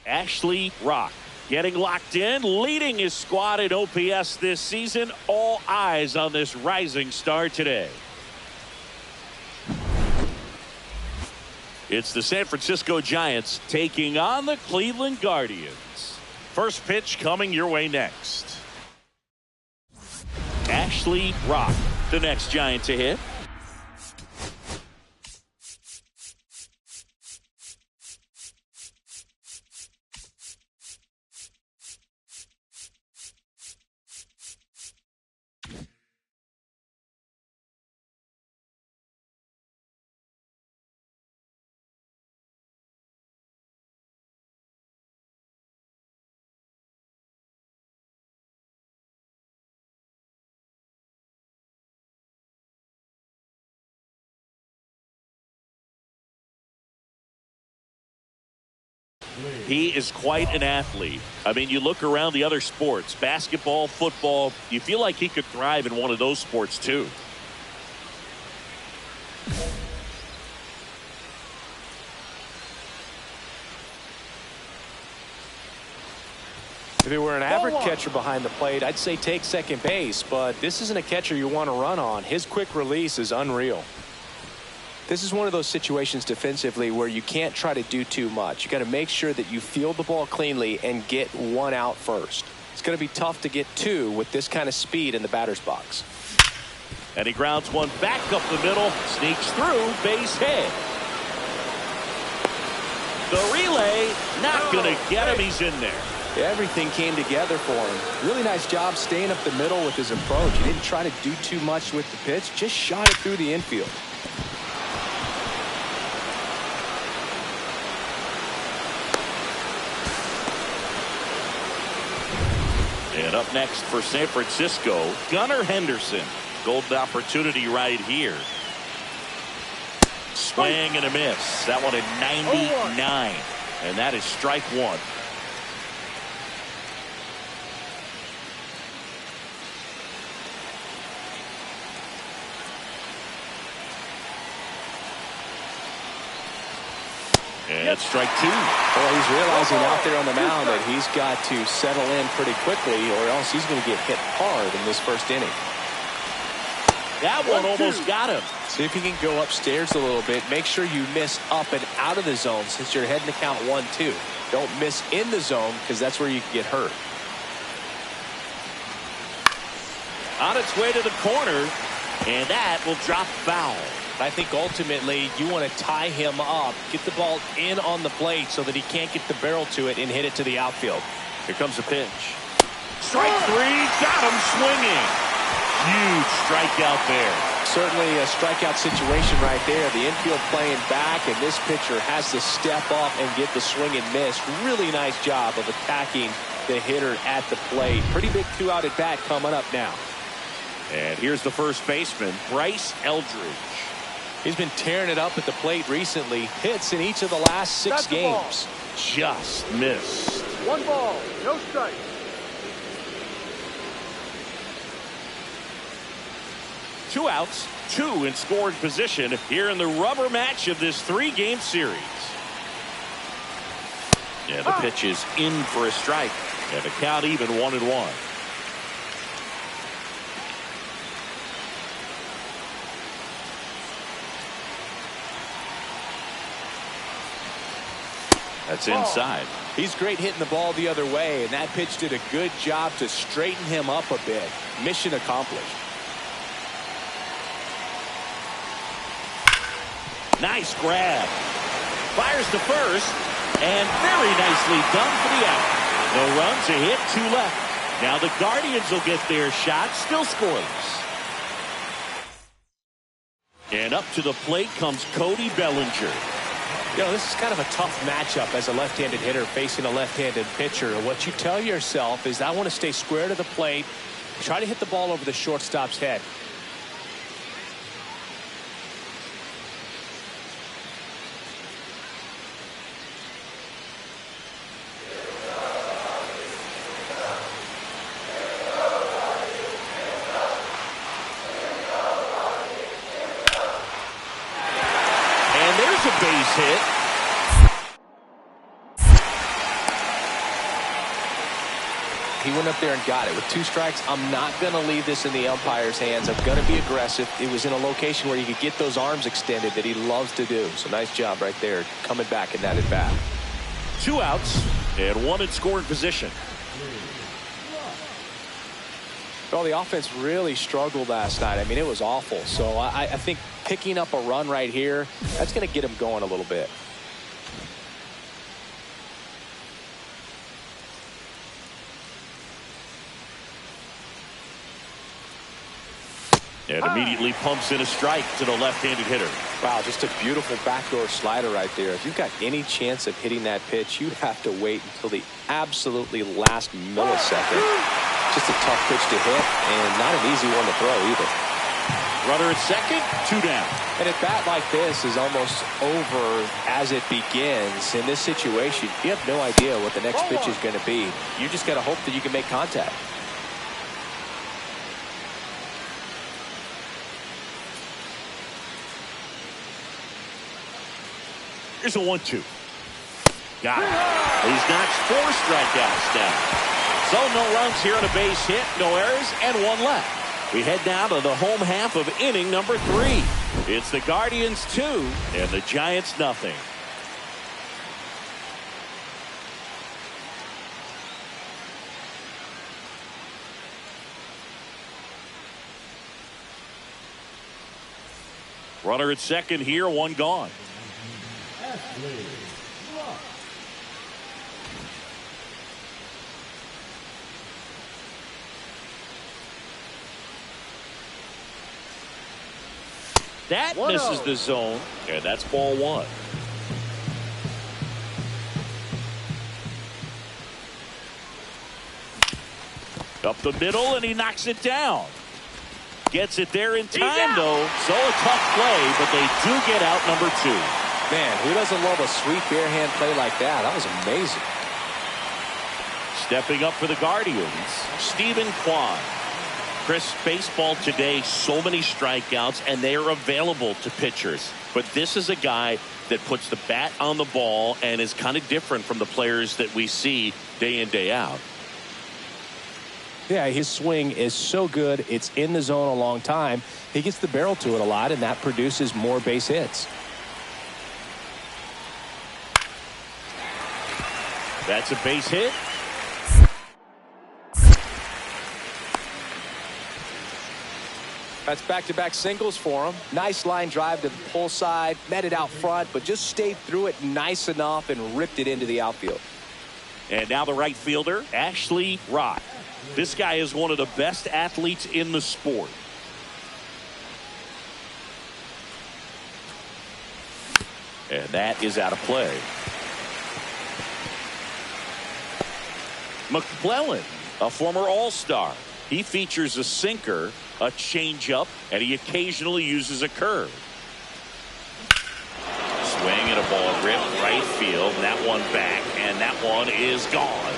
Ashley Rock getting locked in, leading his squad in OPS this season. All eyes on this rising star today. It's the San Francisco Giants taking on the Cleveland Guardians. First pitch coming your way next. Ashley Rock, the next Giant to hit. He is quite an athlete. I mean, you look around the other sports, basketball, football, you feel like he could thrive in one of those sports too. If it were an average catcher behind the plate, I'd say take second base, but this isn't a catcher you want to run on. His quick release is unreal. This is one of those situations defensively where you can't try to do too much. You got to make sure that you field the ball cleanly and get one out first. It's going to be tough to get two with this kind of speed in the batter's box. And he grounds one back up the middle, sneaks through, base hit. The relay, not going to get him. He's in there. Everything came together for him. Really nice job staying up the middle with his approach. He didn't try to do too much with the pitch, just shot it through the infield. And up next for San Francisco, Gunnar Henderson. Golden opportunity right here. Swing and a miss. That one at 99. And that is strike one. And strike two. Well, he's realizing out there on the mound that he's got to settle in pretty quickly or else he's going to get hit hard in this first inning. That one almost got him. See if he can go upstairs a little bit. Make sure you miss up and out of the zone since you're heading to count 1-2. Don't miss in the zone because that's where you can get hurt. On its way to the corner, and that will drop foul. I think ultimately you want to tie him up, get the ball in on the plate so that he can't get the barrel to it and hit it to the outfield. Here comes the pitch. Strike three, got him swinging. Huge strikeout there. Certainly a strikeout situation right there. The infield playing back, and this pitcher has to step up and get the swing and miss. Really nice job of attacking the hitter at the plate. Pretty big two-out at bat coming up now. And here's the first baseman, Bryce Eldridge. He's been tearing it up at the plate recently. Hits in each of the last 6 games. Just missed. 1 ball, no strike. Two outs, 2 in scoring position here in the rubber match of this 3-game series. And the pitch is in for a strike. And the count even 1-1. That's inside. He's great hitting the ball the other way, and that pitch did a good job to straighten him up a bit. Mission accomplished. Nice grab. Fires to first, and very nicely done for the out. No runs, a hit, 2 left. Now the Guardians will get their shot, still scoreless. And up to the plate comes Cody Bellinger. You know, this is kind of a tough matchup as a left-handed hitter facing a left-handed pitcher. What you tell yourself is I want to stay square to the plate, try to hit the ball over the shortstop's head. Base hit. He went up there and got it. With 2 strikes, I'm not going to leave this in the umpire's hands. I'm going to be aggressive. It was in a location where he could get those arms extended that he loves to do. So nice job right there, coming back in that at bat. 2 outs and 1 in scoring position. Well, the offense really struggled last night. I mean, it was awful. So I think picking up a run right here, that's going to get him going a little bit. And immediately pumps in a strike to the left-handed hitter. Wow, just a beautiful backdoor slider right there. If you've got any chance of hitting that pitch, you have to wait until the absolutely last millisecond. Just a tough pitch to hit, and not an easy one to throw either. Runner at second, 2 down. And a bat like this is almost over as it begins. In this situation, you have no idea what the next pitch is going to be. You just got to hope that you can make contact. Here's a 1-2. Got it. He's notched 4 strikeouts down. So no runs here on a base hit, no errors, and 1 left. We head now to the home half of inning number 3. It's the Guardians 2 and the Giants nothing. Runner at second here, 1 gone. That misses the zone, and that's ball 1. Up the middle, and he knocks it down. Gets it there in time, though. So a tough play, but they do get out number 2. Man, who doesn't love a sweet bare hand play like that? That was amazing. Stepping up for the Guardians, Stephen Kwan. Chris, baseball today, so many strikeouts, and they are available to pitchers. But this is a guy that puts the bat on the ball and is kind of different from the players that we see day in, day out. Yeah, his swing is so good. It's in the zone a long time. He gets the barrel to it a lot, and that produces more base hits. That's a base hit. That's back-to-back singles for him. Nice line drive to the pull side, met it out front, but just stayed through it nice enough and ripped it into the outfield. And now the right fielder, Ashley Rock. This guy is one of the best athletes in the sport. And that is out of play. McClellan, a former All-Star. He features a sinker, a changeup, and he occasionally uses a curve. Swing and a ball ripped right field. That one back, and that one is gone.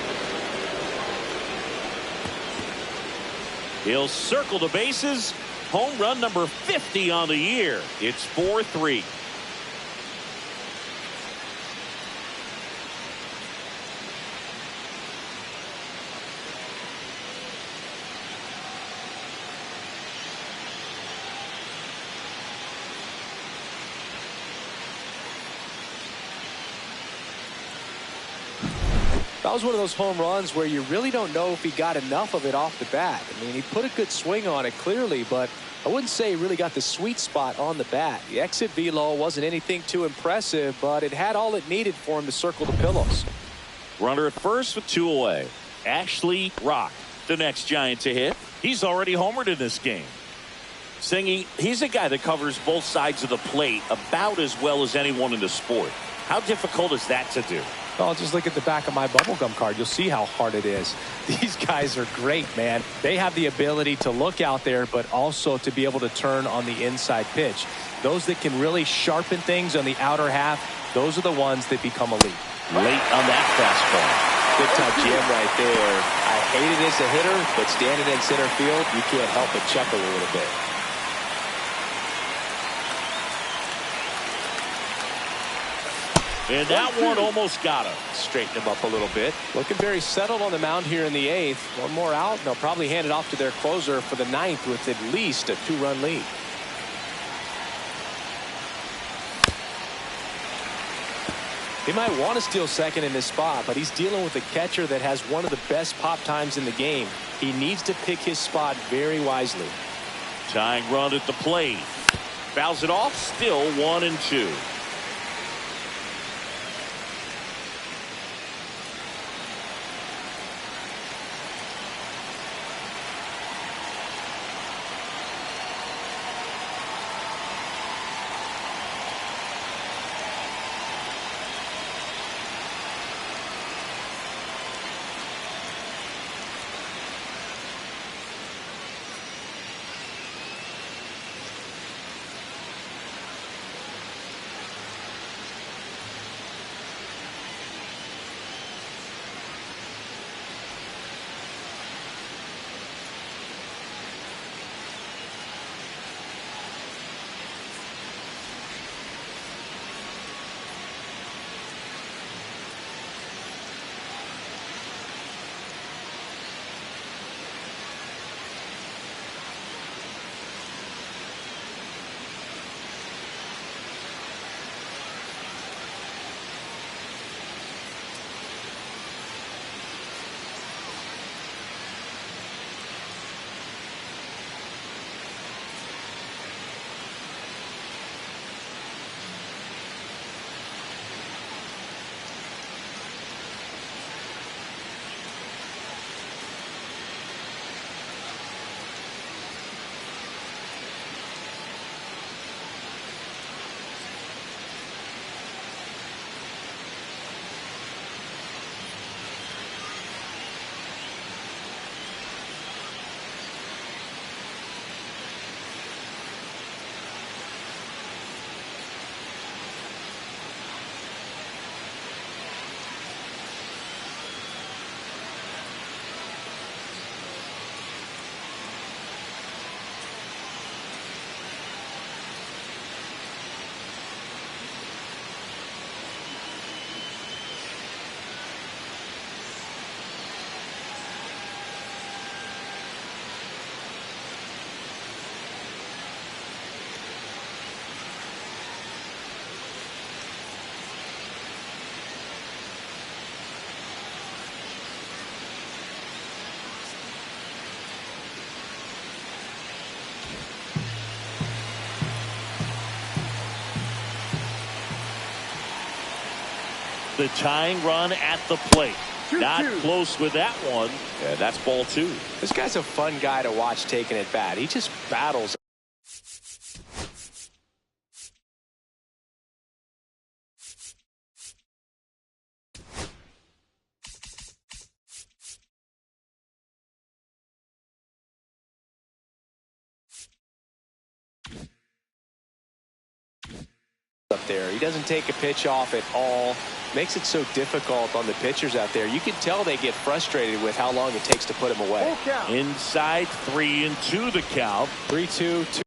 He'll circle the bases. Home run number 50 on the year. It's 4-3. That was one of those home runs where you really don't know if he got enough of it off the bat. I mean, he put a good swing on it clearly, but I wouldn't say he really got the sweet spot on the bat. The exit velo wasn't anything too impressive, but it had all it needed for him to circle the pillows. Runner at first with 2 away. Ashley Rock, the next Giant to hit. He's already homered in this game. Singy, he's a guy that covers both sides of the plate about as well as anyone in the sport. How difficult is that to do? Well, just look at the back of my bubblegum card. You'll see how hard it is. These guys are great, man. They have the ability to look out there, but also to be able to turn on the inside pitch. Those that can really sharpen things on the outer half, those are the ones that become elite. Late on that fastball. Big time jam right there. I hate it as a hitter, but standing in center field, you can't help but chuckle a little bit. And that one almost got him. Straighten him up a little bit. Looking very settled on the mound here in the 8th. One more out, and they'll probably hand it off to their closer for the 9th with at least a 2-run lead. They might want to steal second in this spot, but he's dealing with a catcher that has one of the best pop times in the game. He needs to pick his spot very wisely. Tying run at the plate. Fouls it off. Still 1-2. The tying run at the plate. Not close with that one. Yeah, that's ball 2. This guy's a fun guy to watch taking at bat. He just battles. Up there. He doesn't take a pitch off at all. Makes it so difficult on the pitchers out there. You can tell they get frustrated with how long it takes to put him away. Inside 3-2 the count. 3-2.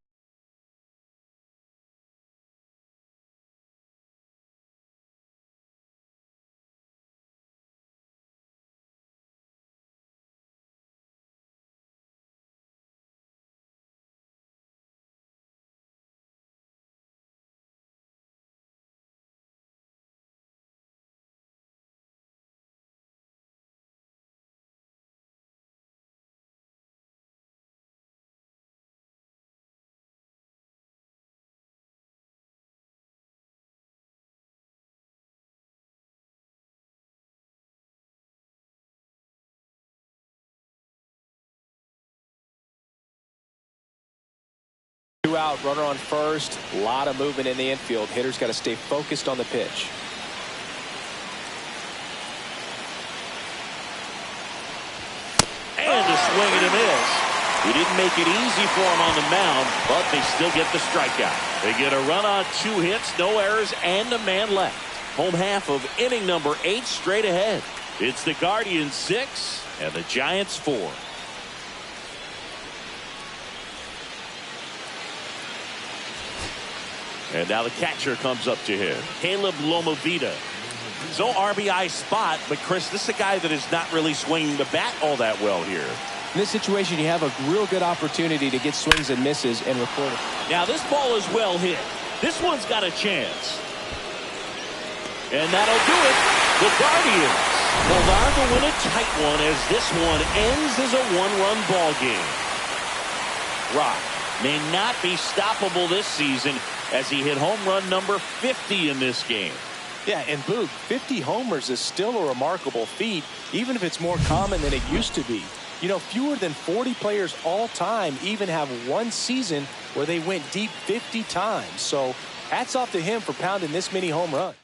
Two out, runner on first. A lot of movement in the infield. Hitter's got to stay focused on the pitch. And a swing and a miss. He didn't make it easy for him on the mound, but they still get the strikeout. They get a run on 2 hits, no errors, and a man left. Home half of inning number 8 straight ahead. It's the Guardians 6 and the Giants 4. And now the catcher comes up to him, Caleb Lomavita. So RBI spot, but Chris, this is a guy that is not really swinging the bat all that well here. In this situation, you have a real good opportunity to get swings and misses and record it. Now this ball is well hit. This one's got a chance. And that'll do it. The Guardians hold on to win a tight one as this one ends as a one-run ball game. Rock may not be stoppable this season as he hit home run number 50 in this game. Yeah, and Boog, 50 homers is still a remarkable feat, even if it's more common than it used to be. You know, fewer than 40 players all time even have one season where they went deep 50 times. So hats off to him for pounding this many home runs.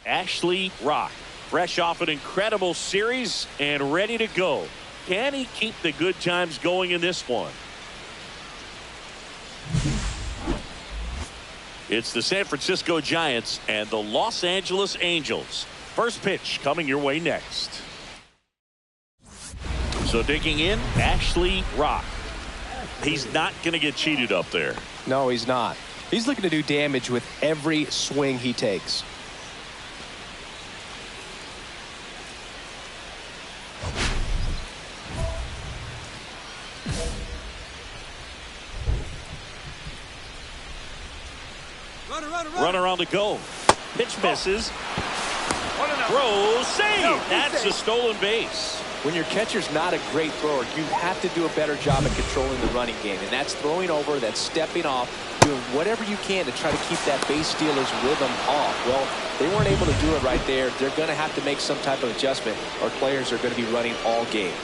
Ashley Rock, fresh off an incredible series and ready to go. Can he keep the good times going in this one? It's the San Francisco Giants and the Los Angeles Angels. First pitch coming your way next. So digging in, Ashley Rock. He's not going to get cheated up there. No, he's not. He's looking to do damage with every swing he takes. Runner on the go. Pitch misses. Throw, save. That's a stolen base. When your catcher's not a great thrower, you have to do a better job at controlling the running game. And that's throwing over, that's stepping off, doing whatever you can to try to keep that base stealer's rhythm off. Well, they weren't able to do it right there. They're going to have to make some type of adjustment, or players are going to be running all game.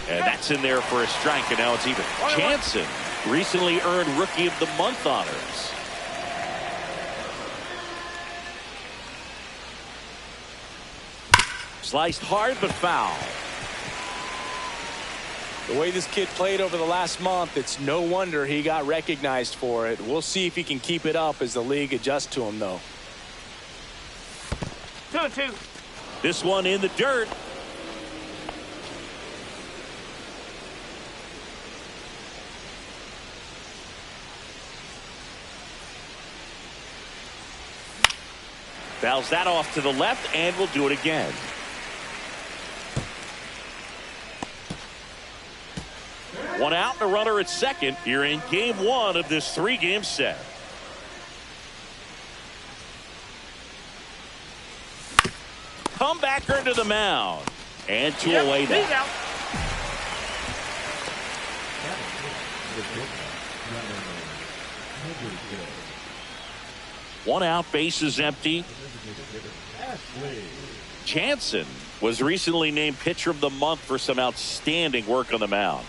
And that's in there for a strike, and now it's even. Jansen recently earned Rookie of the Month honors. Sliced hard but foul. The way this kid played over the last month, it's no wonder he got recognized for it. We'll see if he can keep it up as the league adjusts to him, though. 2-2. This one in the dirt. Fouls that off to the left, and we'll do it again. One out and a runner at second here in game one of this three-game set. Comebacker to the mound. And two away now. One out, bases empty. Jansen was recently named Pitcher of the Month for some outstanding work on the mound.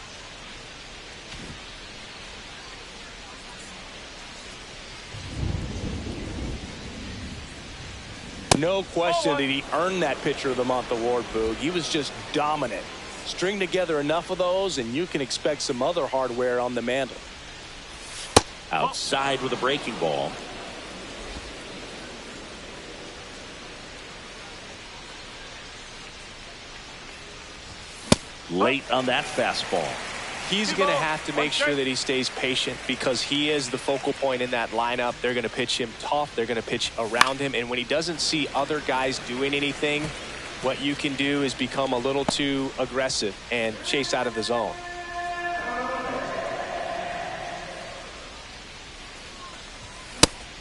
No question that he earned that Pitcher of the Month award, Boog. He was just dominant. String together enough of those, and you can expect some other hardware on the mantle. Outside with a breaking ball. Late on that fastball. He's going to have to make sure that he stays patient because he is the focal point in that lineup. They're going to pitch him tough. They're going to pitch around him. And when he doesn't see other guys doing anything, what you can do is become a little too aggressive and chase out of the zone.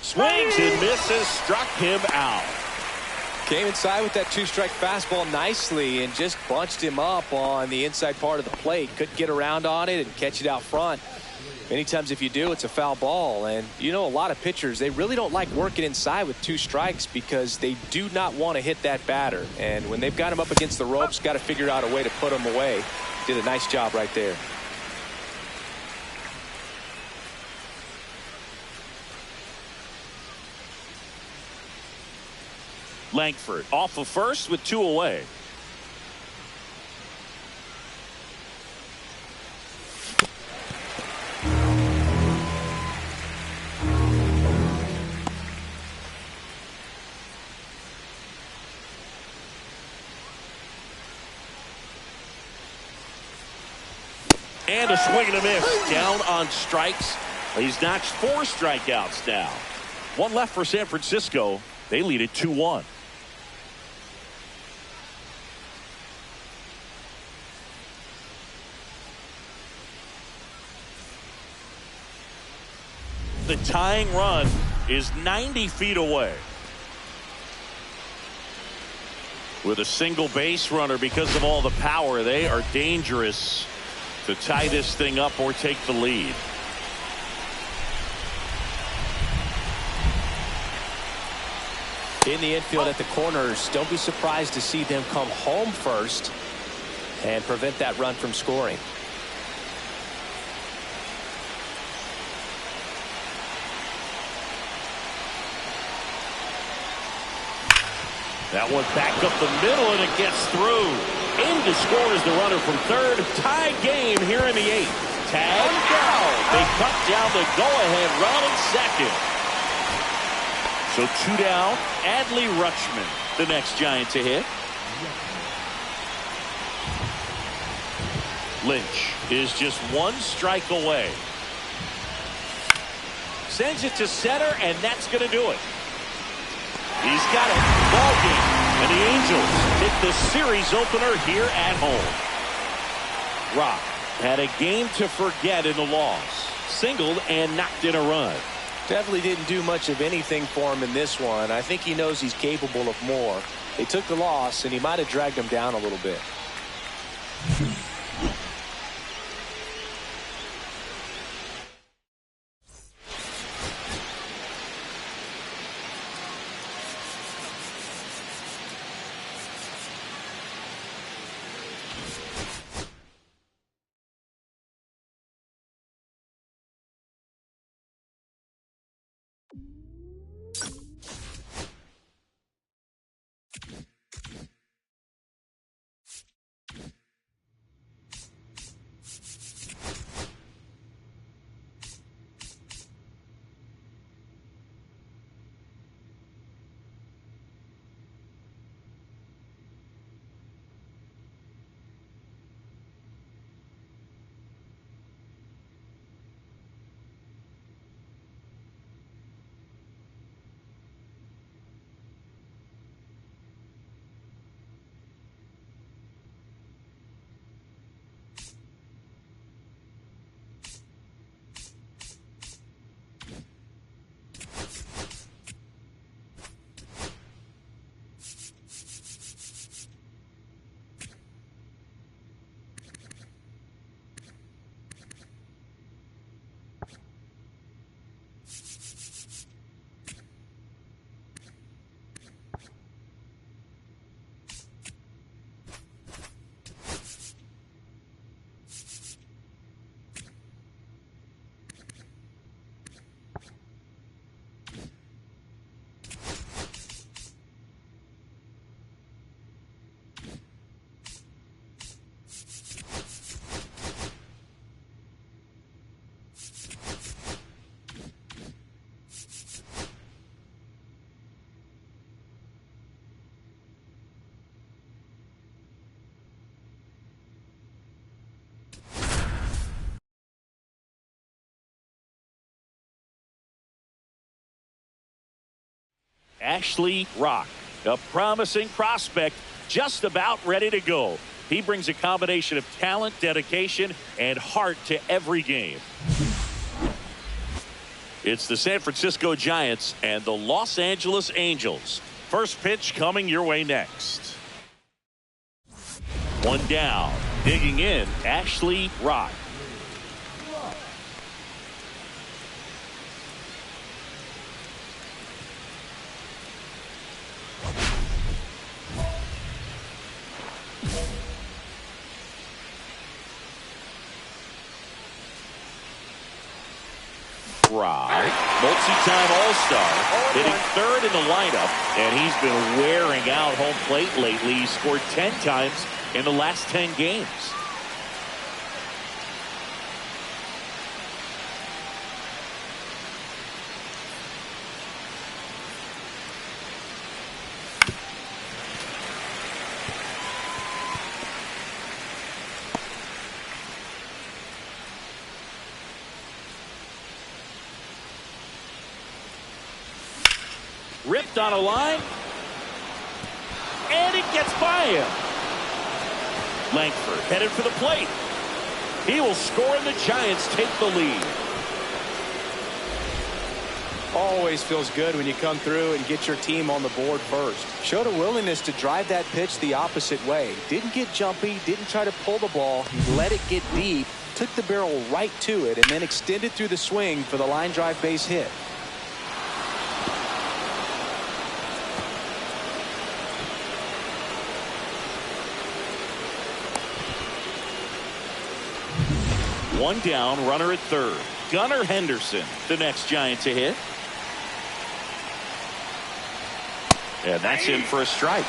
Swings and misses, struck him out. Came inside with that two-strike fastball nicely and just bunched him up on the inside part of the plate. Couldn't get around on it and catch it out front. Many times if you do, it's a foul ball. And you know, a lot of pitchers, they really don't like working inside with two strikes because they do not want to hit that batter. And when they've got him up against the ropes, got to figure out a way to put him away. Did a nice job right there. Langford off of first with two away. And a swing and a miss. Down on strikes. He's notched 4 strikeouts now. One left for San Francisco. They lead it 2-1. The tying run is 90 feet away. With a single base runner, because of all the power, they are dangerous to tie this thing up or take the lead. In the infield at the corners, don't be surprised to see them come home first and prevent that run from scoring. That one back up the middle, and it gets through. In to score is the runner from third. Tie game here in the 8th. Tag down. They cut down the go-ahead run in second. So 2 down. Adley Rutschman, the next Giant to hit. Lynch is just 1 strike away. Sends it to center, and that's going to do it. He's got it. Ball game. And the Angels hit the series opener here at home. Rock had a game to forget in the loss. singled and knocked in a run. Definitely didn't do much of anything for him in this one. I think he knows he's capable of more. They took the loss, and he might have dragged him down a little bit. Ashley Rock, a promising prospect, just about ready to go. He brings a combination of talent, dedication, and heart to every game. It's the San Francisco Giants and the Los Angeles Angels. First pitch coming your way next. One down, digging in, Ashley Rock. Multi-time All-Star, hitting third in the lineup, and he's been wearing out home plate lately. He scored 10 times in the last 10 games. Ripped on a line, and it gets by him. Langford headed for the plate. He will score, and the Giants take the lead. Always feels good when you come through and get your team on the board first. Showed a willingness to drive that pitch the opposite way. Didn't get jumpy, didn't try to pull the ball. He let it get deep, took the barrel right to it, and then extended through the swing for the line drive base hit. One down, runner at third. Gunnar Henderson, the next Giant to hit. And that's in for a strike.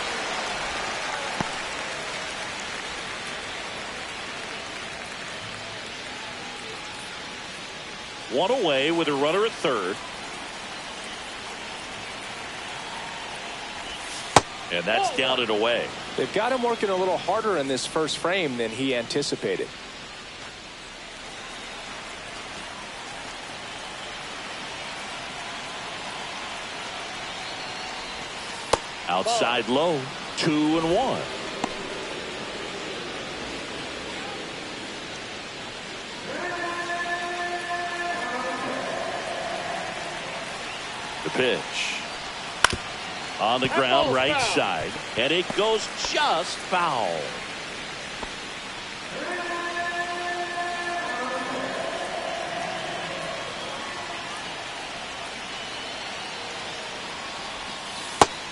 One away with a runner at third. And that's down and away. They've got him working a little harder in this first frame than he anticipated. Outside low, 2-1. pitch. On the ground, right side, and it goes just foul.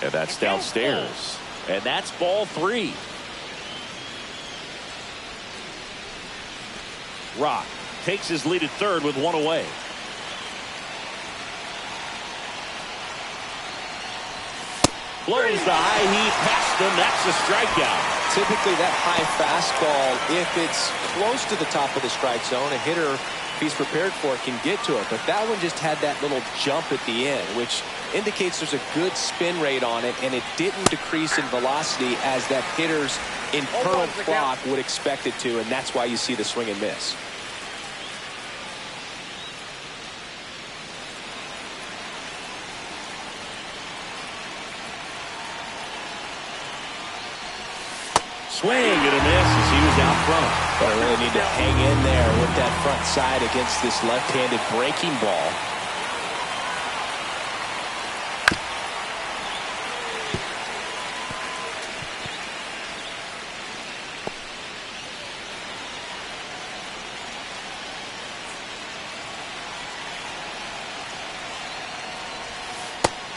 And that's downstairs. And that's ball 3. Rock takes his lead at third with 1 away. Blows the high heat past him. That's a strikeout. Typically that high fastball, if it's close to the top of the strike zone, a hitter, if he's prepared for it, can get to it. But that one just had that little jump at the end, which indicates there's a good spin rate on it, and it didn't decrease in velocity as that hitter's internal clock would expect it to, and that's why you see the swing and miss. Swing and a miss as he was out front. But I really need to hang in there with that front side against this left-handed breaking ball.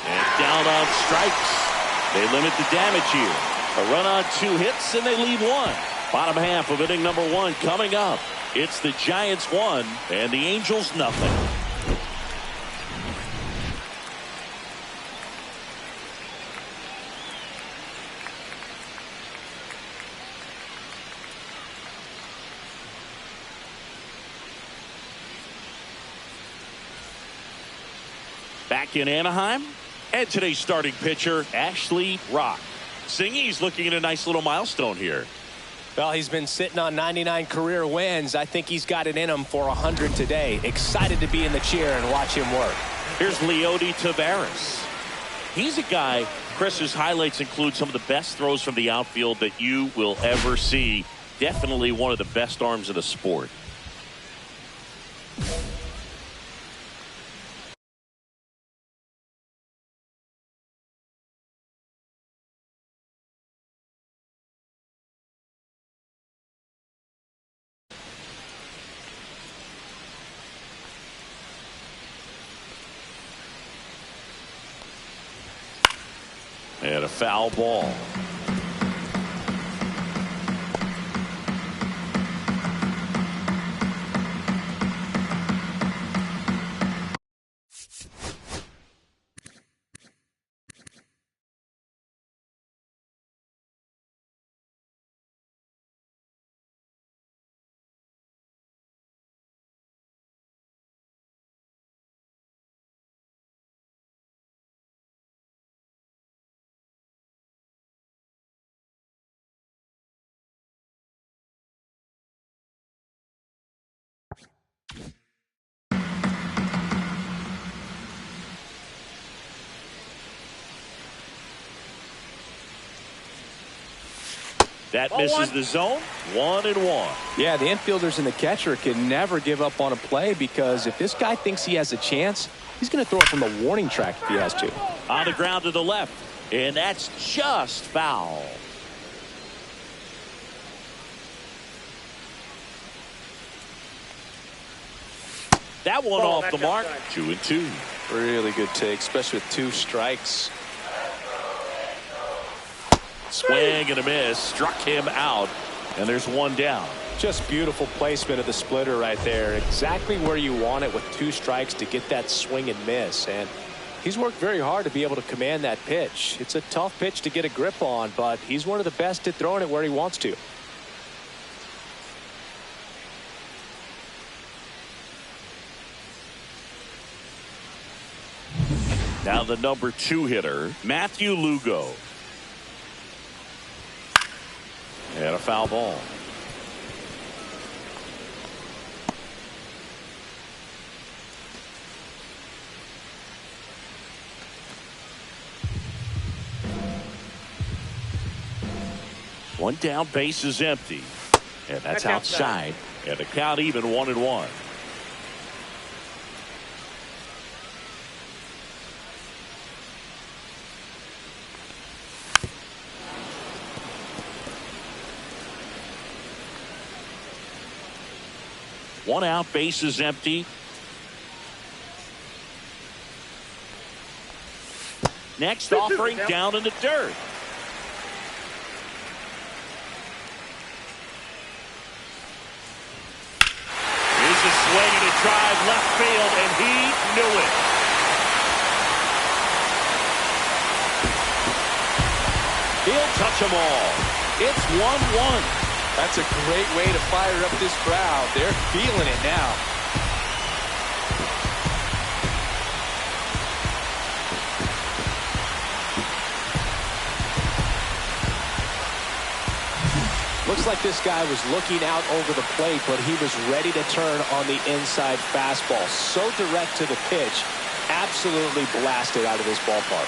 And down on strikes. They limit the damage here. A run on 2 hits, and they leave 1. Bottom half of inning number 1 coming up. It's the Giants 1 and the Angels nothing. Back in Anaheim, and today's starting pitcher, Ashley Rock. Singy's looking at a nice little milestone here. Well, he's been sitting on 99 career wins. I think he's got it in him for 100 today. Excited to be in the chair and watch him work. Here's Leody Taveras. He's a guy, Chris's highlights include some of the best throws from the outfield that you will ever see. Definitely one of the best arms in the sport. And a foul ball. That misses the zone. 1-1. Yeah, the infielders and the catcher can never give up on a play, because if this guy thinks he has a chance, he's going to throw it from the warning track if he has to. On the ground to the left, and that's just foul. That one off the mark. 2-2. Really good take, especially with 2 strikes. Swing and a miss, struck him out, and there's 1 down. Just beautiful placement of the splitter right there. Exactly where you want it with 2 strikes to get that swing and miss. And he's worked very hard to be able to command that pitch. It's a tough pitch to get a grip on, but he's one of the best at throwing it where he wants to. Now the number 2 hitter, Matthew Lugo. And a foul ball. One down, base is empty. And that's outside. And the count even 1-1. One out, bases empty. Next offering down in the dirt. Here's a swing and a drive left field, and he knew it. He'll touch them all. It's 1-1. That's a great way to fire up this crowd. They're feeling it now. Looks like this guy was looking out over the plate, but he was ready to turn on the inside fastball. So direct to the pitch, absolutely blasted out of this ballpark.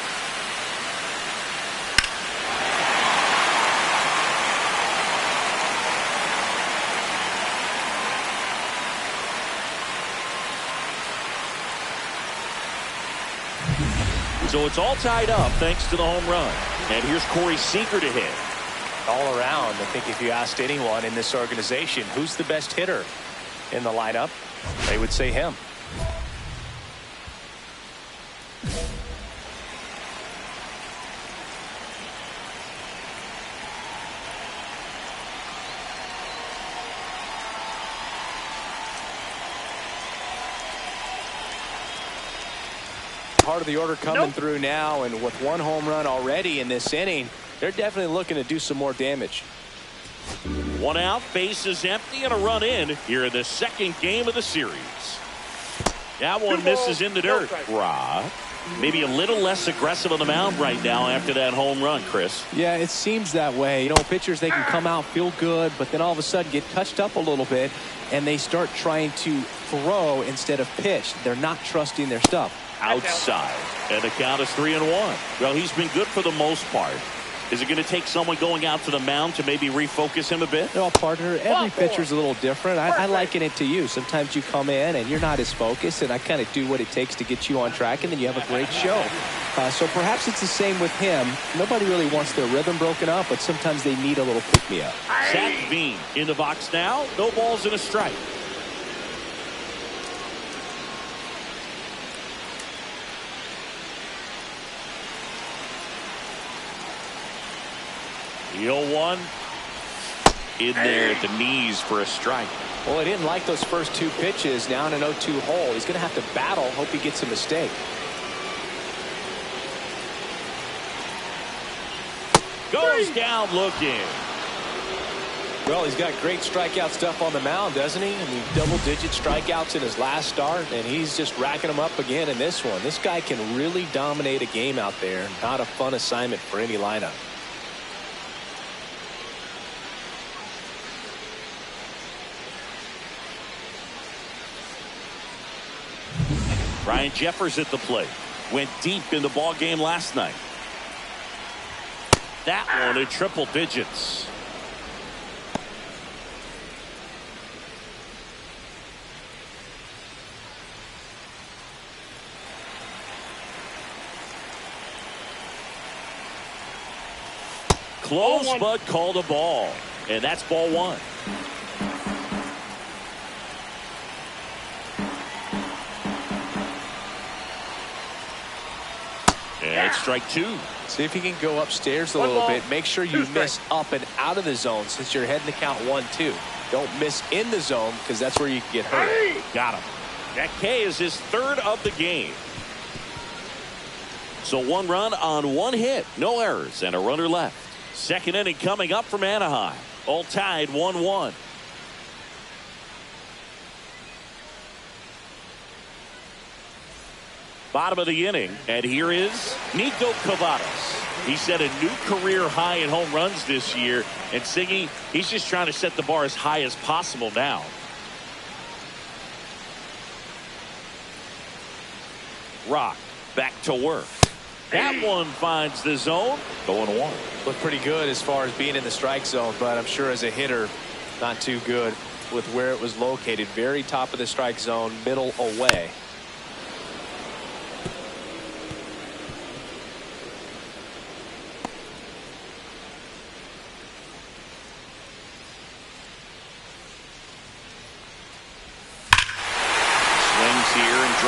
So it's all tied up thanks to the home run. And here's Corey Seager to hit. All around, I think if you asked anyone in this organization who's the best hitter in the lineup, they would say him. Part of the order coming through now, and with one home run already in this inning, they're definitely looking to do some more damage. One out, bases empty, and a run in here in the second game of the series. That one misses in the dirt. Rob, maybe a little less aggressive on the mound right now after that home run, Chris. Yeah, it seems that way. You know, pitchers, they can come out, feel good, but then all of a sudden get touched up a little bit, and they start trying to throw instead of pitch. They're not trusting their stuff. Outside, and the count is 3-1. Well, he's been good for the most part. Is it going to take someone going out to the mound to maybe refocus him a bit? No, partner, every pitcher's a little different. I liken it to you. Sometimes you come in and you're not as focused, and I kind of do what it takes to get you on track, and then you have a great show. So perhaps it's the same with him. Nobody really wants their rhythm broken up, but sometimes they need a little pick-me-up. Zach Bean in the box now. No balls and a strike. The 0-1 in there at the knees for a strike. Well, he didn't like those first two pitches. Now in an 0-2 hole, he's going to have to battle. Hope he gets a mistake. Goes down looking. Well, he's got great strikeout stuff on the mound, doesn't he? I mean, double-digit strikeouts in his last start, and he's just racking them up again in this one. This guy can really dominate a game out there. Not a fun assignment for any lineup. Ryan Jeffers at the plate. Went deep in the ball game last night. That one in triple digits. Close, but called a ball. And that's ball one. And it's strike two. See if you can go upstairs a little bit. Make sure you miss up and out of the zone since you're heading to count 1-2. Don't miss in the zone because that's where you can get hurt. Got him. That K is his third of the game. So one run on one hit. No errors and a runner left. Second inning coming up from Anaheim. All tied 1-1. Bottom of the inning, and here is Nico Cavadas. He set a new career high in home runs this year, and Siggy, he's just trying to set the bar as high as possible now. Rock back to work. That one finds the zone. 0-1. Looked pretty good as far as being in the strike zone, but I'm sure as a hitter, not too good with where it was located. Very top of the strike zone, middle away.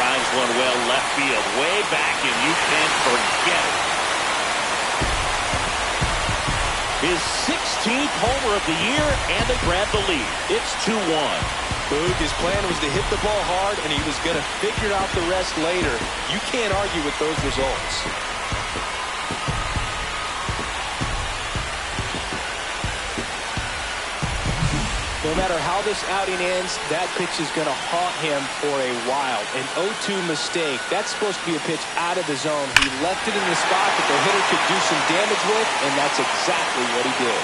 drives one well left field, way back, and you can forget it. His 16th homer of the year, and they grab the lead. It's 2-1. Boog, his plan was to hit the ball hard, and he was going to figure out the rest later. You can't argue with those results. No matter how this outing ends, that pitch is going to haunt him for a while. An 0-2 mistake. That's supposed to be a pitch out of the zone. He left it in the spot that the hitter could do some damage with, and that's exactly what he did.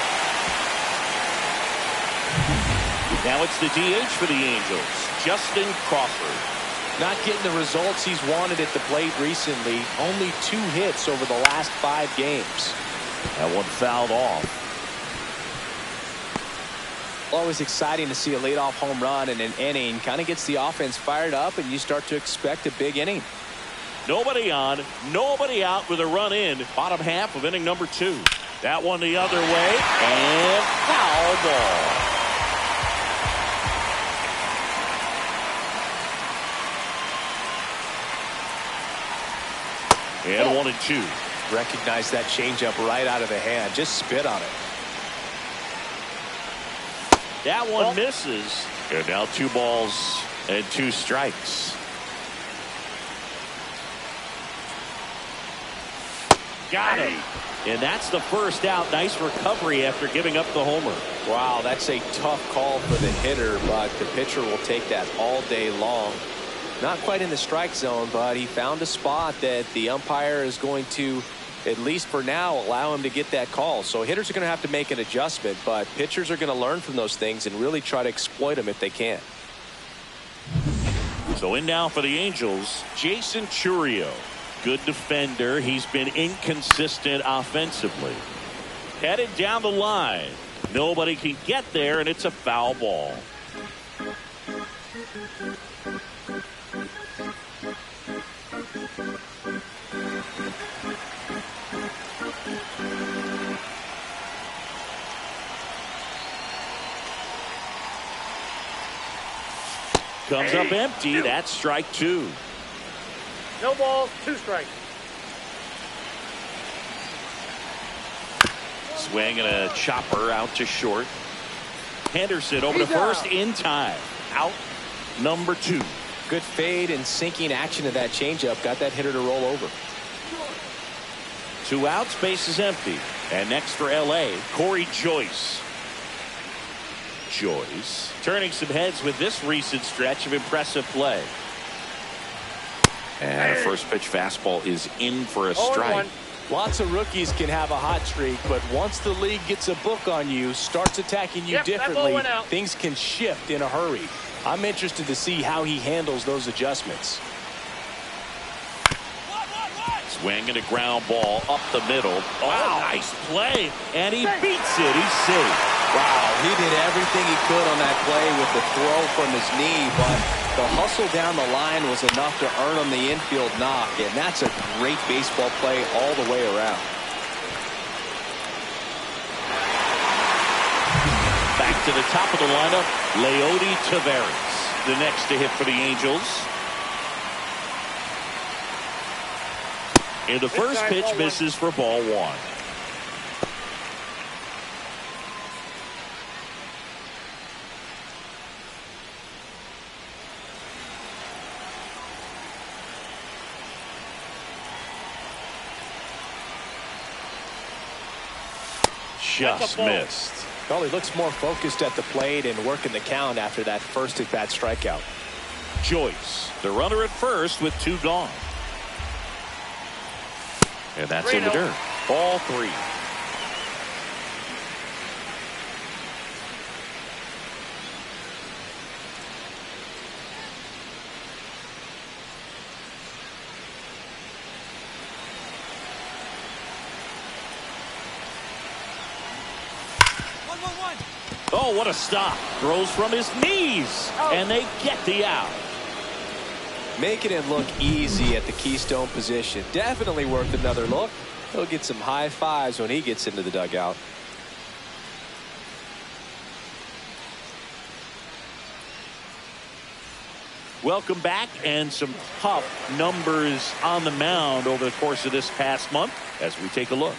Now it's the DH for the Angels, Justin Crawford. Not getting the results he's wanted at the plate recently. Only 2 hits over the last 5 games. That one fouled off. Always exciting to see a leadoff home run in an inning. Kind of gets the offense fired up, and you start to expect a big inning. Nobody on, nobody out with a run in. Bottom half of inning number 2. That one the other way, and foul ball. And 1-2. Recognize that changeup right out of the hand. Just spit on it. That one misses. And now 2 balls and 2 strikes. Got him. And that's the first out. Nice recovery after giving up the homer. Wow, that's a tough call for the hitter, but the pitcher will take that all day long. Not quite in the strike zone, but he found a spot that the umpire is going to, at least for now, allow him to get that call. So hitters are going to have to make an adjustment, but pitchers are going to learn from those things and really try to exploit them if they can. So in now for the Angels, Jason Churio. Good defender. He's been inconsistent offensively. Headed down the line. Nobody can get there, and it's a foul ball. Comes up empty. That's strike 2. No balls, 2 strikes. Swing and a chopper out to short. Henderson over to first in time. Out number 2. Good fade and sinking action of that changeup. Got that hitter to roll over. 2 outs, base is empty. And next for LA, Corey Joyce. Joyce turning some heads with this recent stretch of impressive play. And a first pitch fastball is in for a strike. Lots of rookies can have a hot streak, but once the league gets a book on you, starts attacking you differently, things can shift in a hurry. I'm interested to see how he handles those adjustments. Swing and a ground ball up the middle. Oh, nice play. And he beats it. He's safe. Wow, he did everything he could on that play with the throw from his knee, but the hustle down the line was enough to earn him the infield knock, and that's a great baseball play all the way around. Back to the top of the lineup, Leody Taveras, the next to hit for the Angels. And the first pitch misses for ball 1. Just missed. Well, he looks more focused at the plate and working the count after that first at-bat strikeout. Joyce, the runner at first with 2 gone. And that's in the dirt. Ball 3. Oh, what a stop. Throws from his knees. And they get the out. Making it look easy at the keystone position. Definitely worth another look. He'll get some high fives when he gets into the dugout. Welcome back, and some tough numbers on the mound over the course of this past month as we take a look.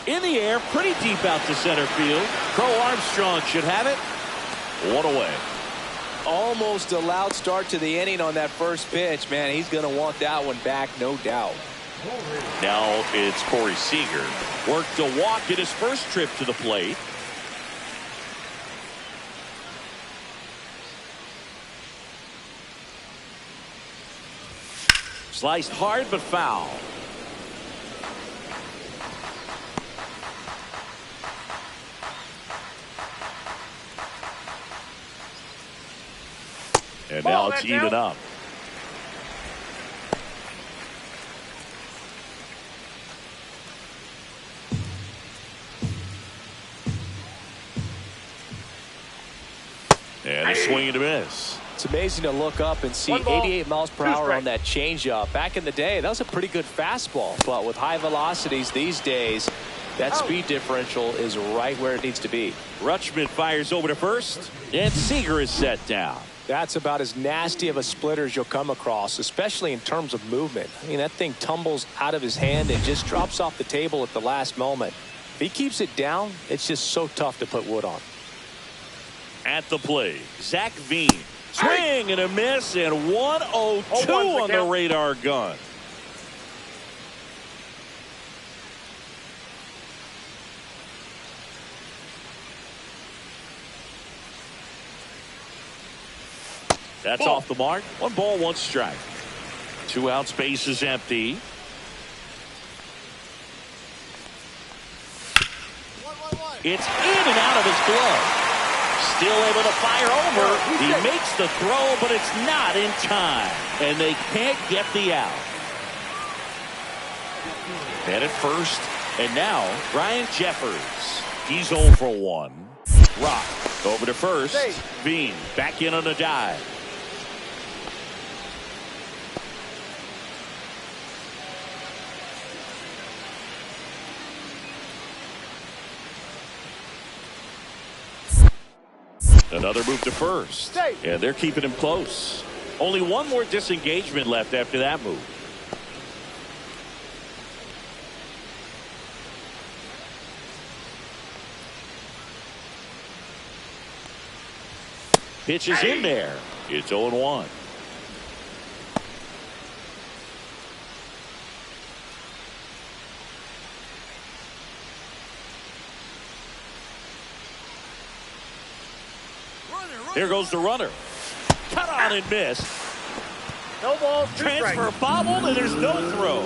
In the air, pretty deep out to center field. Crow Armstrong should have it. One away. Almost a loud start to the inning on that first pitch. Man, he's going to want that one back, no doubt. Now it's Corey Seager. Worked a walk in his first trip to the plate. Sliced hard but foul. And now it's even up. And a swing and a miss. It's amazing to look up and see 88 miles per hour on that changeup. Back in the day, that was a pretty good fastball. But with high velocities these days, that speed differential is right where it needs to be. Rutschman fires over to first, and Seager is set down. That's about as nasty of a splitter as you'll come across, especially in terms of movement. I mean, that thing tumbles out of his hand and just drops off the table at the last moment. If he keeps it down, it's just so tough to put wood on. At the plate, Zach Veen. Swing and a miss, and 102 on the radar gun. That's off the mark. 1 ball, 1 strike. 2 outs, base is empty. It's in and out of his glove. Still able to fire over. He makes the throw, but it's not in time. And they can't get the out. Headed first. And now, Brian Jeffers. He's 0 for 1. Rock over to first. Bean back in on a dive. Another move to first. And they're keeping him close. Only 1 more disengagement left after that move. Pitch is in there. It's 0-1. Here goes the runner. Cut on and missed. No ball, 2 strikes. Transfer bobbled, and there's no throw.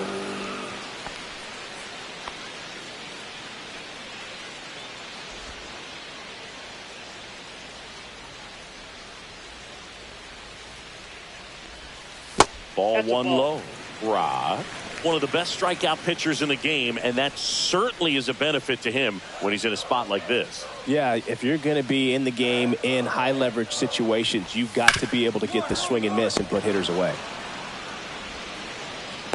Ball 1 low. Rock. One of the best strikeout pitchers in the game, and that certainly is a benefit to him when he's in a spot like this. Yeah, if you're going to be in the game in high leverage situations, you've got to be able to get the swing and miss and put hitters away.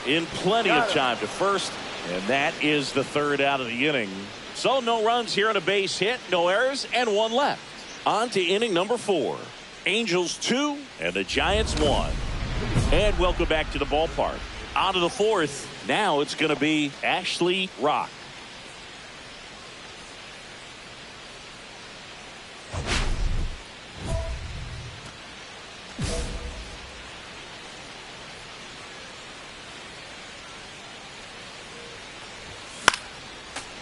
In plenty of time to first, and that is the 3rd out of the inning. So no runs here on a base hit, no errors, and 1 left. On to inning number 4. Angels 2 and the Giants 1. And welcome back to the ballpark. On to the 4th. Now it's going to be Ashley Rock.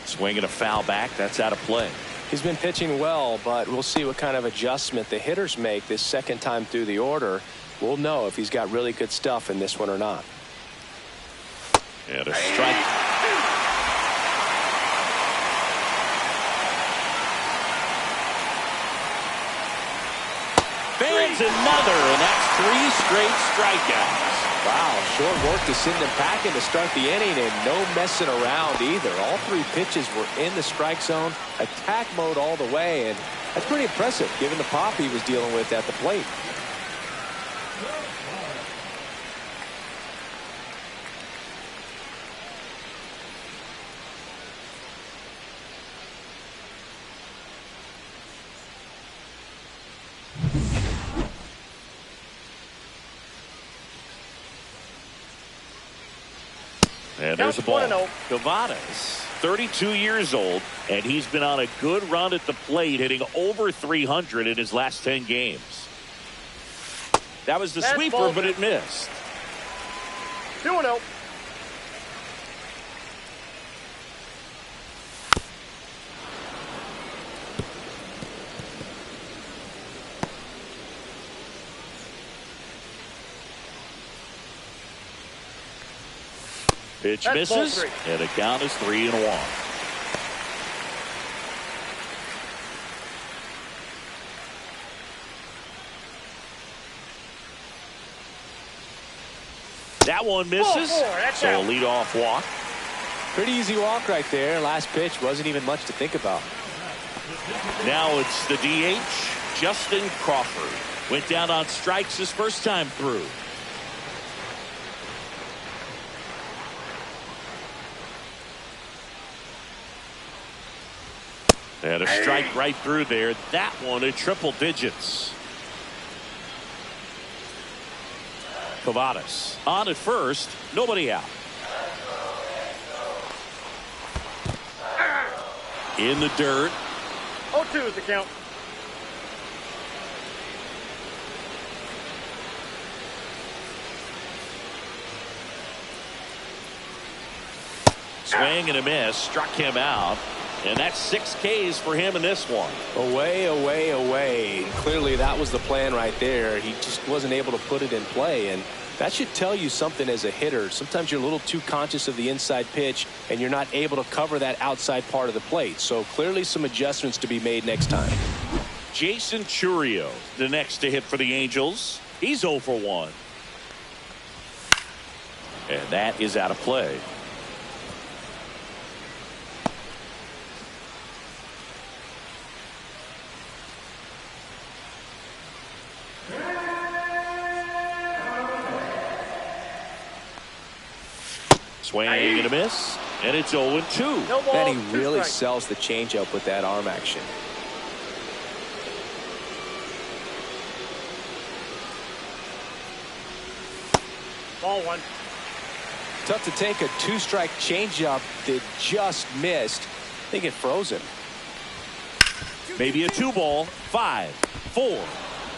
Swinging a foul back. That's out of play. He's been pitching well, but we'll see what kind of adjustment the hitters make this second time through the order. We'll know if he's got really good stuff in this one or not. And a strike. Fans another, and that's 3 straight strikeouts. Wow, short work to send them packing to start the inning, and no messing around either. All three pitches were in the strike zone, attack mode all the way, and that's pretty impressive given the pop he was dealing with at the plate. And there's a ball. Cavadas, 32 years old, and he's been on a good run at the plate, hitting over 300 in his last 10 games. That was the sweeper, but it missed. 2-0. Pitch misses, and the count is 3-1. That one misses, so a leadoff walk. Pretty easy walk right there. Last pitch wasn't even much to think about. Now it's the DH, Justin Crawford. Went down on strikes his first time through. And a strike right through there. That one at triple digits. Cavadas on at first. Nobody out. In the dirt. 0-2 is the count. Swing and a miss. Struck him out. And that's 6 Ks for him in this one. Away, away, away. Clearly that was the plan right there. He just wasn't able to put it in play, and that should tell you something as a hitter. Sometimes you're a little too conscious of the inside pitch and you're not able to cover that outside part of the plate. So clearly some adjustments to be made next time. Jason Churio, the next to hit for the Angels. He's 0 for 1. And that is out of play. Swing and a miss, and it's 0-2. No ball, and he really strikes. sells the changeup with that arm action. Ball 1. Tough to take a 2-strike changeup that just missed. I think it froze him. Maybe a 2-ball. 5, 4,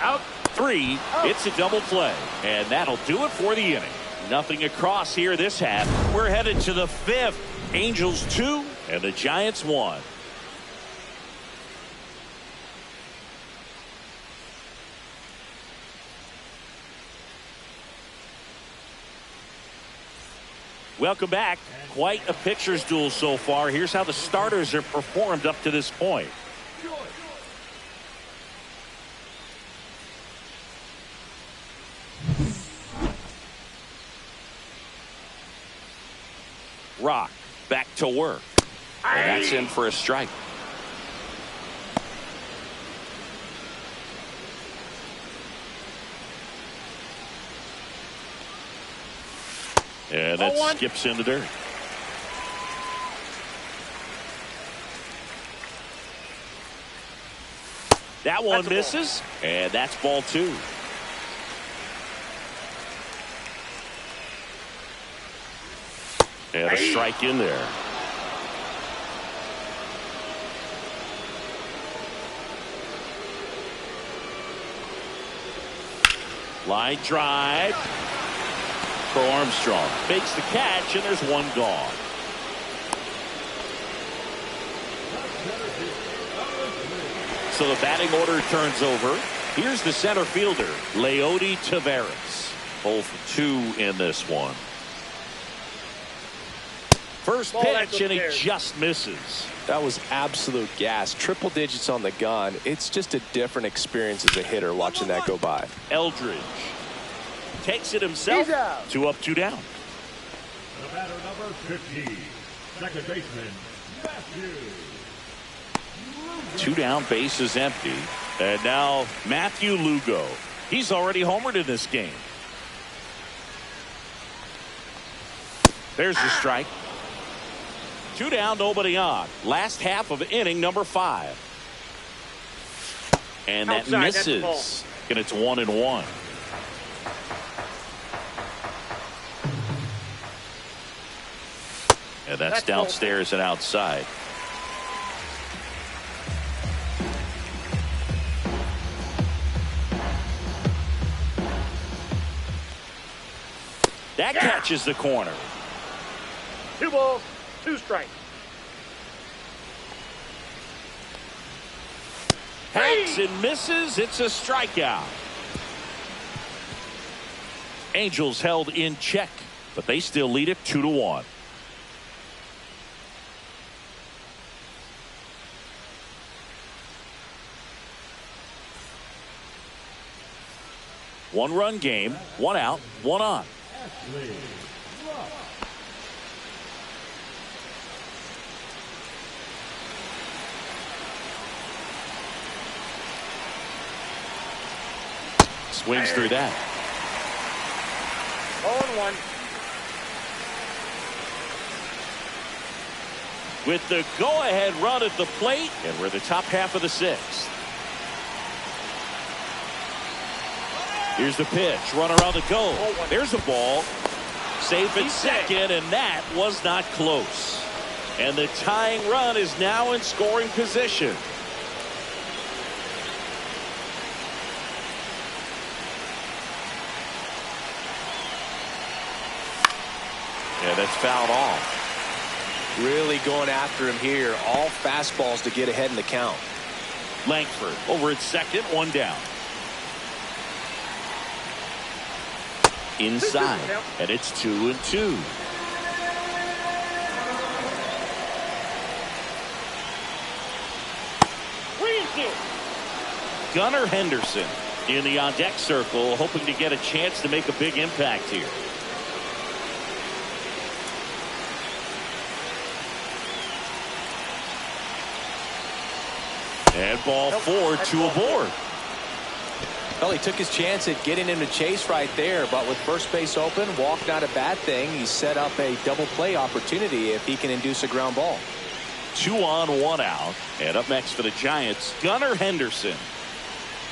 Out. 3. It's a double play, and that'll do it for the inning. Nothing across here this half. We're headed to the 5th. Angels 2 and the Giants 1. Welcome back. Quite a pitcher's duel so far. Here's how the starters have performed up to this point. Rock back to work. And that's in for a strike. And that skips in the dirt. That one misses, and that's ball 2. And a strike in there. Line drive. For Armstrong. Makes the catch, and there's one gone. So the batting order turns over. Here's the center fielder, Leody Taveras. 0 for 2 in this one. First pitch, and he just misses. That was absolute gas. Triple digits on the gun. It's just a different experience as a hitter watching that go by. Eldridge. takes it himself. He's out. 2 up, 2 down. The batter number 50, second baseman, Matthew. 2 down, base is empty. And now Matthew Lugo. He's already homered in this game. There's the strike. 2 down, nobody on. Last half of inning number 5. And that Outside, misses. And it's 1-1. And that's downstairs and outside. That catches the corner. 2 balls, 2 strikes. Hacks and misses. It's a strikeout. Angels held in check, but they still lead it 2-1. One-run game, 1 out, 1 on. Swings through that. 0-1. With the go-ahead run at the plate, and we're the top half of the 6th. Here's the pitch. Runner on the go. There's a ball. Safe at second, and that was not close. And the tying run is now in scoring position. Yeah, that's fouled off. Really going after him here. All fastballs to get ahead in the count. Langford over at second, 1 down. Inside, and it's 2-2. Gunnar Henderson in the on-deck circle, hoping to get a chance to make a big impact here. And ball 4, 2 aboard. Well, he took his chance at getting him to chase right there, but with first base open, walk not a bad thing. He set up a double play opportunity if he can induce a ground ball. 2 on, 1 out. And up next for the Giants, Gunnar Henderson.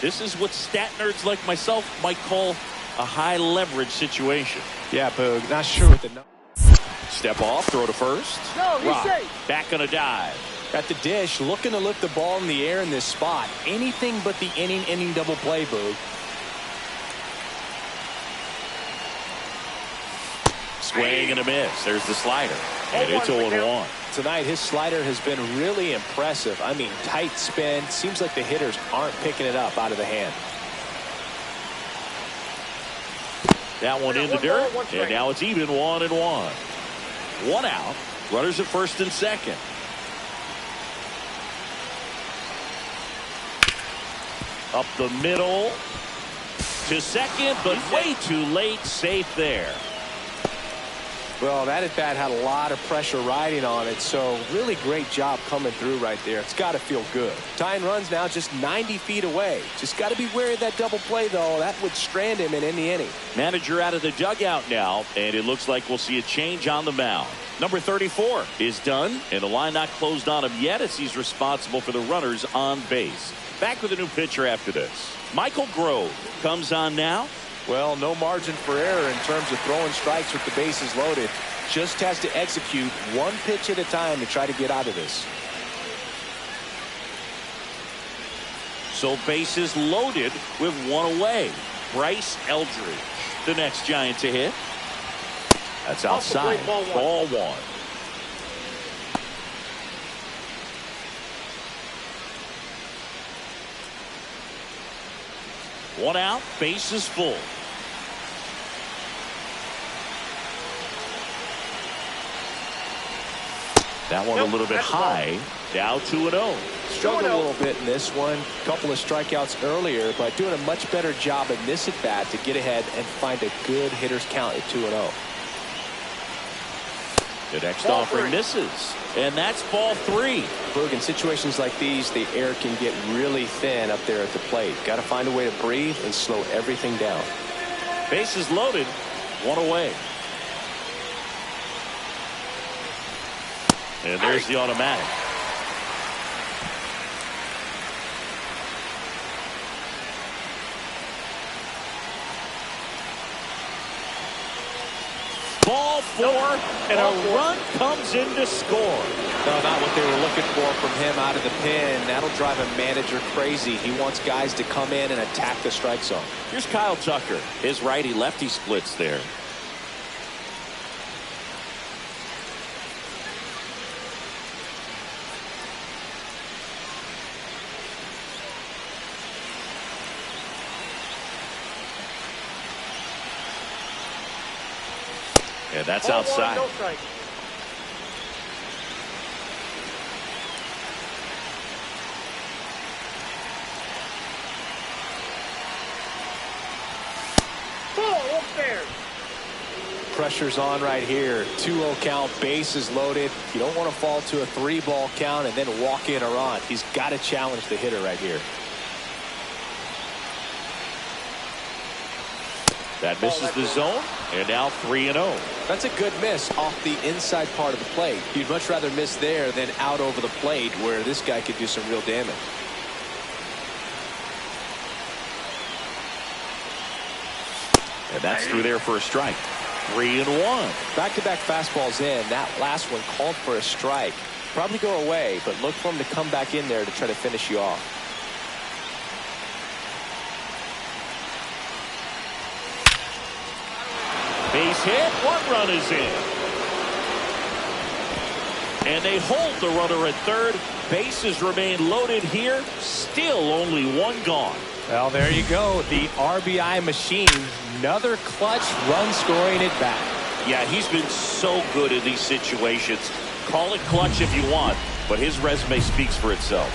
This is what stat nerds like myself might call a high leverage situation. Yeah, Boog, not sure what the Step off, throw to first. No, he's safe. Back on a dive. At the dish, looking to lift the ball in the air in this spot. Anything but the inning double play, Boog. Swing and a miss. There's the slider. And it's 0-1. Tonight, his slider has been really impressive. I mean, tight spin. Seems like the hitters aren't picking it up out of the hand. That one in the dirt. And now it's even 1-1. 1 out. Runners at first and second. Up the middle to second, but way too late. Safe there. Well, that at bat had a lot of pressure riding on it, so really great job coming through right there. It's got to feel good. Tying runs now just 90 feet away. Just got to be wary of that double play, though. That would strand him in any inning. Manager out of the dugout now, and it looks like we'll see a change on the mound. Number 34 is done, and the line not closed on him yet as he's responsible for the runners on base. Back with a new pitcher after this. Michael Grove comes on now. Well, no margin for error in terms of throwing strikes with the bases loaded. Just has to execute one pitch at a time to try to get out of this. So bases loaded with 1 away. Bryce Eldridge, the next Giant to hit. That's outside. Ball 1. One out, base is full. That one a little bit high. Now 2-0. Struggled a little bit in this one. Couple of strikeouts earlier, but doing a much better job in this at bat to get ahead and find a good hitter's count at 2-0. The next offering misses, and that's ball 3. Boog, in situations like these, the air can get really thin up there at the plate. Got to find a way to breathe and slow everything down. Bases loaded, 1 away. And there's the automatic. Ball 4, and a run comes in to score. No, not what they were looking for from him out of the pen. That'll drive a manager crazy. He wants guys to come in and attack the strike zone. Here's Kyle Tucker. His righty-lefty splits there. And that's outside. No strike. Ball upstairs. Pressure's on right here. 2-0 count, bases loaded. You don't want to fall to a 3-ball count and then walk in or on. He's got to challenge the hitter right here. That misses the zone, and now 3-0. That's a good miss off the inside part of the plate. You'd much rather miss there than out over the plate where this guy could do some real damage. And that's through there for a strike. 3-1. Back-to-back fastballs in. That last one called for a strike. Probably go away, but look for him to come back in there to try to finish you off. Base hit, 1 run is in. And they hold the runner at third. Bases remain loaded here. Still only 1 gone. Well, there you go. The RBI machine. Another clutch run scoring at bat. Yeah, he's been so good in these situations. Call it clutch if you want, but his resume speaks for itself.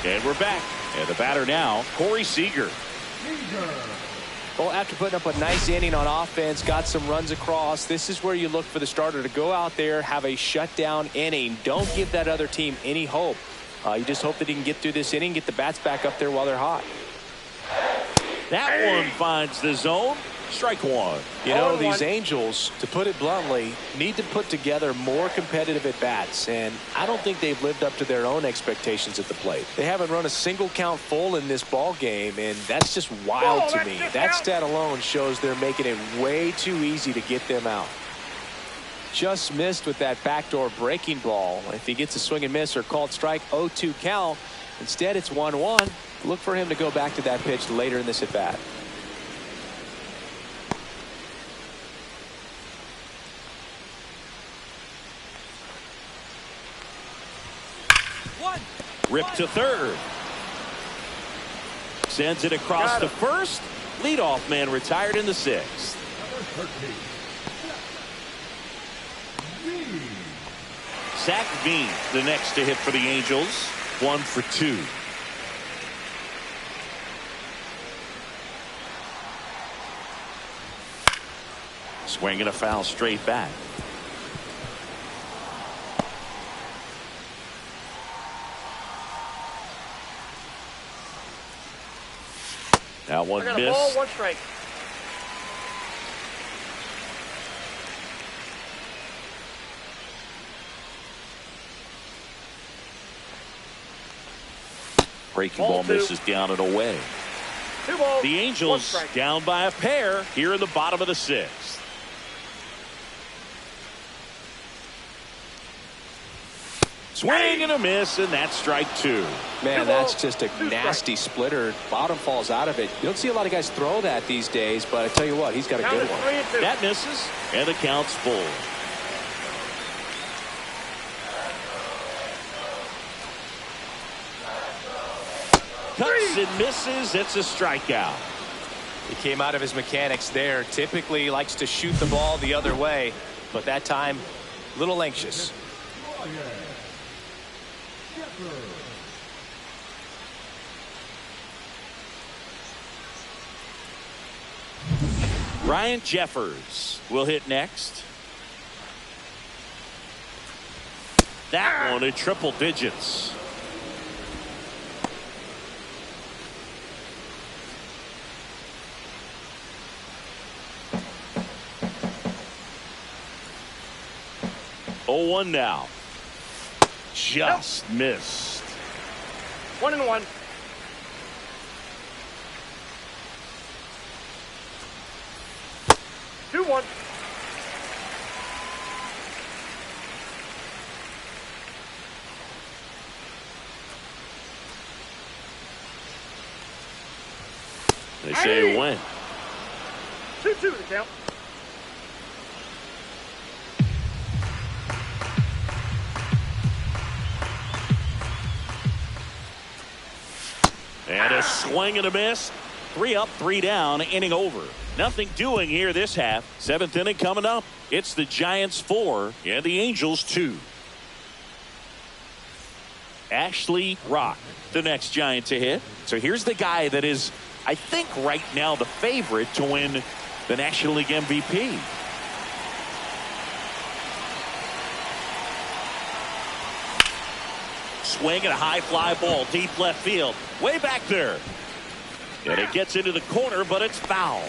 And we're back. And the batter now, Corey Seager. Well, after putting up a nice inning on offense, got some runs across, this is where you look for the starter to go out there, have a shutdown inning. Don't give that other team any hope. You just hope that he can get through this inning, get the bats back up there while they're hot. That one finds the zone. Strike 1. You know, these Angels, to put it bluntly, need to put together more competitive at-bats, and I don't think they've lived up to their own expectations at the plate. They haven't run a single count full in this ball game, and that's just wild to me. That stat alone shows they're making it way too easy to get them out. Just missed with that backdoor breaking ball. If he gets a swing and miss or called strike, 0-2 count. Instead, it's 1-1. Look for him to go back to that pitch later in this at-bat. Ripped to third. Sends it across to first. Leadoff man retired in the 6th. Zach Veen, the next to hit for the Angels. 1 for 2. Swinging a foul straight back. Now 1 miss. Ball, 1 strike. Breaking ball misses down and away. 2 balls, The 1 Angels strike. down by a pair here in the bottom of the 6th. Swing and a miss, and that's strike 2. Man, that's just a nasty splitter. Bottom falls out of it. You don't see a lot of guys throw that these days, but I tell you what, he's got a Count good is one. 3-2. That misses, and the count's full. Cuts and misses. It's a strikeout. He came out of his mechanics there. Typically likes to shoot the ball the other way, but that time, a little anxious. Ryan Jeffers will hit next. That one in triple digits. Oh, 1 now. Just missed. 1-1. Two one. They say win. 2-2 the count. And a swing and a miss. 3 up, 3 down, inning over. Nothing doing here this half. 7th inning coming up. It's the Giants 4 and the Angels 2. Ashley Rock, the next Giant to hit. So here's the guy that is, I think, right now the favorite to win the National League MVP. Swing and a high fly ball, deep left field, way back there. And it gets into the corner, but it's foul.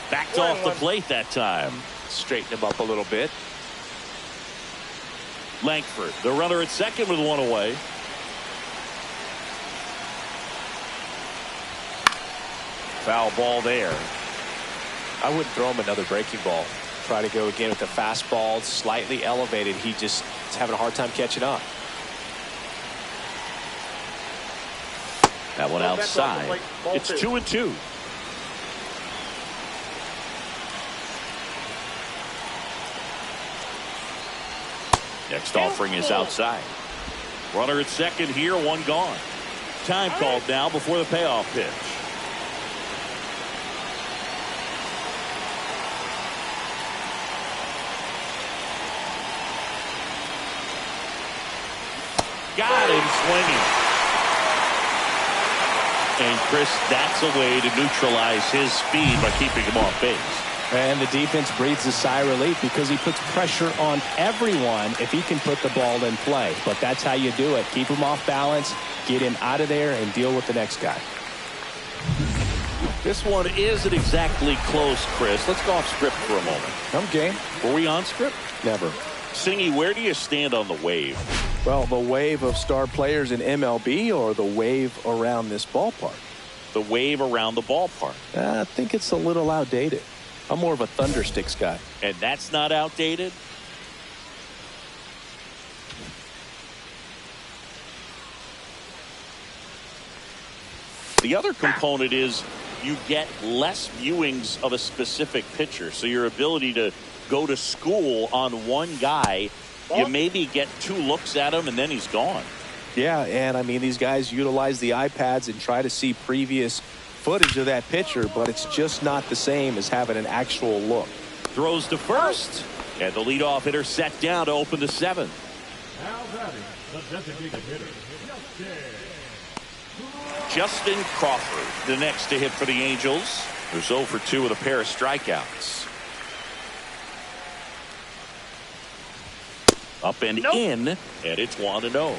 Backed off the plate that time. Straighten him up a little bit. Langford, the runner at second with 1 away. Foul ball there. I wouldn't throw him another breaking ball. Try to go again with the fastball, slightly elevated. He just is having a hard time catching up. That one outside. It's 2-2. Next offering is outside. Runner at second here, 1 gone. Time called now before the payoff pitch. Got him swinging. And Chris, that's a way to neutralize his speed by keeping him off base. And the defense breathes a sigh of relief because he puts pressure on everyone if he can put the ball in play. But that's how you do it. Keep him off balance, get him out of there, and deal with the next guy. This one isn't exactly close, Chris. Let's go off script for a moment. I'm game. Were we on script? Never. Singy, where do you stand on the wave? Well, the wave of star players in MLB or the wave around this ballpark? The wave around the ballpark. I think it's a little outdated. I'm more of a thundersticks guy. And that's not outdated? The other component is you get less viewings of a specific pitcher. So your ability to go to school on one guy, you maybe get 2 looks at him and then he's gone. Yeah, and I mean, these guys utilize the iPads and try to see previous footage of that pitcher, but it's just not the same as having an actual look. Throws to first, and the leadoff hitter set down to open the 7th. Now batting, the designated hitter, Justin Crawford, the next to hit for the Angels, who's 0 for 2 with a pair of strikeouts. Up and in, and it's 1-0.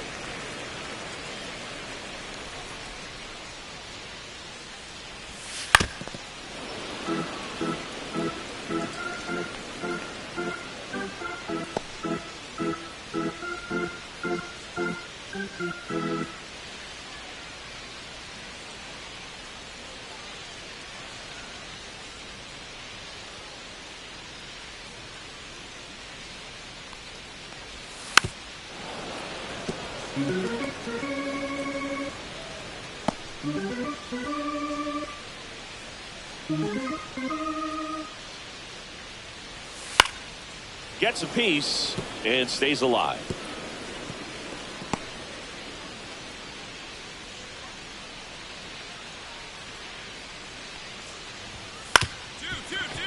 Gets a piece and stays alive.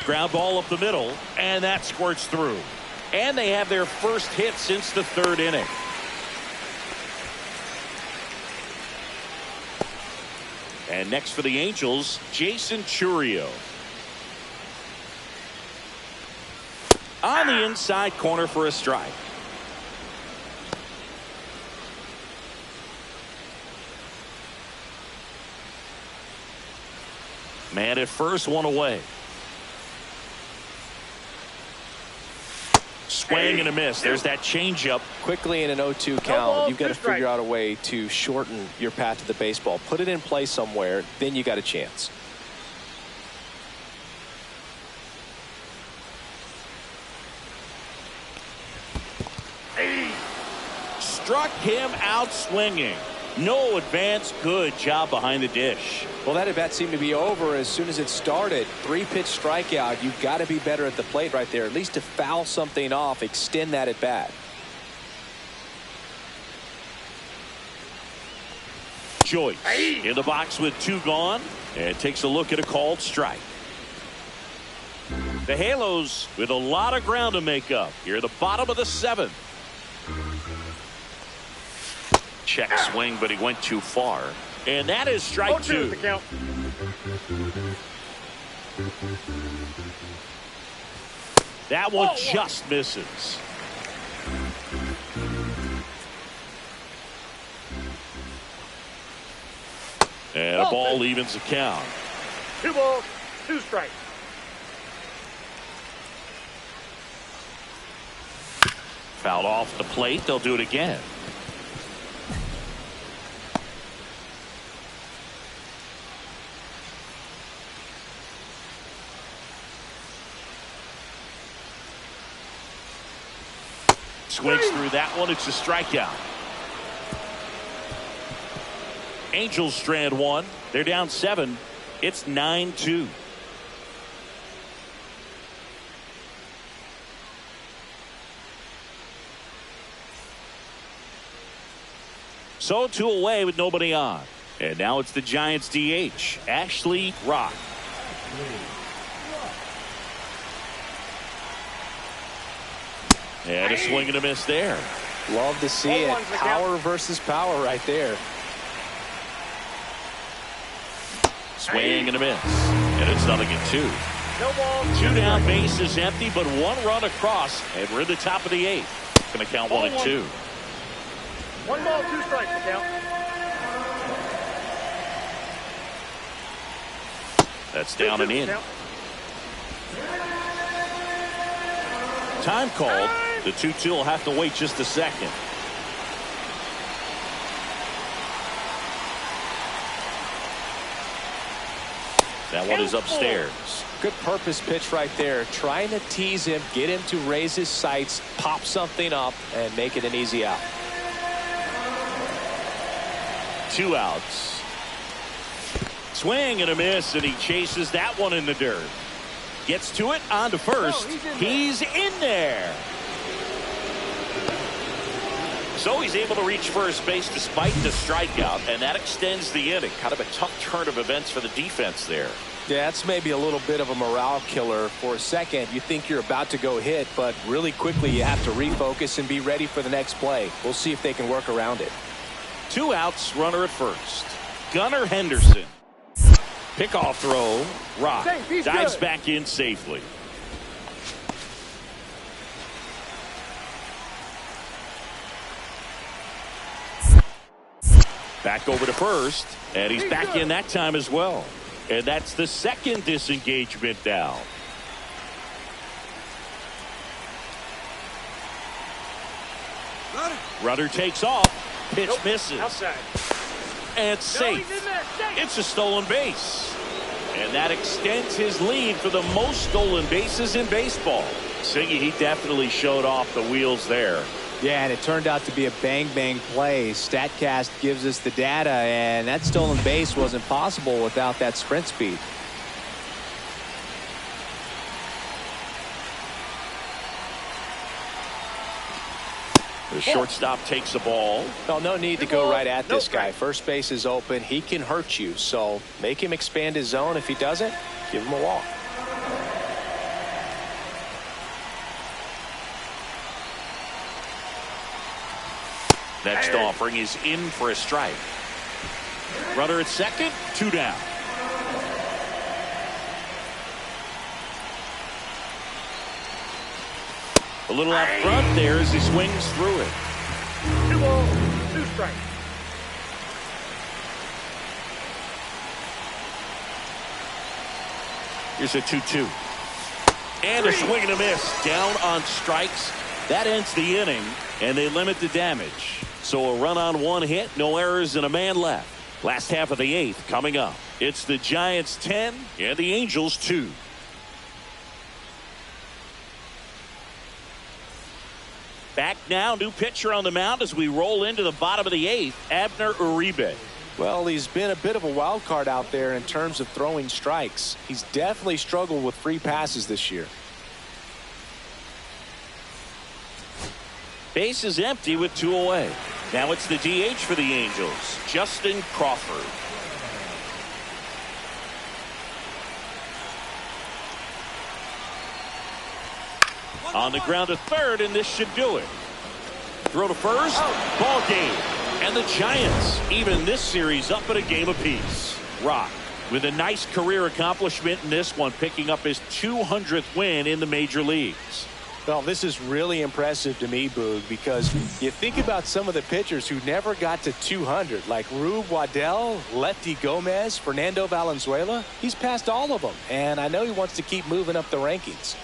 Ground ball up the middle, and that squirts through. And they have their first hit since the third inning. And next for the Angels, Jason Churio. On the inside corner for a strike. Man at first, one away. Swing and a miss. There's that changeup. Quickly in an 0-2 count, you've got to figure out a way to shorten your path to the baseball. Put it in play somewhere, then you got a chance. Struck him out swinging. No advance. Good job behind the dish. Well, that at bat seemed to be over as soon as it started. 3-pitch strikeout. You've got to be better at the plate right there, at least to foul something off, extend that at bat. Joyce in the box with 2 gone and takes a look at a called strike. The Halos with a lot of ground to make up here at the bottom of the 7th. Check swing, but he went too far. And that is strike 2. The count. That one just misses. And a ball evens the count. 2 balls, 2 strikes. Fouled off the plate. They'll do it again. Swings through that one. It's a strikeout. Angels strand 1. They're down 7. It's 9-2. So 2 away with nobody on. And now it's the Giants DH, Ashley Rock. And a swing and a miss there. Love to see it. Power versus power right there. Swing and a miss. And it's 0-2. No ball. 2 down, base is empty, but 1 run across. And we're in the top of the 8th. Going to count 1-2. 1 ball, 2 strikes to count. That's down and in. Time called. The 2-2 will have to wait just a second. That one is upstairs. Good purpose pitch right there. Trying to tease him, get him to raise his sights, pop something up, and make it an easy out. 2 outs. Swing and a miss, and he chases that one in the dirt. Gets to it, on to first. He's in there. So he's able to reach first base despite the strikeout, and that extends the inning. Kind of a tough turn of events for the defense there. Yeah, that's maybe a little bit of a morale killer. For a second, you think you're about to go hit, but really quickly you have to refocus and be ready for the next play. We'll see if they can work around it. 2 outs, runner at first. Gunnar Henderson. Pickoff throw. Rock dives back in safely. Back over to first, and he's back in that time as well. And that's the second disengagement down. Runner takes off. Pitch misses. Outside. And safe. It's a stolen base. And that extends his lead for the most stolen bases in baseball. Siggy, he definitely showed off the wheels there. Yeah, and it turned out to be a bang-bang play. StatCast gives us the data, and that stolen base wasn't possible without that sprint speed. The shortstop takes the ball. Well, no need to go right at this guy. First base is open. He can hurt you, so make him expand his zone. If he doesn't, give him a walk. offering is in for a strike. Runner at second, 2 down. A little out front there as he swings through it. 2 balls, 2 strikes. Here's a 2-2. And a swing and a miss. Down on strikes. That ends the inning, and they limit the damage. So a run on 1 hit, no errors, and a man left. Last half of the 8th coming up. It's the Giants 10 and the Angels 2. Back now, new pitcher on the mound as we roll into the bottom of the 8th, Abner Uribe. Well, he's been a bit of a wild card out there in terms of throwing strikes. He's definitely struggled with free passes this year. Base is empty with 2 away. Now it's the DH for the Angels, Justin Crawford. On the ground to third, and this should do it. Throw to first, ball game. And the Giants even this series up at a game apiece. Rock with a nice career accomplishment in this one, picking up his 200th win in the major leagues. Well, this is really impressive to me, Boog, because you think about some of the pitchers who never got to 200, like Rube Waddell, Lefty Gomez, Fernando Valenzuela. He's passed all of them, and I know he wants to keep moving up the rankings.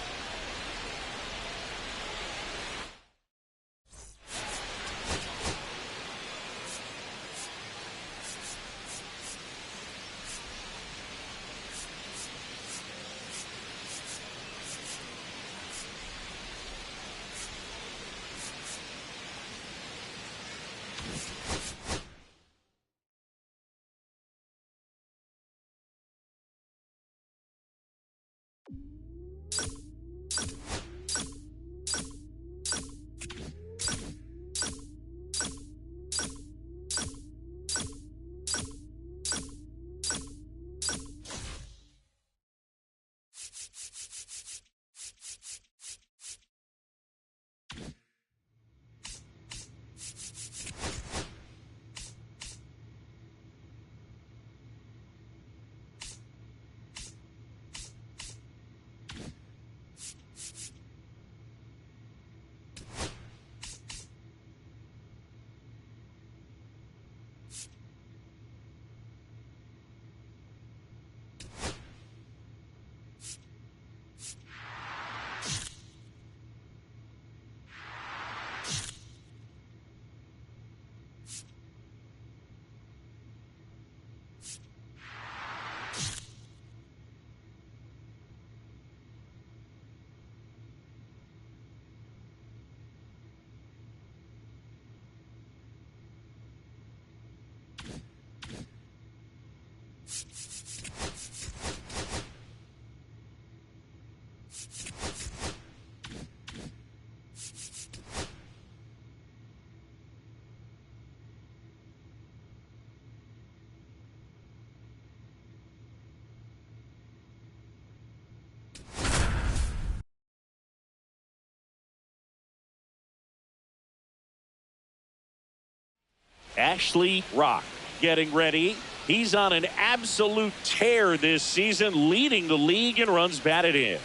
Ashley Rock getting ready. He's on an absolute tear this season, leading the league in runs batted in.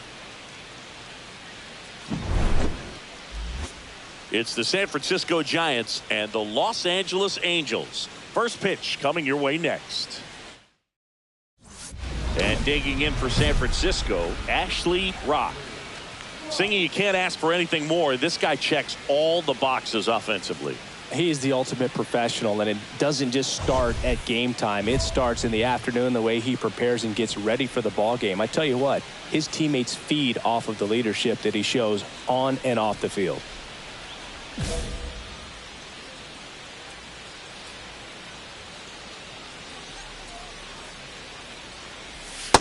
It's the San Francisco Giants and the Los Angeles Angels. First pitch coming your way next. And digging in for San Francisco, Ashley Rock. Singing, you can't ask for anything more. This guy checks all the boxes offensively. He is the ultimate professional, and it doesn't just start at game time. It starts in the afternoon, the way he prepares and gets ready for the ball game. I tell you what, his teammates feed off of the leadership that he shows on and off the field.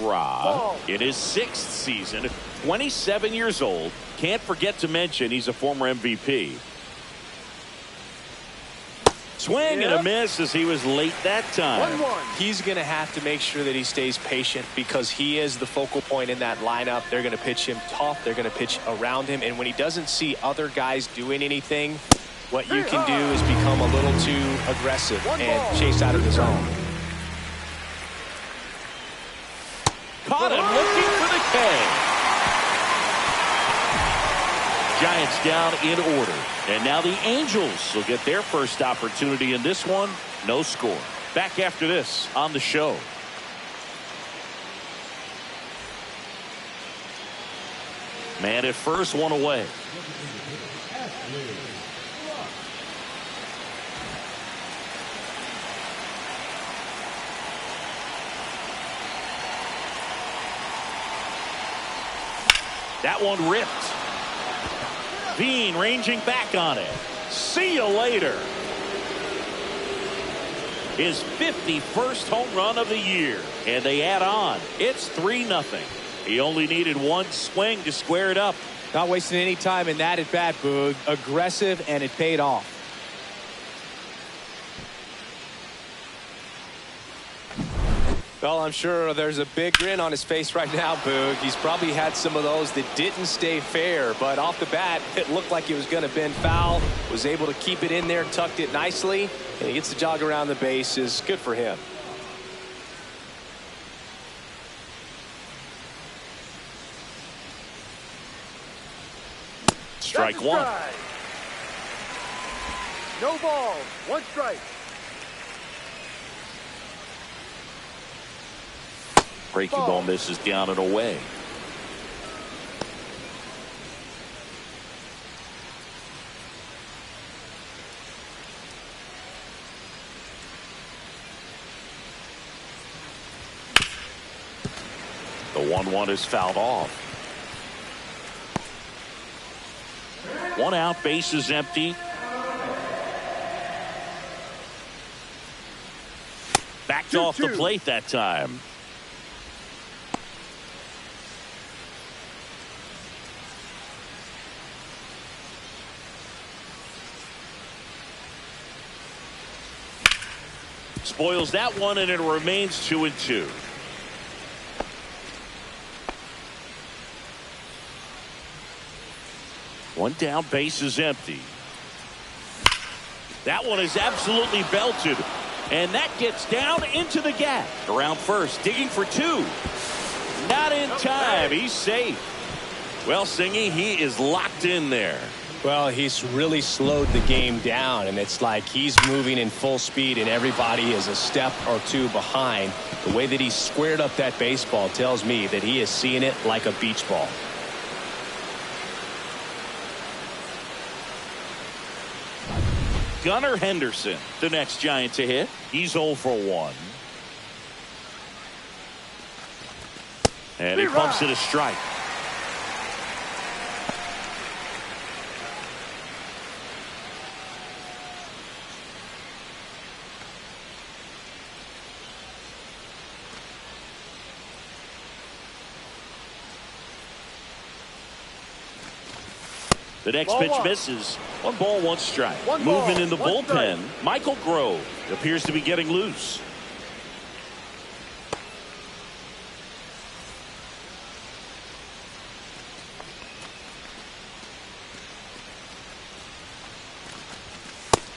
Rob in his 6th season, 27 years old. Can't forget to mention he's a former MVP. Swing and a miss as he was late that time. 1-1. He's going to have to make sure that he stays patient because he is the focal point in that lineup. They're going to pitch him tough. They're going to pitch around him. And when he doesn't see other guys doing anything, What you can do is become a little too aggressive and chase out of the zone. Caught him looking for the K. Giants down in order. And now the Angels will get their first opportunity in this one. No score. Back after this on the show. Man at first, one away. That one ripped. Bean ranging back on it. See you later. His 51st home run of the year. And they add on. It's 3-0. He only needed one swing to square it up. Not wasting any time in that at bat, Boog. Aggressive, and it paid off. Well, I'm sure there's a big grin on his face right now, Boog. He's probably had some of those that didn't stay fair, but off the bat, it looked like it was going to bend foul. Was able to keep it in there, tucked it nicely, and he gets the jog around the bases. Good for him. Strike one. No ball. One strike. Breaking ball misses down and away. The 1-1 is fouled off. One out, base is empty. Backed off the plate that time. Spoils that one, and it remains 2-2. One down, base is empty. That one is absolutely belted. And that gets down into the gap. Around first, digging for two. Not in time. He's safe. Well, Singy, he is locked in there. Well, he's really slowed the game down, and it's like he's moving in full speed, and everybody is a step or two behind. The way that he squared up that baseball tells me that he is seeing it like a beach ball. Gunnar Henderson, the next Giant to hit. He's 0 for 1. And he pumps it a strike. The next pitch misses. 1 ball, 1 strike. Movement in the bullpen. Michael Grove appears to be getting loose.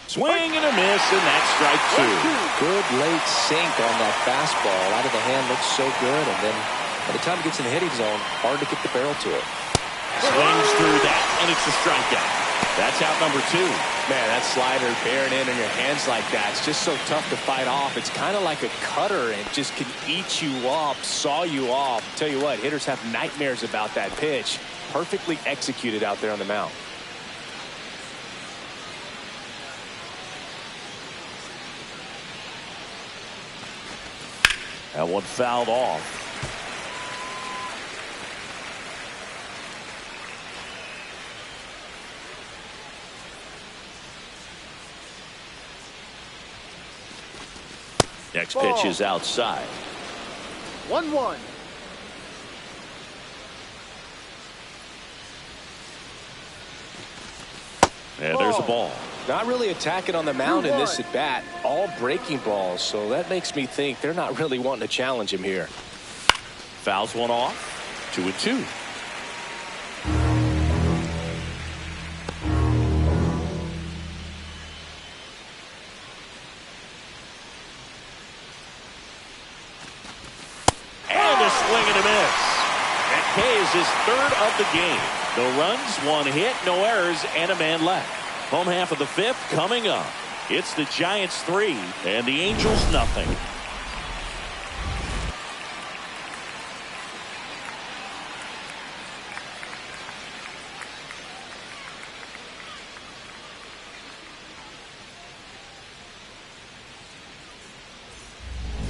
Swing and a miss, and that's strike 2. Good late sink on that fastball. Out of the hand looks so good, and then by the time it gets in the hitting zone, hard to get the barrel to it. Swings through that, and it's a strikeout. That's out number 2. Man, that slider bearing in on your hands like that, it's just so tough to fight off. It's kind of like a cutter and just can eat you up, saw you off. Tell you what, hitters have nightmares about that pitch. Perfectly executed out there on the mound. That one fouled off. Next pitch is outside. 1-1. And there's a ball. Not really attacking on the mound in this at bat. All breaking balls, so that makes me think they're not really wanting to challenge him here. Fouls one off. 2-2. swing and a miss. That K is his third of the game. No runs, one hit, no errors, and a man left. Home half of the fifth coming up. It's the Giants 3 and the Angels nothing.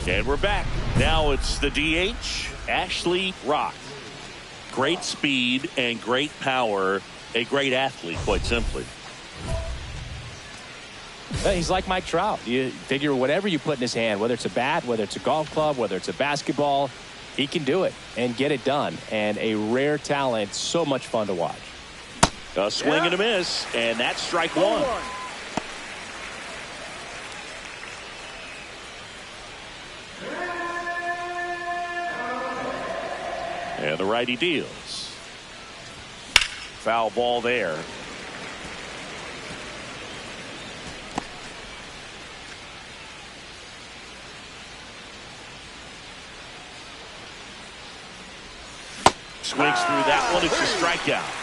And we're back. Now it's the DH, Ashley Rock. Great speed and great power. A great athlete, quite simply. He's like Mike Trout. You figure whatever you put in his hand, whether it's a bat, whether it's a golf club, whether it's a basketball, he can do it and get it done. And a rare talent, so much fun to watch. A swing and a miss, and that's strike one. And the righty deals. Foul ball there. Swings through that one. It's a strikeout.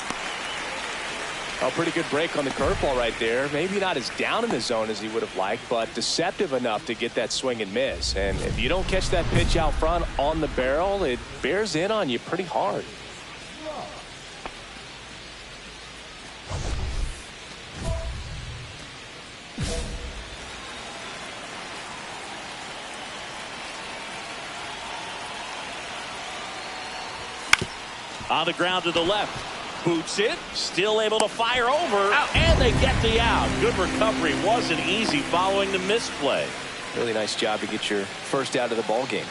A pretty good break on the curveball right there. Maybe not as down in the zone as he would have liked, but deceptive enough to get that swing and miss. And if you don't catch that pitch out front on the barrel, it bears in on you pretty hard. On the ground to the left. Boots it. Still able to fire over. And they get the out. Good recovery. Wasn't easy following the misplay. Really nice job to get your first out of the ball game.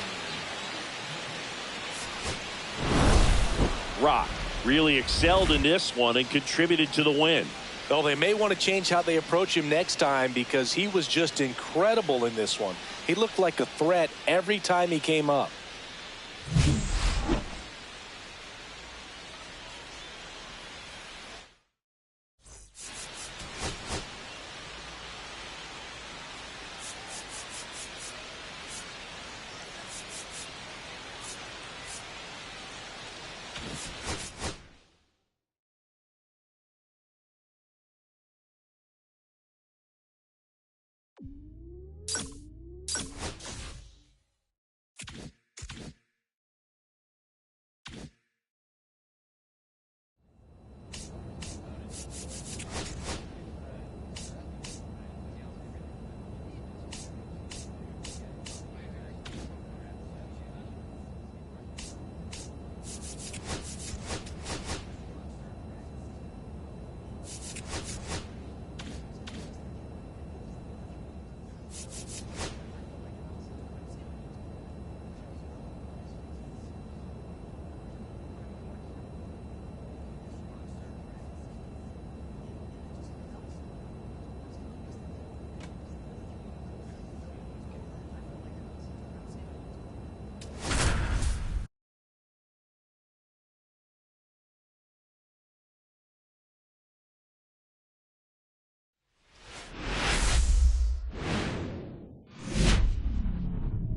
Rock really excelled in this one and contributed to the win. Well, they may want to change how they approach him next time because he was just incredible in this one. He looked like a threat every time he came up.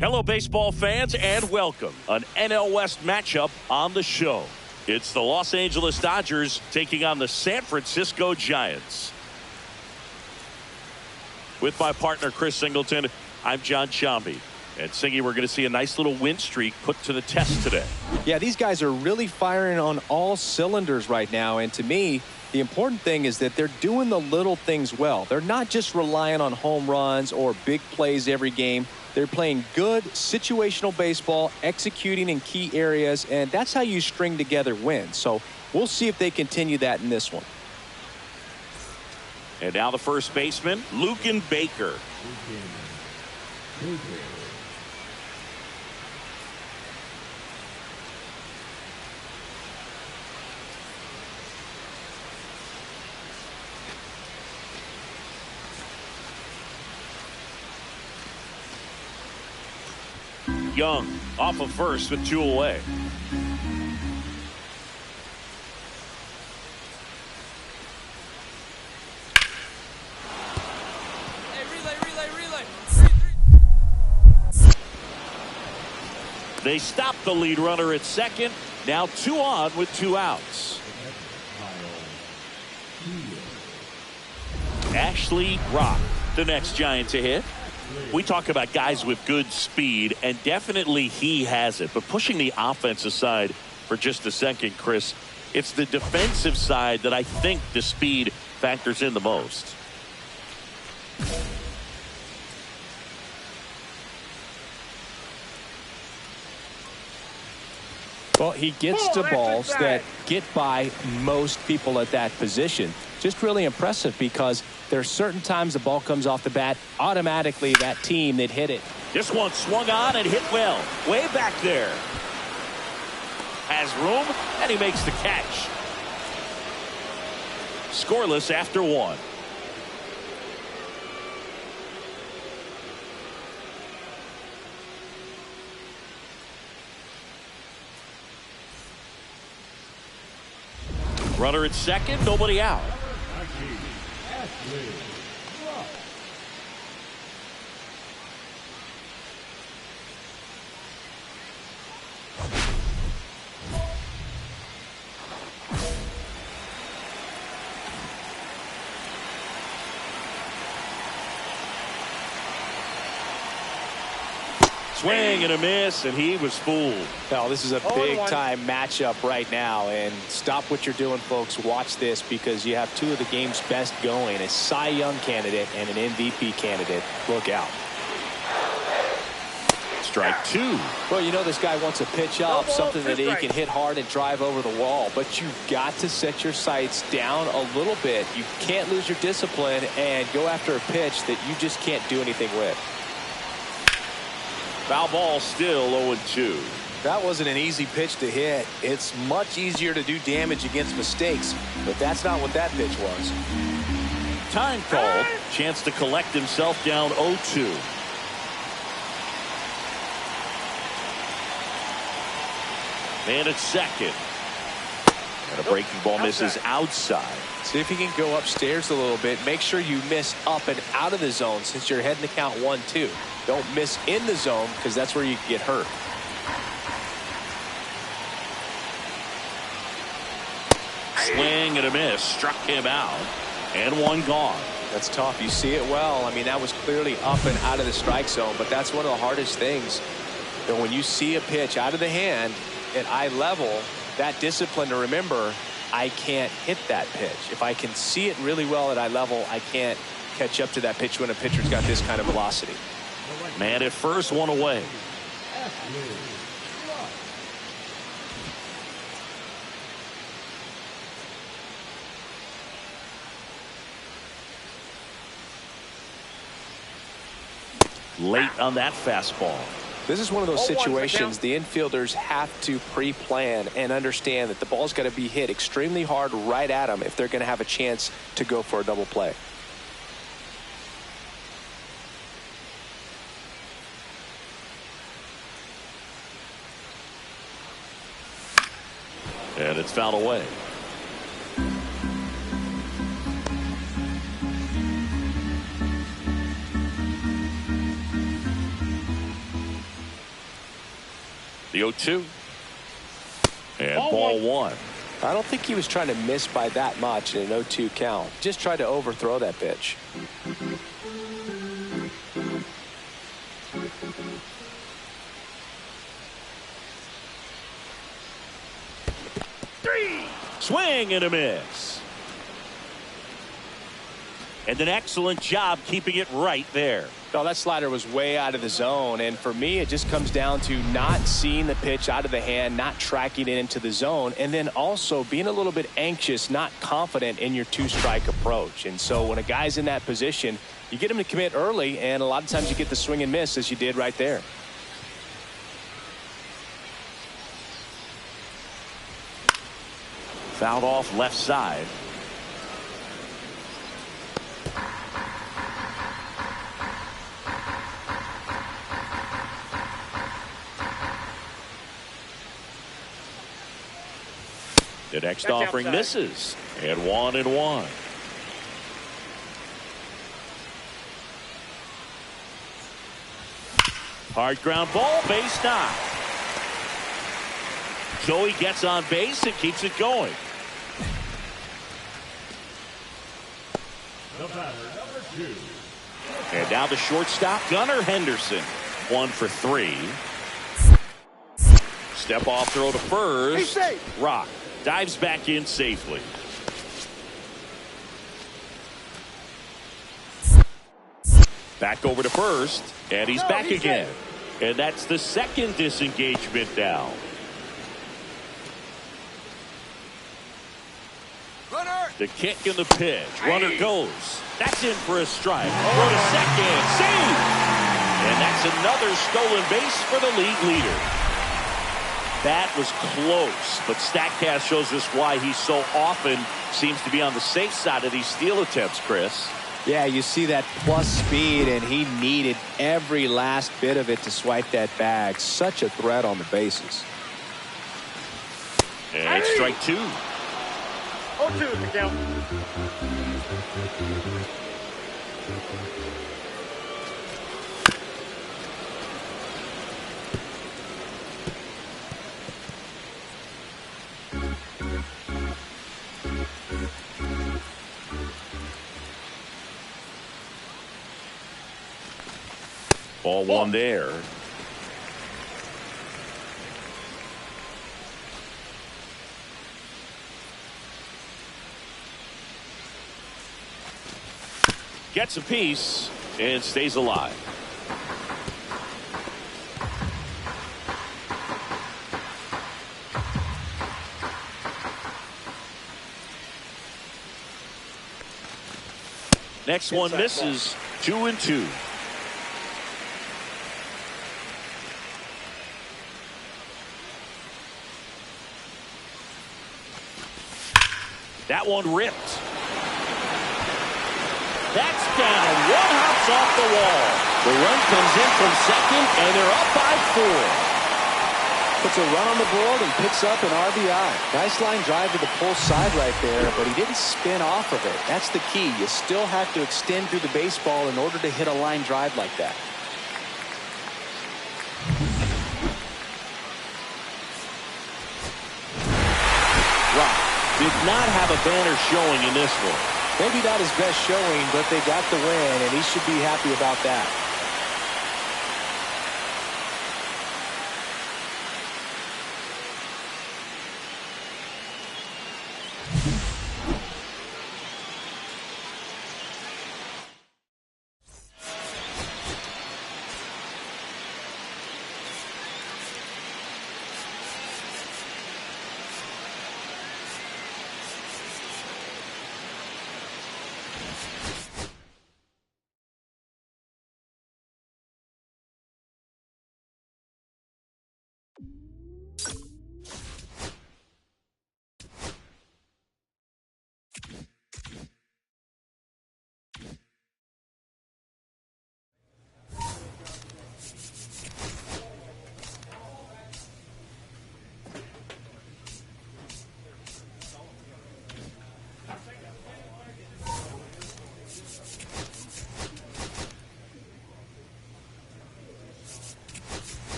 Hello, baseball fans, and welcome. An NL West matchup on the show. It's the Los Angeles Dodgers taking on the San Francisco Giants. With my partner, Chris Singleton, I'm John Shambi. And Singy, we're going to see a nice little win streak put to the test today. Yeah, these guys are really firing on all cylinders right now. And to me, the important thing is that they're doing the little things well. They're not just relying on home runs or big plays every game. They're playing good situational baseball, executing in key areas, and that's how you string together wins. So we'll see if they continue that in this one. And now the first baseman, Lookin Baker. Young off of first with 2 away. Hey, relay. They stop the lead runner at second. Now 2 on with 2 outs. Ashley Rock, the next Giant to hit. We talk about guys with good speed, and definitely he has it. But pushing the offense aside for just a second, Chris, it's the defensive side that I think the speed factors in the most. Well, he gets to balls that get by most people at that position. Just really impressive because there are certain times the ball comes off the bat, automatically that team that hit it. This one swung on and hit well. Way back there. Has room, and he makes the catch. Scoreless after 1. Runner at second, nobody out. Swing and a miss, and he was fooled. Now, this is a big-time matchup right now, and stop what you're doing, folks. Watch this because you have 2 of the game's best going, a Cy Young candidate and an MVP candidate. Look out. Strike 2. Well, you know this guy wants a pitch up, something that he can hit hard and drive over the wall, but you've got to set your sights down a little bit. You can't lose your discipline and go after a pitch that you just can't do anything with. Foul ball, still 0-2. That wasn't an easy pitch to hit. It's much easier to do damage against mistakes, but that's not what that pitch was. Time called. Chance to collect himself down 0-2. And at second. And a breaking ball misses outside. See if you can go upstairs a little bit. Make sure you miss up and out of the zone since you're heading to count 1-2. Don't miss in the zone because that's where you can get hurt. Swing and a miss. Struck him out. And 1 gone. That's tough. You see it well. I mean, that was clearly up and out of the strike zone, but that's one of the hardest things. And when you see a pitch out of the hand at eye level, that discipline to remember, I can't hit that pitch. If I can see it really well at eye level, I can't catch up to that pitch when a pitcher's got this kind of velocity. Man at first, 1 away. Late on that fastball. This is one of those situations the infielders have to pre-plan and understand that the ball's got to be hit extremely hard right at them if they're going to have a chance to go for a double play. And it's fouled away. The 0-2. And ball 1. I don't think he was trying to miss by that much in an 0-2 count. Just tried to overthrow that pitch. Swing and a miss. And an excellent job keeping it right there. No, that slider was way out of the zone, and for me it just comes down to not seeing the pitch out of the hand, not tracking it into the zone, and then also being a little bit anxious, not confident in your 2-strike approach. And so when a guy's in that position, you get him to commit early, and a lot of times you get the swing and miss as you did right there. Fouled off left side. The next offering misses. And 1-1. Hard ground ball, base knock. So he gets on base and keeps it going. The batter, number 2. And now the shortstop, Gunnar Henderson. 1 for 3. Step off throw to first. He's safe. Rock dives back in safely. Back over to first, and he's back again. And that's the second disengagement now. Runner. The kick and the pitch. Runner goes. That's in for a strike. Throw to second. Save! And that's another stolen base for the league leader. That was close, but StatCast shows us why he so often seems to be on the safe side of these steal attempts, Chris. Yeah, you see that plus speed, and he needed every last bit of it to swipe that bag. Such a threat on the bases. And strike 2. 0-2 is the count. Ball 1 there. Gets a piece and stays alive. Next one misses. 2-2. That one ripped. That's down. One hops off the wall. The run comes in from second, and they're up by 4. Puts a run on the board and picks up an RBI. Nice line drive to the pull side right there, but he didn't spin off of it. That's the key. You still have to extend through the baseball in order to hit a line drive like that. Did not have a banner showing in this one. Maybe not his best showing, but they got the win, and he should be happy about that.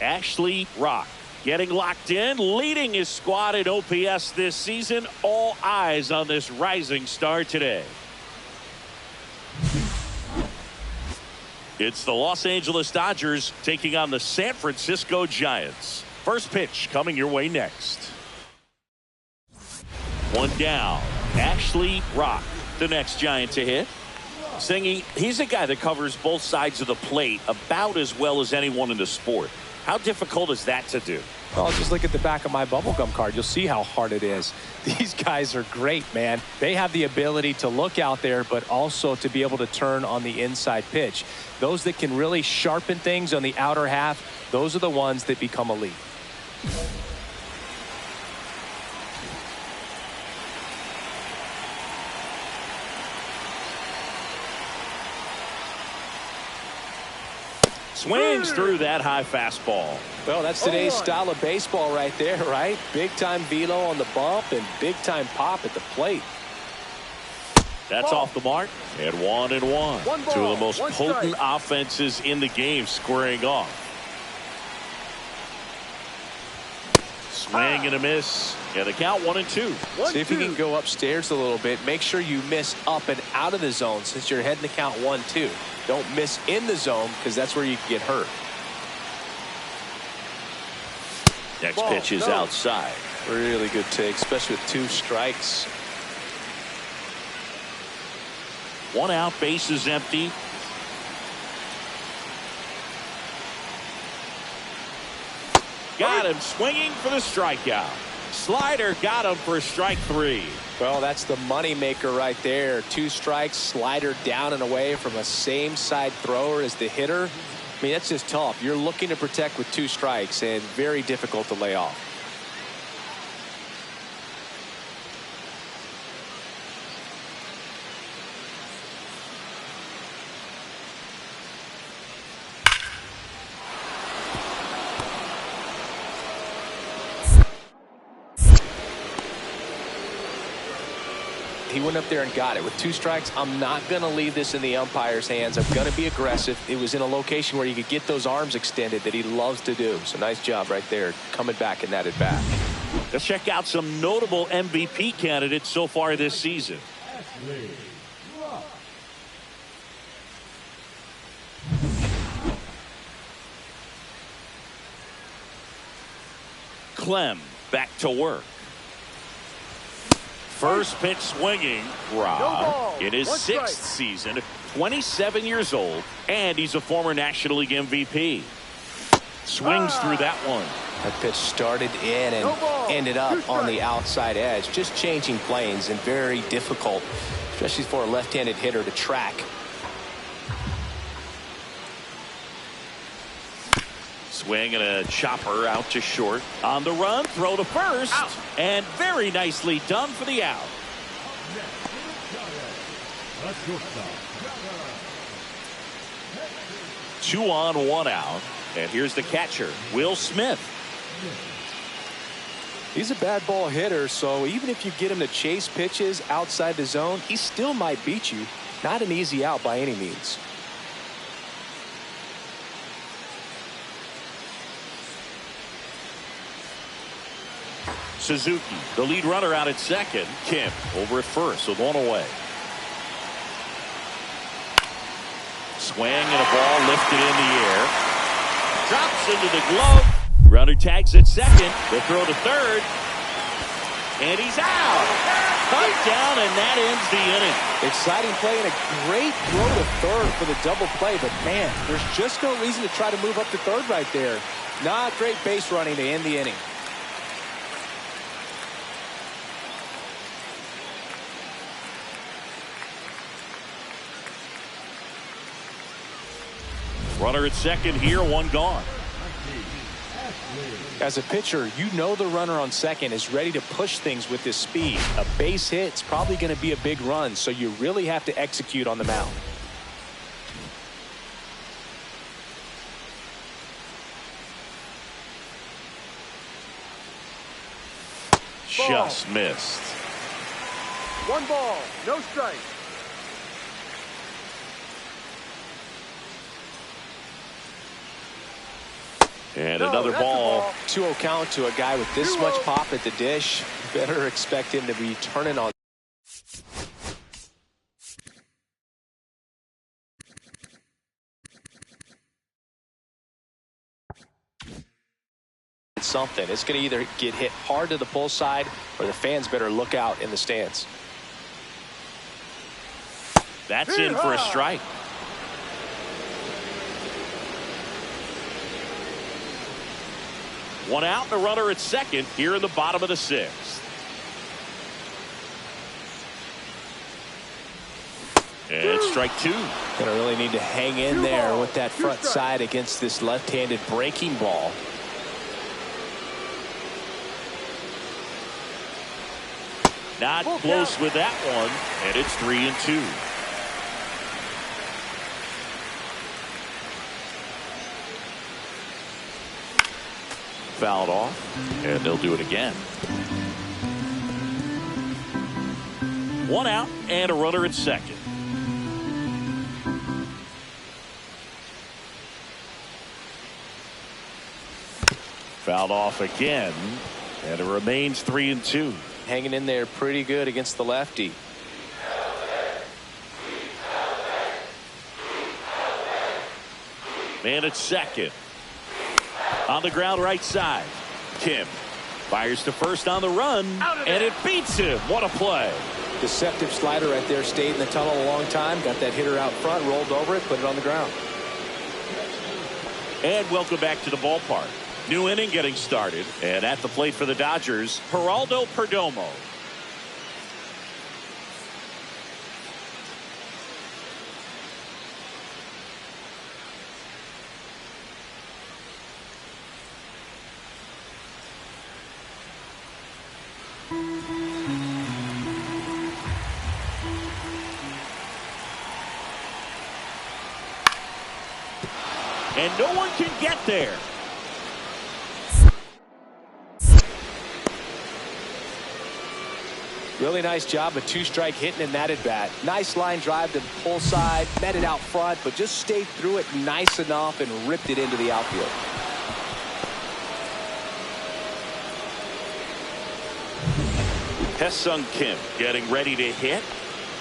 Ashley Rock getting locked in, leading his squad in OPS this season. All eyes on this rising star today. It's the Los Angeles Dodgers taking on the San Francisco Giants. First pitch coming your way next. One down. Ashley Rock, the next Giant to hit. Singy, he's a guy that covers both sides of the plate about as well as anyone in the sport. How difficult is that to do? Well, just look at the back of my bubblegum card. You'll see how hard it is. These guys are great, man. They have the ability to look out there, but also to be able to turn on the inside pitch. Those that can really sharpen things on the outer half, those are the ones that become elite. Swings through that high fastball. Well, that's today's style of baseball right there, right? Big-time velo on the bump and big-time pop at the plate. That's off the mark. And 1-1. Two of the most potent offenses in the game squaring off. Swing and a miss. And the count 1-2. See if you can go upstairs a little bit. Make sure you miss up and out of the zone since you're heading to count 1-2. Don't miss in the zone because that's where you can get hurt. Next pitch is outside. Really good take, especially with 2 strikes. 1 out, bases empty. Got him swinging for the strikeout. Slider got him for strike 3. Well, that's the money maker right there. 2 strikes, slider down and away from a same side thrower as the hitter. I mean, that's just tough. You're looking to protect with 2 strikes and very difficult to lay off. He went up there and got it with 2 strikes. I'm not going to leave this in the umpire's hands. I'm going to be aggressive. It was in a location where you could get those arms extended that he loves to do. So nice job right there coming back in that at bat. Let's check out some notable MVP candidates so far this season. Clem back to work. First pitch swinging. Rob in his 6th season, 27 years old, and he's a former National League MVP. Swings through that one. That pitch started in and ended up on the outside edge. Just changing planes and very difficult, especially for a left-handed hitter to track. Swing and a chopper out to short. On the run, throw to first. Out. And very nicely done for the out. 2 on, 1 out. And here's the catcher, Will Smith. He's a bad ball hitter, so even if you get him to chase pitches outside the zone, he still might beat you. Not an easy out by any means. Suzuki, the lead runner out at second. Kim over at first with 1 away. Swing and a ball lifted in the air. Drops into the glove. Runner tags at second. The throw to third. And he's out. Cut down, and that ends the inning. Exciting play and a great throw to third for the double play. But, man, there's just no reason to try to move up to third right there. Not great base running to end the inning. Runner at second here, 1 gone. As a pitcher, you know the runner on second is ready to push things with his speed. A base hit's probably going to be a big run, so you really have to execute on the mound. Just missed. 1 ball, no strike. And another ball. 2-0 count to a guy with this much pop at the dish. Better expect him to be turning on. Something. It's going to either get hit hard to the pull side or the fans better look out in the stands. That's in for a strike. One out, the runner at second here in the bottom of the 6th. And strike 2. Gonna really need to hang in there with that front side against this left-handed breaking ball. Not close with that one, and it's 3-2. fouled off, and they'll do it again. 1 out and a runner at second. Fouled off again, and it remains 3-2. Hanging in there pretty good against the lefty. Man at second. On the ground right side. Kim fires to first on the run, and it beats him. What a play. Deceptive slider right there. Stayed in the tunnel a long time. Got that hitter out front, rolled over it, put it on the ground. And welcome back to the ballpark. New inning getting started. And at the plate for the Dodgers, Geraldo Perdomo. And no one can get there. Really nice job of two-strike hitting in that at-bat. Nice line drive to the pull side, met it out front, but just stayed through it nice enough and ripped it into the outfield. Hae-Sung Kim getting ready to hit.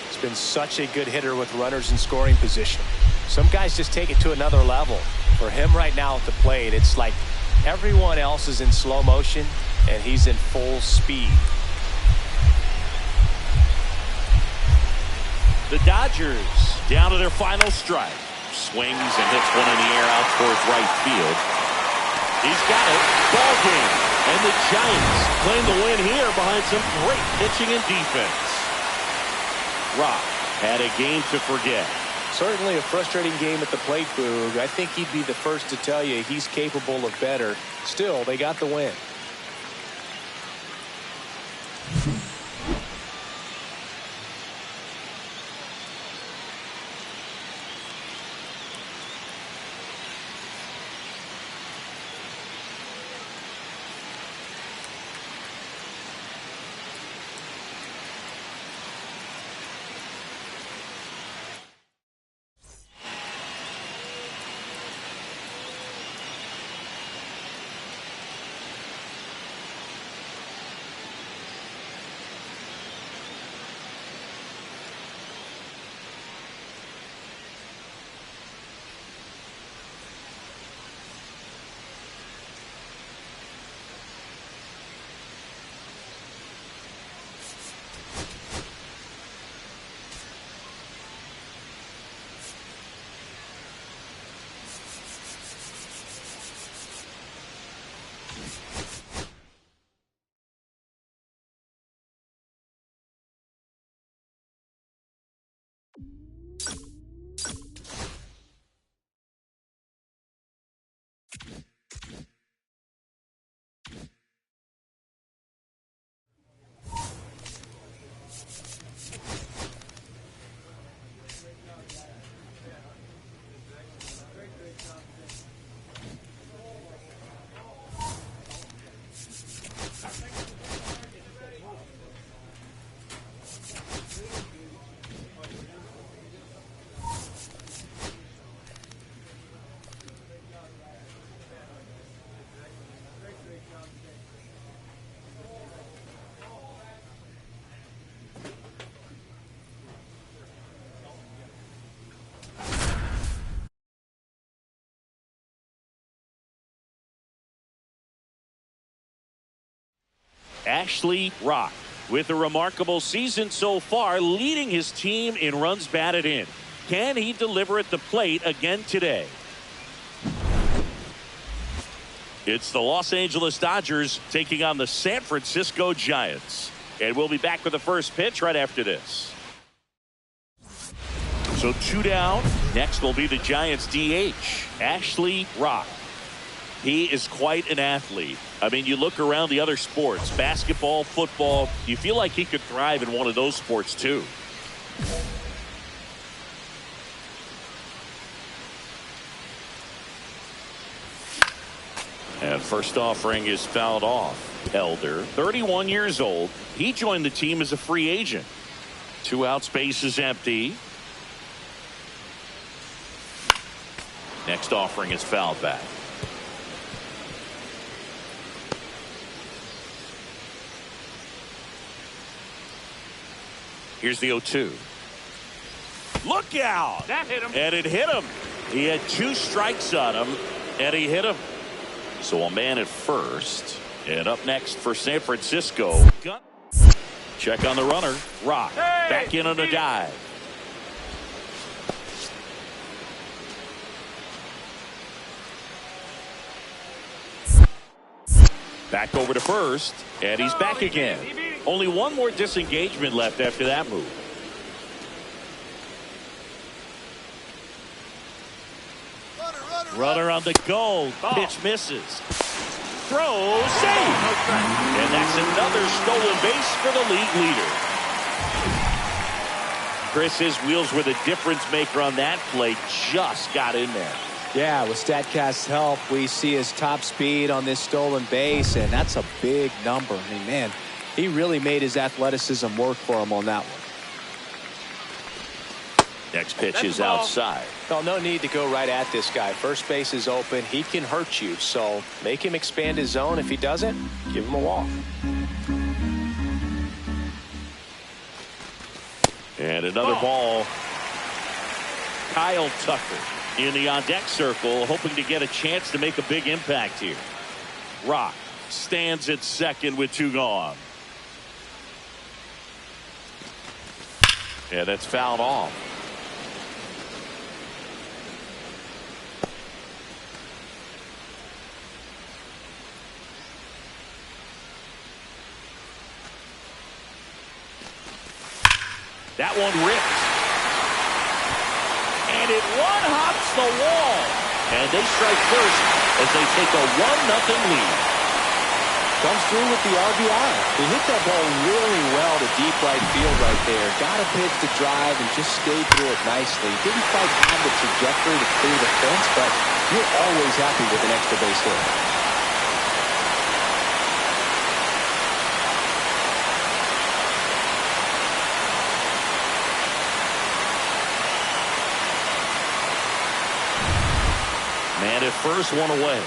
He's been such a good hitter with runners in scoring position. Some guys just take it to another level. For him right now at the plate, it's like everyone else is in slow motion and he's in full speed. The Dodgers down to their final strike. Swings and hits one in the air out towards right field. He's got it. Ball game. And the Giants claim the win here behind some great pitching and defense. Rock had a game to forget. Certainly a frustrating game at the plate, Boog. I think he'd be the first to tell you he's capable of better. Still, they got the win. Ashley Rock with a remarkable season so far, leading his team in runs batted in. Can he deliver at the plate again today? It's the Los Angeles Dodgers taking on the San Francisco Giants. And we'll be back with the first pitch right after this. So 2 down. Next will be the Giants DH, Ashley Rock. He is quite an athlete. I mean, you look around the other sports, basketball, football, you feel like he could thrive in one of those sports too. And And first offering is fouled off. Elder, 31 years old. He joined the team as a free agent. 2 outs, base is empty. Next offering is fouled back. Here's the 0-2. Look out! That hit him. And it hit him. He had 2 strikes on him, and he hit him. So a man at first. And up next for San Francisco. Check on the runner. Rock. Back in on a dive. Back over to first. And he's back again. Only one more disengagement left after that move. Runner on the go. Pitch misses. Throw, save. And that's another stolen base for the league leader. Chris, his wheels were the difference maker on that play. Just got in there. Yeah, with StatCast's help, we see his top speed on this stolen base, and that's a big number. I mean, man, he really made his athleticism work for him on that one. Next pitch is outside. Well, no need to go right at this guy. First base is open. He can hurt you. So make him expand his zone. If he doesn't, give him a walk. And another ball. Kyle Tucker in the on-deck circle, hoping to get a chance to make a big impact here. Rock stands at second with 2 gone. Yeah, that's fouled off. That one ripped. And it one-hops the wall. And they strike first as they take a 1-0 lead. Comes through with the RBI. He hit that ball really well to deep right field right there. Got a pitch to drive and just stayed through it nicely. Didn't quite have the trajectory to clear the fence, but you're always happy with an extra base hit. Man at first, one away.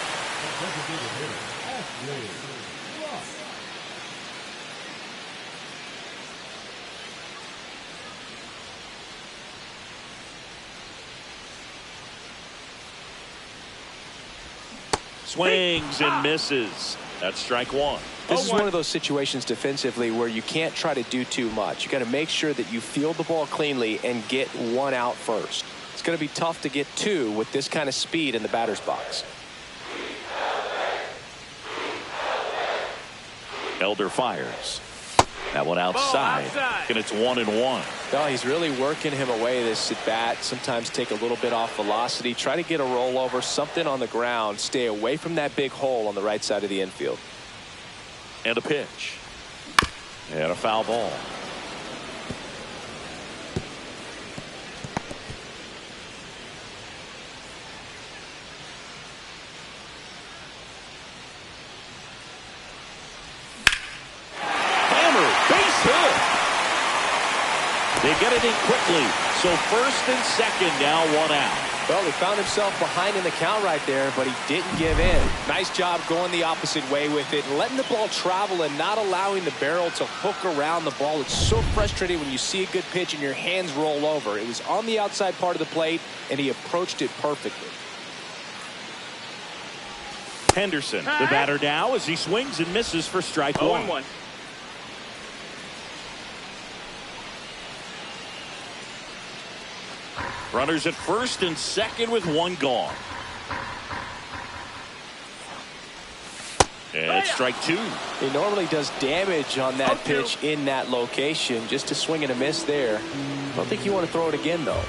Swings and misses. That's strike 1. This is one of those situations defensively where you can't try to do too much. You got to make sure that you field the ball cleanly and get 1 out first. It's going to be tough to get 2 with this kind of speed in the batter's box. Elder fires. That one outside. And it's 1-1. No, he's really working him away this at bat. Sometimes take a little bit off velocity. Try to get a rollover, something on the ground. Stay away from that big hole on the right side of the infield. And a pitch. And a foul ball. They get it in quickly. So first and second now, 1 out. Well, he found himself behind in the count right there, but he didn't give in. Nice job going the opposite way with it, letting the ball travel and not allowing the barrel to hook around the ball. It's so frustrating when you see a good pitch and your hands roll over. It was on the outside part of the plate, and he approached it perfectly. Henderson, the batter now, as he swings and misses for strike 1. Runners at first and second with 1 gone. And strike 2. He normally does damage on that pitch in that location. Just a swing and a miss there. I don't think you want to throw it again, though.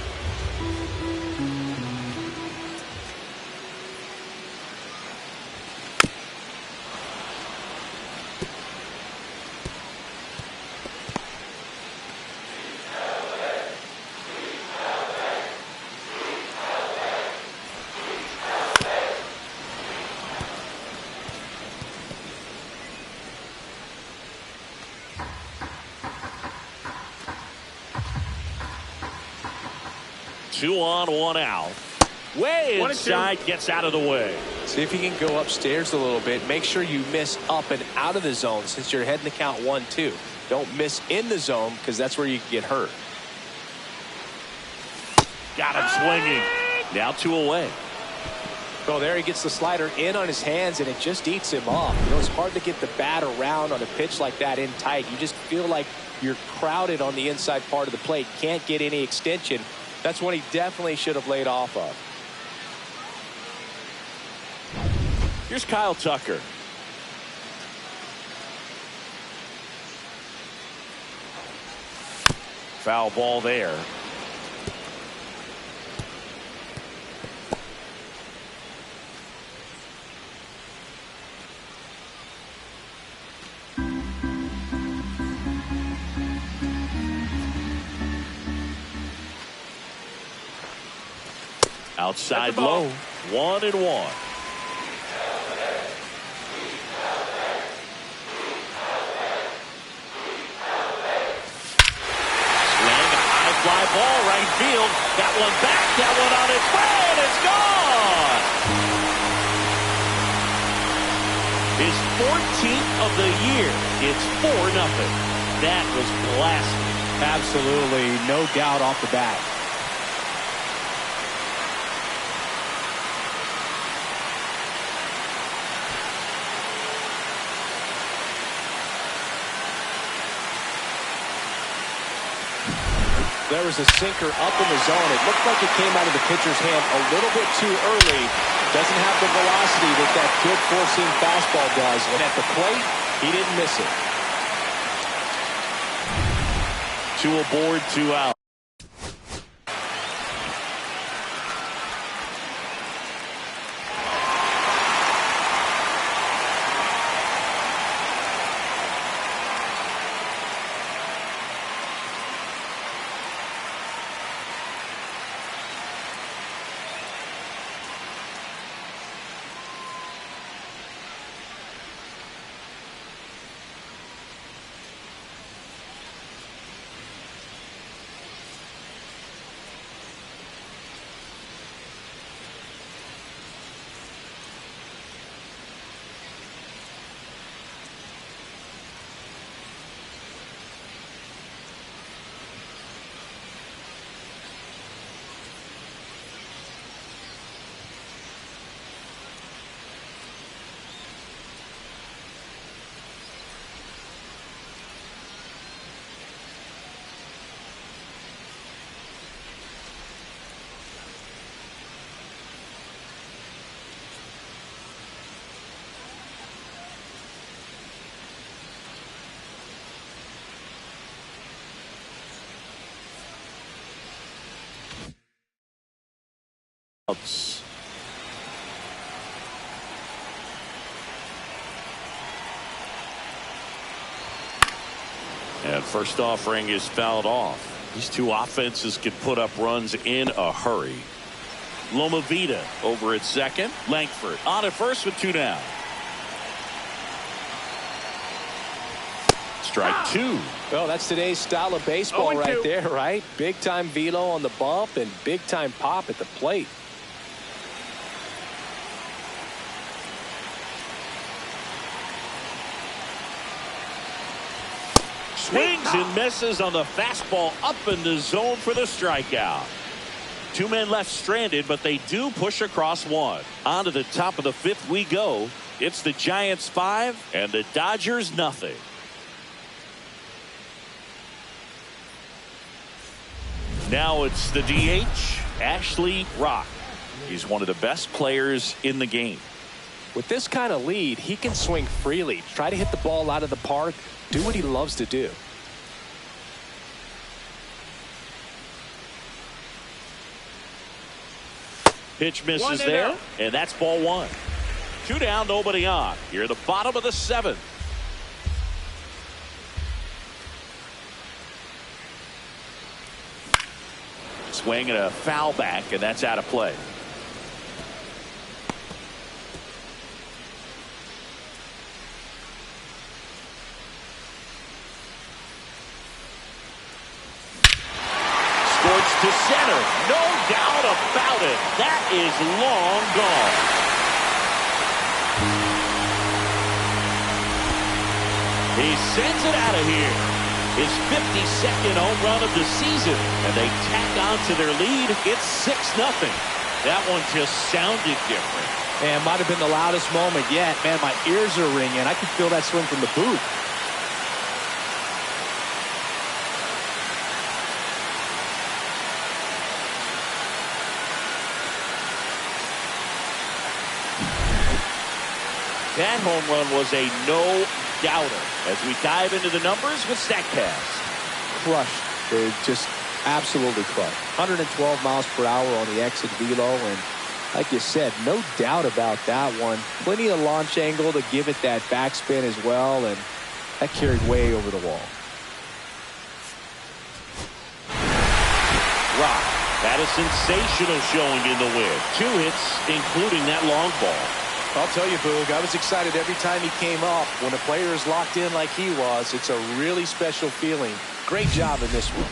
2 on, 1 out. Way inside, gets out of the way. See if you can go upstairs a little bit. Make sure you miss up and out of the zone since you're heading to count 1-2. Don't miss in the zone because that's where you can get hurt. Got him swinging. Now 2 away. Oh, there he gets the slider in on his hands, and it just eats him off. You know, it's hard to get the bat around on a pitch like that in tight. You just feel like you're crowded on the inside part of the plate. Can't get any extension. That's one he definitely should have laid off of. Here's Kyle Tucker. Foul ball there. Outside low, 1-1. Fly ball right field. That one back. That one on its way, and it's gone. His 14th of the year. It's 4-0. That was blasted. Absolutely, no doubt off the bat. There was a sinker up in the zone. It looked like it came out of the pitcher's hand a little bit too early. Doesn't have the velocity that good four-seam fastball does. And at the plate, he didn't miss it. 2 aboard, 2 out. And first offering is fouled off. These two offenses can put up runs in a hurry. Loma Vida over at second. Langford on at first with 2 down. Strike 2. Well, that's today's style of baseball right there, right? Big time velo on the bump and big time pop at the plate. Swings and misses on the fastball up in the zone for the strikeout. 2 men left stranded, but they do push across 1. On to the top of the 5th we go. It's the Giants 5 and the Dodgers nothing. Now it's the DH, Ashley Rock. He's one of the best players in the game. With this kind of lead, he can swing freely, try to hit the ball out of the park, do what he loves to do. Pitch misses there, and that's ball 1. 2 down, nobody on. Here at the bottom of the 7th. Swing and a foul back, and that's out of play. Scored to center. No doubt about it. That is long gone. He sends it out of here. His 52nd home run of the season. And they tack on to their lead. It's 6-0. That one just sounded different. And might have been the loudest moment yet. Man, my ears are ringing. I can feel that swing from the booth. That home run was a no-doubter. As we dive into the numbers with StatCast. Crushed. They just absolutely crushed. 112 miles per hour on the exit velo, and like you said, no doubt about that one. Plenty of launch angle to give it that backspin as well, and that carried way over the wall. Rock had a sensational showing in the win. 2 hits, including that long ball. I'll tell you, Boog, I was excited every time he came up. When a player is locked in like he was, it's a really special feeling. Great job in this one.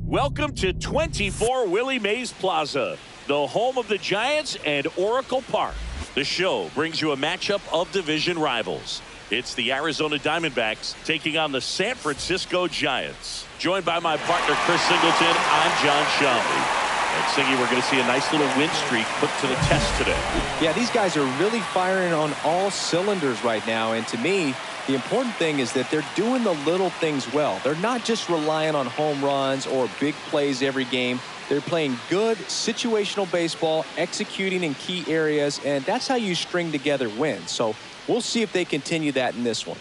Welcome to 24 Willie Mays Plaza, the home of the Giants and Oracle Park. The show brings you a matchup of division rivals. It's the Arizona Diamondbacks taking on the San Francisco Giants. Joined by my partner, Chris Singleton, I'm John Shelby. And Singy, we're going to see a nice little win streak put to the test today. Yeah, these guys are really firing on all cylinders right now. And to me, the important thing is that they're doing the little things well. They're not just relying on home runs or big plays every game. They're playing good situational baseball, executing in key areas, and that's how you string together wins. So we'll see if they continue that in this one.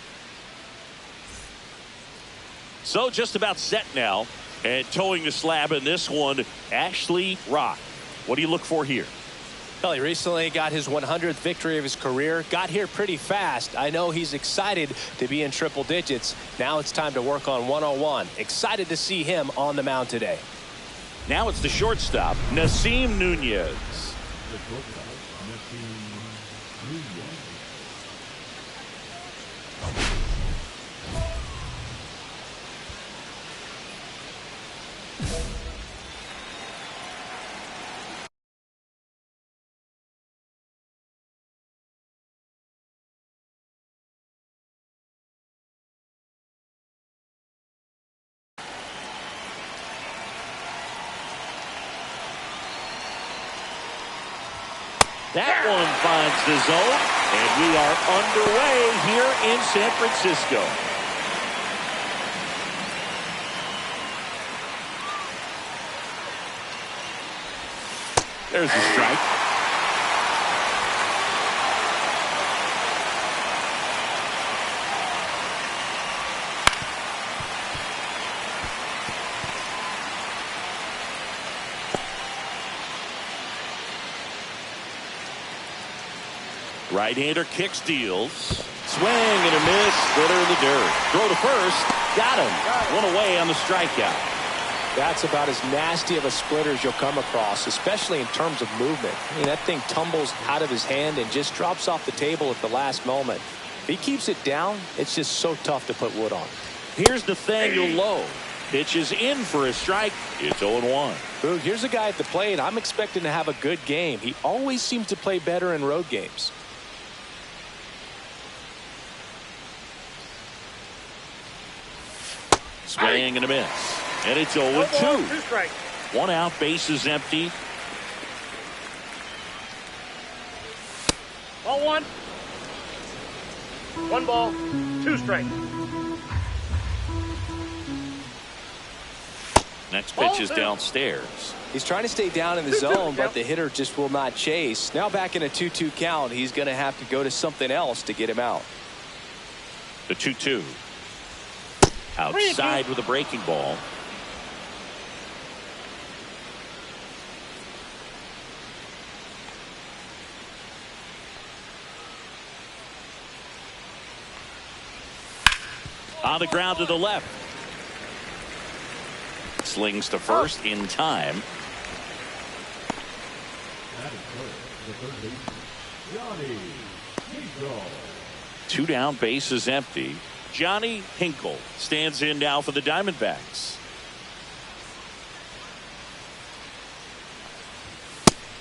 So just about set now. And towing the slab in this one, Ashley Rock. What do you look for here? Well, he recently got his 100th victory of his career. Got here pretty fast. I know he's excited to be in triple digits. Now it's time to work on 101. Excited to see him on the mound today. Now it's the shortstop, Nasim Nunez. That one finds the zone, and we are underway here in San Francisco. There's a strike. Right-hander kicks, deals. Swing and a miss. Splitter in the dirt. Throw to first. Got him. One away on the strikeout. That's about as nasty of a splitter as you'll come across, especially in terms of movement. I mean, that thing tumbles out of his hand and just drops off the table at the last moment. If he keeps it down, it's just so tough to put wood on. Here's Nathaniel Lowe. Pitches in for a strike. It's 0-1. Boog, here's a guy at the plate I'm expecting to have a good game. He always seems to play better in road games. Swing and a miss. And it's 0-2. One out, base is empty. Ball one. One ball, two strikes. Next pitch is downstairs. He's trying to stay down in the zone, but the hitter just will not chase. Now back in a 2-2 count, he's going to have to go to something else to get him out. The 2-2. Outside with a breaking ball. On the ground to the left. Slings to first in time. Two down, base is empty. Johnny Hinkle stands in now for the Diamondbacks.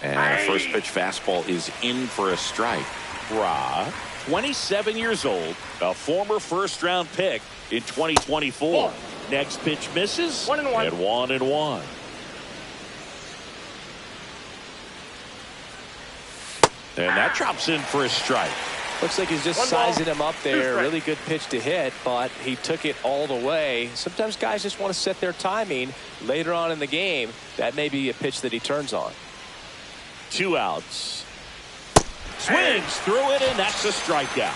And the first pitch fastball is in for a strike. Ra, 27 years old, a former first-round pick in 2024. Next pitch misses. 1-1. And 1-1. And that drops in for a strike. Looks like he's just sizing him up there. Really good pitch to hit, but he took it all the way. Sometimes guys just want to set their timing later on in the game. That may be a pitch that he turns on. Two outs. Swings through it, and that's a strikeout.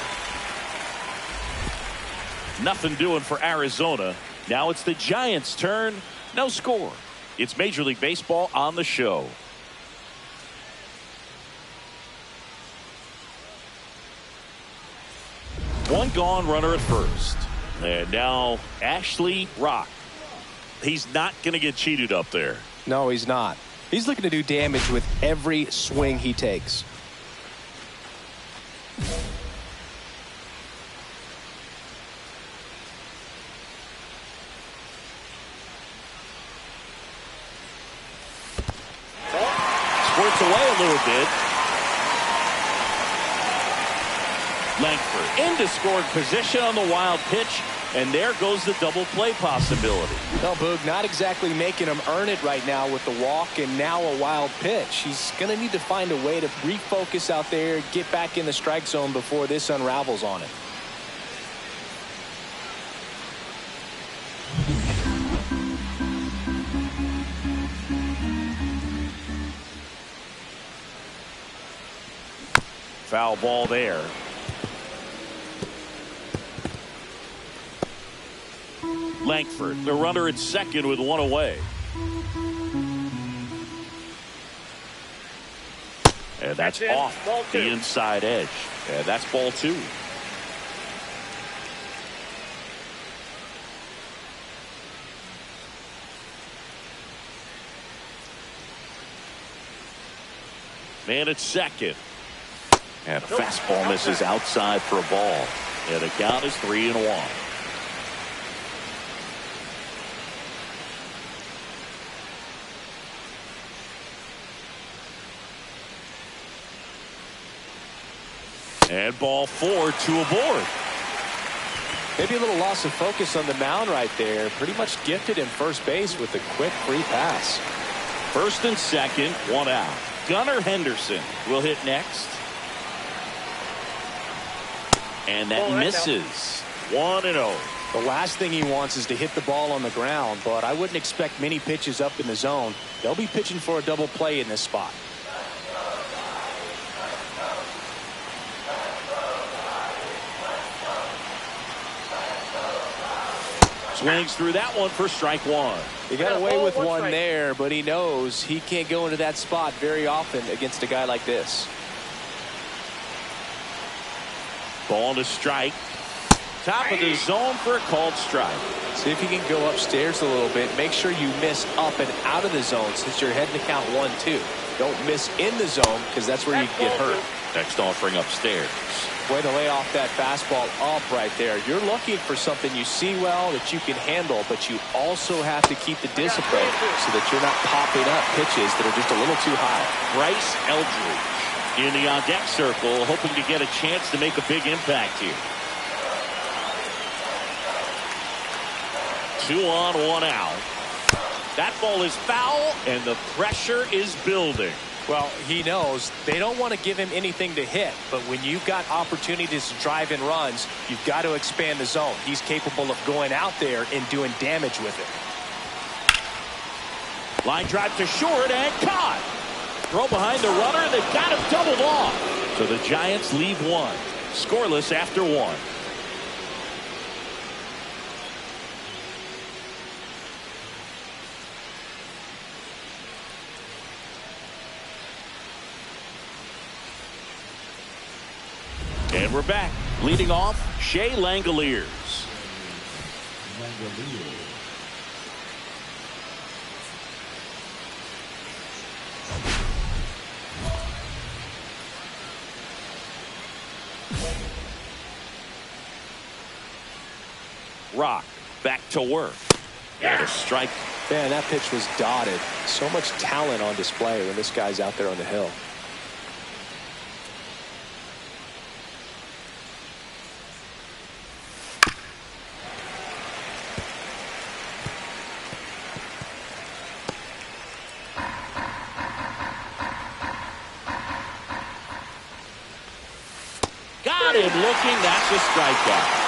Nothing doing for Arizona. Now it's the Giants' turn. No score. It's Major League Baseball on the show. One gone, runner at first. And now Ashley Rock. He's not going to get cheated up there. No, he's not. He's looking to do damage with every swing he takes. floats away a little bit. Langford into scoring position on the wild pitch, and there goes the double play possibility. No, Boog, not exactly making him earn it right now with the walk and now a wild pitch. He's going to need to find a way to refocus out there, get back in the strike zone before this unravels on him. Foul ball there. Langford, the runner at second with one away. And that's off the inside edge. And that's ball two. Man at second. And a fastball misses outside for a ball. And the count is 3-1. And ball four to a board. Maybe a little loss of focus on the mound right there. Pretty much gifted in first base with a quick free pass. First and second, one out. Gunnar Henderson will hit next. And that misses. 1-0. The last thing he wants is to hit the ball on the ground, but I wouldn't expect many pitches up in the zone. They'll be pitching for a double play in this spot. Swings through that one for strike one. He got away with one there, but he knows he can't go into that spot very often against a guy like this. Ball to strike. Top of the zone for a called strike. See if you can go upstairs a little bit. Make sure you miss up and out of the zone since you're heading to count 1-2. Don't miss in the zone because that's where you get hurt. Next offering upstairs. Way to lay off that fastball up right there. You're looking for something you see well that you can handle, but you also have to keep the discipline so that you're not popping up pitches that are just a little too high. Bryce Eldridge in the on-deck circle, hoping to get a chance to make a big impact here. 2 on, 1 out. That ball is foul, and the pressure is building. Well, he knows they don't want to give him anything to hit, but when you've got opportunities to drive in runs, you've got to expand the zone. He's capable of going out there and doing damage with it. Line drive to short and caught. Throw behind the runner, and they've got him doubled off. So the Giants leave one. Scoreless after one. And we're back. Leading off, Shea Langoliers. Rock back to work. And a strike. Man, that pitch was dotted. So much talent on display when this guy's out there on the hill. Got him looking. That's a strikeout.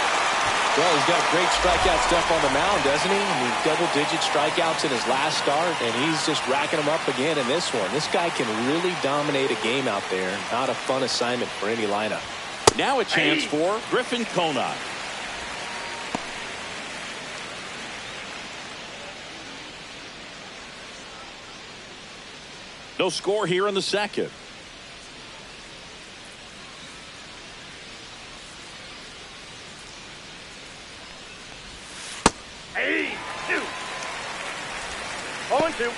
Well, he's got great strikeout stuff on the mound, doesn't he? I mean, double-digit strikeouts in his last start, and he's just racking them up again in this one. This guy can really dominate a game out there. Not a fun assignment for any lineup. Now a chance for Griffin Conine. No score here in the second. Hey, 2. 0-2.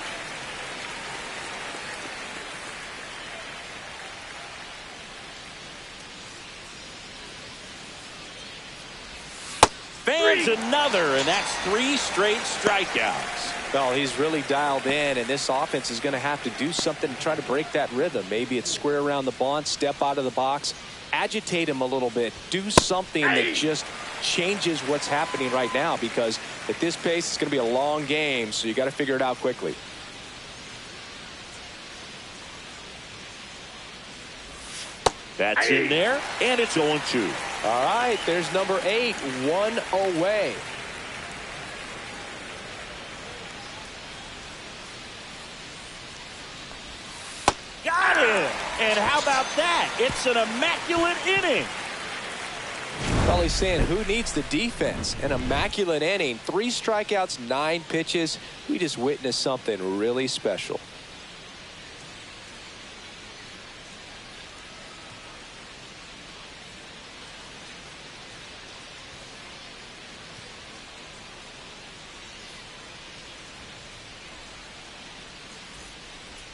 That's another, and that's 3 straight strikeouts. Well, he's really dialed in, and this offense is going to have to do something to try to break that rhythm. Maybe it's square around the bunt, step out of the box, agitate him a little bit, do something that just changes what's happening right now, because at this pace, it's going to be a long game, so you got to figure it out quickly. That's in there, and it's 0-2. All right, there's number 8, 1 away. Got him! And how about that? It's an immaculate inning. Well, he's saying who needs the defense? An immaculate inning. 3 strikeouts, 9 pitches. We just witnessed something really special.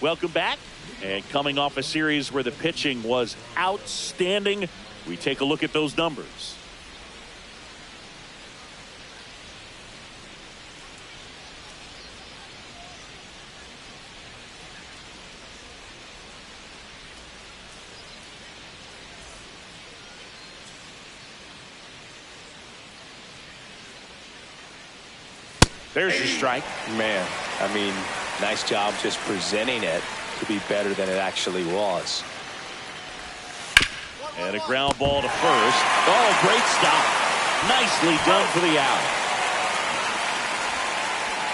Welcome back. And coming off a series where the pitching was outstanding, we take a look at those numbers. There's your strike. Man, I mean, nice job just presenting it to be better than it actually was. And a ground ball to first. Oh, great stop. Nicely done for the out.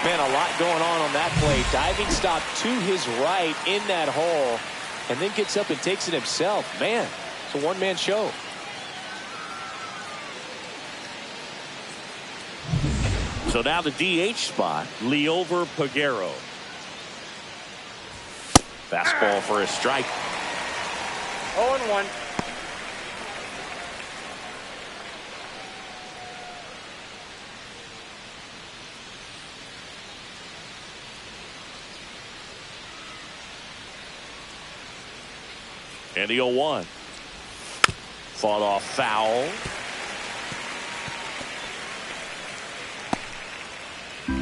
Man, a lot going on that play. Diving stop to his right in that hole, and then gets up and takes it himself. Man, it's a one-man show. So now the DH spot, Liover Peguero. Fastball for a strike. 0-1. And the 0-1. Fought off foul.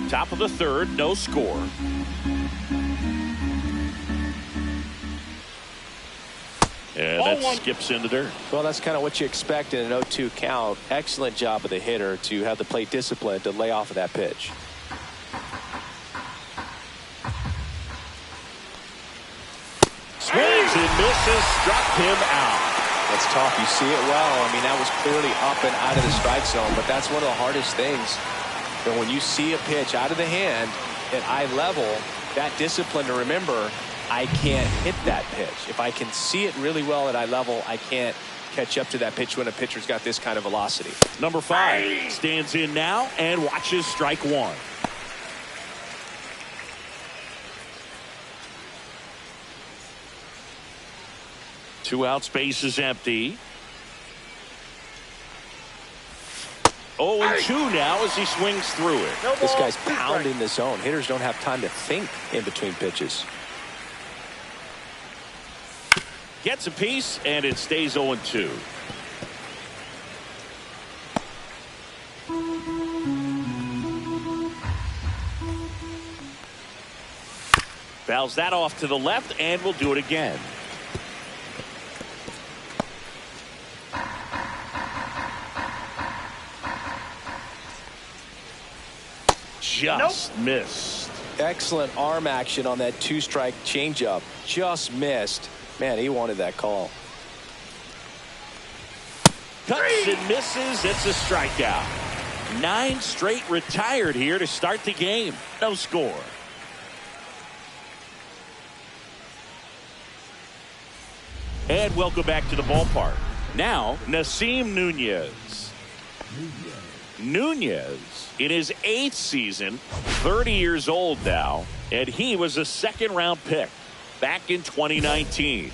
Top of the third, no score. And that skips into dirt. Well, that's kind of what you expect in an 0-2 count. Excellent job of the hitter to have the plate discipline to lay off of that pitch. Swings and misses, struck him out. That's tough. You see it well. I mean, that was clearly up and out of the strike zone, but that's one of the hardest things. But when you see a pitch out of the hand at eye level, that discipline to remember, I can't hit that pitch. If I can see it really well at eye level, I can't catch up to that pitch when a pitcher's got this kind of velocity. Number 5 stands in now and watches strike 1. Two out, space is empty. 0-2 now as he swings through it. No ball, this guy's 2 pounding strikes. the zone. Hitters don't have time to think in between pitches. Gets a piece, and it stays 0-2. Fouls that off to the left, and we'll do it again. Just missed. Excellent arm action on that 2-strike changeup. Just missed. Man, he wanted that call. Cuts and misses. It's a strikeout. 9 straight retired here to start the game. No score. And welcome back to the ballpark. Now, Nasim Nunez. Nunez, in his 8th season, 30 years old now, and he was a 2nd-round pick back in 2019.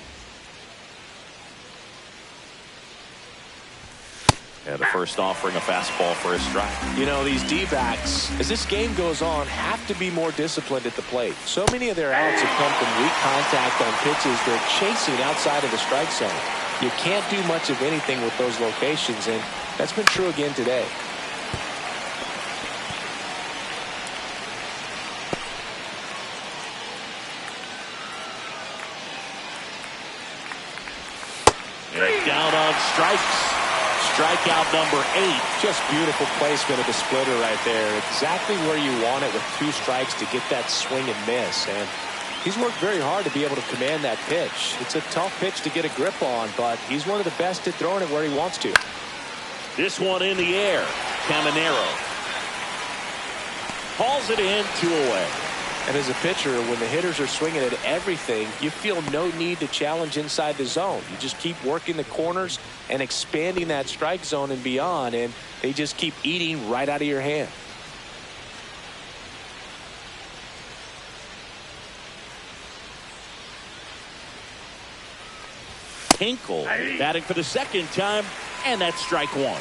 And the first offering a fastball for a strike. You know, these D-backs, as this game goes on, have to be more disciplined at the plate. So many of their outs have come from weak contact on pitches they're chasing outside of the strike zone. You can't do much of anything with those locations, and that's been true again today. strikes. Strikeout number 8. Just beautiful placement of the splitter right there. Exactly where you want it with 2 strikes to get that swing and miss. And he's worked very hard to be able to command that pitch. It's a tough pitch to get a grip on, but he's one of the best at throwing it where he wants to. This one in the air. Caminero hauls it in, 2 away. And as a pitcher, when the hitters are swinging at everything, you feel no need to challenge inside the zone. You just keep working the corners and expanding that strike zone and beyond, and they just keep eating right out of your hand. Hinkle batting for the second time, and that's strike 1.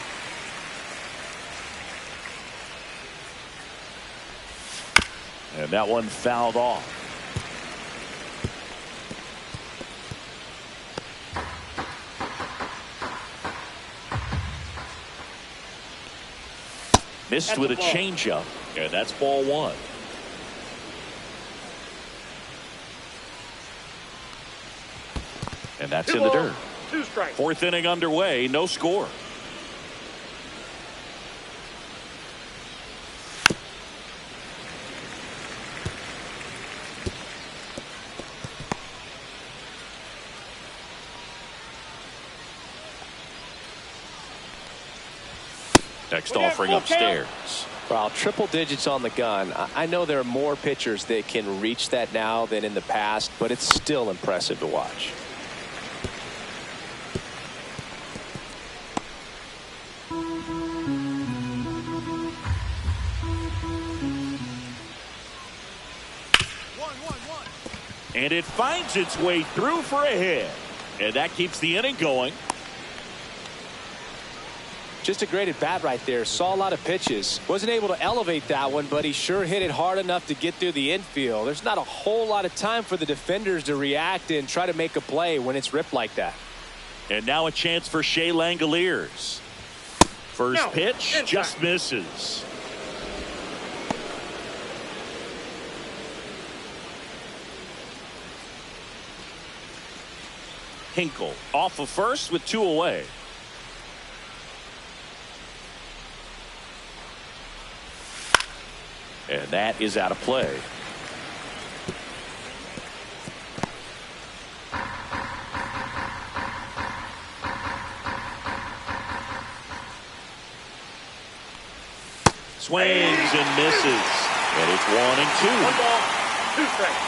And that one fouled off. Missed with a changeup, and that's ball 1. And that's in the dirt. 2 strikes. 4th inning underway, no score. Next offering upstairs. Well, triple digits on the gun. I know there are more pitchers that can reach that now than in the past, but it's still impressive to watch. And it finds its way through for a hit. And that keeps the inning going. Just a great at bat right there. Saw a lot of pitches. Wasn't able to elevate that one, but he sure hit it hard enough to get through the infield. There's not a whole lot of time for the defenders to react and try to make a play when it's ripped like that. And now a chance for Shea Langoliers. First pitch just misses. Hinkle off of first with 2 away. And that is out of play. Swings and misses. And it's 1 and 2. 1 ball, 2 strikes.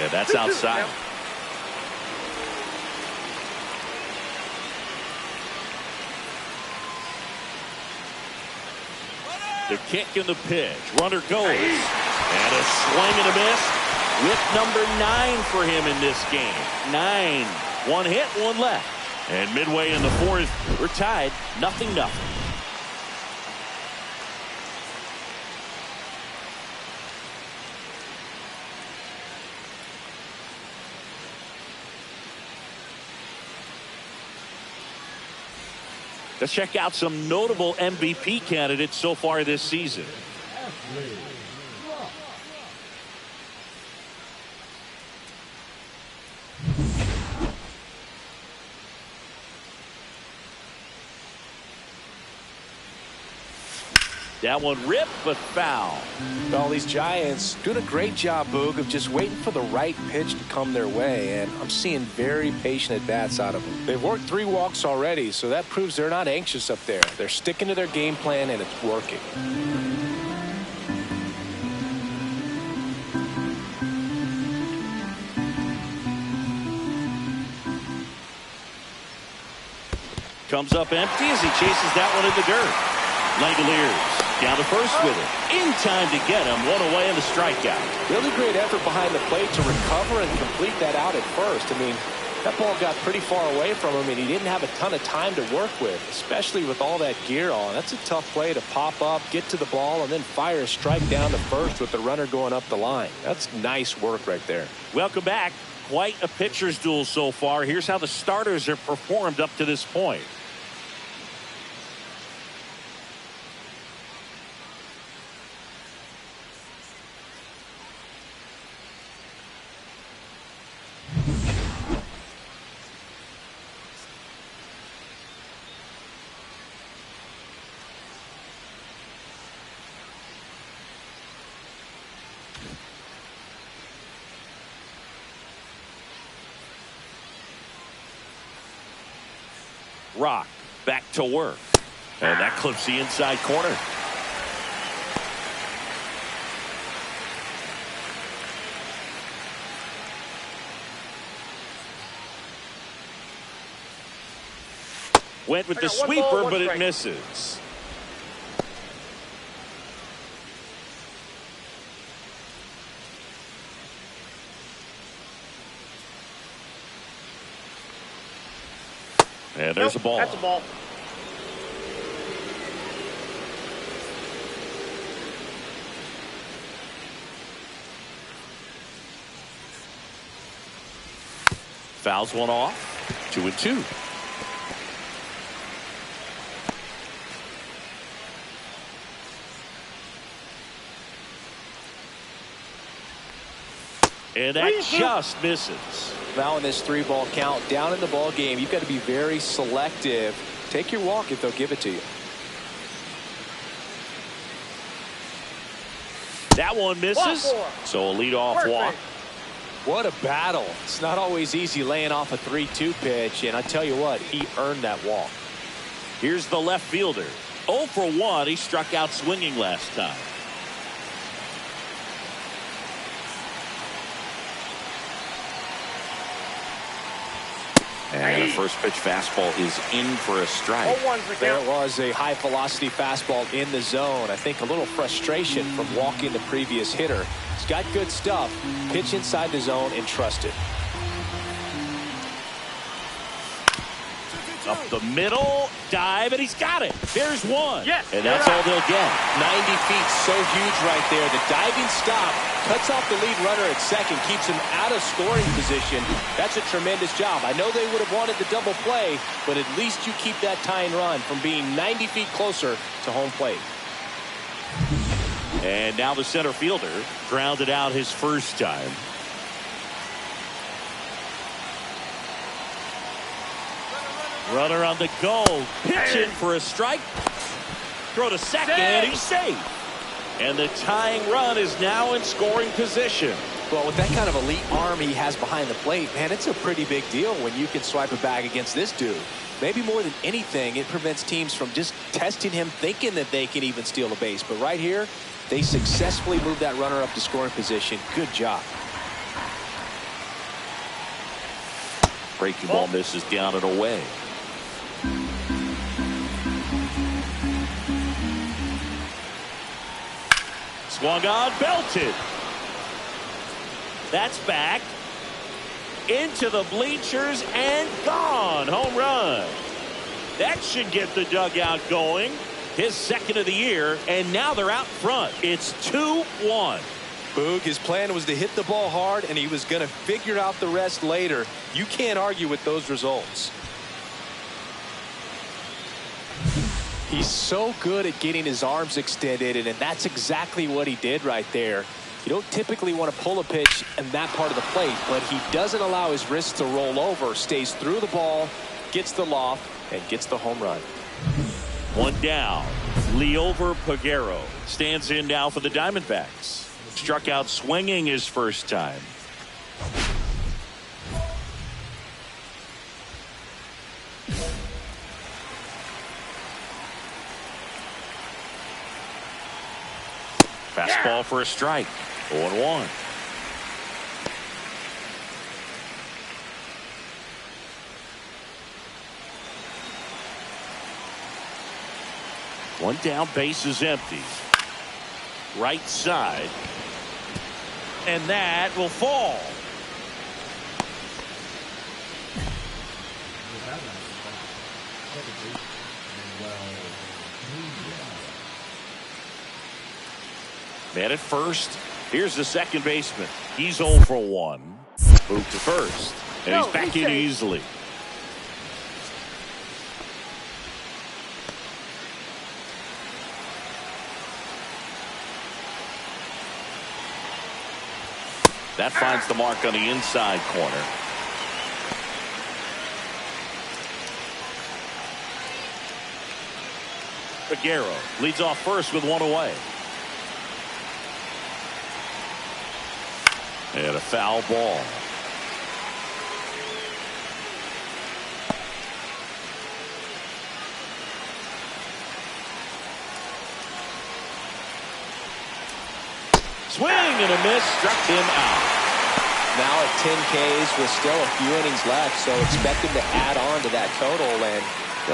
And that's outside. The kick and the pitch. Runner goes. And a swing and a miss with number 9 for him in this game. 9. 1 hit, 1 left. And midway in the 4th, we're tied 0-0. Let's check out some notable MVP candidates so far this season. That one ripped, but foul. Well, these Giants doing a great job, Boog, of just waiting for the right pitch to come their way, and I'm seeing very patient at-bats out of them. They've worked 3 walks already, so that proves they're not anxious up there. They're sticking to their game plan, and it's working. Comes up empty as he chases that one in the dirt. Langoliers down to first with it. In time to get him. 1 away in the strikeout. Really great effort behind the plate to recover and complete that out at first. I mean, that ball got pretty far away from him, and he didn't have a ton of time to work with, especially with all that gear on. That's a tough play to pop up, get to the ball, and then fire a strike down to first with the runner going up the line. That's nice work right there. Welcome back. Quite a pitcher's duel so far. Here's how the starters have performed up to this point. rock. Back to work. And that clips the inside corner. Went with the sweeper, but it misses. And there's a ball. That's a ball. Fouls one off. 2-2. And that just misses. Now in this 3-ball count, down in the ball game, you've got to be very selective. Take your walk if they'll give it to you. That one misses. So a leadoff walk. What a battle. It's not always easy laying off a 3-2 pitch, and I tell you what, he earned that walk. Here's the left fielder. 0 for 1. He struck out swinging last time. And the first pitch fastball is in for a strike. There was a high velocity fastball in the zone. I think a little frustration from walking the previous hitter. He's got good stuff. Pitch inside the zone and trust it. Up the middle, dive, and he's got it. There's one. Yes, and that's all they'll get. 90 feet, so huge right there. The diving stop cuts off the lead runner at second, keeps him out of scoring position. That's a tremendous job. I know they would have wanted the double play, but at least you keep that tying run from being 90 feet closer to home plate. And now the center fielder grounded out his first time. Runner on the go, pitching for a strike. Throw to second, he's safe. And the tying run is now in scoring position. Well, with that kind of elite arm he has behind the plate, man, it's a pretty big deal when you can swipe a bag against this dude. Maybe more than anything, it prevents teams from just testing him, thinking that they can even steal a base. But right here, they successfully moved that runner up to scoring position. Good job. Breaking ball misses down and away. Swung on, belted. That's back into the bleachers and gone. Home run. That should get the dugout going. His second of the year, and now they're out front. It's 2-1. Boog, his plan was to hit the ball hard, and he was going to figure out the rest later. You can't argue with those results. He's so good at getting his arms extended, and that's exactly what he did right there. You don't typically want to pull a pitch in that part of the plate, but he doesn't allow his wrists to roll over, stays through the ball, gets the loft, and gets the home run. One down. Liover Peguero stands in now for the Diamondbacks. Struck out swinging his first time. Fastball for a strike. 0-1. One down, base is empty. Right side. And that will fall. Man at first. Here's the second baseman. He's 0 for 1. Move to first. And he's back in easily. That finds the mark on the inside corner. Peguero leads off first with one away. And a foul ball. Swing and a miss, struck him out. Now at 10 Ks with still a few innings left, so expect him to add on to that total. And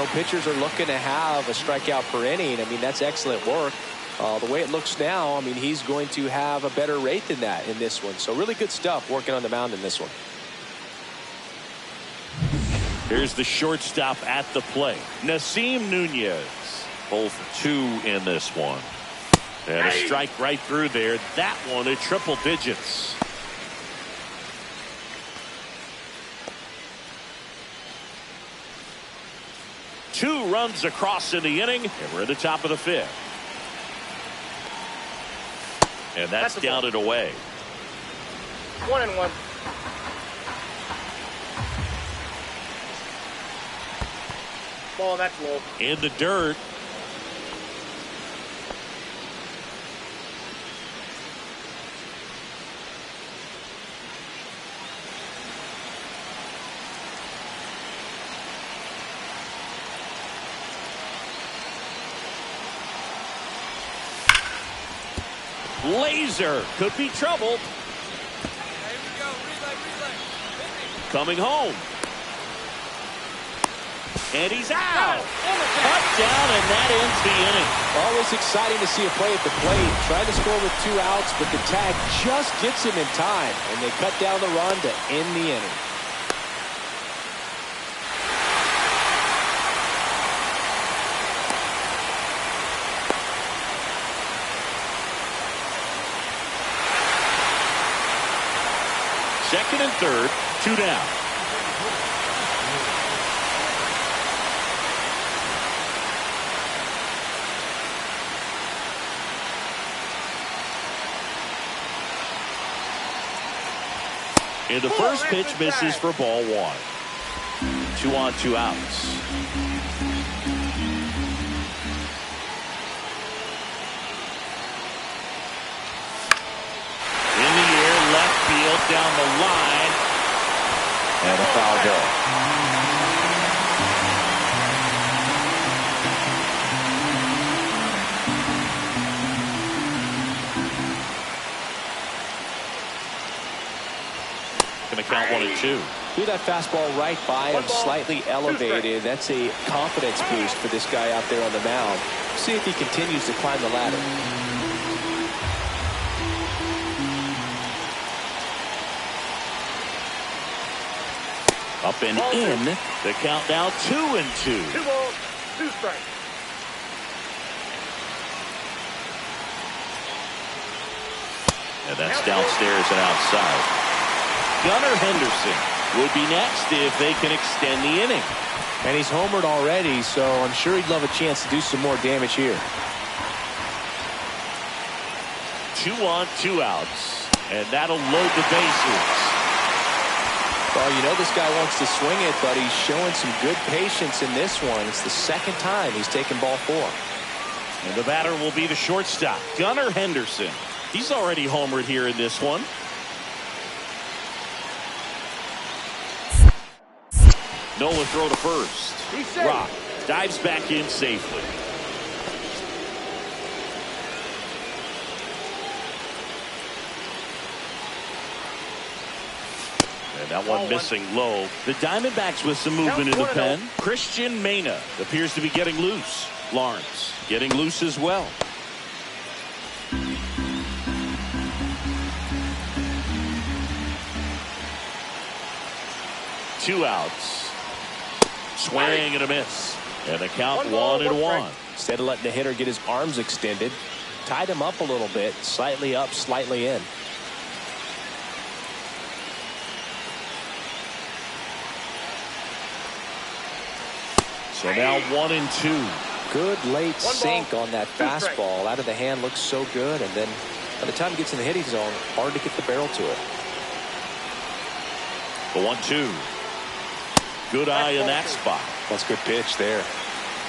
pitchers are looking to have a strikeout per inning. I mean, that's excellent work. The way it looks now, I mean, he's going to have a better rate than that in this one. So really good stuff working on the mound in this one. Here's the shortstop at the plate, Nasim Nunez. Both 2 in this one. And a strike right through there. That one at triple digits. Two runs across in the inning, and we're at the top of the 5th. And that's down and away. 1-1. Ball, that's low. In the dirt. Laser could be trouble. Here we go. Relay. Coming home. And he's out. Cut down, and that ends the inning. Always exciting to see a play at the plate. Trying to score with 2 outs, but the tag just gets him in time, and they cut down the run to end the inning. Second and third, 2 down. And the first pitch misses for ball 1. 2 on, 2 outs. In the air, left field, down the line. And a foul ball. Going to count 1 and 2. Threw that fastball right by him, slightly elevated. That's a confidence boost for this guy out there on the mound. See if he continues to climb the ladder. Up and in. The count now 2 and 2. 2 balls, 2 strikes. And that's downstairs and outside. Gunnar Henderson would be next if they can extend the inning. And he's homered already, so I'm sure he'd love a chance to do some more damage here. 2 on, 2 outs. And that'll load the bases. Well, you know this guy wants to swing it, but he's showing some good patience in this one. It's the second time he's taken ball 4. And the batter will be the shortstop, Gunnar Henderson. He's already homered here in this one. Nola throw to first. Rock dives back in safely. And that one missing low. The Diamondbacks with some movement in the pen. Christian Mena appears to be getting loose. Lawrence getting loose as well. Two outs. Swing and a miss. And the count 1 and 1. Instead of letting the hitter get his arms extended, tied him up a little bit, slightly up, slightly in. So now 1 and 2. Good late sink on that fastball. Out of the hand, looks so good. And then by the time it gets in the hitting zone, hard to get the barrel to it. The 1-2. Good eye in that spot. That's a good pitch there.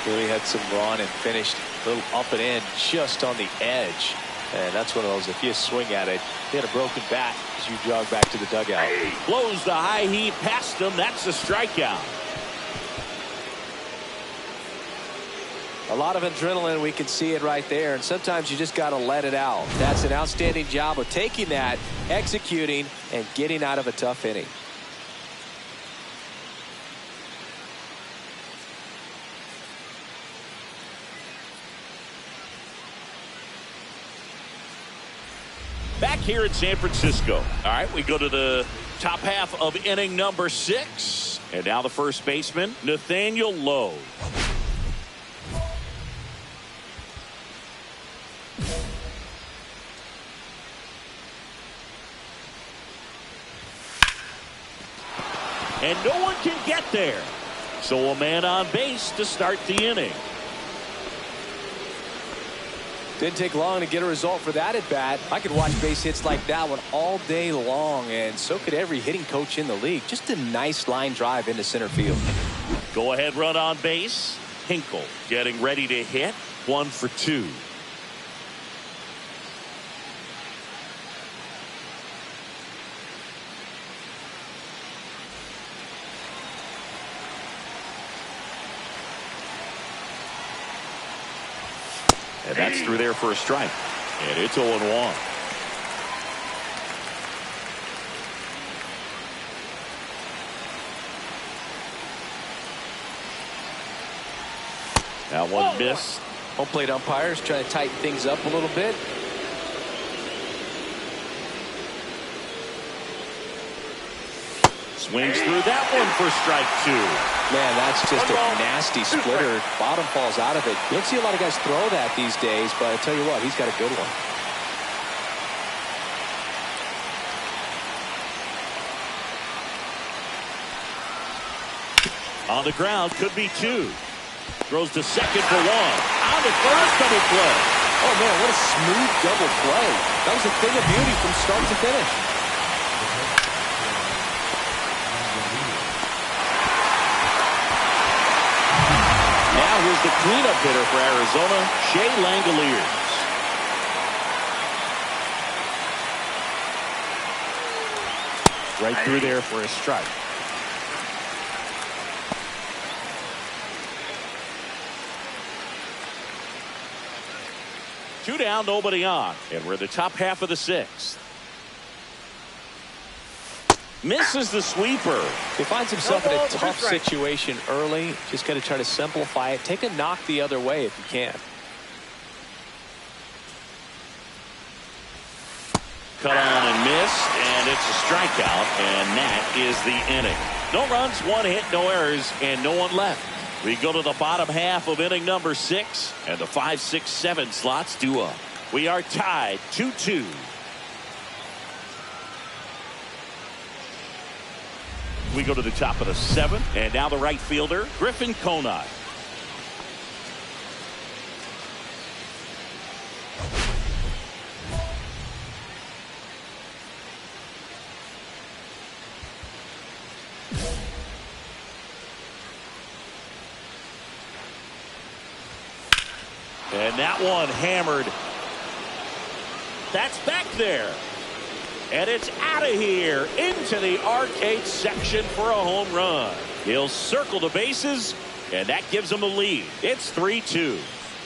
Really had some run and finished a little up and in just on the edge. And that's one of those, if you swing at it, you had a broken bat as you jog back to the dugout. Blows the high heat past him. That's a strikeout. A lot of adrenaline, we can see it right there, and sometimes you just got to let it out. That's an outstanding job of taking that, executing, and getting out of a tough inning. Back here in San Francisco. All right, we go to the top half of inning number 6. And now the first baseman, Nathaniel Lowe. And no one can get there. So a man on base to start the inning. Didn't take long to get a result for that at bat. I could watch base hits like that one all day long, and so could every hitting coach in the league. Just a nice line drive into center field. Go ahead run on base. Hinkle getting ready to hit. 1 for 2. And that's through there for a strike. And it's 0-1. That one missed. Home plate umpires trying to tighten things up a little bit. Swings through that one for strike 2. Man, that's just a nasty splitter. Bottom falls out of it. You don't see a lot of guys throw that these days, but I tell you what, he's got a good one. On the ground, could be 2. Throws to second for 1. On to first, double play. Oh, man, what a smooth double play. That was a thing of beauty from start to finish. Now here's the cleanup hitter for Arizona, Shea Langoliers. Right through there for a strike. Two down, nobody on. And we're in the top half of the 6th. Misses the sweeper. He finds himself in a tough situation early. Just got to try to simplify it. Take a knock the other way if you can. Cut on and missed, and it's a strikeout, and that is the inning. No runs, 1 hit, no errors, and no one left. We go to the bottom half of inning number 6, and the 5, 6, 7 slots due up. We are tied 2-2. We go to the top of the 7th, and now the right fielder, Griffin Conine. And that one hammered. That's back there. And it's out of here into the arcade section for a home run. He'll circle the bases, and that gives him a lead. It's 3-2.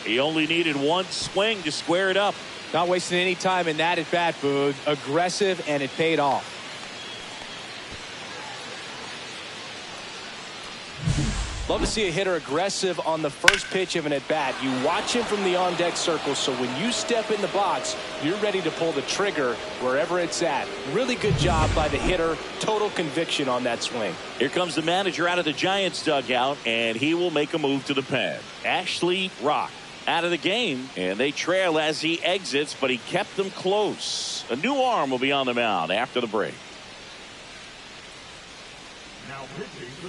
He only needed 1 swing to square it up. Not wasting any time in that at bat, Boog. Aggressive, and it paid off. Love to see a hitter aggressive on the first pitch of an at-bat. You watch him from the on-deck circle, so when you step in the box, you're ready to pull the trigger wherever it's at. Really good job by the hitter. Total conviction on that swing. Here comes the manager out of the Giants dugout, and he will make a move to the pen. Ashley Rock out of the game, and they trail as he exits, but he kept them close. A new arm will be on the mound after the break.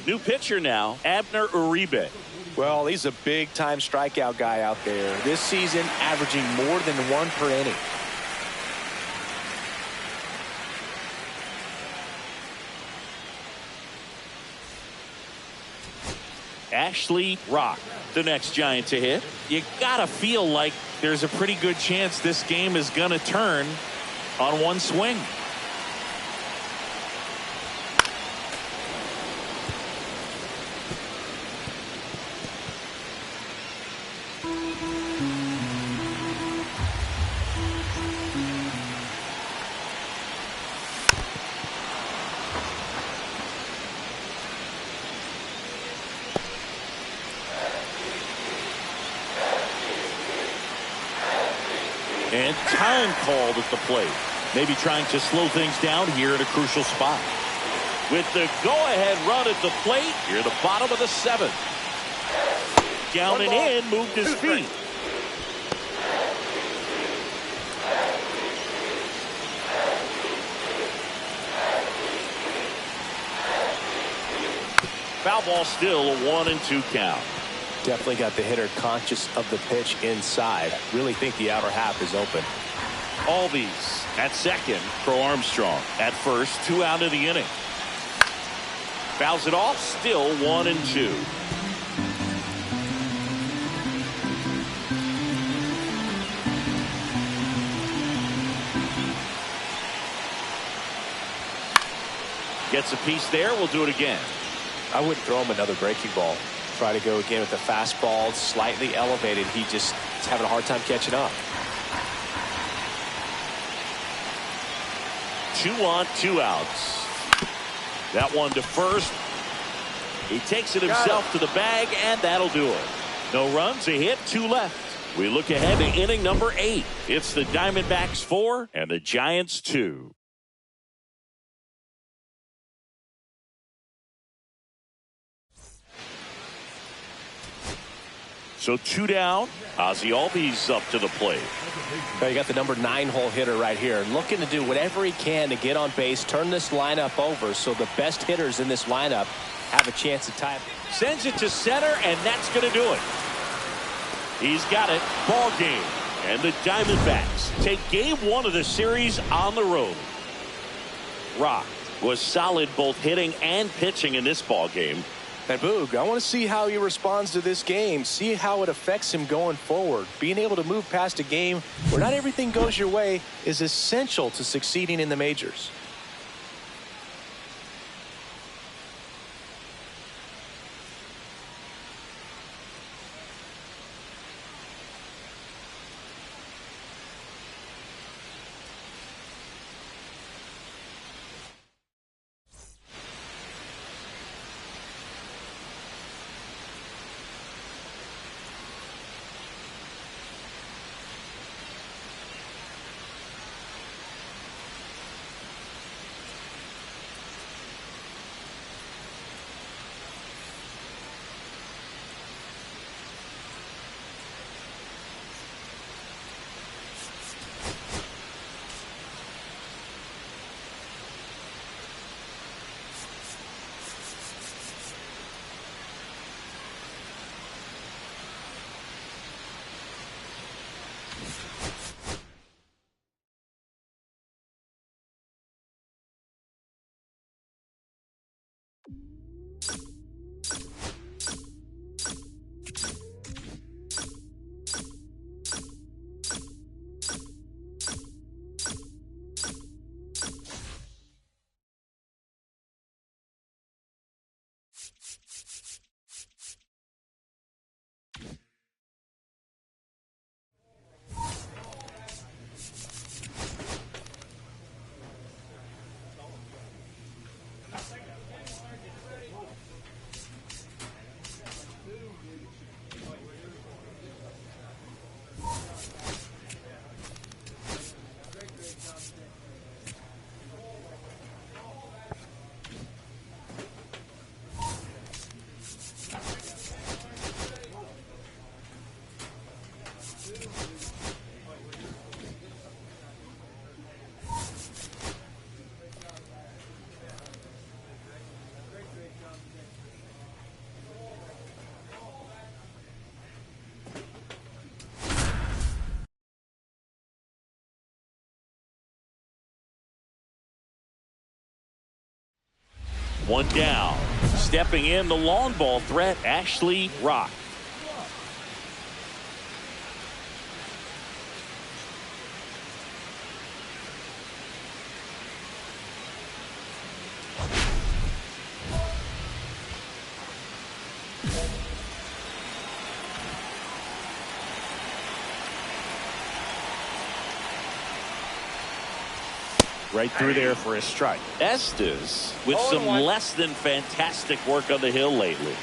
New pitcher now, Abner Uribe. Well, he's a big-time strikeout guy out there. This season, averaging more than 1 per inning. Ashley Rock, the next Giant to hit. You gotta feel like there's a pretty good chance this game is gonna turn on 1 swing. And time called at the plate. Maybe trying to slow things down here at a crucial spot. With the go-ahead run at the plate, here at the bottom of the seventh. Down and in, moved his feet. Foul ball still, a 1-2 count. Definitely got the hitter conscious of the pitch inside. Really think the outer half is open. Albies at second. Pro Armstrong at first. 2 out of the inning. Fouls it off. Still 1-2. Gets a piece there. We'll do it again. I wouldn't throw him another breaking ball. Try to go again with the fastball, slightly elevated. He just is having a hard time catching up. 2 on, 2 outs. That one to first. He takes it himself to the bag, and that'll do it. No runs, a hit, 2 left. We look ahead to inning number 8. It's the Diamondbacks 4 and the Giants 2. So 2 down. Ozzie Albies up to the plate. So you got the number 9 hole hitter right here, looking to do whatever he can to get on base, turn this lineup over so the best hitters in this lineup have a chance to tie. Sends it to center, and that's going to do it. He's got it. Ball game. And the Diamondbacks take game 1 of the series on the road. Rock was solid both hitting and pitching in this ball game. And Boog, I want to see how he responds to this game, see how it affects him going forward. Being able to move past a game where not everything goes your way is essential to succeeding in the majors. One down. Stepping in the long ball threat, Ashley Rock. Right through there for a strike. Estes with some less than fantastic work on the hill lately.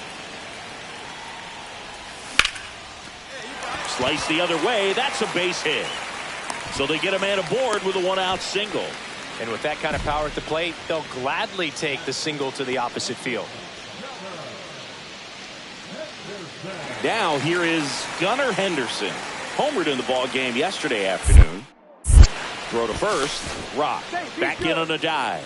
Slice the other way. That's a base hit. So they get a man aboard with a one-out single. And with that kind of power at the plate, they'll gladly take the single to the opposite field. Now here is Gunnar Henderson. Homered in the ball game yesterday afternoon. Throw to first. Rock back in on a dive.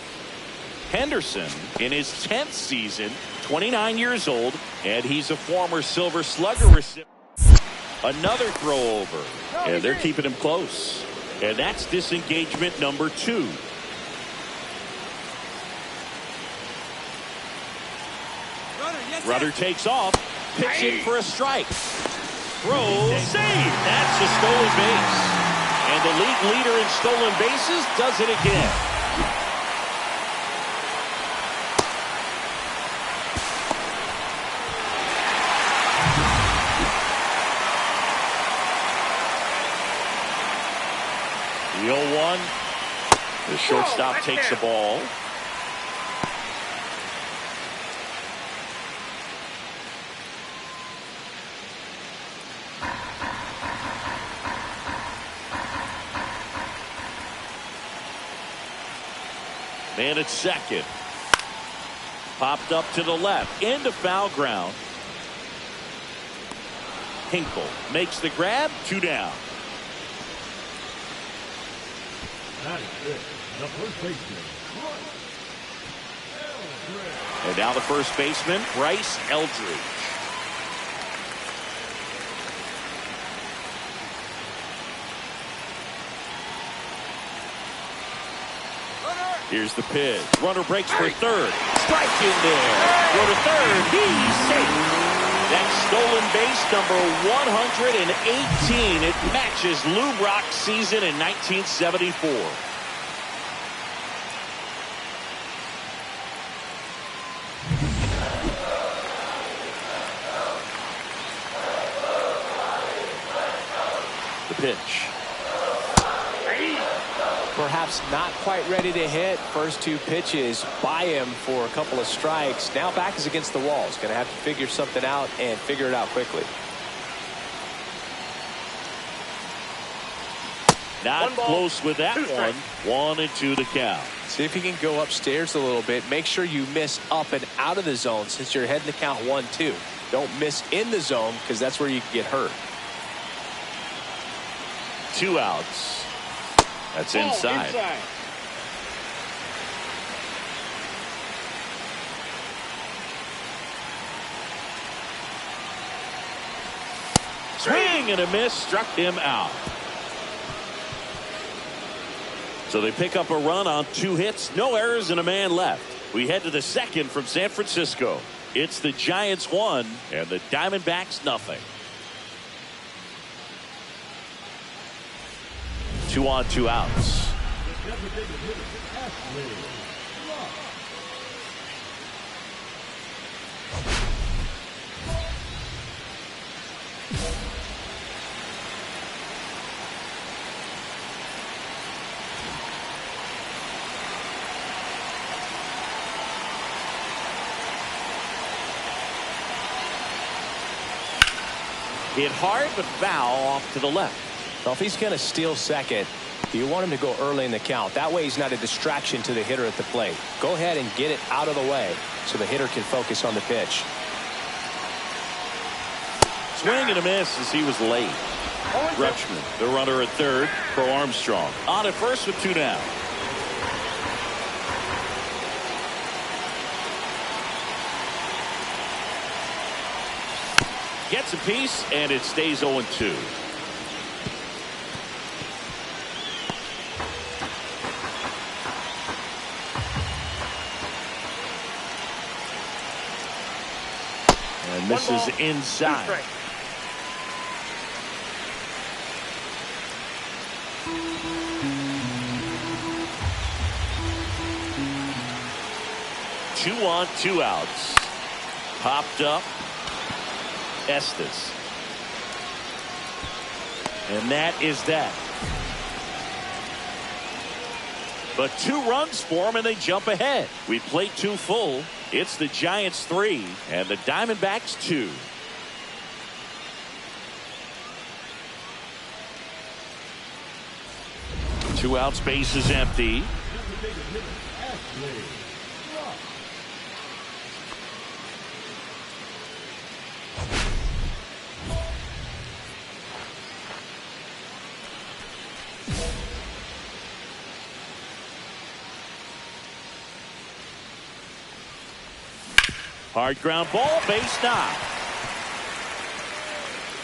Henderson in his 10th season, 29 years old, and he's a former Silver Slugger recipient. Another throw over, and they're keeping him close. And that's disengagement number 2. Rudder takes off, pitching for a strike. Throw, save. That's a stolen base. And the league leader in stolen bases does it again. The 0-1. The shortstop takes the ball. Man at second. Popped up to the left. Into foul ground. Hinkle makes the grab. 2 down. That is it. The first baseman. And now the first baseman, Bryce Eldridge. Here's the pitch. Runner breaks for third. Strike in there. Go to third. He's safe. That's stolen base number 118. It matches Lou Brock's season in 1974. The pitch. Perhaps not quite ready to hit. First 2 pitches by him for a couple of strikes. Now back is against the wall. He's going to have to figure something out and figure it out quickly. Not close with that one. 1-2 to count. See if you can go upstairs a little bit. Make sure you miss up and out of the zone since you're heading to count 1-2. Don't miss in the zone because that's where you can get hurt. 2 outs. That's inside. Swing and a miss, struck him out. So they pick up a run on 2 hits, no errors, and a man left. We head to the second from San Francisco. It's the Giants 1 and the Diamondbacks nothing. 2 on, 2 outs. Hit hard but foul off to the left. Well, if he's going to steal second, you want him to go early in the count. That way he's not a distraction to the hitter at the plate. Go ahead and get it out of the way so the hitter can focus on the pitch. Swing and a miss as he was late. Rutschman, the runner at third. Pro Armstrong on at first with 2 down. Gets a piece and it stays 0-2. And this is inside. Two on, 2 outs. Popped up. Estes. And that is that. but 2 runs for them and they jump ahead. We played 2 full. It's the Giants 3 and the Diamondbacks 2. Two outs, base is empty. Hard ground ball, base knock.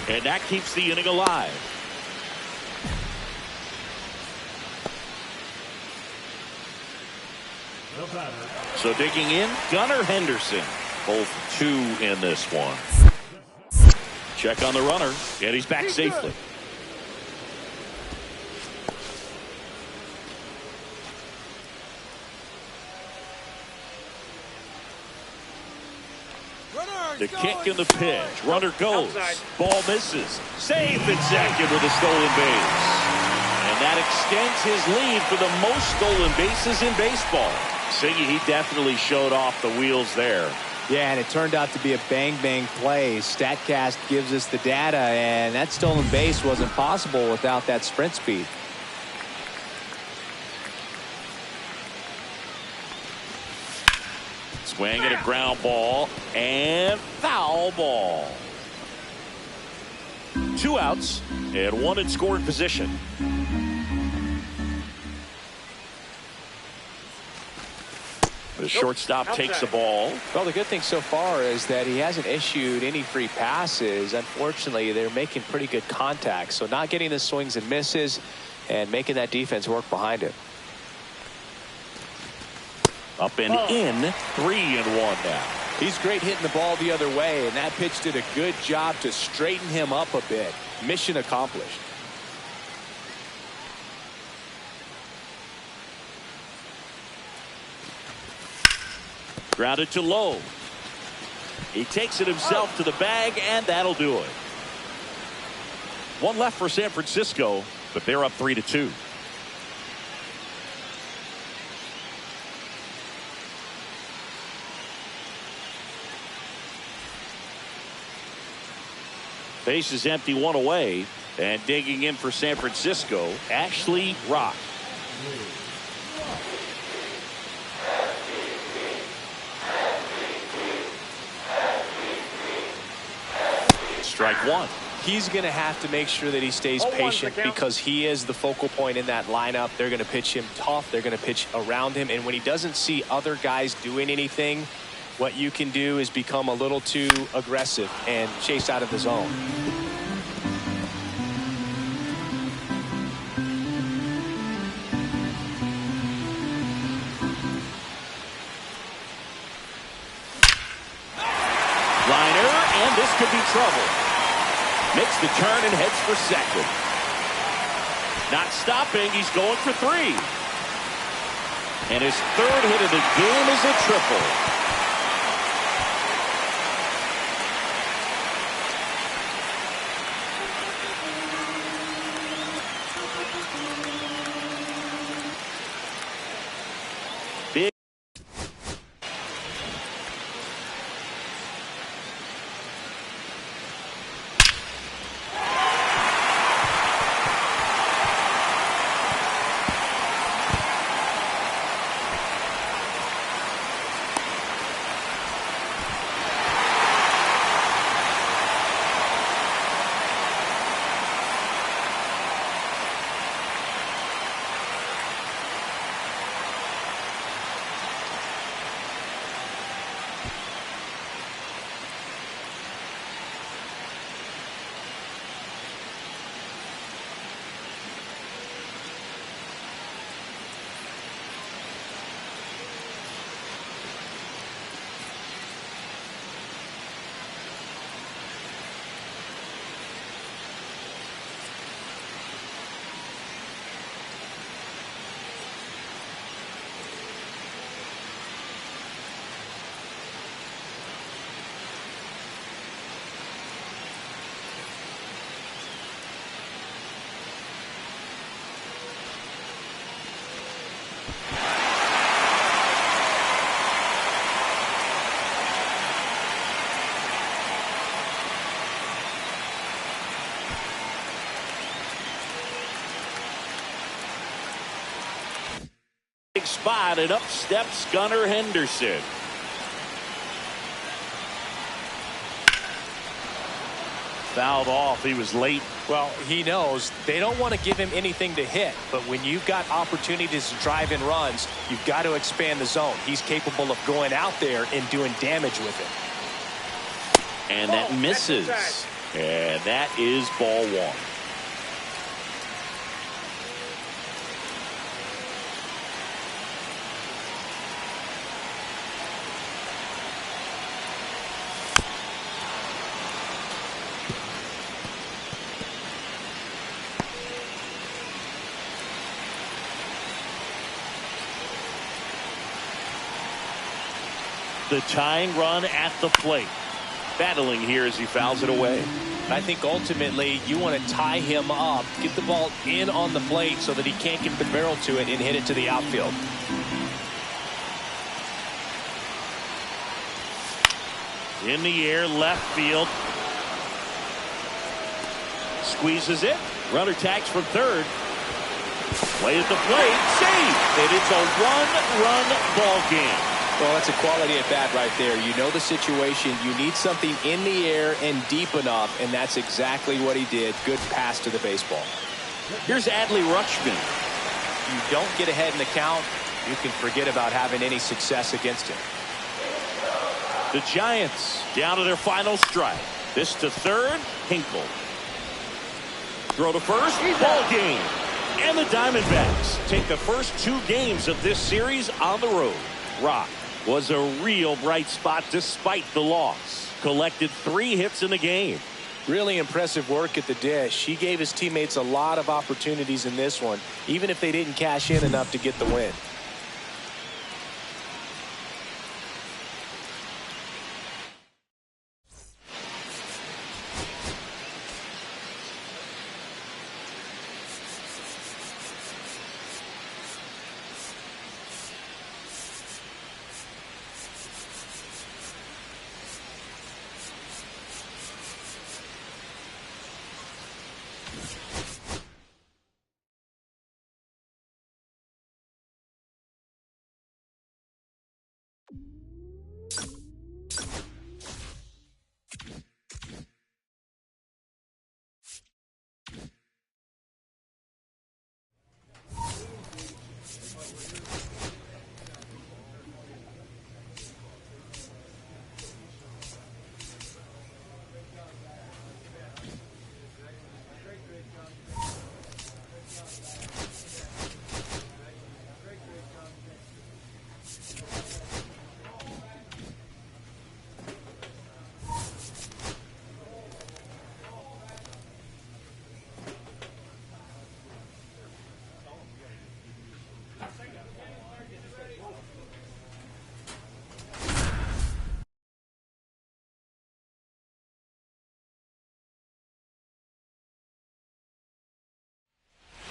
And that keeps the inning alive. So digging in, Gunnar Henderson. Both 2 in this one. Check on the runner, and he's back safely. The kick and the pitch. Runner goes. Ball misses. Saved at second with a stolen base. And that extends his lead for the most stolen bases in baseball. Siggy, he definitely showed off the wheels there. Yeah, and it turned out to be a bang-bang play. StatCast gives us the data, and that stolen base wasn't possible without that sprint speed. Swing at a ground ball and foul ball. 2 outs and 1 in scoring position. The shortstop takes the ball. Well, the good thing so far is that he hasn't issued any free passes. Unfortunately, they're making pretty good contact. So not getting the swings and misses and making that defense work behind him. Up and in, 3-1 now. He's great hitting the ball the other way, and that pitch did a good job to straighten him up a bit. Mission accomplished. Grounded to low. He takes it himself to the bag, and that'll do it. 1 left for San Francisco, but they're up 3-2. Base is empty, 1 away, and digging in for San Francisco, Ashley Rock. Strike 1. He's going to have to make sure that he stays patient because he is the focal point in that lineup. They're going to pitch him tough. They're going to pitch around him. And when he doesn't see other guys doing anything, what you can do is become a little too aggressive and chase out of the zone. Liner, and this could be trouble. Makes the turn and heads for second. Not stopping, he's going for 3. And his 3rd hit of the game is a triple. Big. spot, and up steps Gunnar Henderson. Fouled off. He was late. Well, he knows they don't want to give him anything to hit, but when you've got opportunities to drive in runs, you've got to expand the zone. He's capable of going out there and doing damage with it. And that misses. And that is ball one. The tying run at the plate. Battling here as he fouls it away. I think ultimately you want to tie him up, get the ball in on the plate so that he can't get the barrel to it and hit it to the outfield. In the air, left field. Squeezes it. Runner tags from third. Play at the plate. Save. And it's a one-run ball game. Well, that's a quality at bat right there. You know the situation. You need something in the air and deep enough, and that's exactly what he did. Good pass to the baseball. Here's Adley Rutschman. You don't get ahead in the count, you can forget about having any success against him. The Giants down to their final strike. This to third, Hinkle. Throw to first, ball game. And the Diamondbacks take the first 2 games of this series on the road. Rock was a real bright spot despite the loss. Collected 3 hits in the game. Really impressive work at the dish. He gave his teammates a lot of opportunities in this one, even if they didn't cash in enough to get the win.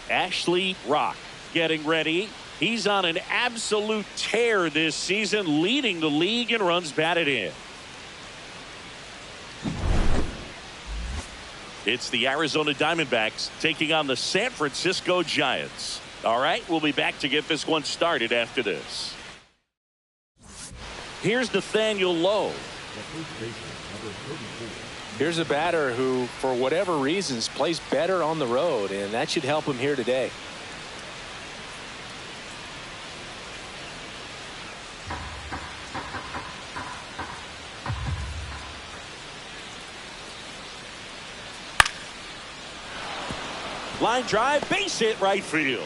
Ashley Rock getting ready. He's on an absolute tear this season, leading the league in runs batted in. It's the Arizona Diamondbacks taking on the San Francisco Giants. All right, we'll be back to get this one started after this. Here's Nathaniel Lowe. Here's a batter who, for whatever reasons, plays better on the road, and that should help him here today. Line drive, base hit right field.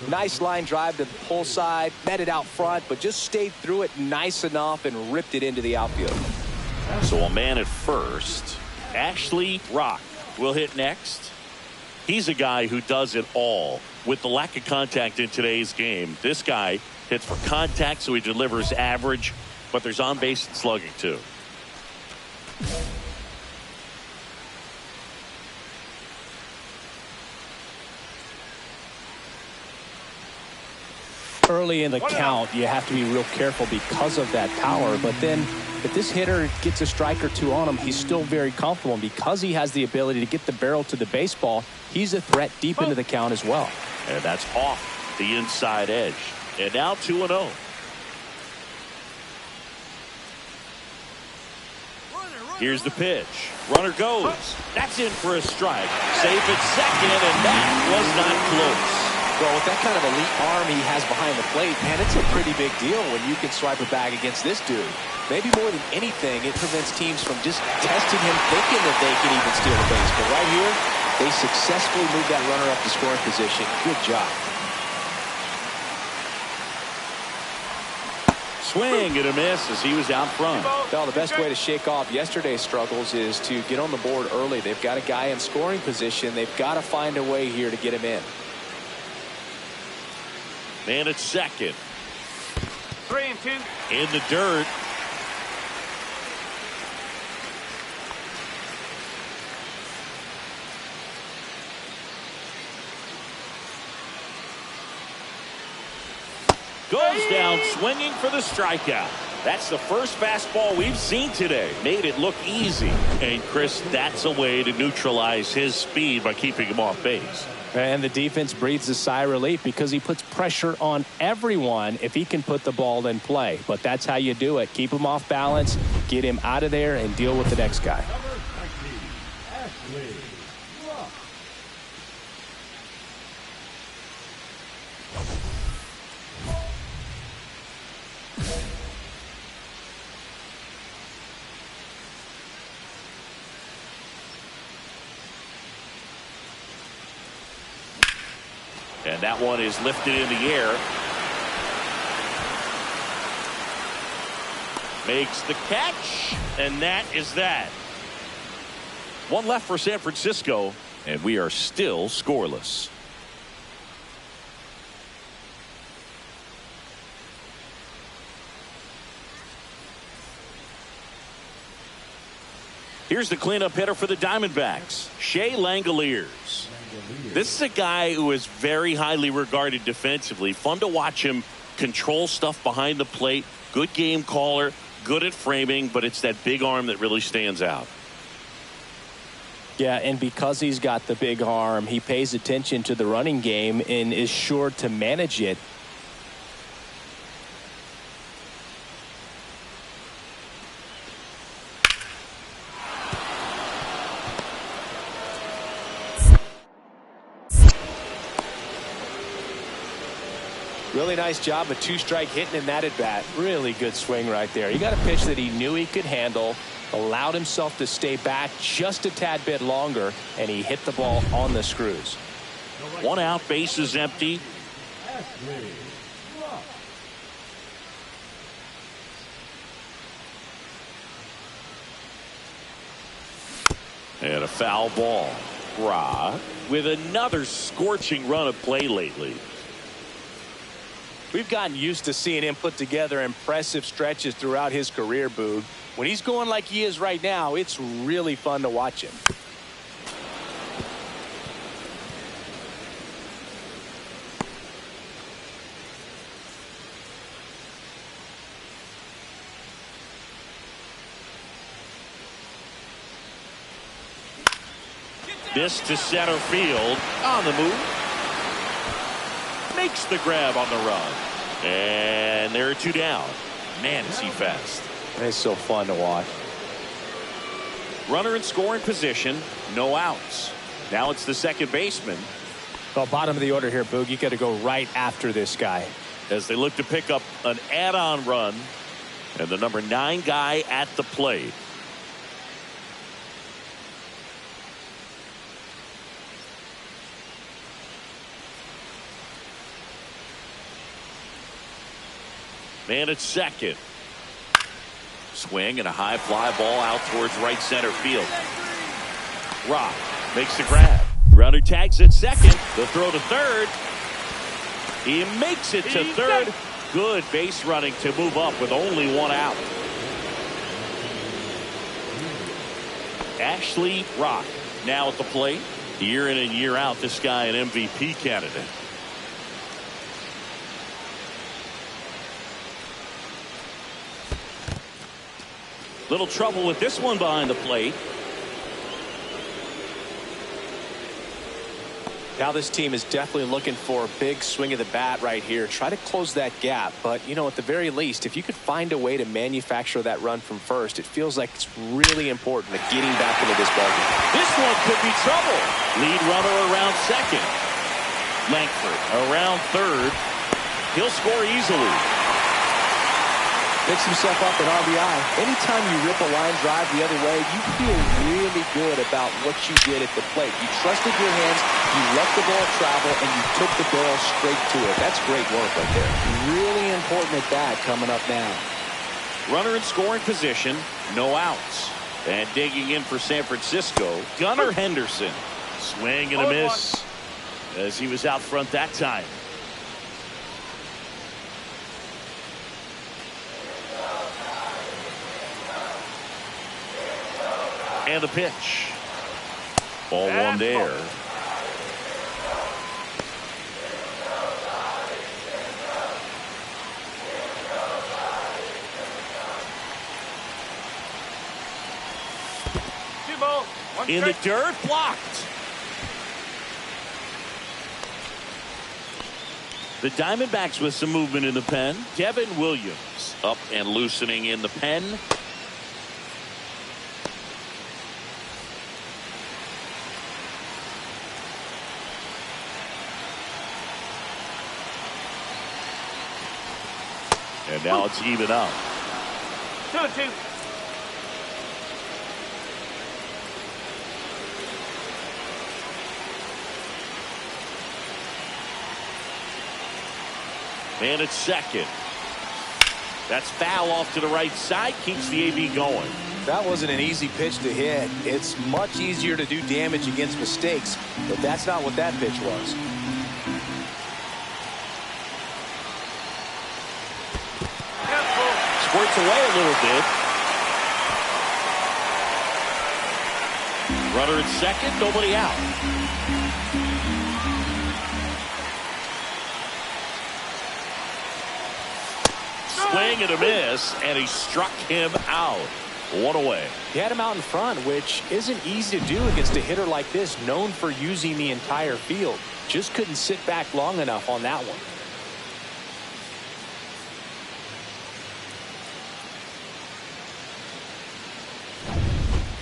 Nice line drive to the pull side, met it out front, but just stayed through it nice enough and ripped it into the outfield. So a man at first. Ashley Rock will hit next. He's a guy who does it all. With the lack of contact in today's game, this guy hits for contact, so he delivers average, but there's on base and slugging too. early in the count, you have to be real careful because of that power. But then if this hitter gets a strike or two on him, he's still very comfortable. And because he has the ability to get the barrel to the baseball, he's a threat deep into the count as well. And that's off the inside edge. And now 2-0. Here's the pitch. Runner goes. That's in for a strike. Safe at second, and that was not close. Well, with that kind of elite arm he has behind the plate, man, it's a pretty big deal when you can swipe a bag against this dude. Maybe more than anything, it prevents teams from just testing him thinking that they can even steal a base. But right here, they successfully moved that runner up to scoring position. Good job. Swing and a miss as he was out front. Well, the best way to shake off yesterday's struggles is to get on the board early. They've got a guy in scoring position. They've got to find a way here to get him in. Man at second. 3-2. In the dirt. Goes down swinging for the strikeout. That's the first fastball we've seen today. Made it look easy. And Chris, that's a way to neutralize his speed by keeping him off base. And the defense breathes a sigh of relief because he puts pressure on everyone if he can put the ball in play. But that's how you do it. Keep him off balance, get him out of there, and deal with the next guy. And that one is lifted in the air. Makes the catch, and that is that. One left for San Francisco, and we are still scoreless. Here's the cleanup hitter for the Diamondbacks, Shea Langoliers. This is a guy who is very highly regarded defensively. Fun to watch him control stuff behind the plate. Good game caller, good at framing, but it's that big arm that really stands out. Yeah, and because he's got the big arm, he pays attention to the running game and is sure to manage it. Really nice job of two-strike hitting in that at-bat. Really good swing right there. He got a pitch that he knew he could handle, allowed himself to stay back just a tad bit longer, and he hit the ball on the screws. One out, bases empty. And a foul ball. Ra with another scorching run of play lately. We've gotten used to seeing him put together impressive stretches throughout his career, Boog. When he's going like he is right now, it's really fun to watch him. This to center field on the move. Makes the grab on the run. And there are two down. Man, is he fast. It's so fun to watch. Runner in scoring position, no outs. Now it's the second baseman. Well, bottom of the order here, Boog. You got to go right after this guy. As they look to pick up an add-on run. And the number 9 guy at the plate. Man at second. Swing and a high fly ball out towards right center field. Rock makes the grab. Grounder tags at second. The throw to third. He makes it to third. Good base running to move up with only one out. Ashley Rock now at the plate. Year in and year out, this guy an MVP candidate. Little trouble with this one behind the plate. Now this team is definitely looking for a big swing of the bat right here. Try to close that gap. But, you know, at the very least, if you could find a way to manufacture that run from first, it feels like it's really important to getting back into this ballgame. This one could be trouble. Lead runner around second. Langford around third. He'll score easily. Picks himself up an RBI. Anytime you rip a line drive the other way, you feel really good about what you did at the plate. You trusted your hands, you let the ball travel, and you took the barrel straight to it. That's great work right there. Really important at bat coming up now. Runner in scoring position, no outs. And digging in for San Francisco, Gunnar Henderson. Swing and a miss as he was out front that time. And the pitch. Ball one there. In the dirt, blocked. The Diamondbacks with some movement in the pen. Devin Williams up and loosening in the pen. And now it's even up. 2-2. And it's second. That's foul off to the right side. Keeps the AB going. That wasn't an easy pitch to hit. It's much easier to do damage against mistakes, but that's not what that pitch was. Squirts away a little bit. Runner at second, nobody out. Swing and a miss, and he struck him out. One away. He had him out in front, which isn't easy to do against a hitter like this, known for using the entire field. Just couldn't sit back long enough on that one.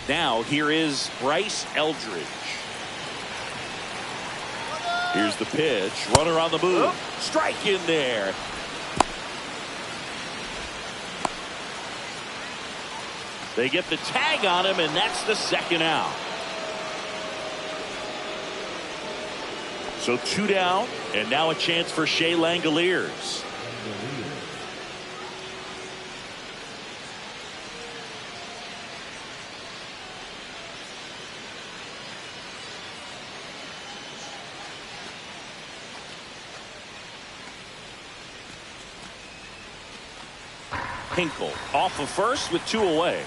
Now here is Bryce Eldridge. Here's the pitch. Runner on the move. Strike in there. They get the tag on him, and that's the second out. So 2 down, and now a chance for Shea Langoliers. Hinkle off of first with 2 away.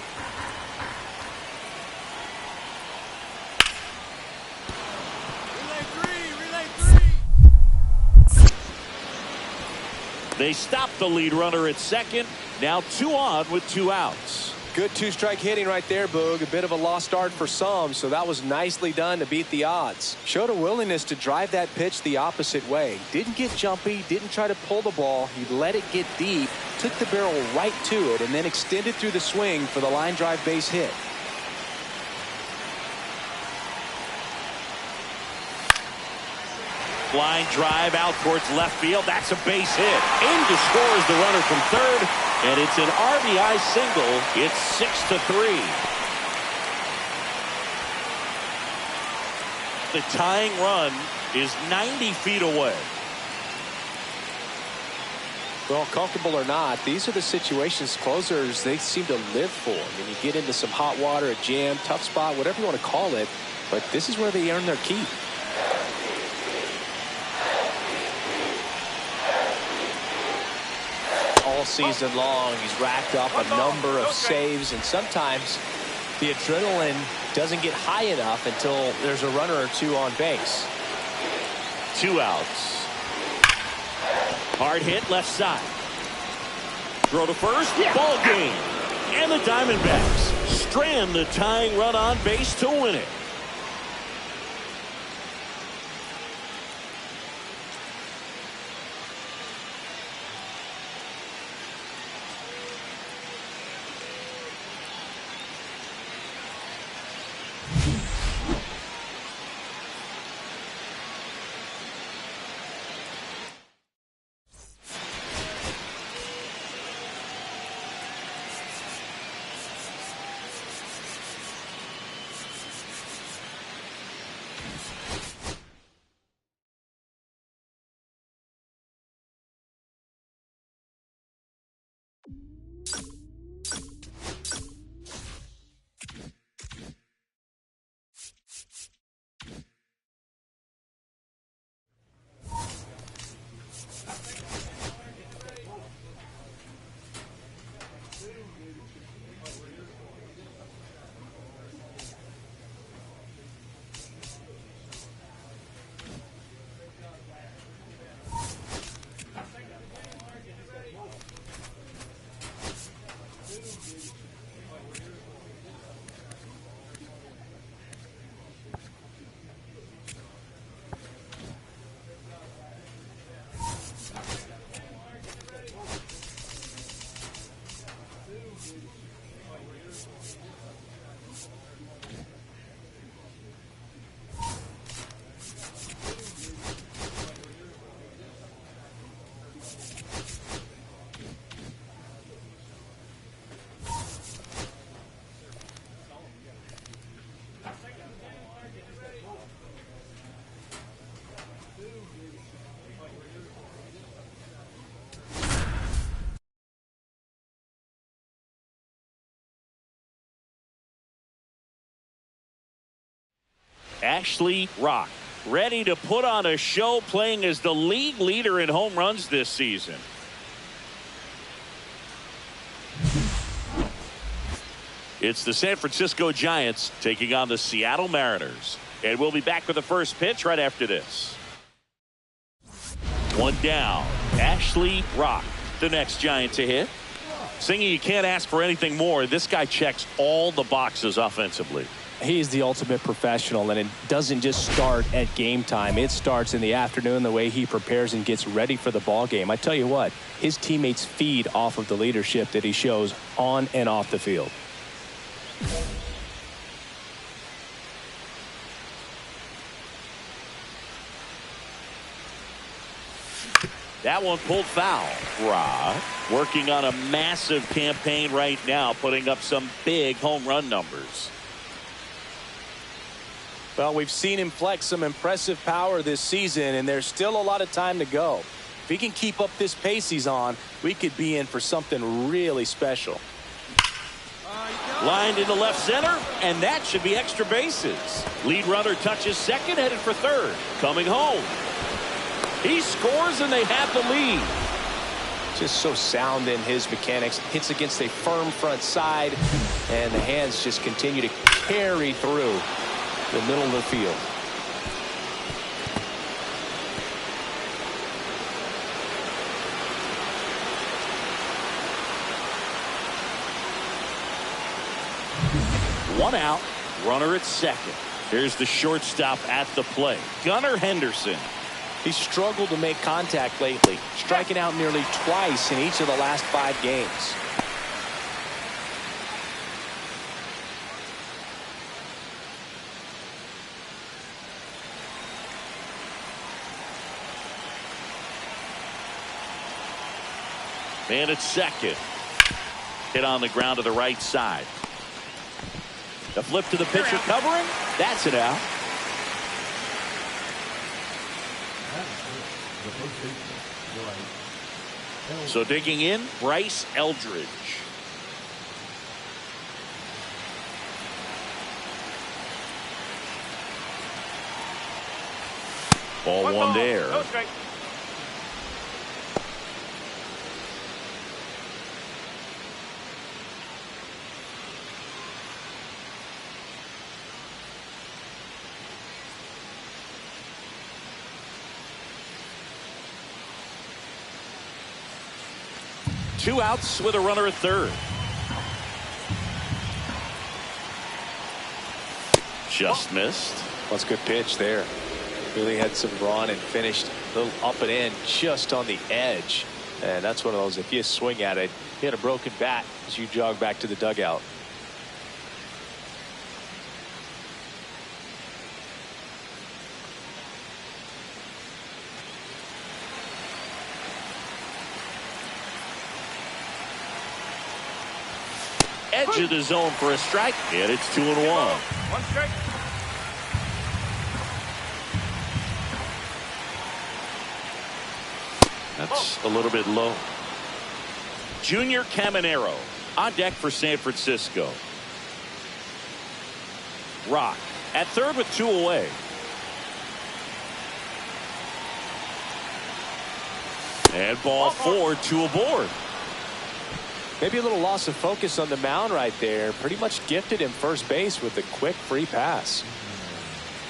They stop the lead runner at second. Now 2 on with 2 outs. Good 2-strike hitting right there, Boog. A bit of a lost start for some, so that was nicely done to beat the odds. Showed a willingness to drive that pitch the opposite way. Didn't get jumpy, didn't try to pull the ball. He let it get deep, took the barrel right to it, and then extended through the swing for the line drive base hit. Line drive out towards left field. That's a base hit. In to score is the runner from third, and it's an RBI single. It's 6-3. The tying run is 90 feet away. Well, comfortable or not, these are the situations closers they seem to live for. I mean, you get into some hot water, a jam, tough spot, whatever you want to call it, but this is where they earn their keep. All season long, he's racked up a number of saves, and sometimes the adrenaline doesn't get high enough until there's a runner or 2 on base. 2 outs. Hard hit left side. Throw to first. Ball game. And the Diamondbacks strand the tying run on base to win it. Ashley Rock, ready to put on a show, playing as the league leader in home runs this season. It's the San Francisco Giants taking on the Seattle Mariners. And we'll be back with the first pitch right after this. One down. Ashley Rock, the next Giant to hit. Singy, you can't ask for anything more. This guy checks all the boxes offensively. He's the ultimate professional, and it doesn't just start at game time. It starts in the afternoon, the way he prepares and gets ready for the ball game. I tell you what, his teammates feed off of the leadership that he shows on and off the field. That one pulled foul. Rock working on a massive campaign right now, putting up some big home run numbers. Well, we've seen him flex some impressive power this season, and there's still a lot of time to go. If he can keep up this pace he's on, we could be in for something really special. Lined into left center, and that should be extra bases. Lead runner touches second, headed for third. Coming home. He scores, and they have the lead. Just so sound in his mechanics. Hits against a firm front side, and the hands just continue to carry through the middle of the field. One out, runner at second. Here's the shortstop at the plate, Gunnar Henderson. He's struggled to make contact lately, striking out nearly twice in each of the last 5 games. Man at second. Hit on the ground to the right side. The flip to the pitcher covering. That's it out. So digging in, Bryce Eldridge. Ball one there. Go straight. Two outs with a runner at third. Just missed. Well, it's a good pitch there. Really had some run and finished a little up and in just on the edge. And that's one of those, if you swing at it, hit a broken bat as you jog back to the dugout. Edge of the zone for a strike, and it's 2-1. One strike. That's a little bit low. Junior Caminero on deck for San Francisco. Rock at third with 2 away. And ball 4, 2 aboard. Maybe a little loss of focus on the mound right there. Pretty much gifted him first base with a quick free pass.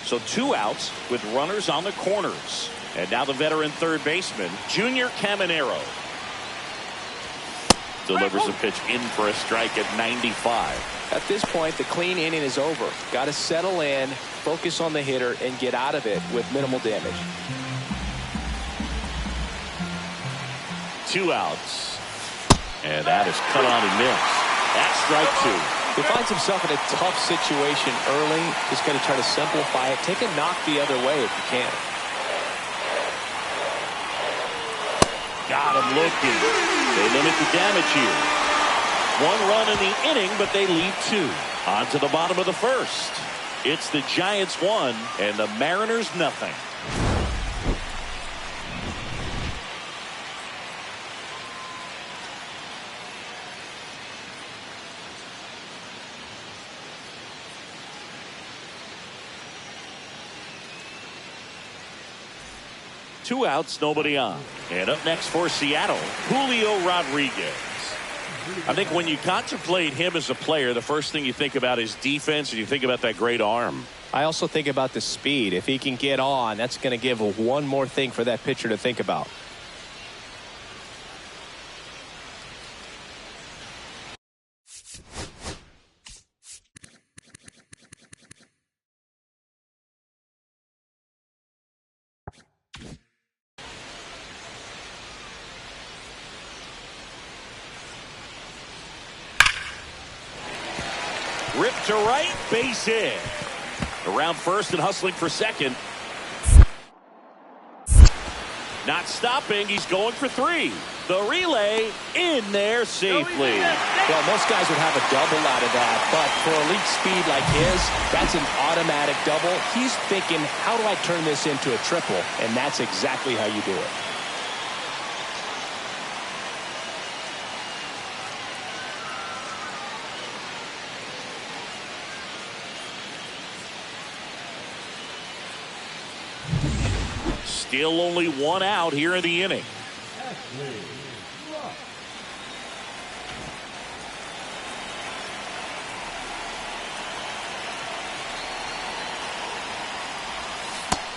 So 2 outs with runners on the corners. And now the veteran third baseman, Junior Caminero. Delivers a pitch in for a strike at 95. At this point, the clean inning is over. Got to settle in, focus on the hitter, and get out of it with minimal damage. 2 outs. And that is cut on and missed. That's strike 2. He finds himself in a tough situation early. Just got to try to simplify it. Take a knock the other way if you can. Got him looking. They limit the damage here. 1 run in the inning, but they lead 2. On to the bottom of the first. It's the Giants 1 and the Mariners nothing. Two outs, nobody on. And up next for Seattle, Julio Rodriguez. I think when you contemplate him as a player, the first thing you think about is defense, and you think about that great arm. I also think about the speed. If he can get on, that's going to give one more thing for that pitcher to think about. Ripped to right, base hit. Around first and hustling for second. Not stopping, he's going for 3. The relay in there safely. Well, most guys would have a double out of that, but for elite speed like his, that's an automatic double. He's thinking, how do I turn this into a triple? And that's exactly how you do it. Still only 1 out here in the inning.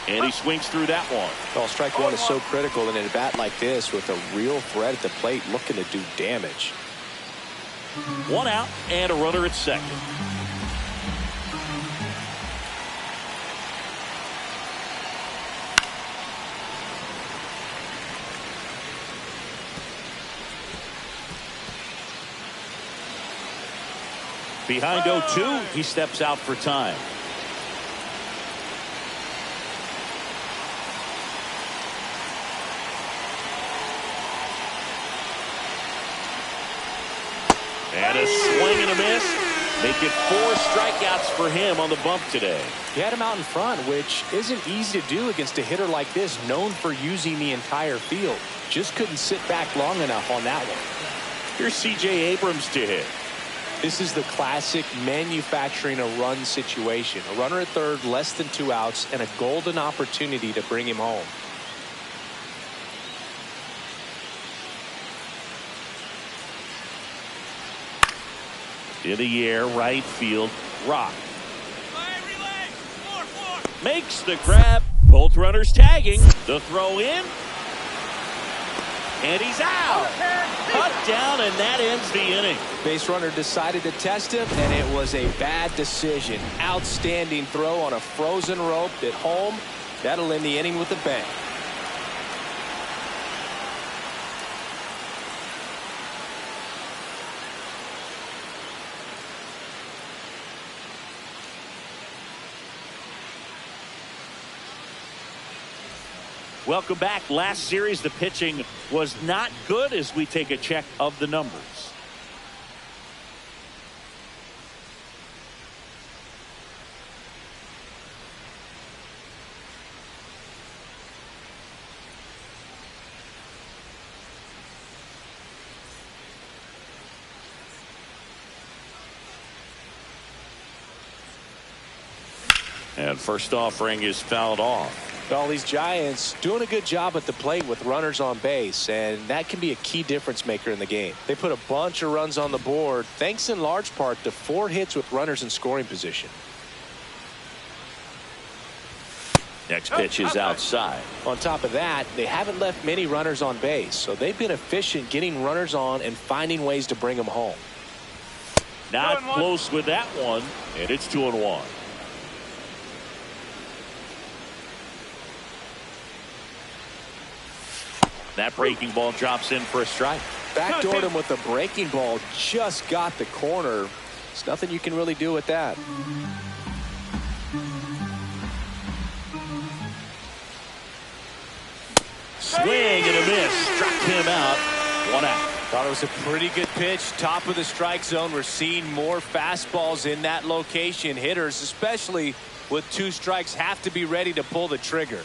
And he swings through that one. Well, strike 1 is so critical in a bat like this with a real threat at the plate looking to do damage. 1 out and a runner at second. Behind 0-2, he steps out for time. And a swing and a miss. Make it 4 strikeouts for him on the bump today. He had him out in front, which isn't easy to do against a hitter like this, known for using the entire field. Just couldn't sit back long enough on that one. Here's C.J. Abrams to hit. This is the classic manufacturing a run situation. A runner at third, less than 2 outs, and a golden opportunity to bring him home. In the air, right field, Rock. Makes the grab. Both runners tagging. The throw in. And he's out. Cut down, and that ends the inning. Base runner decided to test him, and it was a bad decision. Outstanding throw on a frozen rope at home. That'll end the inning with a bang. Welcome back. Last series, the pitching was not good as we take a check of the numbers. And first offering is fouled off. Well, these Giants doing a good job at the plate with runners on base, and that can be a key difference maker in the game. They put a bunch of runs on the board, thanks in large part to 4 hits with runners in scoring position. Next pitch is outside. On top of that, they haven't left many runners on base, so they've been efficient getting runners on and finding ways to bring them home. Not close with that one, and it's 2-1. That breaking ball drops in for a strike. Backdoored him with the breaking ball, just got the corner. There's nothing you can really do with that. Swing and a miss. Struck him out. 1 out. Thought it was a pretty good pitch. Top of the strike zone. We're seeing more fastballs in that location. Hitters, especially with 2 strikes, have to be ready to pull the trigger.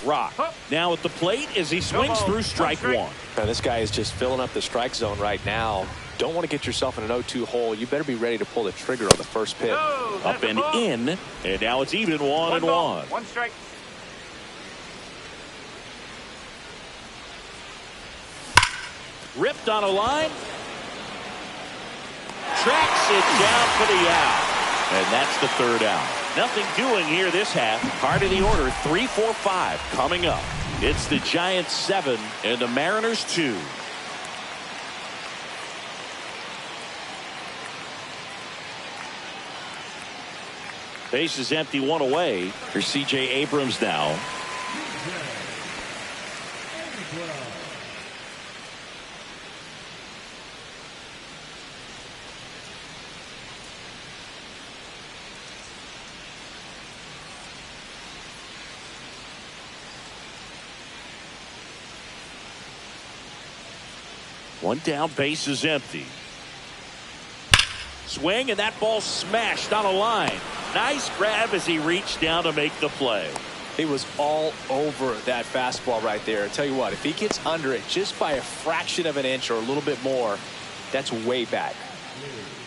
Rock now at the plate as he swings through strike 1. Now, this guy is just filling up the strike zone right now. Don't want to get yourself in an 0-2 hole. You better be ready to pull the trigger on the first pitch. Up and in, and now it's even 1-1. 1 strike. Ripped on a line. Tracks it down for the out. And that's the 3rd out. Nothing doing here this half. Part of the order, 3, 4, 5 coming up. It's the Giants 7 and the Mariners 2. Base is empty, 1 away. Here's C.J. Abrams now. One down, base is empty. Swing, and that ball smashed on a line. Nice grab as he reached down to make the play. He was all over that fastball right there. I tell you what, if he gets under it just by a fraction of an inch or a little bit more, that's way back.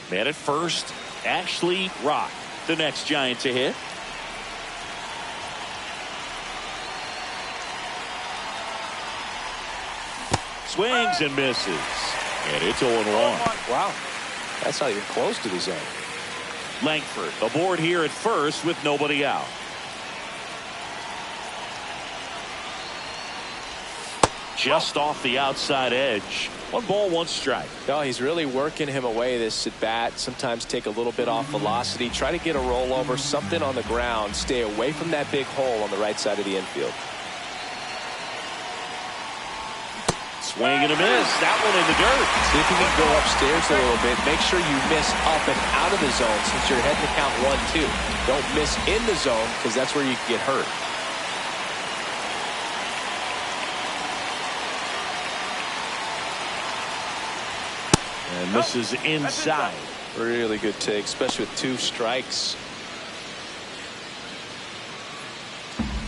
Man at first, Ashley Rock, the next Giant to hit. Swings and misses. And it's 0-1. Wow. That's not even close to the zone. Langford aboard here at first with nobody out. Just off the outside edge. 1 ball, 1 strike. No, he's really working him away this at bat. Sometimes take a little bit off velocity. Try to get a rollover, something on the ground. Stay away from that big hole on the right side of the infield. Swing and a miss. That one in the dirt. See if you can go upstairs a little bit. Make sure you miss up and out of the zone since you're heading to count 1-2. Don't miss in the zone because that's where you can get hurt. And this is inside. Really good take, especially with 2 strikes.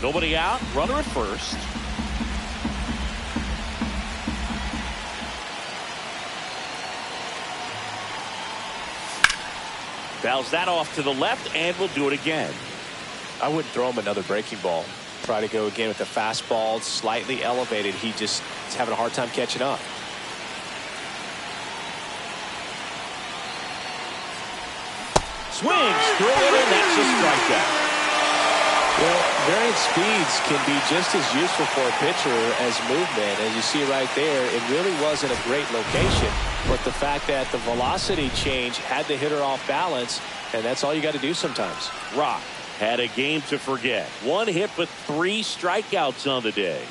Nobody out. Runner at first. Fouls that off to the left, and we'll do it again. I wouldn't throw him another breaking ball. Try to go again with the fastball, slightly elevated. He just is having a hard time catching up. Swings through it, and that's a strikeout. Well, Variant speeds can be just as useful for a pitcher as movement. As you see right there, it really wasn't a great location, but the fact that the velocity change had the hitter off balance, and that's all you got to do sometimes. Rock had a game to forget. 1 hit, but 3 strikeouts on the day.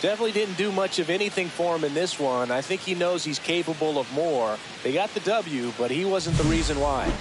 Definitely didn't do much of anything for him in this one. I think he knows he's capable of more. They got the W, but he wasn't the reason why.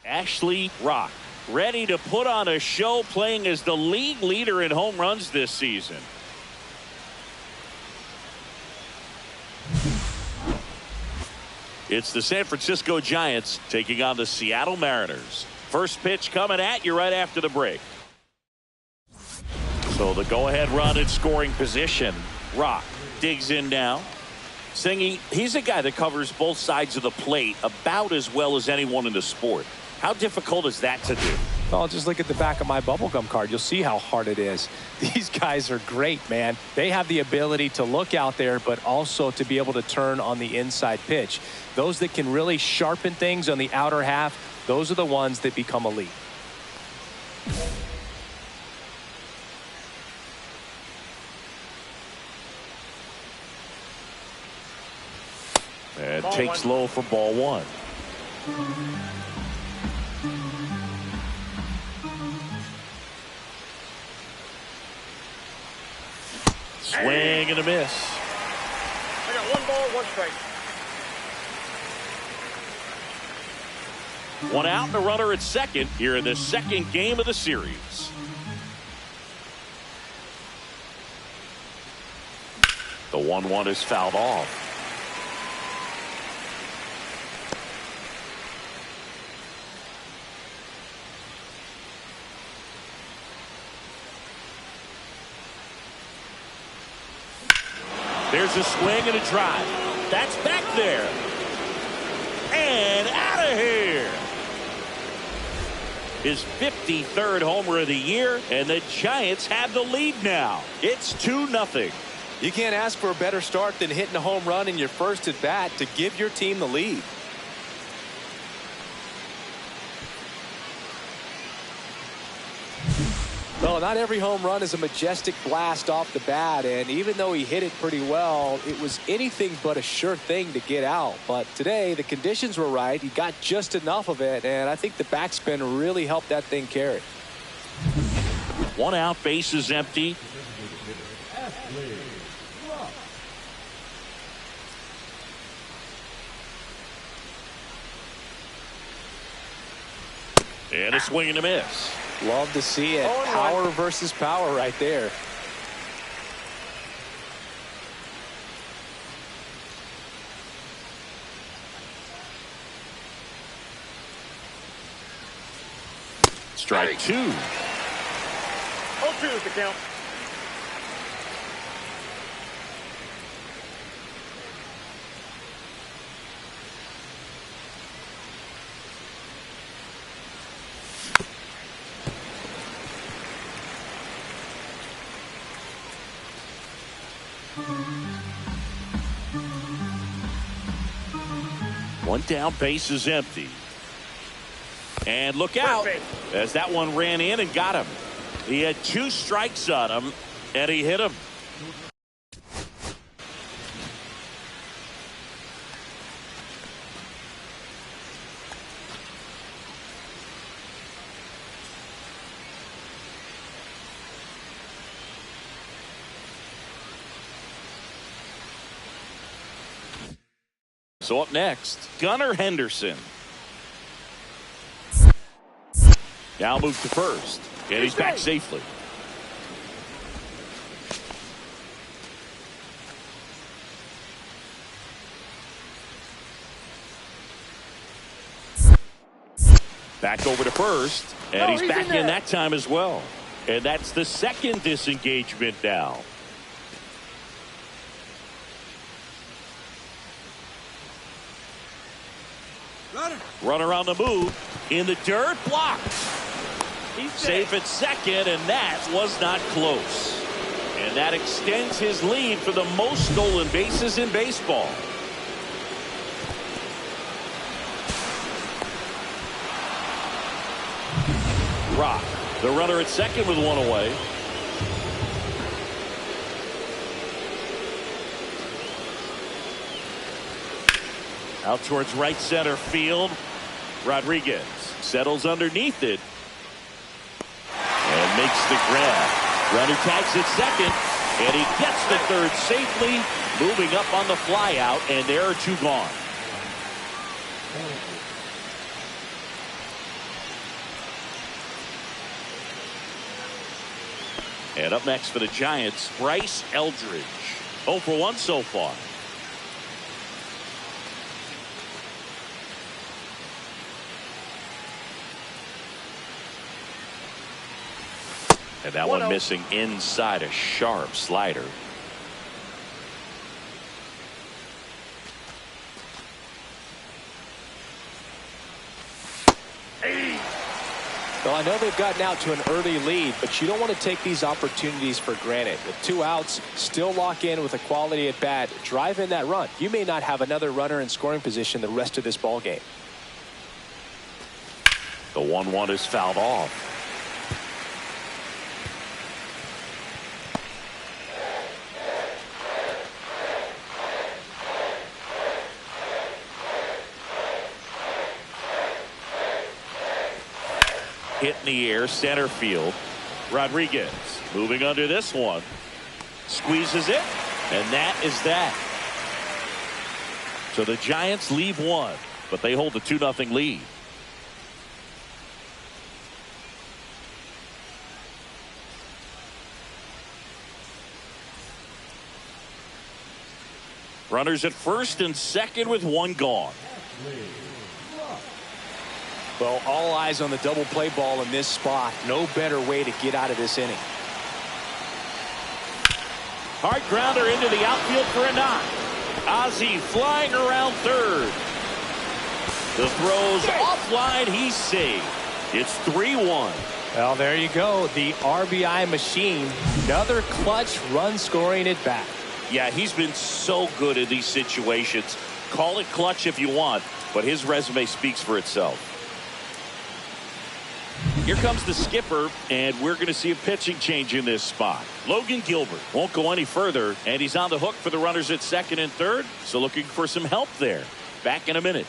Ashley Rock, ready to put on a show, playing as the league leader in home runs this season. It's the San Francisco Giants taking on the Seattle Mariners. First pitch coming at you right after the break. So the go-ahead run in scoring position. Rock digs in now. Singy, he's a guy that covers both sides of the plate about as well as anyone in the sport. How difficult is that to do? Well, just look at the back of my bubblegum card. You'll see how hard it is. These guys are great, man. They have the ability to look out there, but also to be able to turn on the inside pitch. Those that can really sharpen things on the outer half, those are the ones that become elite. And takes low for ball 1. Swing and a miss. I got 1 ball, 1 strike. 1 out and a runner at second here in the second game of the series. The 1-1 is fouled off. There's a swing and a drive. That's back there. And out of here. His 53rd homer of the year, and the Giants have the lead now. It's 2-0. You can't ask for a better start than hitting a home run in your first at bat to give your team the lead. Well, not every home run is a majestic blast off the bat, and even though he hit it pretty well, it was anything but a sure thing to get out. But today, the conditions were right. He got just enough of it, and I think the backspin really helped that thing carry. 1 out, base is empty. And a swing and a miss. Love to see it. Power versus power right there. Strike 2. 0-2 is the count. One down, base is empty. And look out as that one ran in and got him. He had 2 strikes on him, and he hit him. So up next, Gunnar Henderson. Now moves to first, and he's back safely. Back over to first, and he's back in that time as well. And that's the second disengagement now. Runner on the move, in the dirt, blocked. Safe at second, and that was not close. And that extends his lead for the most stolen bases in baseball. Rock, the runner at second with one away. Out towards right center field. Rodriguez settles underneath it and makes the grab. Runner tags at second, and he gets the third safely, moving up on the fly out, and there are 2 gone. And up next for the Giants, Bryce Eldridge. 0 for 1 so far. And that one missing inside a sharp slider. Well, I know they've gotten out to an early lead, but you don't want to take these opportunities for granted. With 2 outs, still lock in with a quality at bat, drive in that run. You may not have another runner in scoring position the rest of this ball game. The 1-1 is fouled off. Hit in the air, center field. Rodriguez moving under this one. Squeezes it, and that is that. So the Giants leave 1, but they hold a 2-0 lead. Runners at first and second with 1 gone. Well, all eyes on the double play ball in this spot. No better way to get out of this inning. Hard grounder into the outfield for a knock. Ozzie flying around third. The throw's offline. He's saved. It's 3-1. Well, there you go. The RBI machine. Another clutch run scoring at bat. Yeah, he's been so good in these situations. Call it clutch if you want, but his resume speaks for itself. Here comes the skipper, and we're going to see a pitching change in this spot. Logan Gilbert won't go any further, and he's on the hook for the runners at second and third, so looking for some help there. Back in a minute.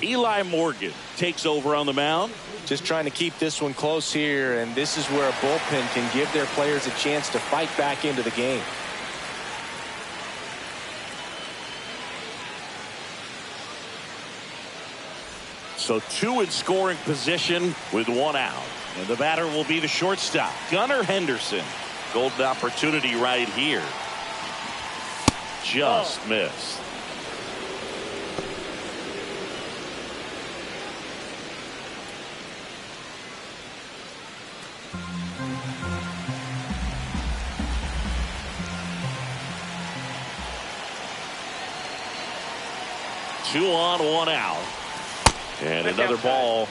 Eli Morgan takes over on the mound. Just trying to keep this one close here, and this is where a bullpen can give their players a chance to fight back into the game. So 2 in scoring position with 1 out. And the batter will be the shortstop, Gunnar Henderson. Golden opportunity right here. Just missed. Two on, 1 out. And another ball.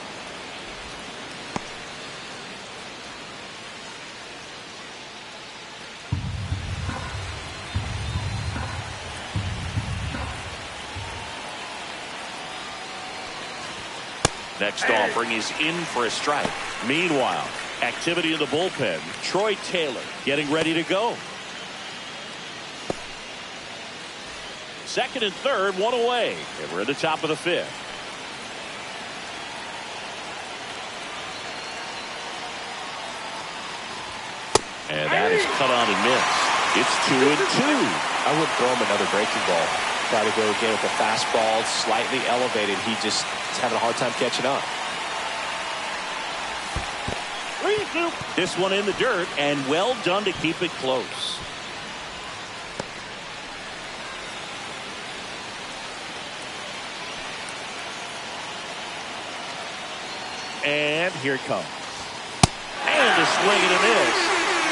Next offering is in for a strike. Meanwhile, activity in the bullpen. Troy Taylor getting ready to go. Second and third, one away. And we're at the top of the fifth. And that is cut on and missed. It's 2-2. I wouldn't throw him another breaking ball. Try to go again with the fastball slightly elevated. He just is having a hard time catching up. This one in the dirt, and well done to keep it close. And here it comes. And a swing and a miss.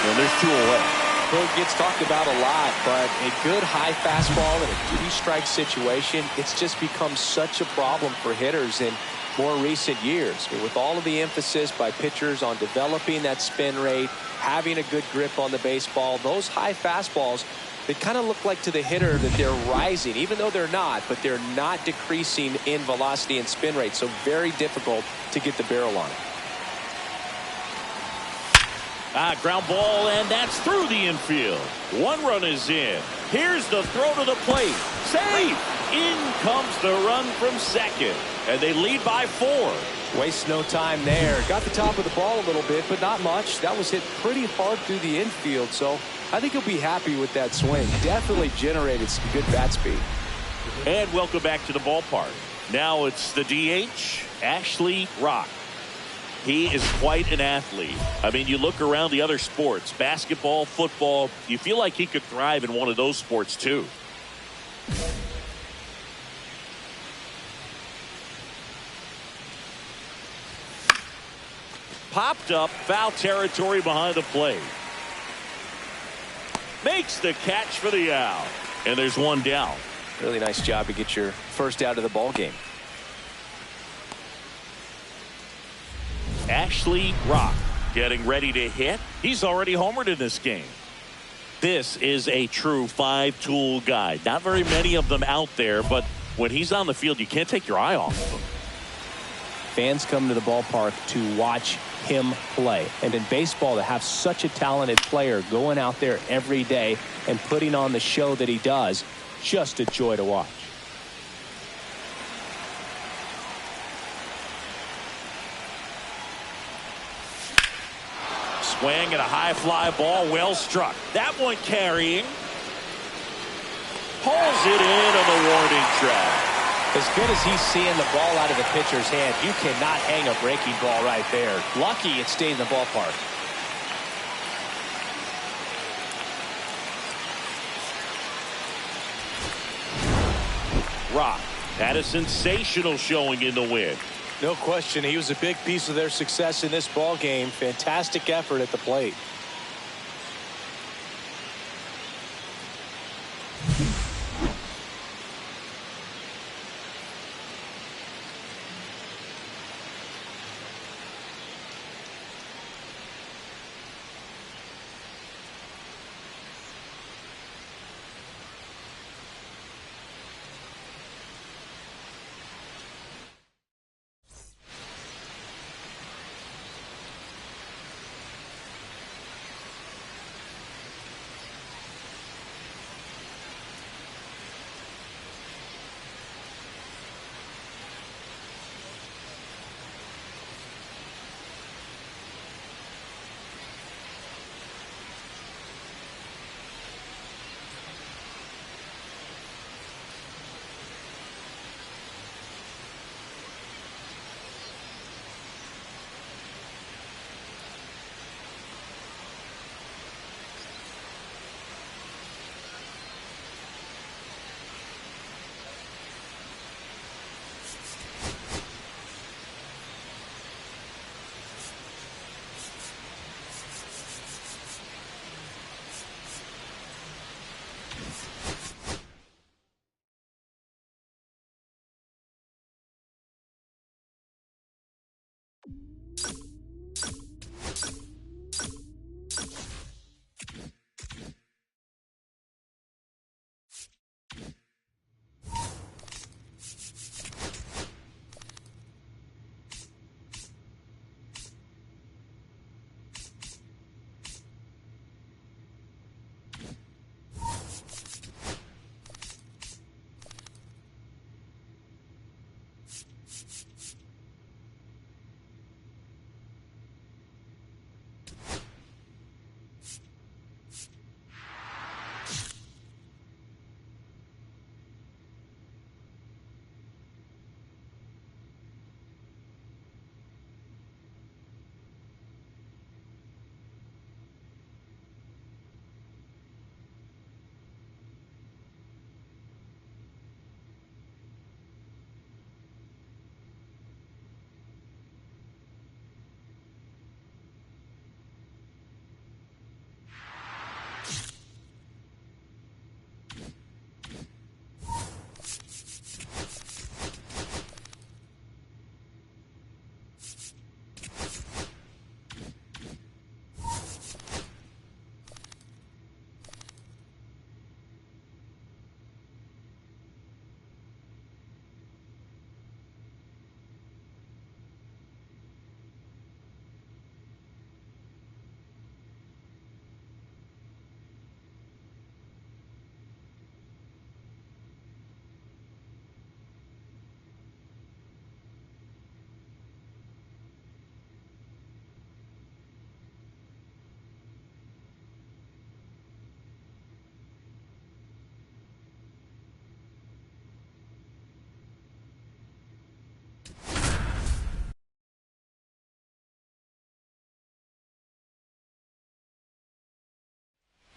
And there's 2 away. Boog gets talked about a lot, but a good high fastball in a 2-strike situation, it's just become such a problem for hitters in more recent years. With all of the emphasis by pitchers on developing that spin rate, having a good grip on the baseball, those high fastballs, they kind of look like to the hitter that they're rising, even though they're not, but they're not decreasing in velocity and spin rate, so very difficult to get the barrel on it. Ground ball, and that's through the infield. 1 run is in. Here's the throw to the plate. Safe! In comes the run from second. And they lead by 4. Waste no time there. Got the top of the ball a little bit, but not much. That was hit pretty hard through the infield, so I think he'll be happy with that swing. Definitely generated some good bat speed. And welcome back to the ballpark. Now it's the DH, Ashley Rock. He is quite an athlete. I mean, you look around the other sports, basketball, football, you feel like he could thrive in one of those sports too. Popped up, foul territory behind the plate. Makes the catch for the out. And there's 1 down. Really nice job to get your first out of the ball game. Ashley Rock getting ready to hit. He's already homered in this game. This is a true 5-tool guy. Not very many of them out there, but when he's on the field, you can't take your eye off of him. Fans come to the ballpark to watch him play. And in baseball, to have such a talented player going out there every day and putting on the show that he does, just a joy to watch. Swing and a high fly ball, well struck. That one carrying. Pulls it in on the warning track. As good as he's seeing the ball out of the pitcher's hand, you cannot hang a breaking ball right there. Lucky it stayed in the ballpark. Rock had a sensational showing in the win. No question, he was a big piece of their success in this ball game. Fantastic effort at the plate.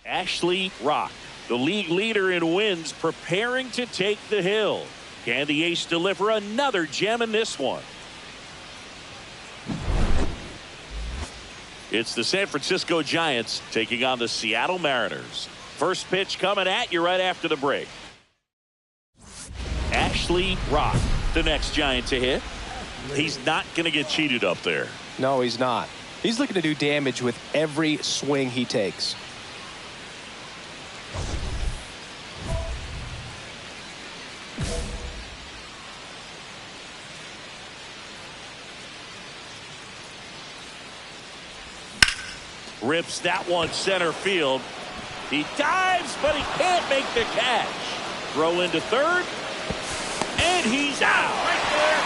Ashley Rock, the league leader in wins, preparing to take the hill. Can the ace deliver another gem in this one? It's the San Francisco Giants taking on the Seattle Mariners. First pitch coming at you right after the break. Ashley Rock, the next Giant to hit. He's not going to get cheated up there. No, he's not. He's looking to do damage with every swing he takes. Rips that one center field. He dives, but he can't make the catch. Throw into third, and he's out. Right there.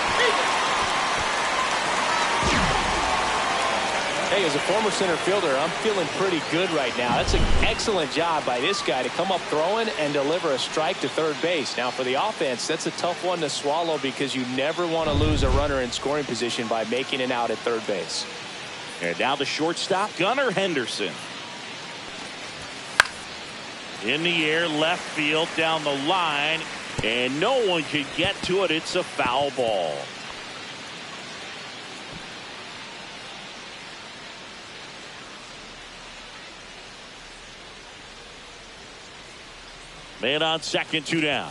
Hey, as a former center fielder, I'm feeling pretty good right now. That's an excellent job by this guy to come up throwing and deliver a strike to third base. Now, for the offense, that's a tough one to swallow because you never want to lose a runner in scoring position by making an out at third base. And now the shortstop, Gunnar Henderson. In the air, left field, down the line, and no one could get to it. It's a foul ball. Man on second, 2 down.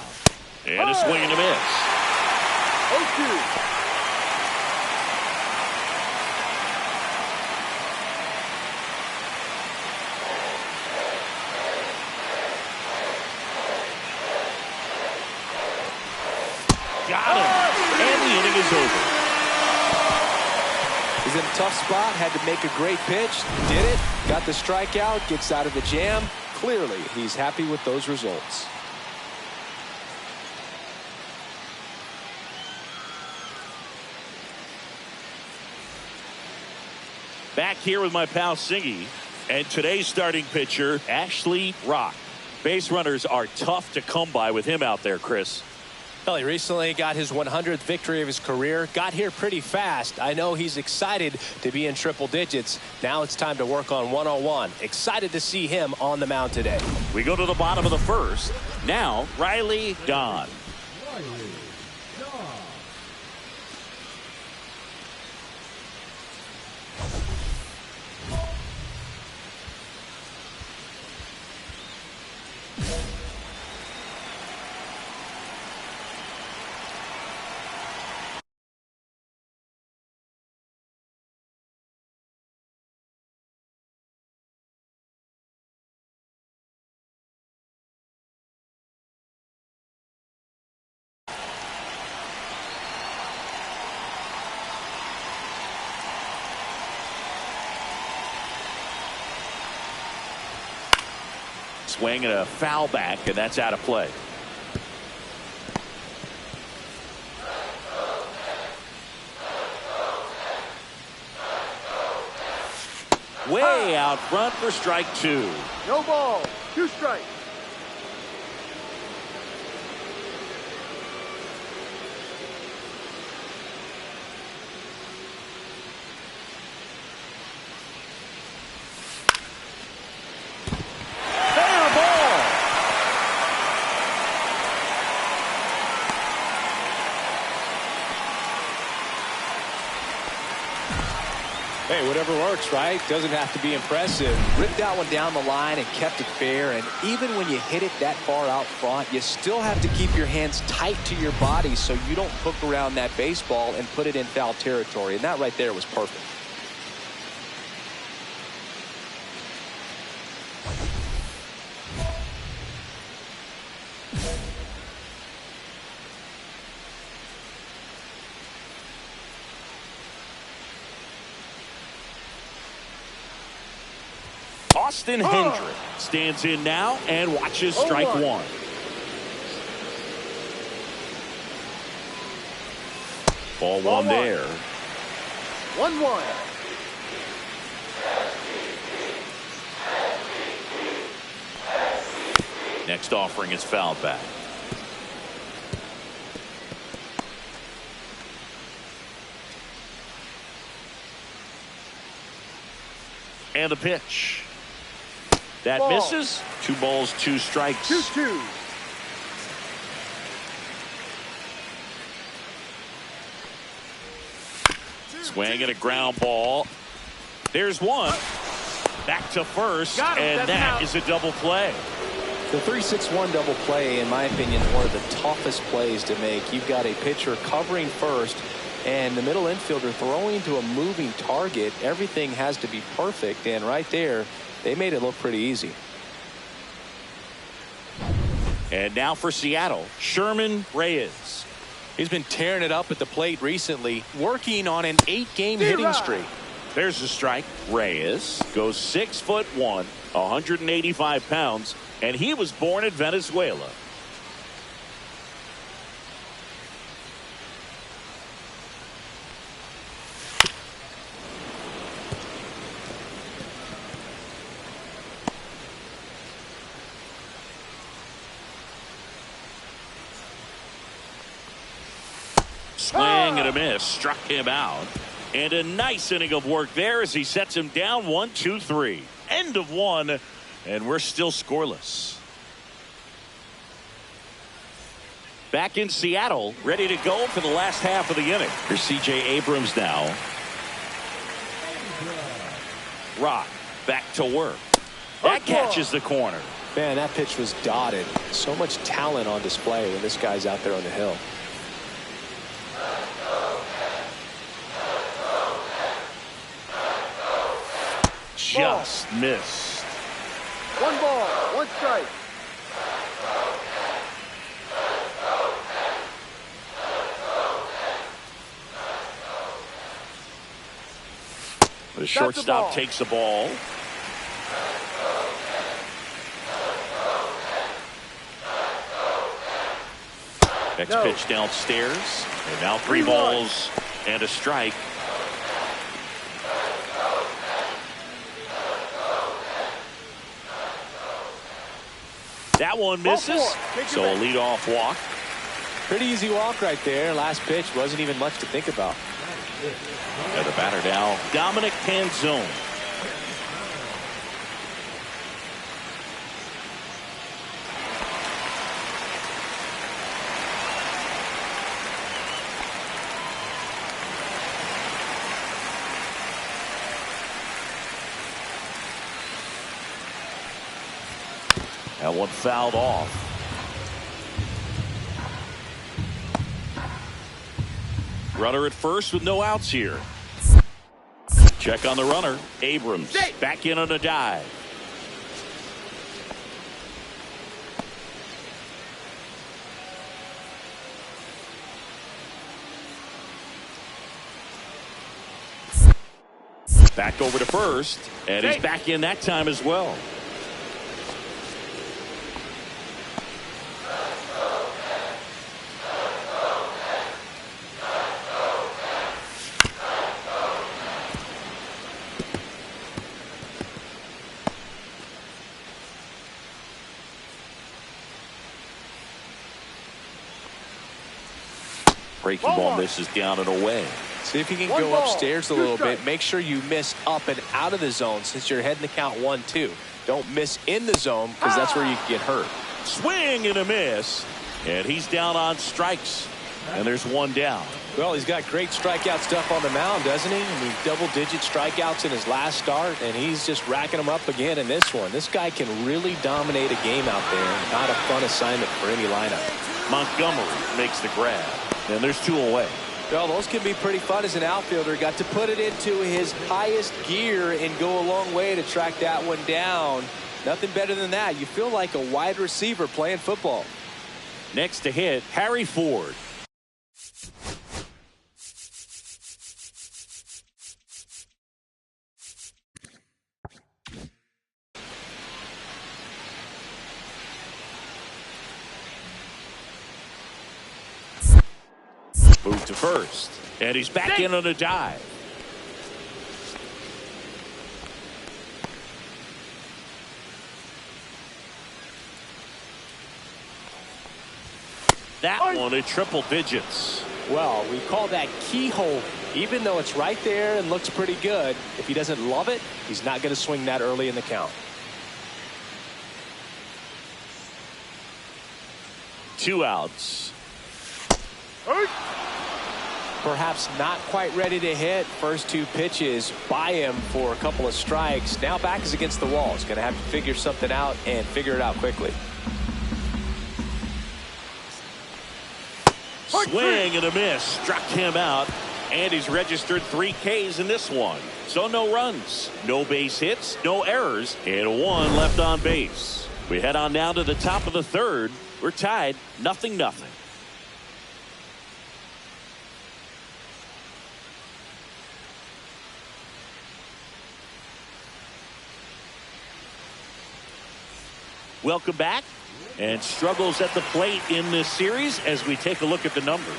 And a swing and a miss. 0-2. Got him. And the inning is over. He's in a tough spot, had to make a great pitch, did it, got the strikeout, gets out of the jam. Clearly, he's happy with those results. Back here with my pal Singy, and today's starting pitcher, Ashley Rock. Base runners are tough to come by with him out there, Chris. Well, he recently got his 100th victory of his career. Got here pretty fast. I know he's excited to be in triple digits. Now it's time to work on 101. Excited to see him on the mound today. We go to the bottom of the first. Now, Riley Don. Swing and a foul back, and that's out of play. Way out front for strike 2. No ball. 2 strikes. Hey, whatever works, right? Doesn't have to be impressive. Ripped that one down the line and kept it fair. And even when you hit it that far out front, you still have to keep your hands tight to your body so you don't hook around that baseball and put it in foul territory. And that right there was perfect. Austin Hendrick stands in now and watches strike 1. Ball one there. 1-1. Next offering is fouled back. And the pitch. That Ball. misses. 2 balls, 2 strikes. 2-2. Swing and a ground ball. There's one. Back to first, Got him. and That's that out. is a double play. The 3-6-1 double play, in my opinion, is one of the toughest plays to make. You've got a pitcher covering first, and the middle infielder throwing to a moving target. Everything has to be perfect, and right there, they made it look pretty easy. And now for Seattle, Sherman Reyes. He's been tearing it up at the plate recently, working on an 8-game hitting streak. There's a strike. Reyes goes 6'1", 185 pounds, and he was born in Venezuela. Swing and a miss. Struck him out. And a nice inning of work there as he sets him down 1-2-3. End of 1, and we're still scoreless. Back in Seattle, ready to go for the last half of the inning. Here's C.J. Abrams now. Rock back to work. That catches the corner. Man, that pitch was dotted. So much talent on display when this guy's out there on the hill. Just missed. 1 ball, 1 strike. The shortstop takes the ball. Next pitch downstairs. And now 3 balls and a strike. That one misses. So a leadoff walk. Pretty easy walk right there. Last pitch wasn't even much to think about. And the batter now, Dominic Panzone. That one fouled off. Runner at first with no outs here. Check on the runner. Abrams back in on a dive. Back over to first, and he's back in that time as well. Breaking ball misses down and away. See if you can go upstairs a little bit. Make sure you miss up and out of the zone since you're heading the count 1-2. Don't miss in the zone because that's where you can get hurt. Swing and a miss. And he's down on strikes. And there's 1 down. Well, he's got great strikeout stuff on the mound, doesn't he? I mean, double-digit strikeouts in his last start, and he's just racking them up again in this one. This guy can really dominate a game out there. Not a fun assignment for any lineup. Montgomery makes the grab. And there's 2 away. Well, those can be pretty fun as an outfielder. Got to put it into his highest gear and go a long way to track that one down. Nothing better than that. You feel like a wide receiver playing football. Next to hit, Harry Ford. Move to first, and he's back in on a dive. That one at triple digits. Well, we call that keyhole. Even though it's right there and looks pretty good, if he doesn't love it, he's not going to swing that early in the count. 2 outs. Perhaps not quite ready to hit. First 2 pitches by him for a couple of strikes. Now back is against the wall. He's going to have to figure something out and figure it out quickly. Swing and a miss. Struck him out. And he's registered 3 Ks in this one. So no runs, no base hits, no errors, and 1 left on base. We head on down to the top of the 3rd. We're tied 0-0. Welcome back. And struggles at the plate in this series as we take a look at the numbers.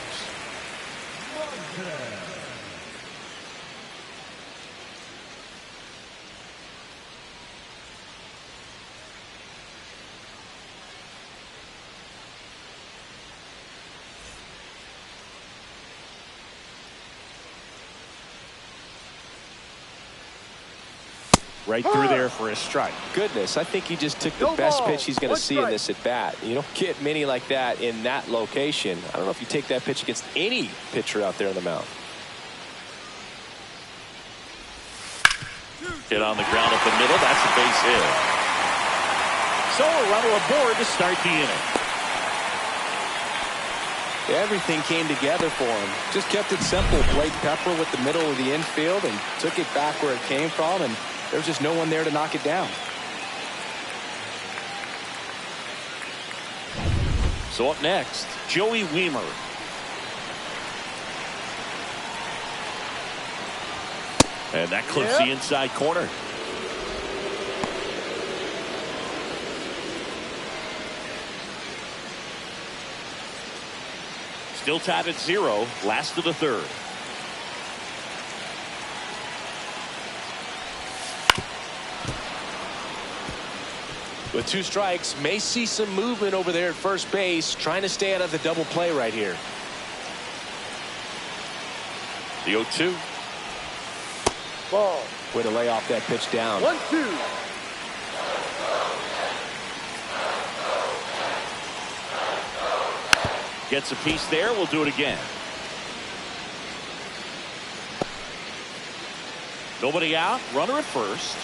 Right through there for a strike. Goodness, I think he just took the best pitch he's going to see in this at bat. You don't get many like that in that location. I don't know if you take that pitch against any pitcher out there on the mound. Hit on the ground up the middle. That's a base hit. So a runner aboard to start the inning. Everything came together for him. Just kept it simple. Played pepper with the middle of the infield and took it back where it came from, and there's just no one there to knock it down. So up next, Joey Wiemer. And that clips the inside corner. Still tied at 0, last of the 3rd. With 2 strikes, may see some movement over there at first base, trying to stay out of the double play right here. The 0-2. Ball. Way to lay off that pitch down. 1-2. Gets a piece there. We'll do it again. Nobody out. Runner at first.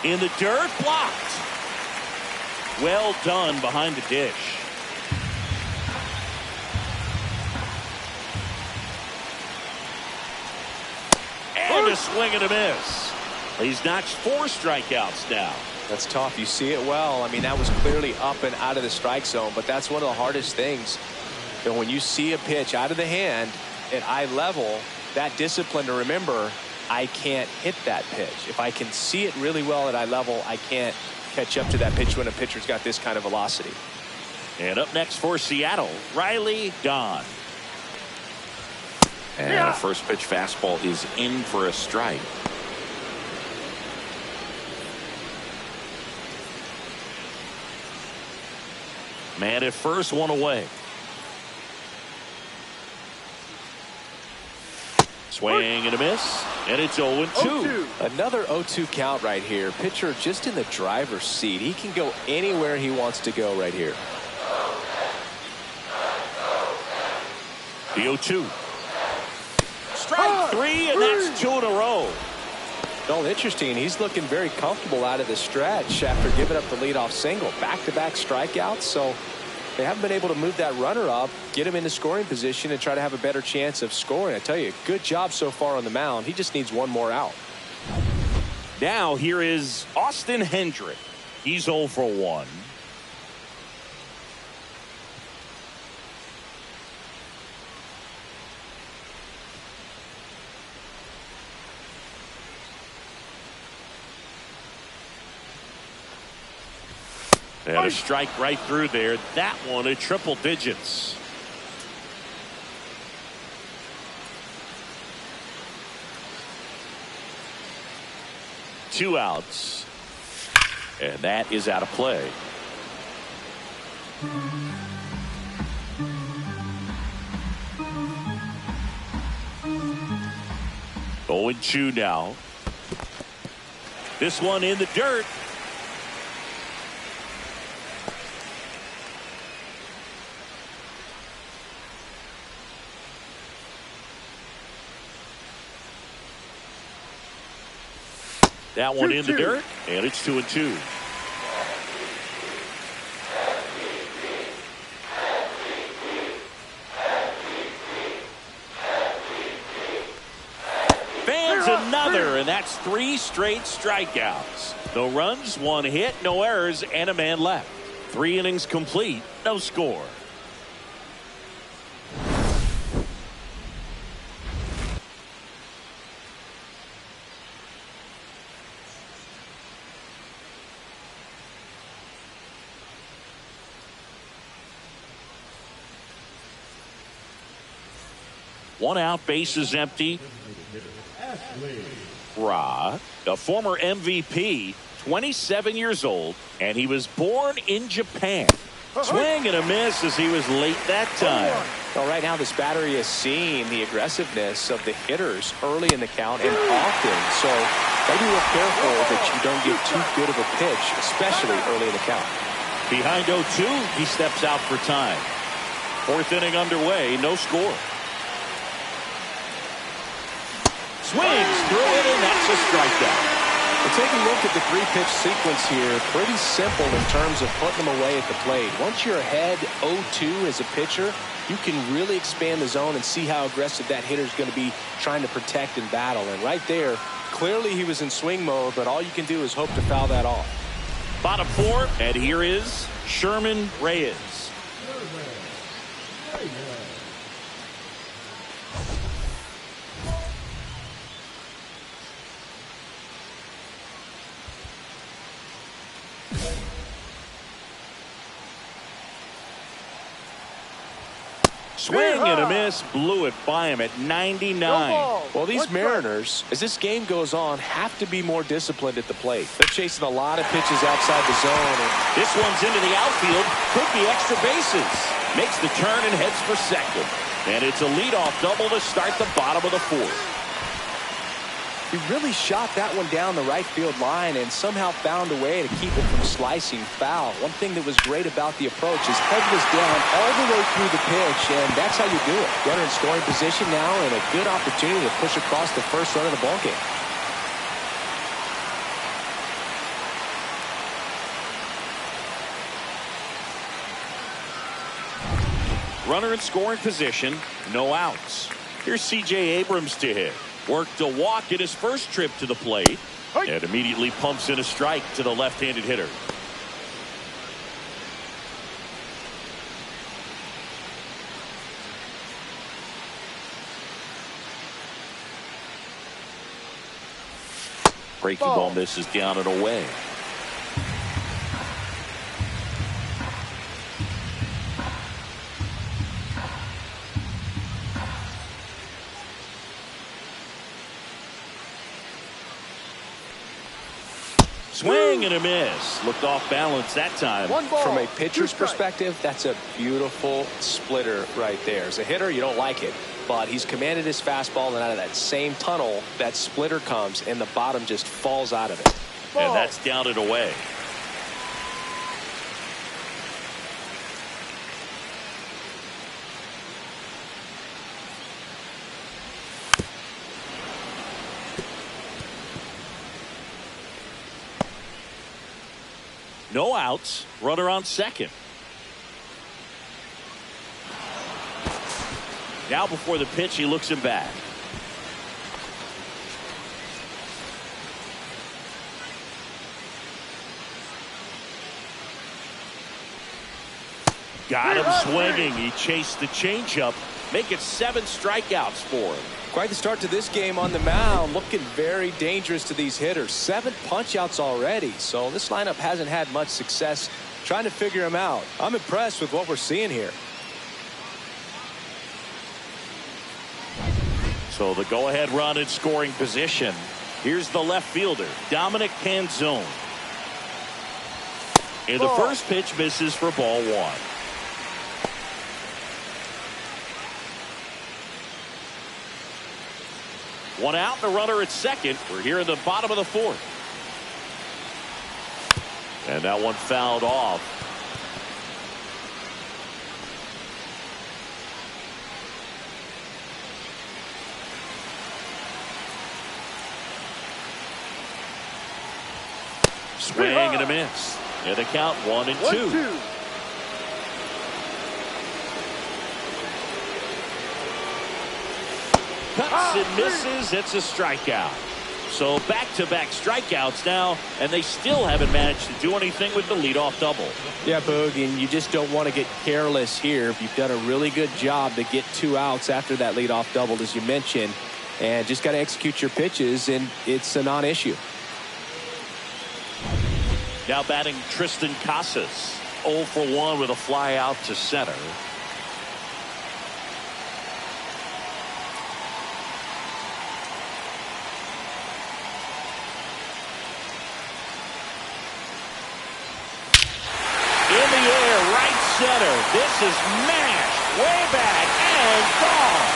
In the dirt, blocked. Well done behind the dish. And a swing and a miss. He's notched 4 strikeouts now. That's tough. You see it well. I mean, that was clearly up and out of the strike zone, but that's one of the hardest things. And when you see a pitch out of the hand at eye level, that discipline to remember, I can't hit that pitch. If I can see it really well at eye level, I can't catch up to that pitch when a pitcher's got this kind of velocity. And up next for Seattle, Riley Don. And a first pitch fastball is in for a strike. Man at first, 1 away. Swing and a miss, and it's 0-2. Another 0-2 count right here. Pitcher just in the driver's seat. He can go anywhere he wants to go right here. The 0-2. Strike 3, and that's 2 in a row. Well, interesting. He's looking very comfortable out of the stretch after giving up the leadoff single. Back-to-back strikeouts, so they haven't been able to move that runner up, get him into scoring position, and try to have a better chance of scoring. I tell you, good job so far on the mound. He just needs 1 more out. Now here is Austin Hendrick. He's 0 for 1. And a strike right through there. That one at triple digits. Two outs. And that is out of play. Oh, and 2 now. This one in the dirt. That one in the dirt, and it's 2-2. Fans another, and that's 3 straight strikeouts. No runs, 1 hit, no errors, and a man left. 3 innings complete, no score. One out, bases empty. Ra, a former MVP, 27 years old, and he was born in Japan. Swing and a miss as he was late that time. Well, right now this battery is seeing the aggressiveness of the hitters early in the count and often. So maybe we're careful that you don't give too good of a pitch, especially early in the count. Behind 0-2, he steps out for time. 4th inning underway, no score. Swings through it, and that's a strikeout. Well, take a look at the 3-pitch sequence here. Pretty simple in terms of putting them away at the plate. Once you're ahead 0-2 as a pitcher, you can really expand the zone and see how aggressive that hitter is going to be trying to protect and battle. And right there, clearly he was in swing mode, but all you can do is hope to foul that off. Bottom 4, and here is Sherman Reyes. Swing and a miss, blew it by him at 99. Well, these Mariners, as this game goes on, have to be more disciplined at the plate. They're chasing a lot of pitches outside the zone. This one's into the outfield. Could be extra bases. Makes the turn and heads for second. And it's a leadoff double to start the bottom of the 4th. He really shot that one down the right field line and somehow found a way to keep it from slicing foul. One thing that was great about the approach is head was down all the way through the pitch, and that's how you do it. Runner in scoring position now and a good opportunity to push across the first run of the ballgame. Runner in scoring position, no outs. Here's C.J. Abrams to hit. Worked a walk in his first trip to the plate and immediately pumps in a strike to the left-handed hitter. Breaking ball misses down and away. Swing and a miss. Looked off balance that time. From a pitcher's perspective, that's a beautiful splitter right there. As a hitter, you don't like it, but he's commanded his fastball, and out of that same tunnel, that splitter comes, and the bottom just falls out of it. And that's down and away. No outs. Runner on second. Now before the pitch, he looks him back. Got him swinging. He chased the changeup. Make it 7 strikeouts for him. Quite the start to this game on the mound. Looking very dangerous to these hitters. 7 punch-outs already. So this lineup hasn't had much success trying to figure him out. I'm impressed with what we're seeing here. So the go-ahead run in scoring position. Here's the left fielder, Dominic Canzone. And the first pitch misses for ball 1. One out, the runner at second. We're here in the bottom of the 4th. And that one fouled off. Swing and a miss. And the count 1-2. Cuts and misses. It's a strikeout. So back-to-back strikeouts now, and they still haven't managed to do anything with the leadoff double. Yeah, Boog, and you just don't want to get careless here. You've done a really good job to get 2 outs after that leadoff double, as you mentioned, and just got to execute your pitches, and it's a non-issue. Now batting Tristan Casas, 0 for 1 with a fly out to center. In the air, right center. This is mashed way back and gone.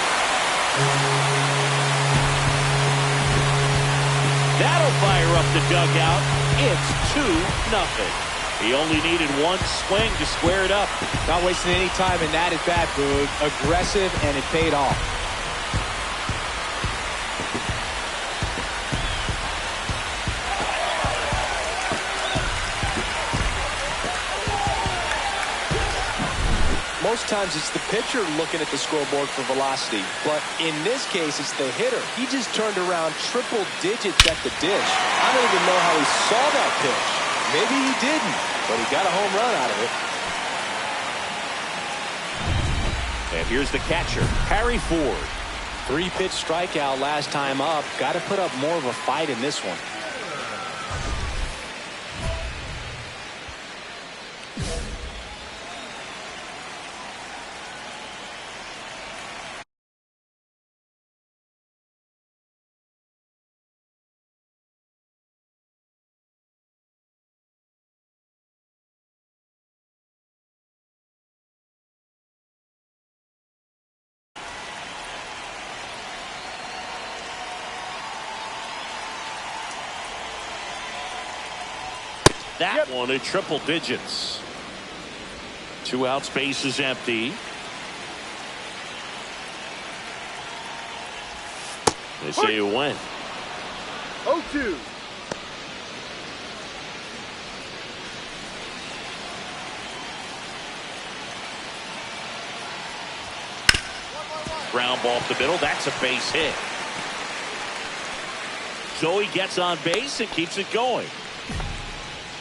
That'll fire up the dugout. It's 2-0. He only needed one swing to square it up. Not wasting any time in that at bat, Boog. Aggressive, and it paid off. Most times it's the pitcher looking at the scoreboard for velocity, but in this case it's the hitter. He just turned around triple digits at the dish. I don't even know how he saw that pitch. Maybe he didn't, but he got a home run out of it. And here's the catcher, Harry Ford. 3-pitch strikeout last time up. Got to put up more of a fight in this one. That one at triple digits. 2 outs, base is empty. They say you win. 0-2. Ground ball up the middle. That's a base hit. So he gets on base and keeps it going.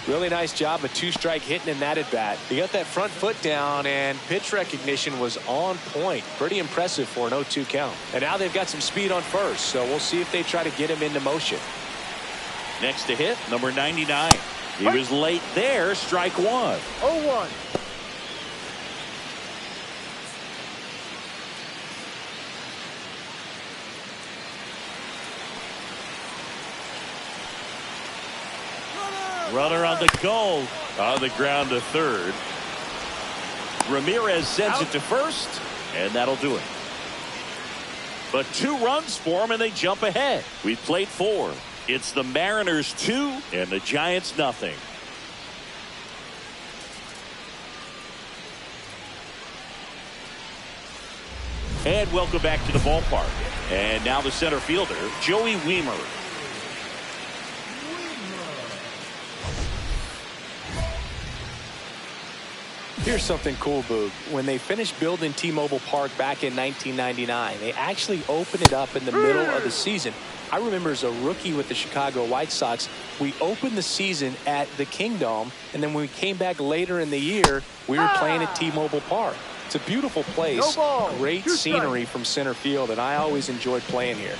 Really nice job of 2-strike hitting in that at bat. He got that front foot down, and pitch recognition was on point. Pretty impressive for an 0-2 count. And now they've got some speed on first, so we'll see if they try to get him into motion. Next to hit, number 99. He was late there, strike 1. 0-1. Runner on the go. On the ground to third. Ramirez sends it to first, and that'll do it. But 2 runs for him, and they jump ahead. We've played 4. It's the Mariners 2 and the Giants nothing. And welcome back to the ballpark. And now the center fielder, Joey Weimer. Here's something cool, Boog. When they finished building T-Mobile Park back in 1999, they actually opened it up in the middle of the season. I remember as a rookie with the Chicago White Sox, we opened the season at the Kingdom, and then when we came back later in the year, we were playing at T-Mobile Park. It's a beautiful place, great scenery from center field, and I always enjoyed playing here.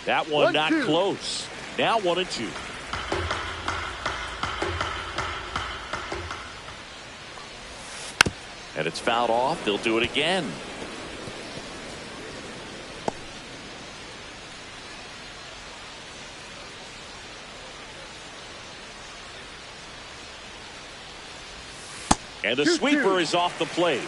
That one not close. Now 1-2. And it's fouled off. They'll do it again. And the sweeper is off the plate.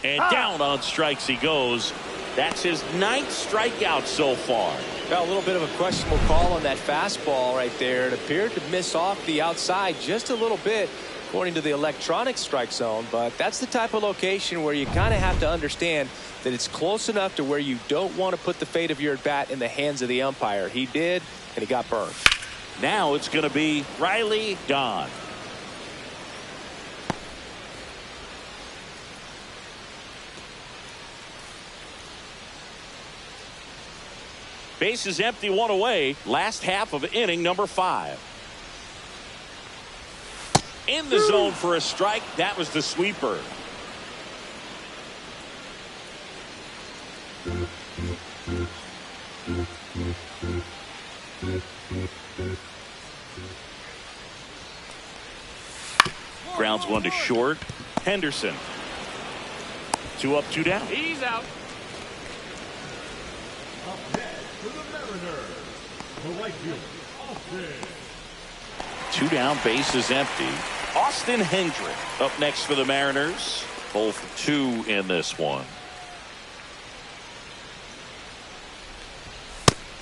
And down on strikes he goes. That's his 9th strikeout so far. Got a little bit of a questionable call on that fastball right there. It appeared to miss off the outside just a little bit, according to the electronic strike zone. But that's the type of location where you kind of have to understand that it's close enough to where you don't want to put the fate of your at-bat in the hands of the umpire. He did, and he got burned. Now it's going to be Riley Don. Base is empty, 1 away. Last half of inning number 5. In the zone for a strike. That was the sweeper. Grounds 1 to short. Henderson. 2 up, 2 down. He's out. Up next for the Mariners, the right fielder, Austin. 2 down, base is empty. Austin Hendrick up next for the Mariners. 0 for 2 in this one.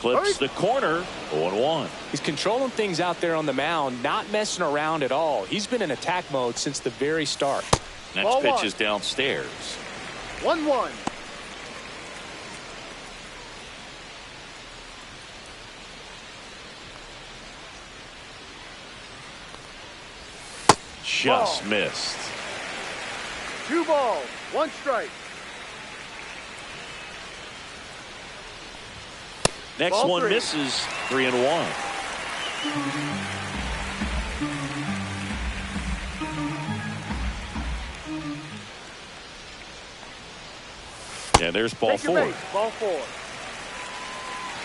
Clips the corner. 0-1. He's controlling things out there on the mound, not messing around at all. He's been in attack mode since the very start. Next Ball pitch 1. is downstairs. 1-1. Just Ball. missed. 2 balls, 1 strike. Next Ball one 3. misses. 3-1. And there's ball Take your 4. base, ball 4.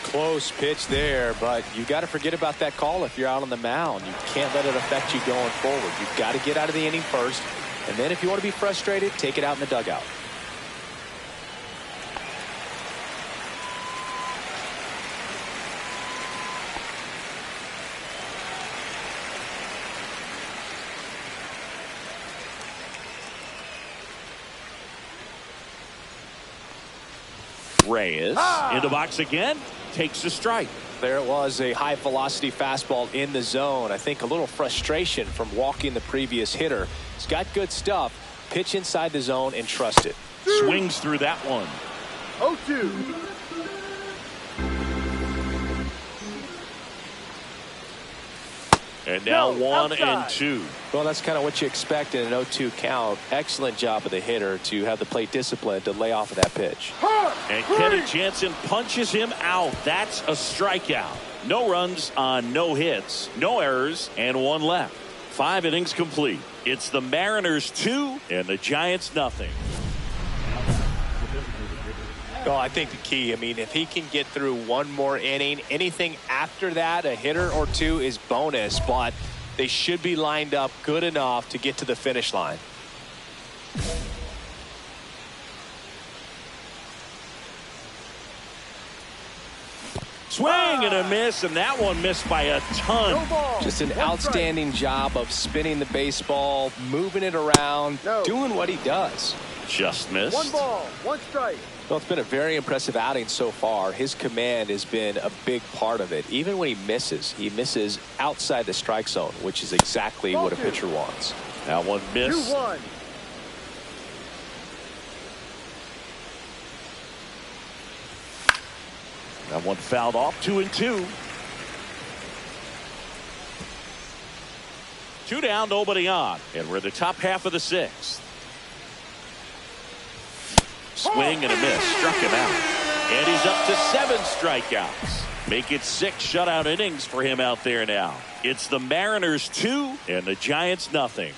Close pitch there, but you got to forget about that call if you're out on the mound. You can't let it affect you going forward. You've got to get out of the inning first, and then if you want to be frustrated, take it out in the dugout. Reyes in the box again. Takes a strike. There it was, a high velocity fastball in the zone. I think a little frustration from walking the previous hitter. He's got good stuff. Pitch inside the zone and trust it. Swings through that one. 0-2. And now No, 1 outside. and 2. Well, that's kind of what you expect in an 0-2 count. Excellent job of the hitter to have the plate discipline to lay off of that pitch. And Kenny Jansen punches him out. That's a strikeout. No runs on no hits, no errors, and 1 left. 5 innings complete. It's the Mariners 2 and the Giants nothing. Well, I think the key, I mean, if he can get through 1 more inning, anything after that, a hitter or 2 is bonus, but they should be lined up good enough to get to the finish line. Swing and a miss, and that one missed by a ton. No ball. Just an 1 outstanding job of spinning the baseball, moving it around, No. doing what he does. Just strike. missed. 1 ball, 1 strike. Well, it's been a very impressive outing so far. His command has been a big part of it. Even when he misses outside the strike zone, which is exactly what a pitcher wants. That one missed. 2-1. That one fouled off. 2 and 2. 2 down, nobody on. And we're in the top half of the 6th. Swing and a miss. Struck him out. And he's up to 7 strikeouts. Make it 6 shutout innings for him out there now. It's the Mariners 2 and the Giants nothing.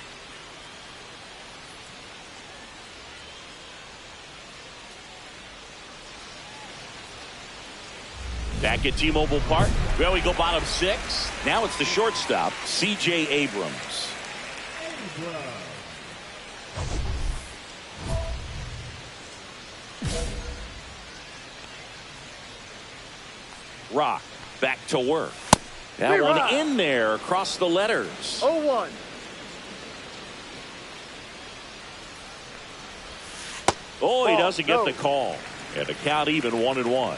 Back at T-Mobile Park. Well, we go bottom 6. Now it's the shortstop, C.J. Abrams. Rock back to work. That one Rock. in there across the letters. 0-1. Oh, he doesn't get no. the call. And the count even 1-1.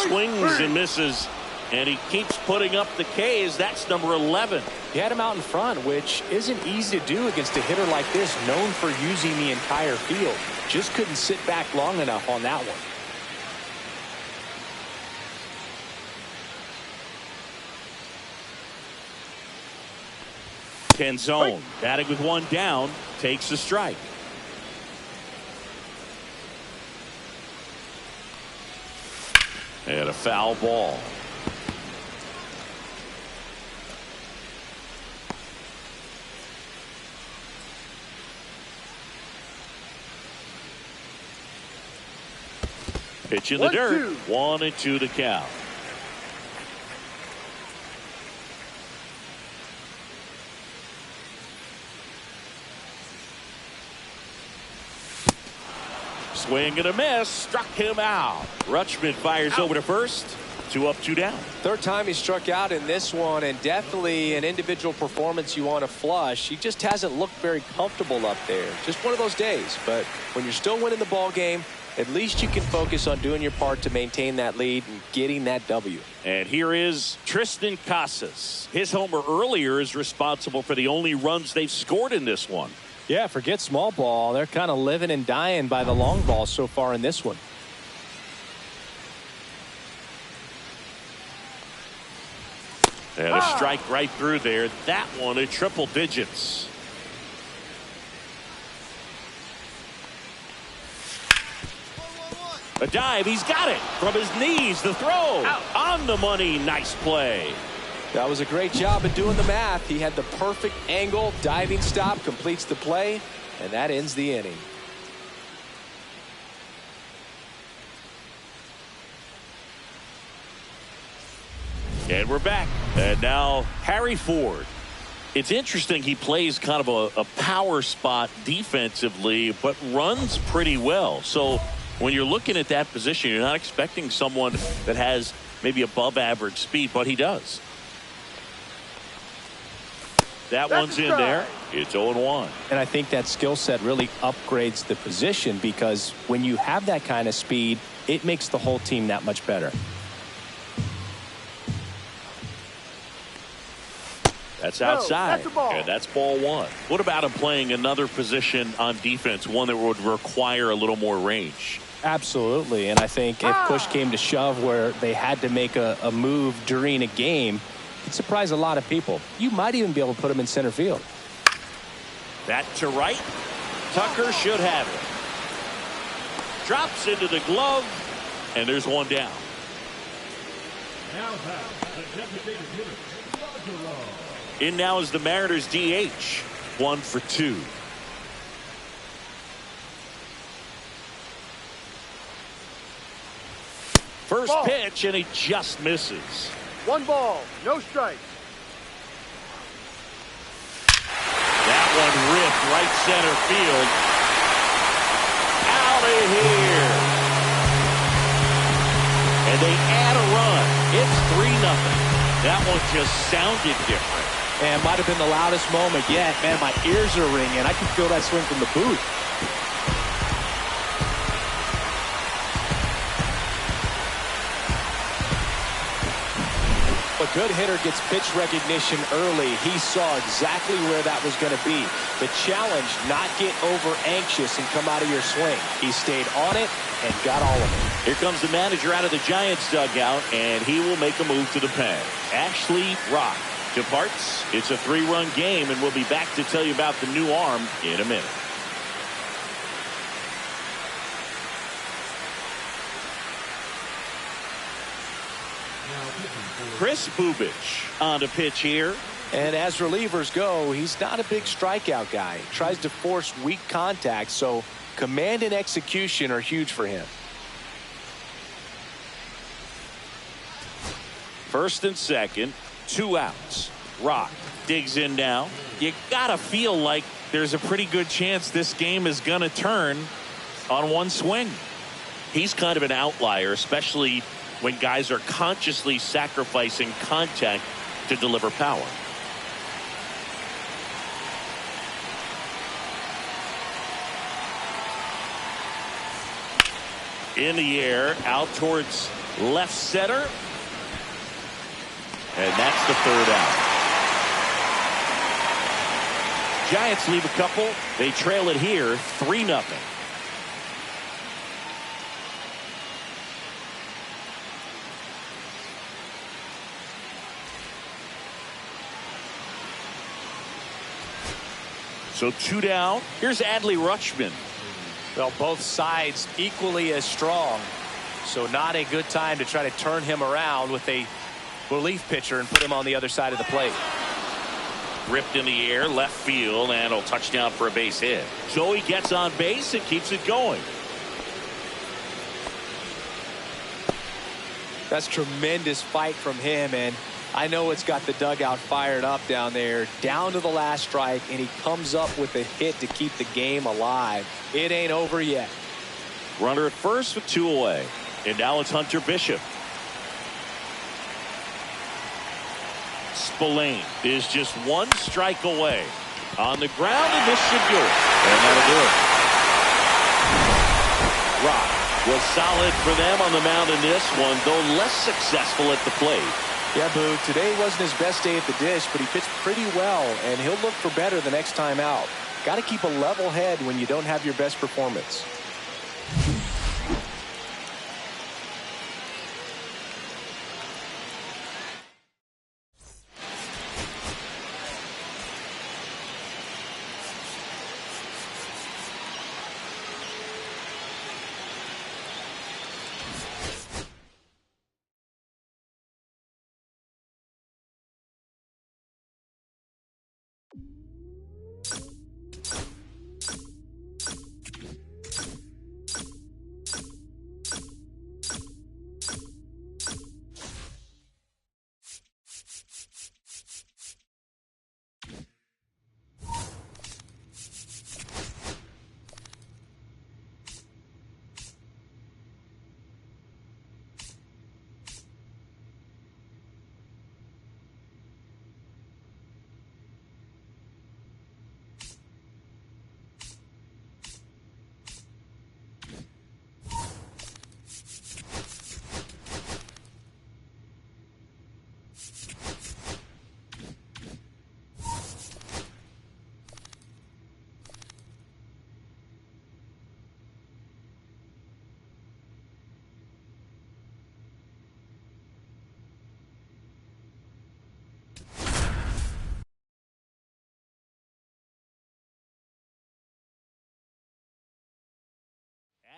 Swings and misses, and he keeps putting up the Ks. That's number 11. He had him out in front, which isn't easy to do against a hitter like this, known for using the entire field. Just couldn't sit back long enough on that one. Zone, batting with one down, takes the strike. And a foul ball. Pitch in the dirt. 1-2 the count. Swing and a miss. Struck him out. Rutschman fires over to first. 2 up, 2 down. Third time he struck out in this one, and definitely an individual performance you want to flush. He just hasn't looked very comfortable up there. Just one of those days. But when you're still winning the ball game, at least you can focus on doing your part to maintain that lead and getting that W. And here is Tristan Casas. His homer earlier is responsible for the only runs they've scored in this one. Yeah, forget small ball. They're kind of living and dying by the long ball so far in this one. And a strike right through there. That one at triple digits. A dive, he's got it from his knees. The throw on the money. Nice play. That was a great job of doing the math. He had the perfect angle. Diving stop completes the play, and that ends the inning. And we're back. And now Harry Ford. It's interesting, he plays kind of a power spot defensively, but runs pretty well. So when you're looking at that position, you're not expecting someone that has maybe above average speed, but he does. That one's in there. It's 0-1. And I think that skill set really upgrades the position, because when you have that kind of speed, it makes the whole team that much better. That's outside. That's a ball. And that's ball 1. What about him playing another position on defense, one that would require a little more range? Absolutely. And I think if push came to shove where they had to make a move during a game, it'd surprise a lot of people. You might even be able to put him in center field. That to right. Tucker should have it. Drops into the glove, and there's one down. Now back, the designated hitter, In now is the Mariners DH. 1 for 2. First pitch, and he just misses. 1 ball, no strikes. That one ripped right center field. Out of here. And they add a run. It's 3-0. That one just sounded different. And might have been the loudest moment yet. Man, my ears are ringing. I can feel that swing from the booth. A good hitter gets pitch recognition early. He saw exactly where that was going to be. The challenge, not get over anxious and come out of your swing. He stayed on it and got all of it. Here comes the manager out of the Giants dugout, and he will make a move to the pen. Ashley Rock departs. It's a 3-run game, and we'll be back to tell you about the new arm in a minute. Chris Bubich on the pitch here. And as relievers go, he's not a big strikeout guy. He tries to force weak contact, so command and execution are huge for him. First and second, 2 outs. Rock digs in now. You gotta feel like there's a pretty good chance this game is gonna turn on one swing. He's kind of an outlier, especially when guys are consciously sacrificing contact to deliver power. In the air, out towards left center. And that's the third out. Giants leave a couple. They trail it here 3-0. So 2 down. Here's Adley Rutschman. Well, both sides equally as strong. So not a good time to try to turn him around with a relief pitcher and put him on the other side of the plate. Ripped in the air, left field, and a touchdown for a base hit. So he gets on base and keeps it going. That's tremendous fight from him, and I know it's got the dugout fired up down there, down to the last strike, and he comes up with a hit to keep the game alive. It ain't over yet. Runner at first with 2 away. And now it's Hunter Bishop. Spillane is just 1 strike away. On the ground, and this should do it. And that'll do it. Rock was solid for them on the mound in this one, though less successful at the plate. Yeah, Boog, today wasn't his best day at the dish, but he pitched pretty well, and he'll look for better the next time out. Got to keep a level head when you don't have your best performance.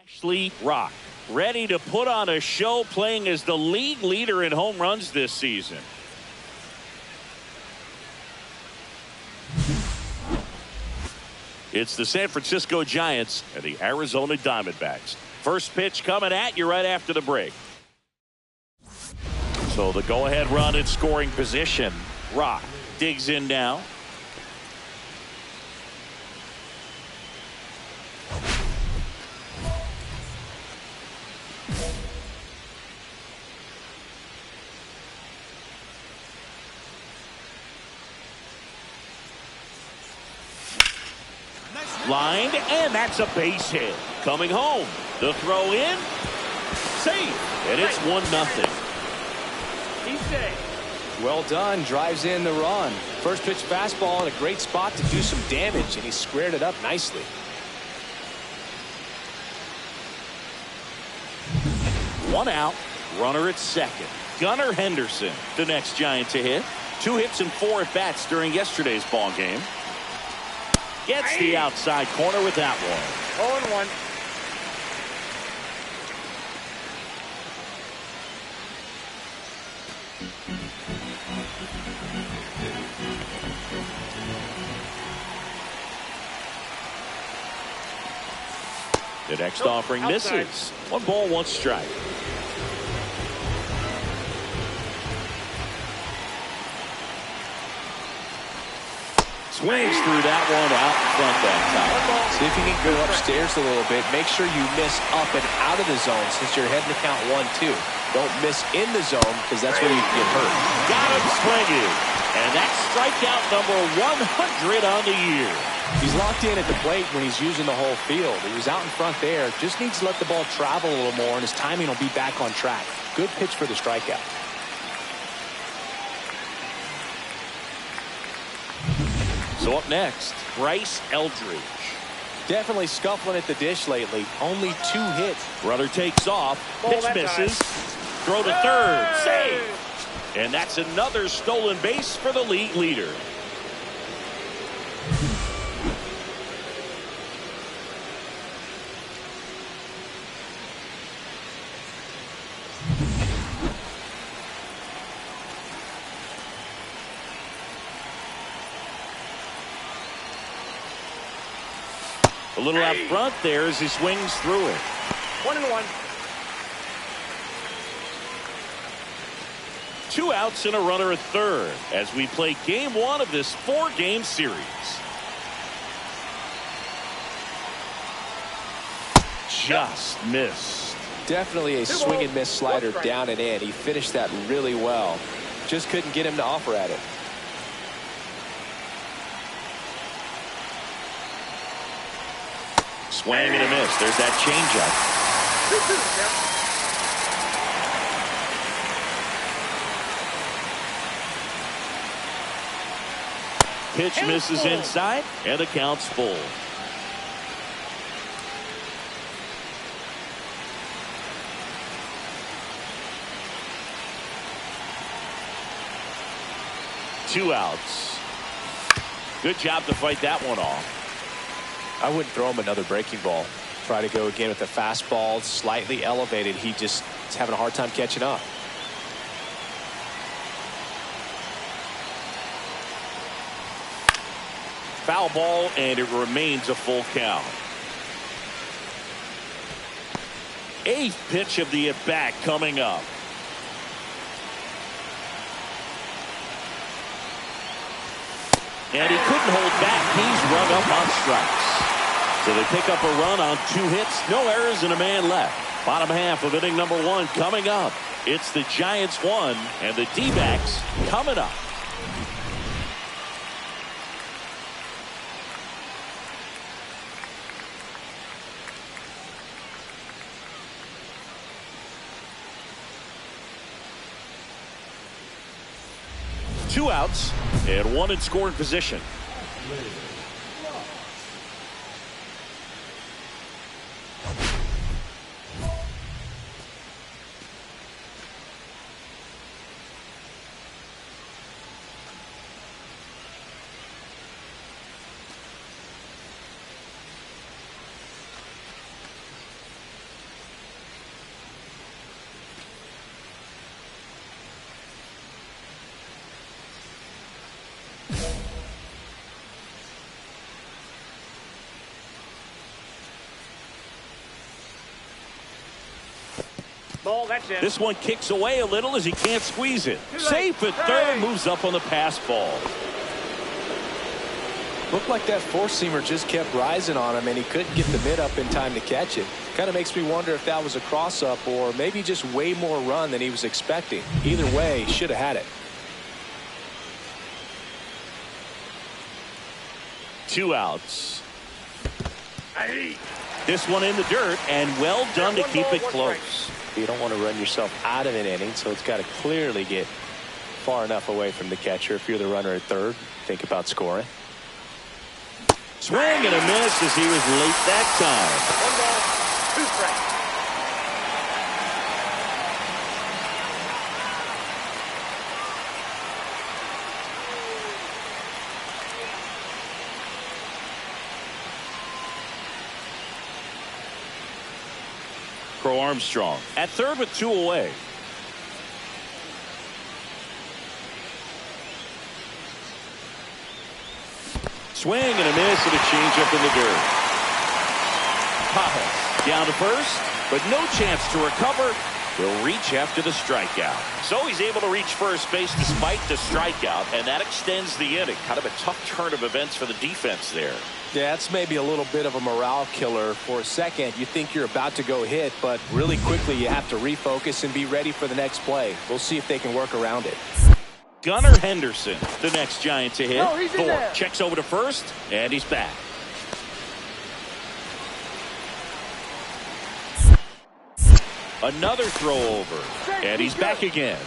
Ashley Rock, ready to put on a show, playing as the league leader in home runs this season. It's the San Francisco Giants and the Arizona Diamondbacks. First pitch coming at you right after the break. So the go-ahead run in scoring position. Rock digs in now. Lined, and that's a base hit. Coming home. The throw in. Safe. And it's 1-0. He's safe. Well done. Drives in the run. First pitch fastball in a great spot to do some damage, and he squared it up nicely. One out. Runner at second. Gunnar Henderson, the next Giant to hit. 2 hits and 4 at-bats during yesterday's ball game. Gets the outside corner with that one. 0-1. The next offering misses. 1 ball, 1 strike. Swings through that one out in front that time. See if you can go upstairs a little bit. Make sure you miss up and out of the zone since you're heading to count 1-2. Don't miss in the zone because that's where you can get hurt. Got him swinging. And that's strikeout number 100 on the year. He's locked in at the plate when he's using the whole field. He was out in front there. Just needs to let the ball travel a little more, and his timing will be back on track. Good pitch for the strikeout. So up next, Bryce Eldridge. Definitely scuffling at the dish lately. Only 2 hits. Runner takes off. Pitch misses. Throw to third. Save. And that's another stolen base for the league leader. A little out front there as he swings through it. 1-1. 2 outs and a runner at third as we play game 1 of this 4-game series. Just missed. Definitely a swing and miss slider down and in. He finished that really well. Just couldn't get him to offer at it. Swing and a miss. There's that changeup. Pitch misses inside, and the count's full. Two outs. Good job to fight that one off. I wouldn't throw him another breaking ball. Try to go again with the fastball, slightly elevated. He just is having a hard time catching up. Foul ball, and it remains a full count. 8th pitch of the at-bat coming up. And he couldn't hold back. He's run up on strikes. So they pick up a run on 2 hits, no errors, and a man left. Bottom half of inning number 1 coming up. It's the Giants 1 and the D-backs coming up. Two outs and 1 in scoring position. Ball, that's it. This one kicks away a little as he can't squeeze it. Safe at third, moves up on the pass ball. Looked like that four-seamer just kept rising on him, and he couldn't get the mid up in time to catch it. Kind of makes me wonder if that was a cross-up or maybe just way more run than he was expecting. Either way, should have had it. 2 outs. This one in the dirt, and well done to keep it close. You don't want to run yourself out of an inning, so it's got to clearly get far enough away from the catcher. If you're the runner at third, think about scoring. Swing and a miss as he was late that time. 1 ball, 2 strikes. Crow Armstrong at third with 2 away. Swing and a miss and a changeup in the dirt. Papa down to first, but no chance to recover, Will reach after the strikeout. So he's able to reach first base despite the strikeout, and that extends the inning. Kind of a tough turn of events for the defense there. Yeah, it's maybe a little bit of a morale killer. For a second, you think you're about to go hit, but really quickly you have to refocus and be ready for the next play. We'll see if they can work around it. Gunnar Henderson, the next Giant to hit. No, he's in there. Checks over to first, and he's back. Another throw over, and he's back again.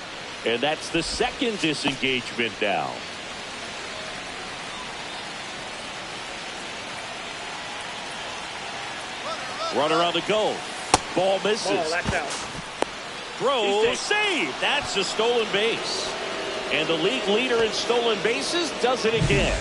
And that's the second disengagement now. Runner on the go. Ball misses. Oh, that's out. Throw, save. That's a stolen base. And the league leader in stolen bases does it again.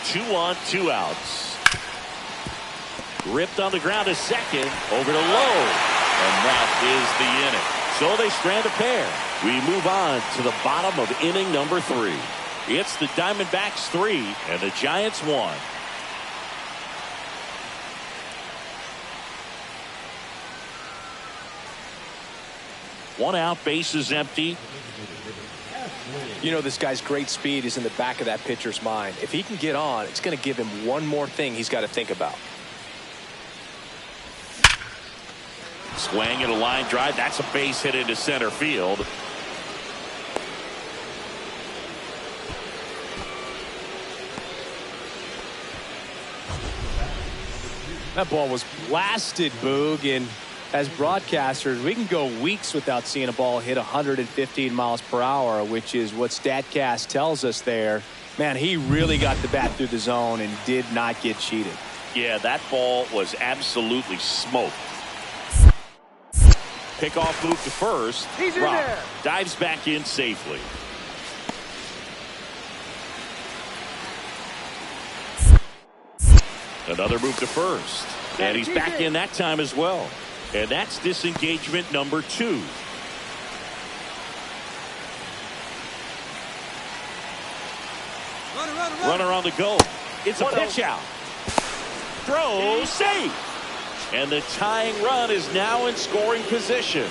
Two on, two outs. Ripped on the ground to second. Over to low. And that is the inning. So they strand a pair. We move on to the bottom of inning number 3. It's the Diamondbacks 3 and the Giants 1. One out, base is empty. You know, this guy's great speed is in the back of that pitcher's mind. If he can get on, it's going to give him one more thing he's got to think about. Swing and a line drive. That's a base hit into center field. That ball was blasted, Boog, and as broadcasters, we can go weeks without seeing a ball hit 115 miles per hour, which is what StatCast tells us there. Man, he really got the bat through the zone and did not get cheated. Yeah, that ball was absolutely smoked. Pickoff move to first. He's in Rock there. dives back in safely. Another move to first. And he's back in that time as well. And that's disengagement number 2. Runner on the go. It's a pitch out. Throw, save. And the tying run is now in scoring position.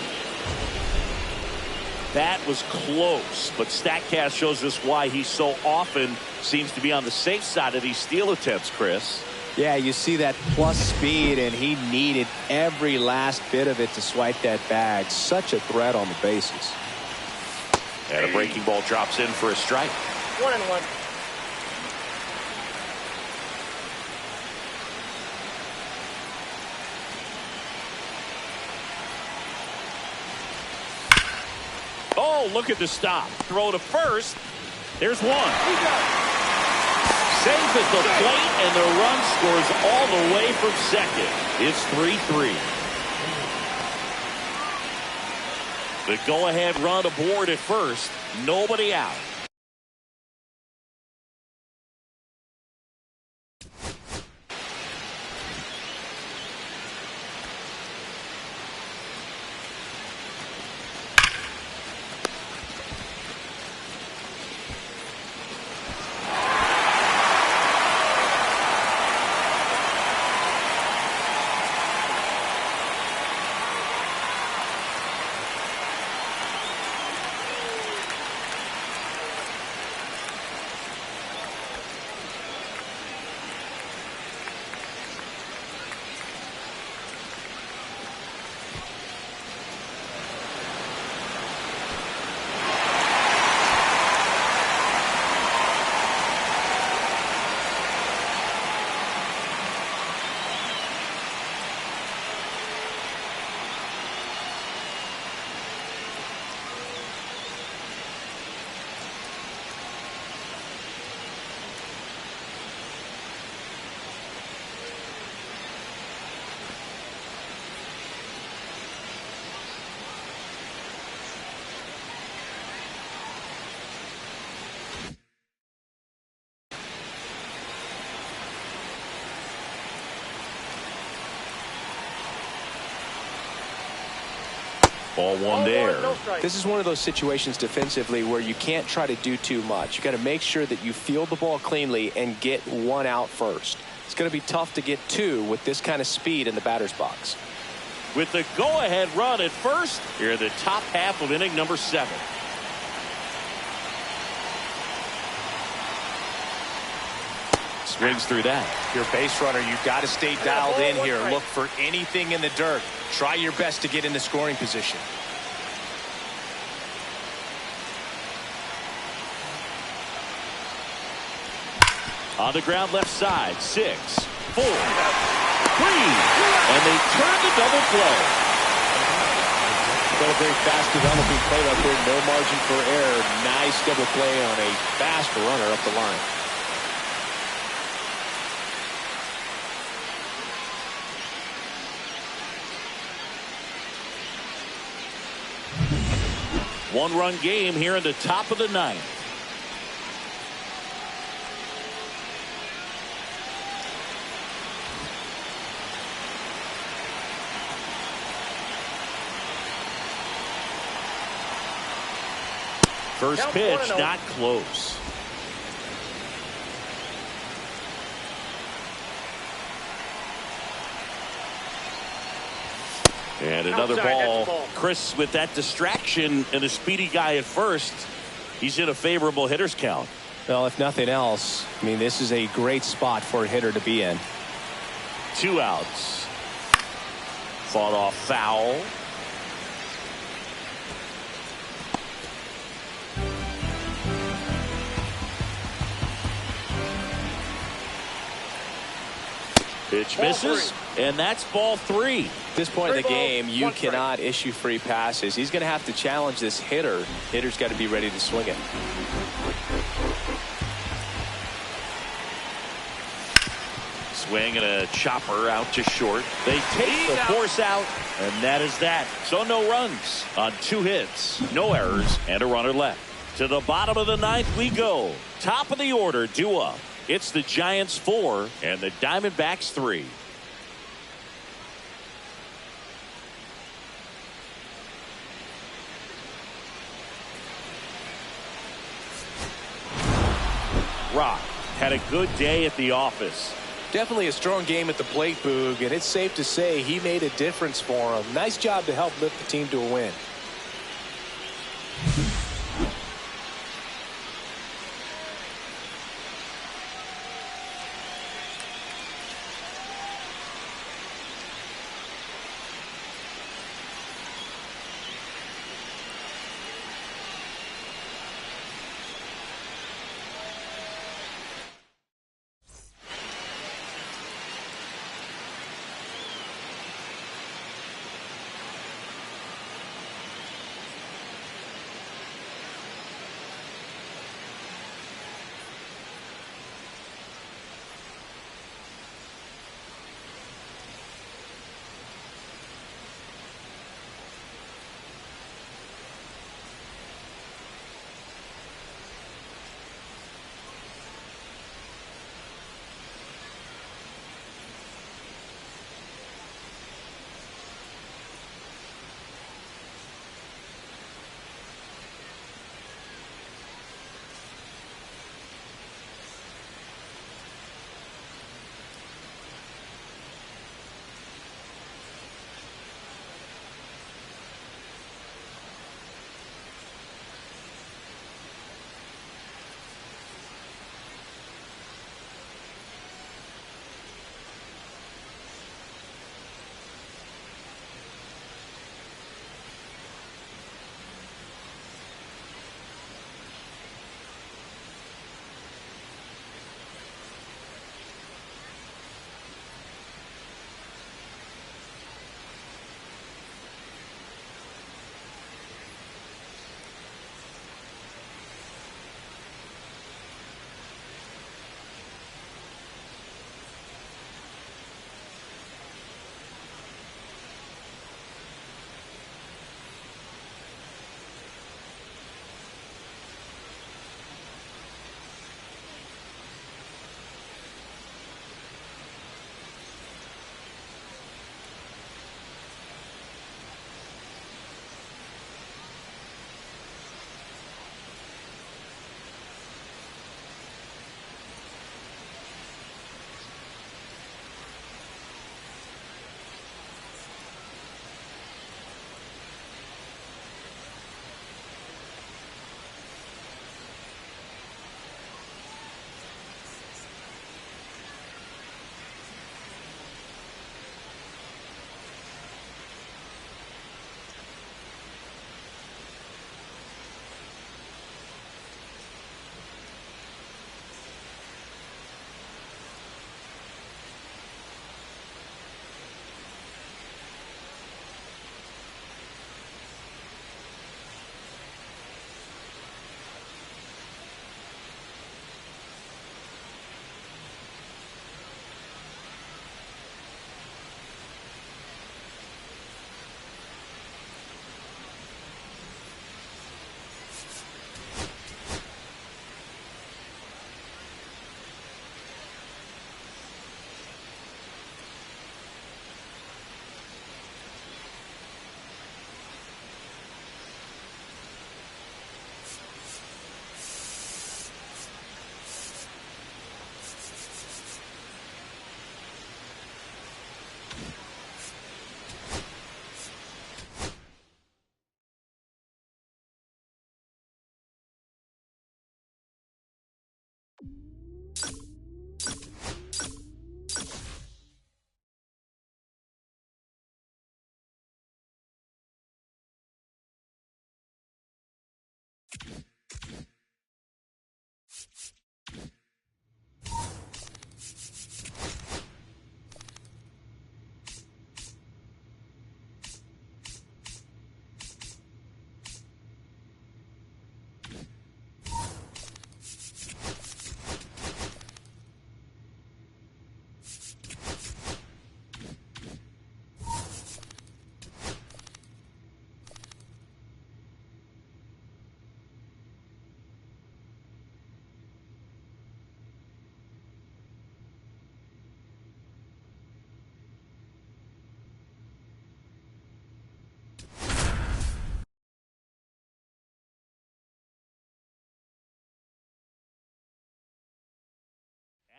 That was close, but StatCast shows us why he so often seems to be on the safe side of these steal attempts, Chris. Yeah, you see that plus speed, and he needed every last bit of it to swipe that bag. Such a threat on the bases. And a breaking ball drops in for a strike. 1-1. Oh, look at the stop. Throw to first. There's one. Safe at the plate, and the run scores all the way from second. It's 3-3. The go-ahead run aboard at first. Nobody out. Ball one there. This is one of those situations defensively where you can't try to do too much. You got to make sure that you field the ball cleanly and get one out first. It's going to be tough to get two with this kind of speed in the batter's box. With the go-ahead run at first, here in the top half of inning number 7. Swings through that. Your base runner, you've got to stay dialed in here. Look for anything in the dirt. Try your best to get into scoring position. On the ground left side, 6, 4, 3, and they turn the double play. Got a very fast developing play right there. No margin for error. Nice double play on a fast runner up the line. One-run game here in the top of the 9th. First pitch, not close. And another ball. Chris, with that distraction and a speedy guy at first, he's in a favorable hitter's count. Well, if nothing else, I mean, this is a great spot for a hitter to be in. 2 outs. Fought off foul. Pitch misses, and that's ball 3. At this point in the game, you cannot issue free passes. He's going to have to challenge this hitter. Hitter's got to be ready to swing it. Swing and a chopper out to short. They take the force out, and that is that. So no runs on 2 hits, no errors, and a runner left. To the bottom of the 9th we go. Top of the order, due up. It's the Giants 4 and the Diamondbacks 3. Rock had a good day at the office. Definitely a strong game at the plate, Boog, and it's safe to say he made a difference for him. Nice job to help lift the team to a win.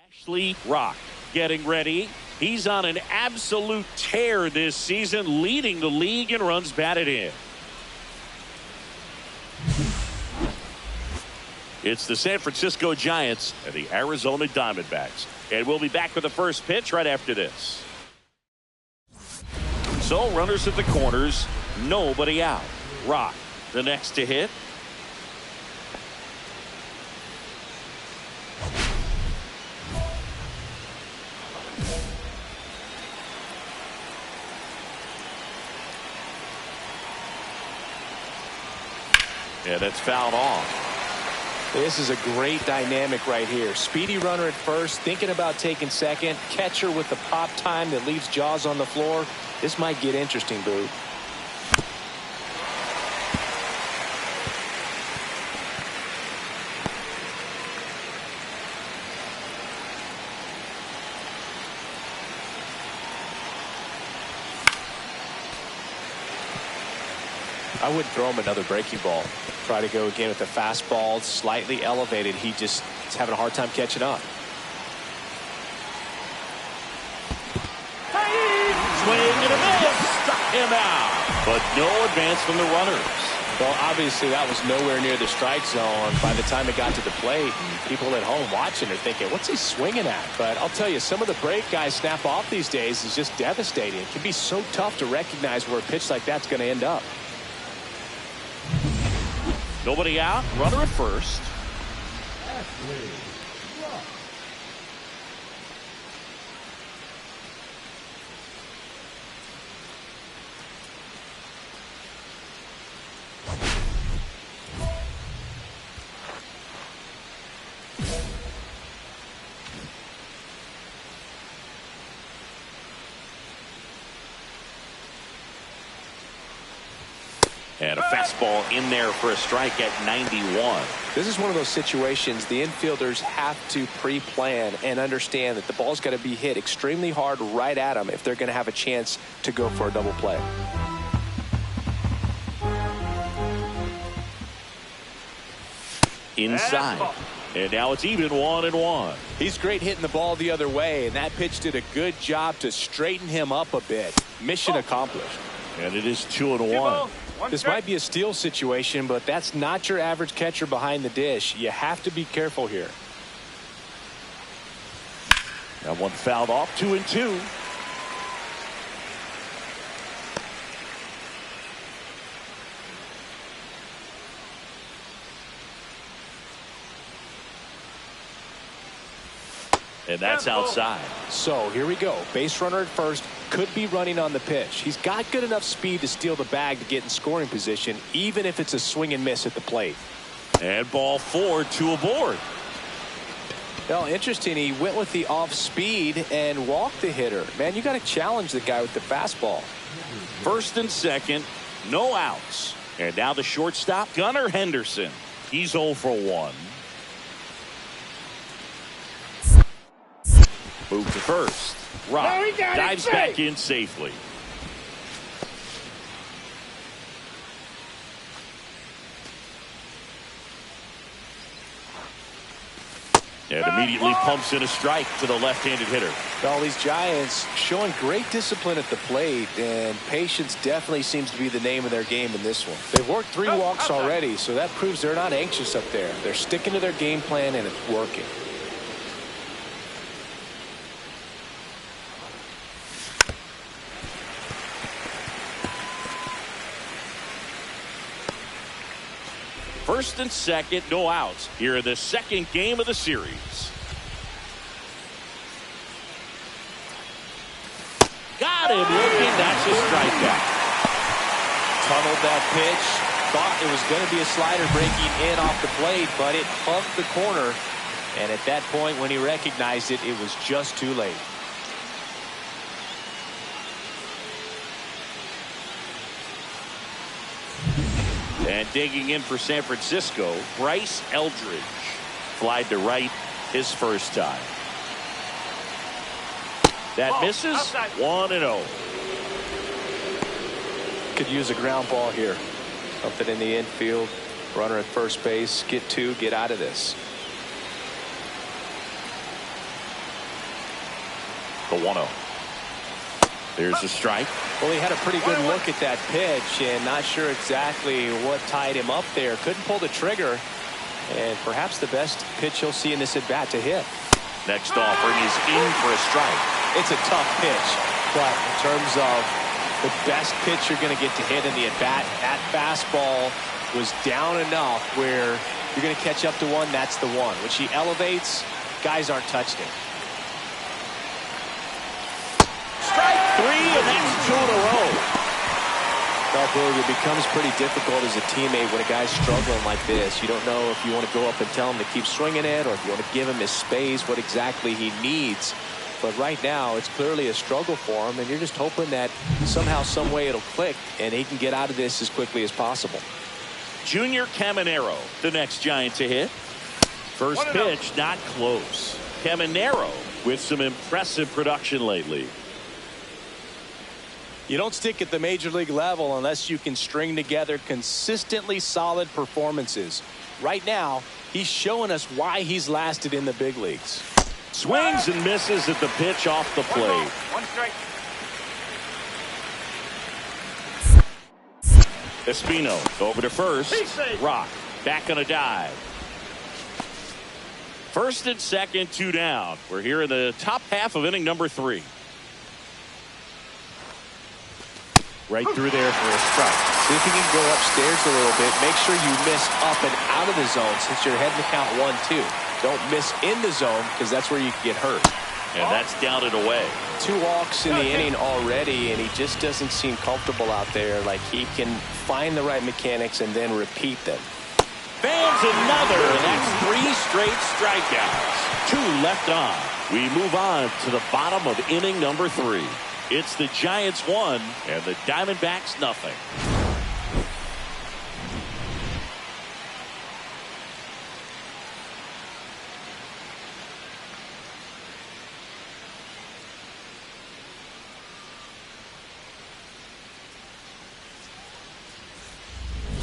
Ashley Rock getting ready. He's on an absolute tear this season, leading the league in runs batted in. It's the San Francisco Giants and the Arizona Diamondbacks. And we'll be back with the first pitch right after this. So runners at the corners, nobody out. Rock, the next to hit. And it's fouled off. This is a great dynamic right here. Speedy runner at first, thinking about taking second. Catcher with the pop time that leaves Jaws on the floor. This might get interesting, Boo. I wouldn't throw him another breaking ball. Try to go again with the fastball, slightly elevated. He just is having a hard time catching up. Swing and a miss. Struck him out. But no advance from the runners. Well, obviously that was nowhere near the strike zone by the time it got to the plate. People at home watching are thinking, what's he swinging at? But I'll tell you, some of the break guys snap off these days is just devastating. It can be so tough to recognize where a pitch like that's going to end up. Nobody out. Runner at first. Ashley Rock. And a fastball in there for a strike at 91. This is one of those situations the infielders have to pre-plan and understand that the ball's got to be hit extremely hard right at them if they're going to have a chance to go for a double play. Inside. And now it's even 1-1. He's great hitting the ball the other way, and that pitch did a good job to straighten him up a bit. Mission accomplished. And it is 2-1. This might be a steal situation, but that's not your average catcher behind the dish. You have to be careful here. That one fouled off. 2-2. And that's outside. So here we go. Base runner at first. Could be running on the pitch. He's got good enough speed to steal the bag to get in scoring position, even if it's a swing and miss at the plate. And ball 4, 2 aboard. Well, interesting. He went with the off speed and walked the hitter. Man, you got to challenge the guy with the fastball. First and second, no outs. And now the shortstop, Gunnar Henderson. He's 0 for 1. Move to first. Rock dives back in safely. And immediately pumps in a strike to the left-handed hitter. All these Giants showing great discipline at the plate, and patience definitely seems to be the name of their game in this one. They've worked 3 walks already, so that proves they're not anxious up there. They're sticking to their game plan, and it's working. First and second, no outs here in the second game of the series. Got him looking. That's a strikeout. Tunneled that pitch. Thought it was going to be a slider breaking in off the plate, but it bumped the corner. And at that point, when he recognized it, it was just too late. And digging in for San Francisco, Bryce Eldridge. Flied to right his first time. That misses. 1-0. Could use a ground ball here. Something in the infield. Runner at first base. Get two. Get out of this. The 1-0. There's a strike. Well, he had a pretty good look at that pitch and not sure exactly what tied him up there. Couldn't pull the trigger. And perhaps the best pitch he'll see in this at-bat to hit. Next offering is in for a strike. It's a tough pitch, but in terms of the best pitch you're going to get to hit in the at-bat, that fastball was down enough where you're going to catch up to one. That's the one. When she elevates, guys aren't touching it. Strike three, and that's 2 in a row. Well, Boog, it becomes pretty difficult as a teammate when a guy's struggling like this. You don't know if you want to go up and tell him to keep swinging it or if you want to give him his space, what exactly he needs. But right now, it's clearly a struggle for him, and you're just hoping that somehow, some way it'll click, and he can get out of this as quickly as possible. Junior Caminero, the next Giant to hit. First pitch, not close. Caminero with some impressive production lately. You don't stick at the major league level unless you can string together consistently solid performances. Right now, he's showing us why he's lasted in the big leagues. Swings and misses at the pitch off the plate. One strike. Espino over to first. Rock back on a dive. First and second, 2 down. We're here in the top half of inning number 3. Right through there for a strike. See if you can go upstairs a little bit. Make sure you miss up and out of the zone since you're heading to count 1-2. Don't miss in the zone because that's where you can get hurt. And that's down and away. 2 walks in the inning already, and he just doesn't seem comfortable out there. Like he can find the right mechanics and then repeat them. Fans another, and that's 3 straight strikeouts. 2 left on. We move on to the bottom of inning number 3. It's the Giants 1 and the Diamondbacks nothing.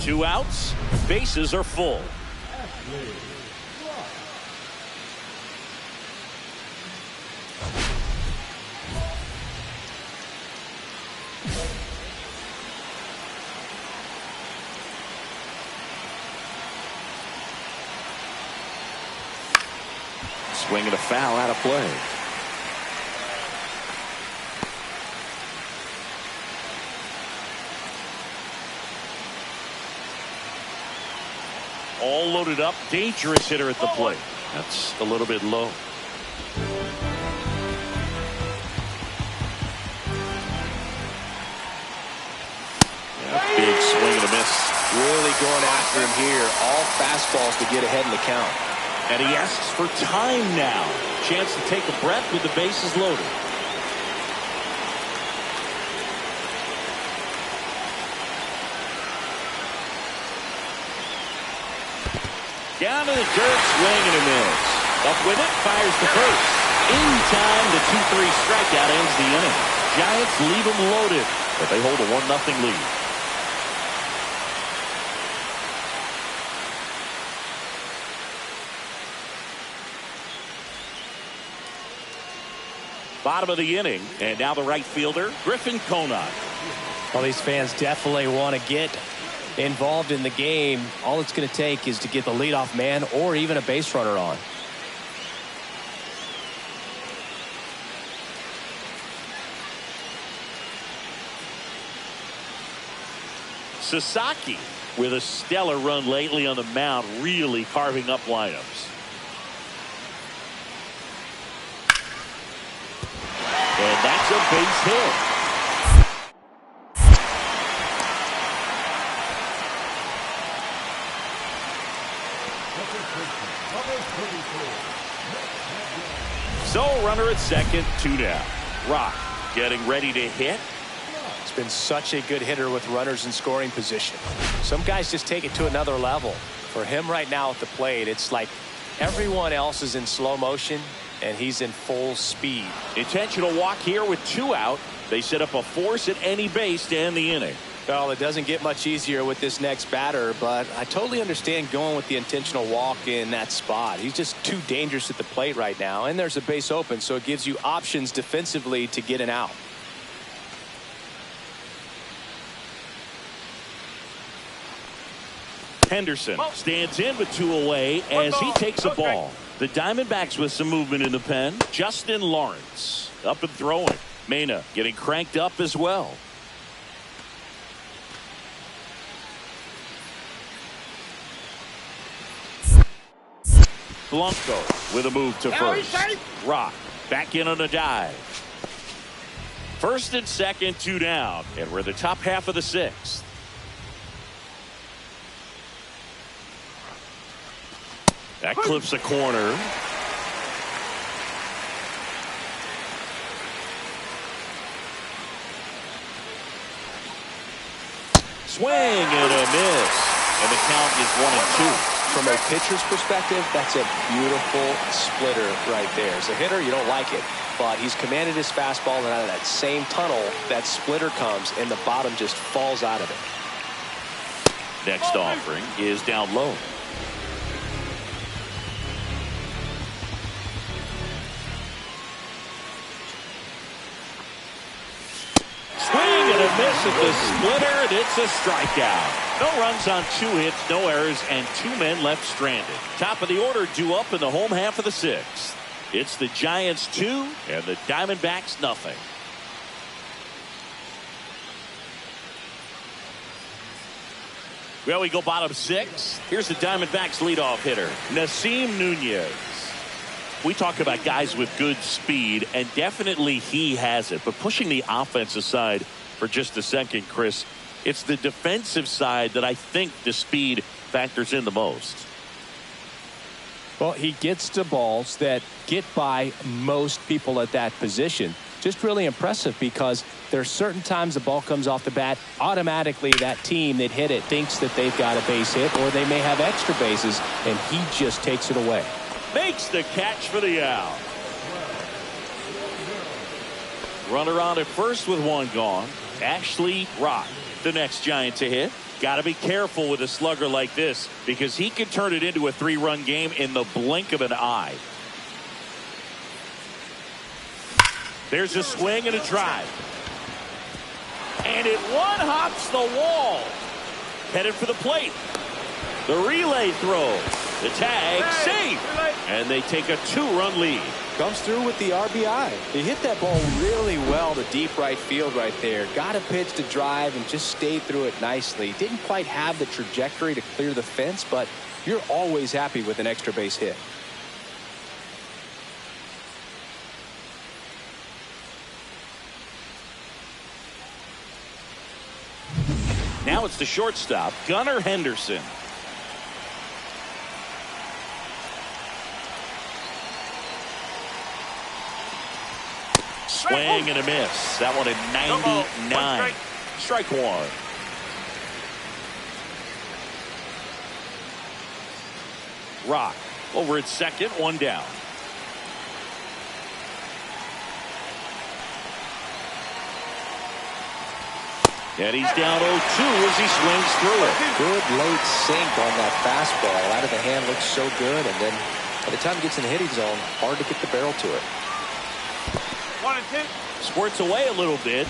Two outs, bases are full. Swinging a foul out of play. All loaded up, dangerous hitter at the plate. That's a little bit low. Yeah, big swing and a miss. Really going after him here. All fastballs to get ahead in the count. And he asks for time now. Chance to take a breath with the bases loaded. Down to the dirt, swing and a miss. Up with it, fires to first. In time, the 2-3 strikeout ends the inning. Giants leave them loaded, but they hold a 1-0 lead. Bottom of the inning, and now the right fielder, Griffin Conant. Well, these fans definitely want to get involved in the game. All it's going to take is to get the leadoff man or even a base runner on. Sasaki with a stellar run lately on the mound, really carving up lineups. And that's a base hit. So runner at second, 2 down. Rock getting ready to hit. He's been such a good hitter with runners in scoring position. Some guys just take it to another level. For him right now at the plate, it's like everyone else is in slow motion and he's in full speed. Intentional walk here with 2 out. They set up a force at any base to end the inning. Well, it doesn't get much easier with this next batter, but I totally understand going with the intentional walk in that spot. He's just too dangerous at the plate right now, and there's a base open, so it gives you options defensively to get an out. Henderson stands in with 2 away as he takes a ball. The Diamondbacks with some movement in the pen. Justin Lawrence up and throwing. Mena getting cranked up as well. Blanco with a move to first. Rock back in on a dive. First and second, 2 down. And we're the top half of the 6th. That clips a corner. Swing and a miss. And the count is 1-2. From a pitcher's perspective, that's a beautiful splitter right there. As a hitter, you don't like it, but he's commanded his fastball, and out of that same tunnel, that splitter comes, and the bottom just falls out of it. Next offering is down low. Swing and a miss at the splitter, and it's a strikeout. No runs on 2 hits, no errors, and 2 men left stranded. Top of the order due up in the home half of the 6th. It's the Giants 2 and the Diamondbacks nothing. Well, we go bottom 6. Here's the Diamondbacks leadoff hitter, Nasim Nunez. We talk about guys with good speed, and definitely he has it. But pushing the offense aside for just a second, Chris, it's the defensive side that I think the speed factors in the most. Well, he gets to balls that get by most people at that position. Just really impressive because there are certain times the ball comes off the bat, automatically that team that hit it thinks that they've got a base hit or they may have extra bases, and he just takes it away. Makes the catch for the out. Runner on at first with 1 gone. Ashley Rock, the next Giant to hit. Got to be careful with a slugger like this because he can turn it into a 3-run game in the blink of an eye. There's a swing and a drive. And it one-hops the wall. Headed for the plate. The relay throw. The tag, safe. And they take a 2-run lead. Comes through with the RBI. He hit that ball really well to deep right field right there. Got a pitch to drive and just stayed through it nicely. Didn't quite have the trajectory to clear the fence, but you're always happy with an extra base hit. Now it's the shortstop, Gunnar Henderson. Swing and a miss. That one at 99. Strike 1. Rock over at second, 1 down. And he's down 0-2 as he swings through it. Good late sink on that fastball. Out of the hand looks so good, and then by the time it gets in the hitting zone, hard to get the barrel to it. 1-2. Squirts away a little bit.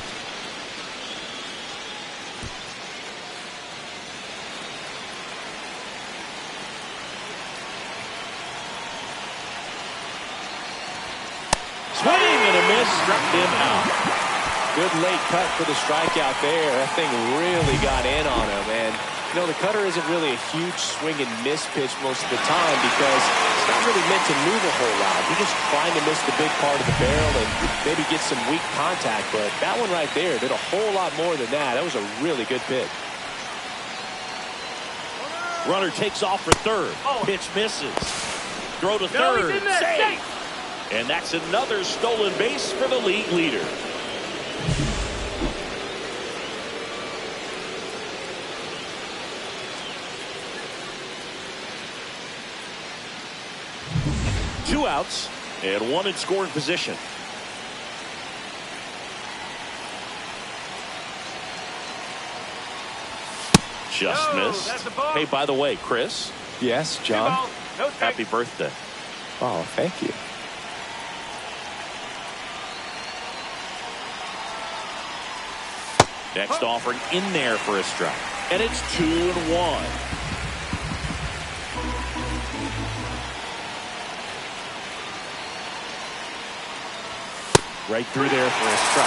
Swing and a miss, struck him out. Good late cut for the strikeout there. That thing really got in on him, and You know, the cutter isn't really a huge swing and miss pitch most of the time because it's not really meant to move a whole lot. You're just trying to miss the big part of the barrel and maybe get some weak contact. But that one right there did a whole lot more than that. That was a really good pitch. Runner takes off for third. Pitch misses. Throw to third. Save. And that's another stolen base for the league leader. Two outs and one in scoring position. Just missed. Hey, by the way, Chris. Yes, John. Happy birthday. Oh, thank you. Next offering in there for a strike. And it's 2-1. Right through there for a strike.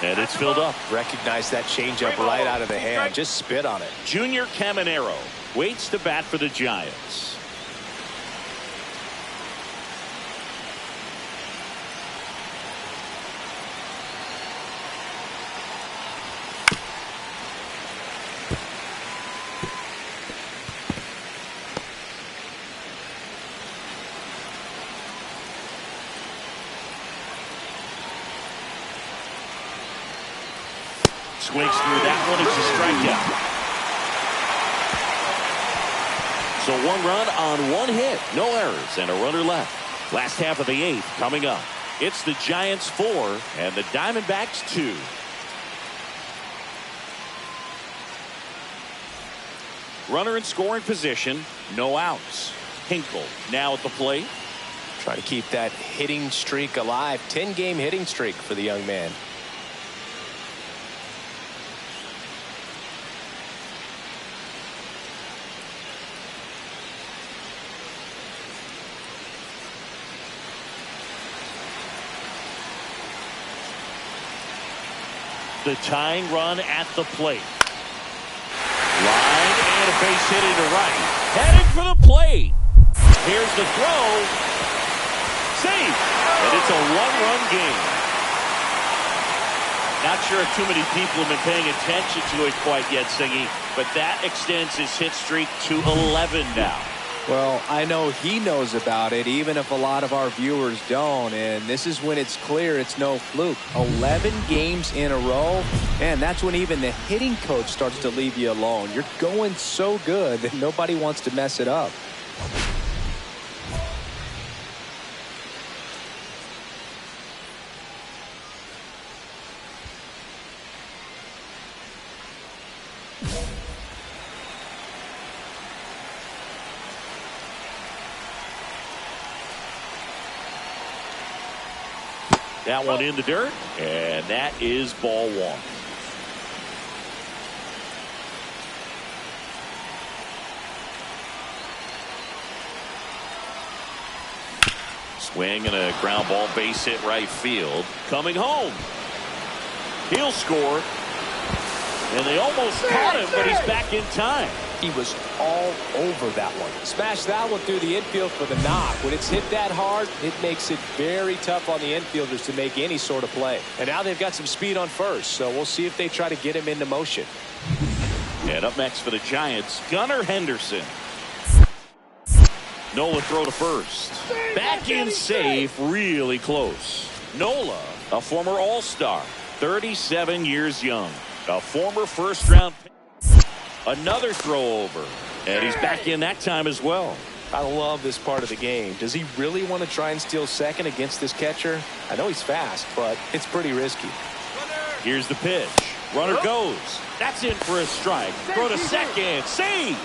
And it's filled up. Recognize that changeup right out of the hand. Just spit on it. Junior Caminero waits to bat for the Giants. Swings through that one. It's a strikeout. So one run on one hit. No errors and a runner left. Last half of the eighth coming up. It's the Giants 4 and the Diamondbacks 2. Runner in scoring position. No outs. Hinkle now at the plate. Try to keep that hitting streak alive. 10-game hitting streak for the young man. The tying run at the plate. Line and a base hit into right. Heading for the plate. Here's the throw. Safe. And it's a one-run game. Not sure if too many people have been paying attention to it quite yet, Singy, but that extends his hit streak to 11 now. Well, I know he knows about it, even if a lot of our viewers don't. And this is when it's clear it's no fluke. 11 games in a row. And that's when even the hitting coach starts to leave you alone. You're going so good that nobody wants to mess it up. That one in the dirt, and that is ball one. Swing and a ground ball base hit right field. Coming home. He'll score. And they almost caught him, but he's back in time. He was all over that one. Smashed that one through the infield for the knock. When it's hit that hard, it makes it very tough on the infielders to make any sort of play. And now they've got some speed on first, so we'll see if they try to get him into motion. And up next for the Giants, Gunnar Henderson. Nola throw to first. Back in safe, really close. Nola, a former All-Star, 37 years young. A former first-round pick. Another throw over. And he's back in that time as well. I love this part of the game. Does he really want to try and steal second against this catcher? I know he's fast, but it's pretty risky. Here's the pitch. Runner goes. That's in for a strike. Throw to second. Save.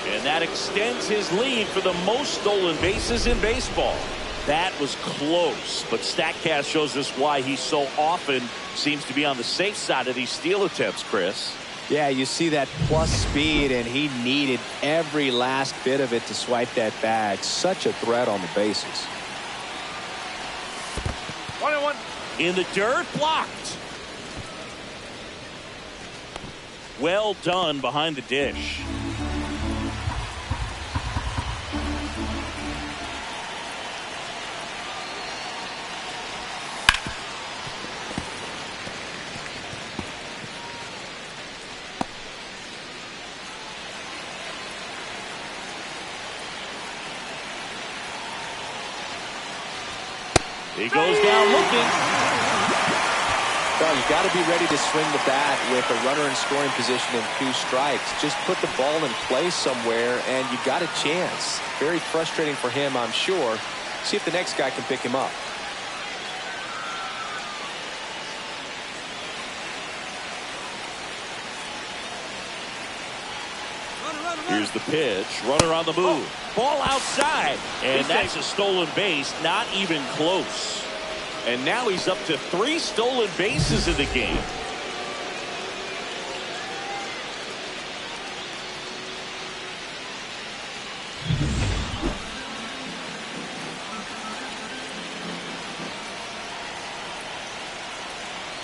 And that extends his lead for the most stolen bases in baseball. That was close, but StatCast shows us why he so often seems to be on the safe side of these steal attempts, Chris. Yeah, you see that plus speed, and he needed every last bit of it to swipe that bag. Such a threat on the bases. 1-1. In the dirt, blocked. Well done behind the dish. He goes down looking. Well, you got to be ready to swing the bat with a runner in scoring position and 2 strikes. Just put the ball in play somewhere, and you got a chance. Very frustrating for him, I'm sure. See if the next guy can pick him up. Here's the pitch. Runner on the move. Ball outside. And that's a stolen base. Not even close. And now he's up to 3 stolen bases in the game.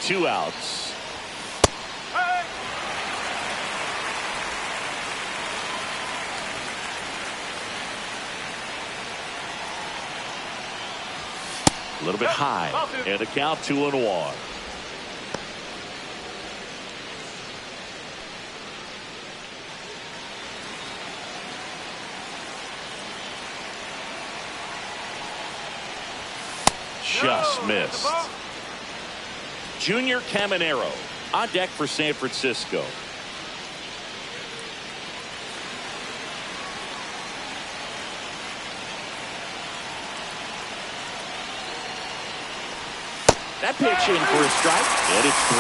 Two outs. A little bit high, and a count 2-1. Just missed. Junior Caminero on deck for San Francisco. That pitch in for a strike, and it's 3-2.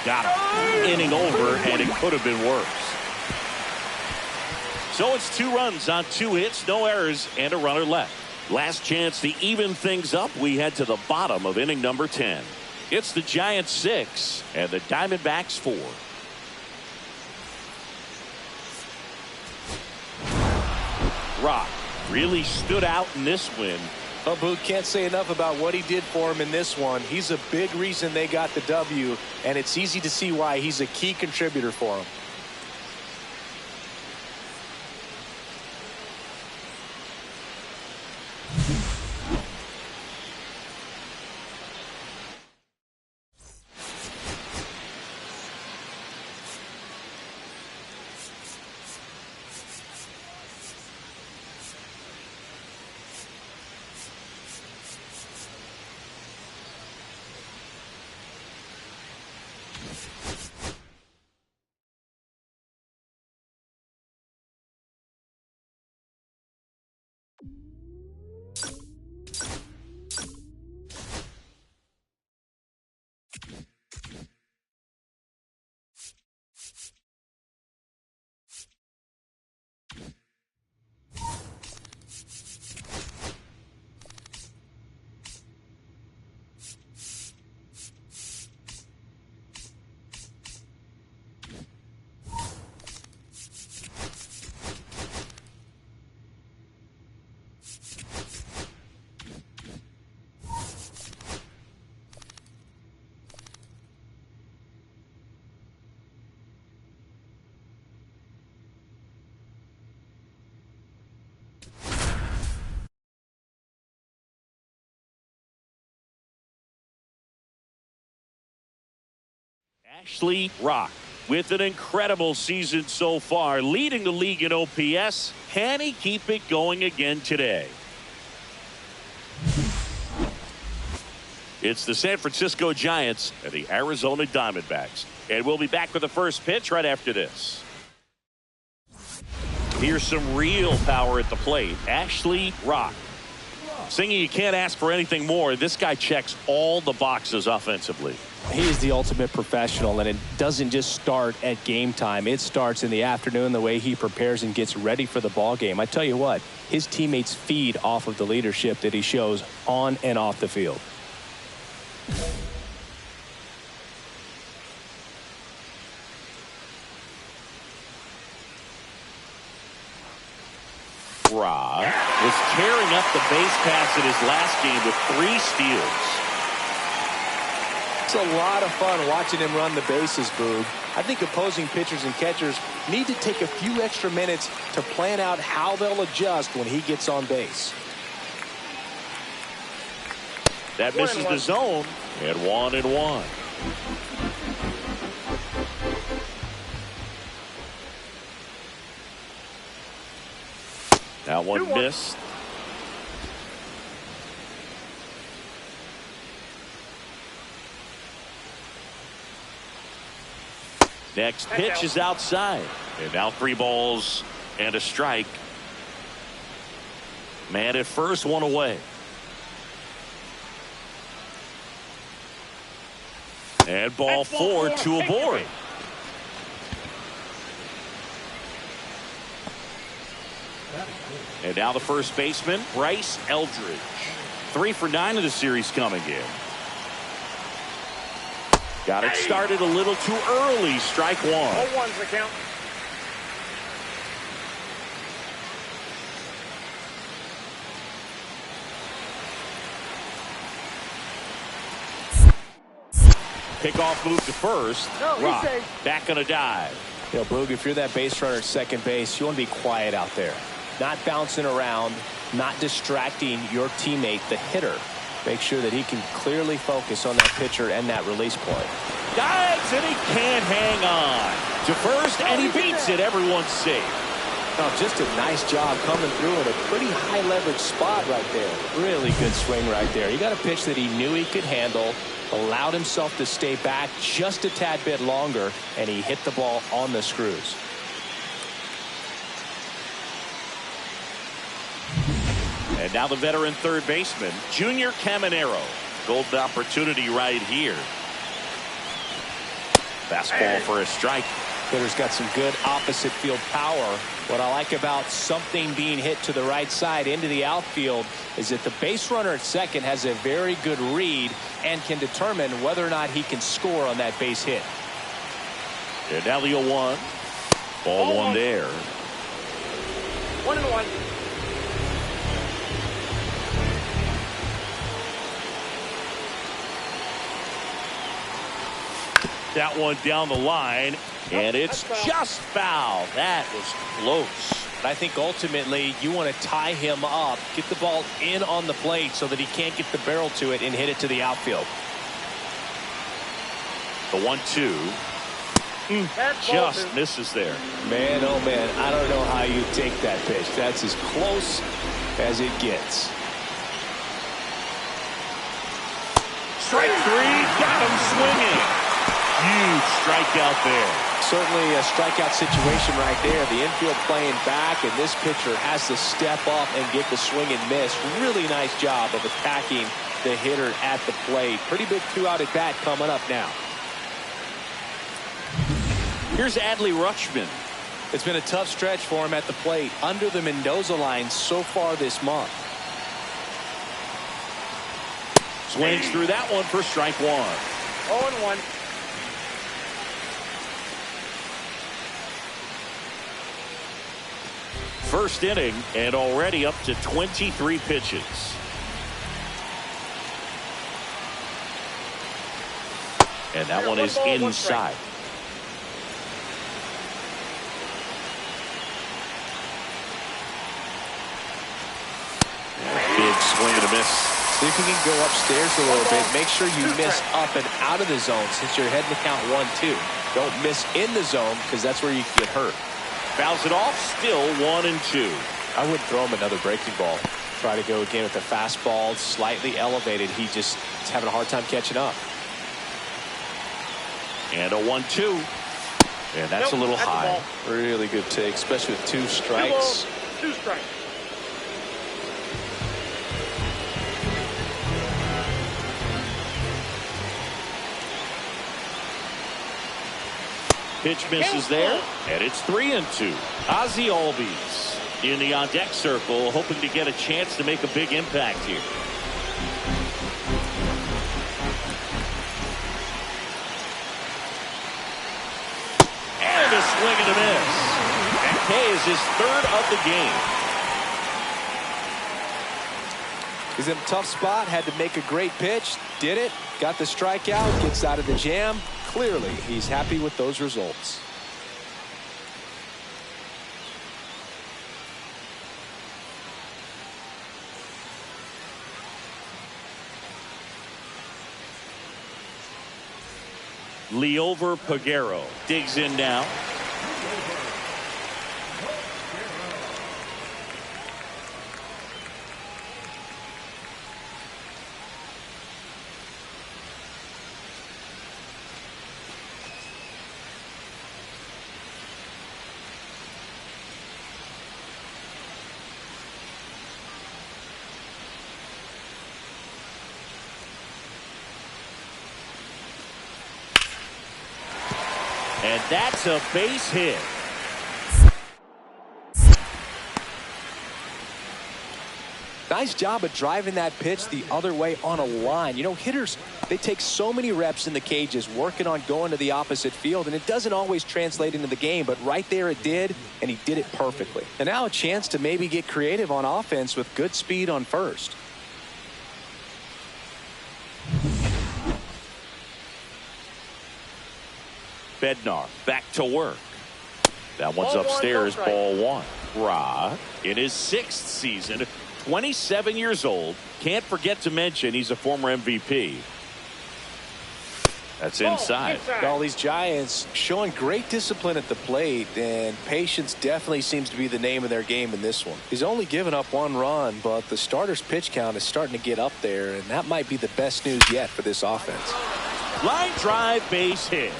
Got him. Inning over, and it could have been worse. So it's 2 runs on 2 hits, no errors, and a runner left. Last chance to even things up. We head to the bottom of inning number 10. It's the Giants 6 and the Diamondbacks 4. Rock really stood out in this win. Well, Boog, can't say enough about what he did for him in this one. He's a big reason they got the W, and it's easy to see why he's a key contributor for him. Ashley Rock with an incredible season so far, leading the league in OPS. Can he keep it going again today? It's the San Francisco Giants and the Arizona Diamondbacks. And we'll be back with the first pitch right after this. Here's some real power at the plate. Ashley Rock. Singing, you can't ask for anything more. This guy checks all the boxes offensively. He is the ultimate professional, and it doesn't just start at game time. It starts in the afternoon, the way he prepares and gets ready for the ball game. I tell you what, his teammates feed off of the leadership that he shows on and off the field. Ra was tearing up the base pass in his last game with 3 steals. It's a lot of fun watching him run the bases, Boog. I think opposing pitchers and catchers need to take a few extra minutes to plan out how they'll adjust when he gets on base. That misses the zone at 1-1. That one missed. Next pitch is outside. And now 3 balls and a strike. Man at first, 1 away. And ball 4, 2 aboard. And now the first baseman, Bryce Eldridge. 3 for 9 of the series coming in. Got it started a little too early. Strike 1. 0-1's the count. Pickoff move to first. Rock back on a dive. You know, Boog, if you're that base runner at second base, you want to be quiet out there. Not bouncing around, not distracting your teammate, the hitter. Make sure that he can clearly focus on that pitcher and that release point. Dives, and he can't hang on to first, and he beats it. Everyone's safe. Oh, just a nice job coming through in a pretty high leverage spot right there. Really good swing right there. He got a pitch that he knew he could handle, allowed himself to stay back just a tad bit longer, and he hit the ball on the screws. And now the veteran third baseman, Junior Caminero. Golden opportunity right here. Fastball for a strike. Hitter's got some good opposite field power. What I like about something being hit to the right side into the outfield is that the base runner at second has a very good read and can determine whether or not he can score on that base hit. And now the 0-1. Ball 1 there. 1-1. That one down the line, and it's just foul. That was close. I think ultimately you want to tie him up, get the ball in on the plate so that he can't get the barrel to it and hit it to the outfield. The 1-2 just misses there. Man, oh man, I don't know how you take that pitch. That's as close as it gets. Strike 3, got him swinging. Huge strikeout there. Certainly a strikeout situation right there. The infield playing back, and this pitcher has to step up and get the swing and miss. Really nice job of attacking the hitter at the plate. Pretty big 2-out at bat coming up now. Here's Adley Rutschman. It's been a tough stretch for him at the plate under the Mendoza line so far this month. Swings through that one for strike 1. 0-1. First inning, and already up to 23 pitches. And that one is inside. Big swing and a miss. See if you can go upstairs a little bit. Make sure you miss up and out of the zone since you're heading to count 1-2. Don't miss in the zone because that's where you can get hurt. Fouls it off, still 1-2. I wouldn't throw him another breaking ball. Try to go again with the fastball, slightly elevated. He just is having a hard time catching up. And a 1-2. And that's a little high. Really good take, especially with 2 strikes. 2 strikes. Pitch misses there, and it's 3-2. Ozzie Albies in the on-deck circle, hoping to get a chance to make a big impact here. And a swing and a miss. That K is his 3rd of the game. He's in a tough spot, had to make a great pitch, did it, got the strikeout, gets out of the jam. Clearly, he's happy with those results. Liover Peguero digs in now. And that's a base hit. Nice job of driving that pitch the other way on a line. You know, hitters, they take so many reps in the cages working on going to the opposite field, and it doesn't always translate into the game, but right there it did, and he did it perfectly. And now a chance to maybe get creative on offense with good speed on first. Bednar back to work. That one's upstairs, ball one. Rod in his 6th season, 27 years old. Can't forget to mention he's a former MVP. That's inside. All these Giants showing great discipline at the plate, and patience definitely seems to be the name of their game in this one. He's only given up 1 run, but the starter's pitch count is starting to get up there, and that might be the best news yet for this offense. Line drive, base hit.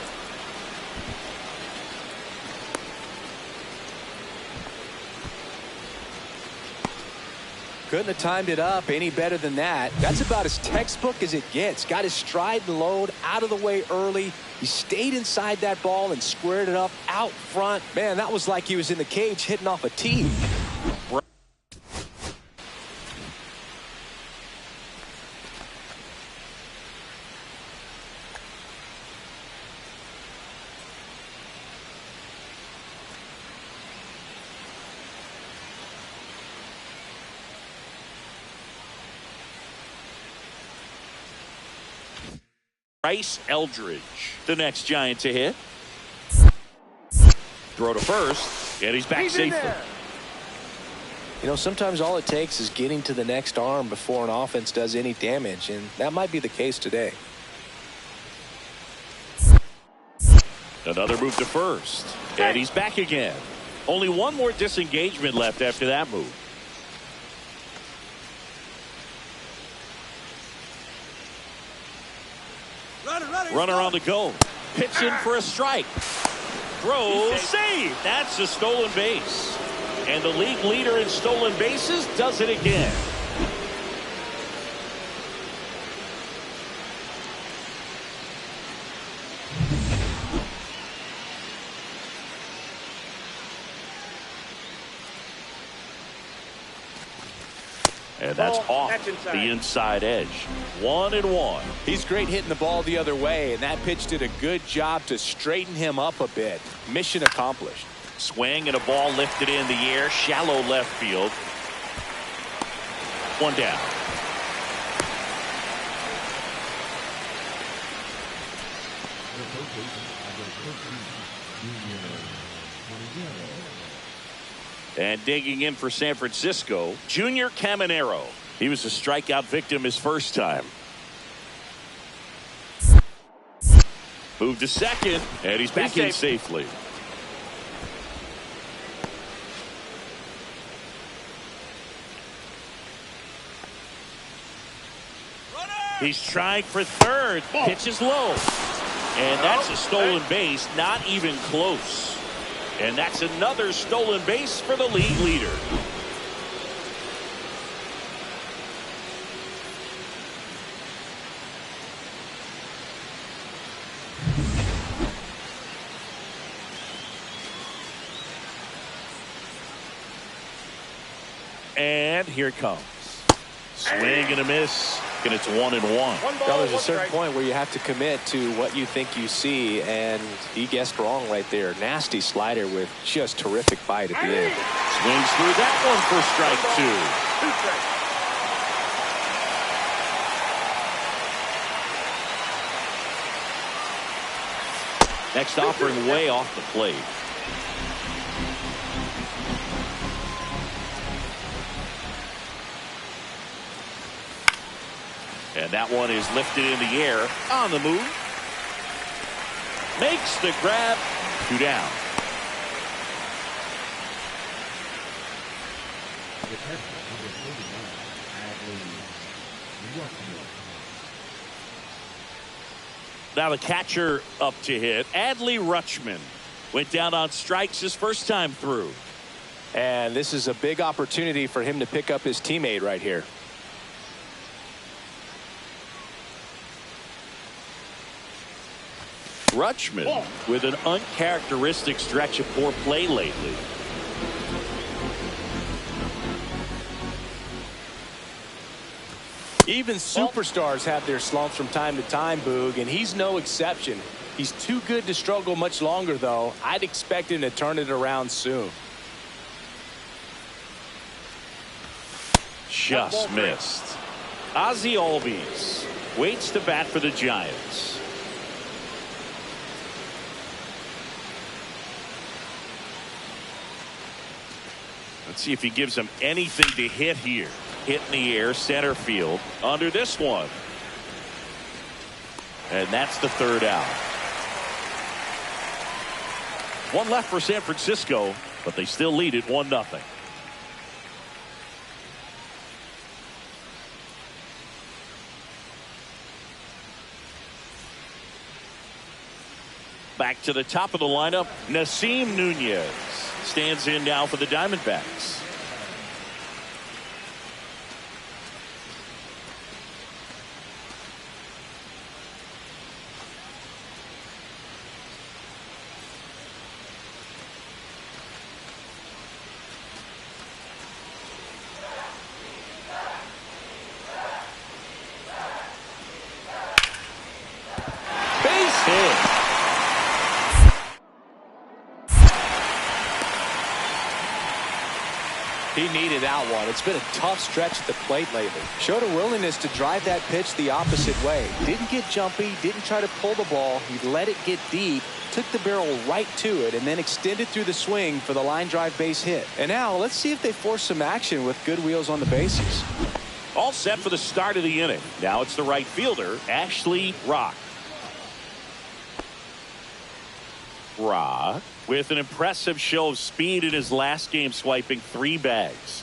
Couldn't have timed it up any better than that. That's about as textbook as it gets. Got his stride and load out of the way early. He stayed inside that ball and squared it up out front. Man, that was like he was in the cage hitting off a tee. Bryce Eldridge, the next Giant to hit. Throw to first, and he's back safely. You know, sometimes all it takes is getting to the next arm before an offense does any damage, and that might be the case today. Another move to first, and he's back again. Only one more disengagement left after that move. Runner on the go. Pitching for a strike. Throw, save. That's a stolen base. And the league leader in stolen bases does it again. And that's off the inside edge. 1-1. He's great hitting the ball the other way, and that pitch did a good job to straighten him up a bit. Mission accomplished. Swing and a ball lifted in the air. Shallow left field. 1 down. And digging in for San Francisco, Junior Caminero. He was a strikeout victim his first time. Move to second, and he's back in safely. He's trying for third. Pitch is low. And that's a stolen base, not even close. And that's another stolen base for the league leader. And here it comes. Swing and a miss. And it's 1-1. Now, there's a certain point where you have to commit to what you think you see, and he guessed wrong right there. Nasty slider with just terrific bite at the end. Swings through that one for strike 2. Next offering way off the plate. And that one is lifted in the air on the move. Makes the grab. 2 down. Now the catcher up to hit. Adley Rutschman went down on strikes his first time through. And this is a big opportunity for him to pick up his teammate right here. Rutschman with an uncharacteristic stretch of poor play lately. Even superstars have their slumps from time to time, Boog, and he's no exception. He's too good to struggle much longer, though. I'd expect him to turn it around soon. Just missed. Ozzie Albies waits to bat for the Giants. Let's see if he gives them anything to hit here. Hit in the air, center field, under this one. And that's the 3rd out. 1 left for San Francisco, but they still lead it 1-0. Back to the top of the lineup, Nasim Nunez stands in now for the Diamondbacks. Base hit. He needed that one. It's been a tough stretch at the plate lately. Showed a willingness to drive that pitch the opposite way. Didn't get jumpy, didn't try to pull the ball. He let it get deep, took the barrel right to it, and then extended through the swing for the line drive base hit. And now let's see if they force some action with good wheels on the bases. All set for the start of the inning. Now it's the right fielder, Ashley Rock. Rock with an impressive show of speed in his last game, swiping 3 bags.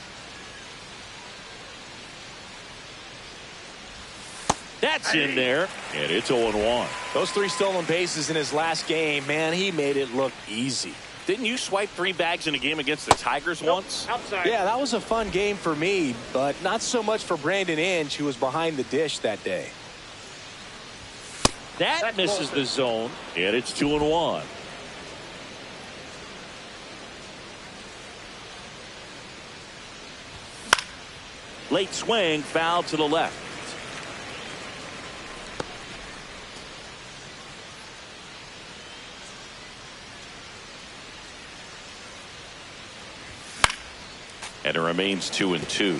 That's in there, and it's 0-1. Those 3 stolen bases in his last game, man, he made it look easy. Didn't you swipe 3 bags in a game against the Tigers once? Outside. Yeah, that was a fun game for me, but not so much for Brandon Inge, who was behind the dish that day. That misses the zone, and it's 2-1. Late swing, foul to the left. And it remains 2-2.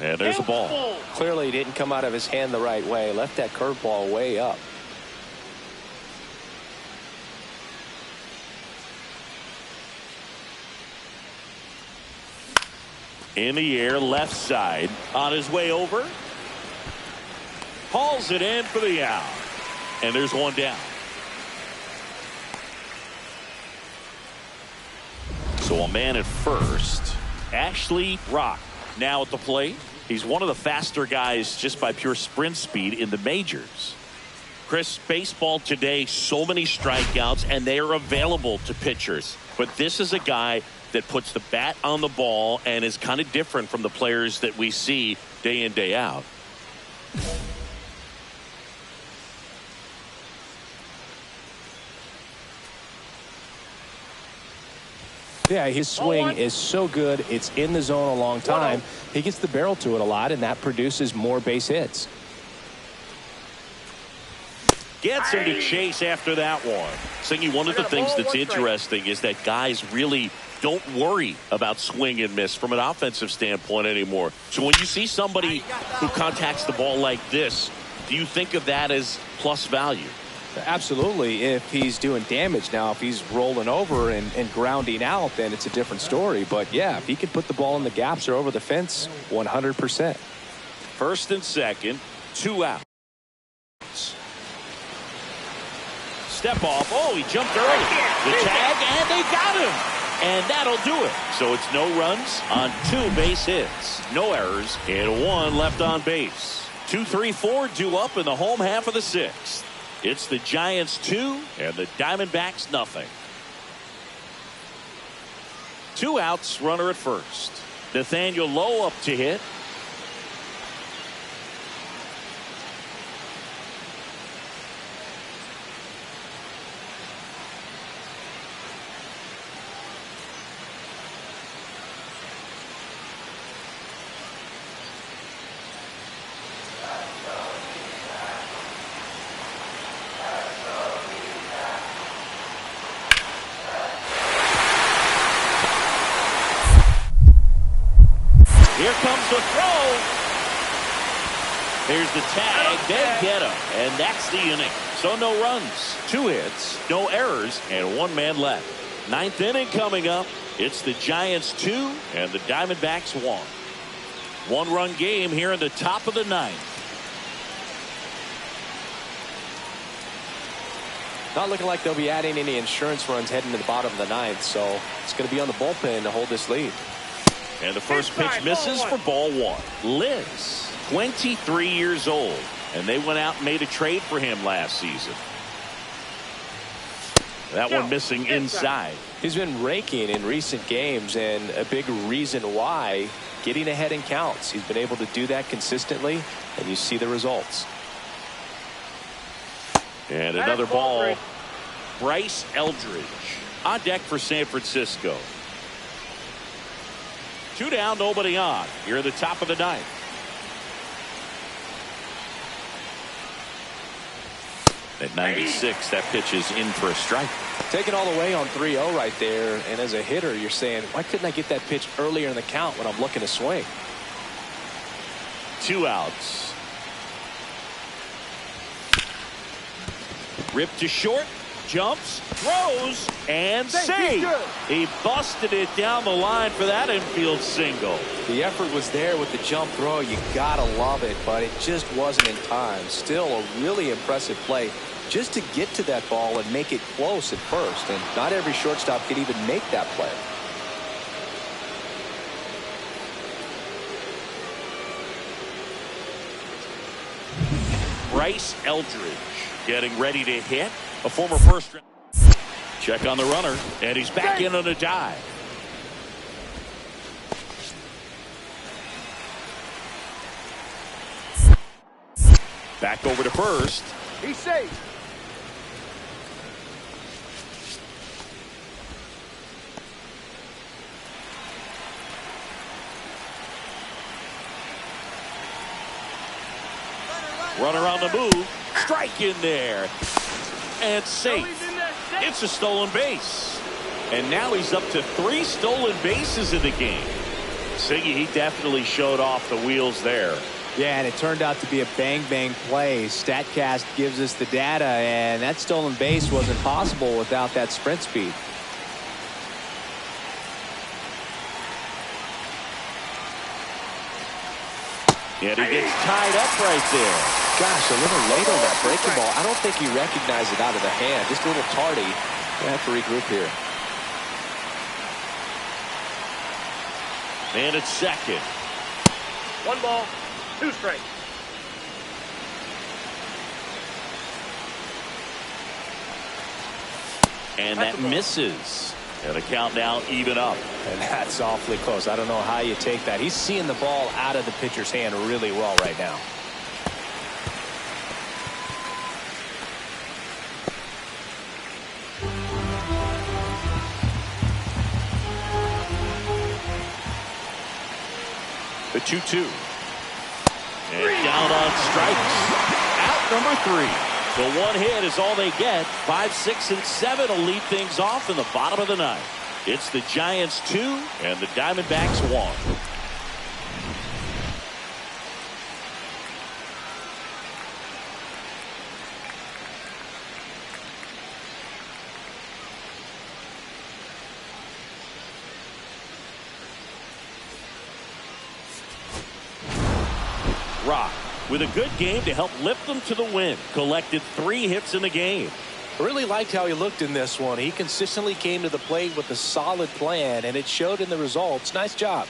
And there's a ball. Clearly didn't come out of his hand the right way. Left that curveball way up. In the air, left side. On his way over. Hauls it in for the out. And there's 1 down. So a man at first. Ashley Rock now at the plate. He's one of the faster guys just by pure sprint speed in the majors. Chris, baseball today, so many strikeouts, and they are available to pitchers. But this is a guy that puts the bat on the ball and is kind of different from the players that we see day in, day out. Yeah, his swing is so good. It's in the zone a long time. He gets the barrel to it a lot, and that produces more base hits. Gets him to chase after that one. Singy, one of the things that's interesting is that guys really don't worry about swing and miss from an offensive standpoint anymore. So when you see somebody who contacts the ball like this, do you think of that as plus value? Absolutely, if he's doing damage. Now, if he's rolling over and grounding out, then it's a different story. But, yeah, if he can put the ball in the gaps or over the fence, 100%. First and second, 2 out. Step off. Oh, he jumped early. The tag, and they got him. And that'll do it. So it's no runs on 2 base hits. No errors, and 1 left on base. 2, 3, 4 due up in the home half of the 6th. It's the Giants 2 and the Diamondbacks nothing. 2 outs, runner at first. Nathaniel Lowe up to hit. Here comes the throw. Here's the tag. They get him. And that's the inning. So no runs, 2 hits, no errors, and 1 man left. 9th inning coming up. It's the Giants 2 and the Diamondbacks 1. 1-run game here in the top of the 9th. Not looking like they'll be adding any insurance runs heading to the bottom of the 9th, so it's going to be on the bullpen to hold this lead. And the first pitch misses for ball 1. Liz, 23 years old, and they went out and made a trade for him last season. That one missing inside. He's been raking in recent games, and a big reason why, getting ahead in counts. He's been able to do that consistently, and you see the results. And another ball. Bryce Eldridge on deck for San Francisco. 2 down, nobody on. Here at the top of the 9th. At 96, that pitch is in for a strike. Taking all the way on 3-0 right there, and as a hitter, you're saying, why couldn't I get that pitch earlier in the count when I'm looking to swing? 2 outs. Ripped to short. Jumps, throws, and save. He busted it down the line for that infield single. The effort was there with the jump throw. You gotta love it, but it just wasn't in time. Still a really impressive play just to get to that ball and make it close at first. And not every shortstop could even make that play. Bryce Eldridge getting ready to hit. A former first round. Check on the runner, and he's back in on a dive. Back over to first. He's safe. Runner on the move. Strike in there. And safe. It's a stolen base. And now he's up to 3 stolen bases in the game. Siggy, he definitely showed off the wheels there. Yeah, and it turned out to be a bang-bang play. StatCast gives us the data, and that stolen base wasn't possible without that sprint speed. And he gets tied up right there. Gosh, a little late on that breaking ball. I don't think he recognized it out of the hand. Just a little tardy. Gonna have to regroup here. And it's second. 1 ball, 2 strikes. And that misses. And the count now even up. And that's awfully close. I don't know how you take that. He's seeing the ball out of the pitcher's hand really well right now. The 2-2. And down on strikes. Out number 3. So one hit is all they get. 5, 6, and 7 will lead things off in the bottom of the ninth. It's the Giants 2 and the Diamondbacks 1. Rock with a good game to help lift them to the win. Collected 3 hits in the game. I really liked how he looked in this one. He consistently came to the plate with a solid plan, and it showed in the results. Nice job.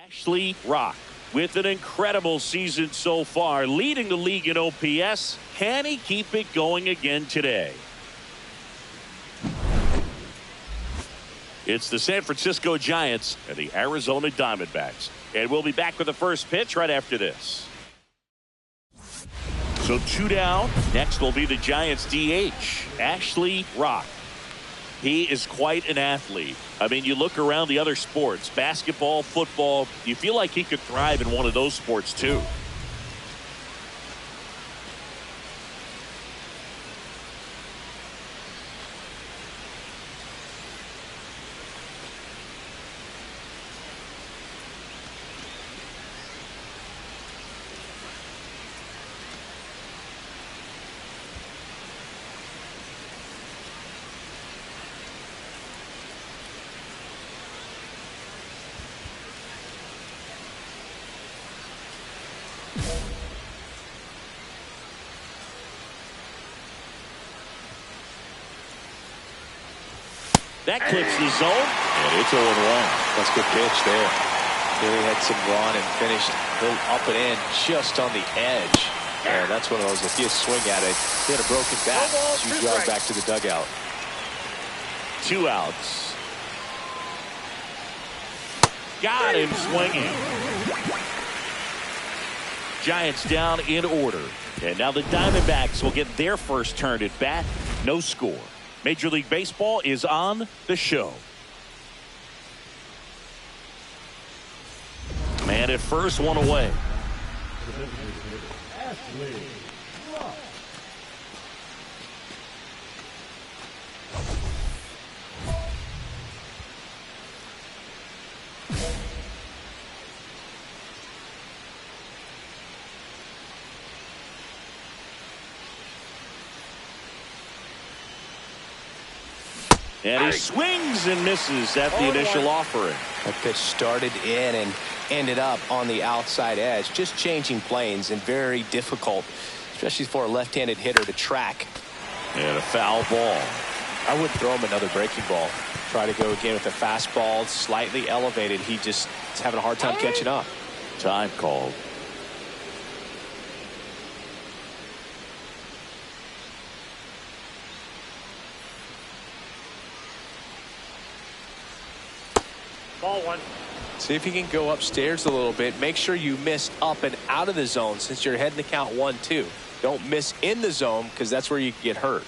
Ashley Rock with an incredible season so far, leading the league in OPS. Can he keep it going again today? It's the San Francisco Giants and the Arizona Diamondbacks. And we'll be back with the first pitch right after this. So 2 down. Next will be the Giants DH, Ashley Rock. He is quite an athlete. I mean, you look around the other sports, basketball, football, you feel like he could thrive in one of those sports too. That clips the zone, and it's 0-1. That's a good pitch there. Really had some run and finished a little up and in just on the edge. And that's one of those, if you swing at it, hit a broken bat, you drive back to the dugout. 2 outs. Got him swinging. Giants down in order. And now the Diamondbacks will get their first turn at bat. No score. Major League Baseball is on the show. Man at first, 1 away. And he swings and misses at the initial offering. That pitch started in and ended up on the outside edge, just changing planes, and very difficult, especially for a left-handed hitter to track. And a foul ball. I wouldn't throw him another breaking ball. Try to go again with a fastball, slightly elevated. He just is having a hard time catching up. Time called. Ball 1. See if you can go upstairs a little bit. Make sure you miss up and out of the zone since you're heading to count 1-2. Don't miss in the zone because that's where you get hurt.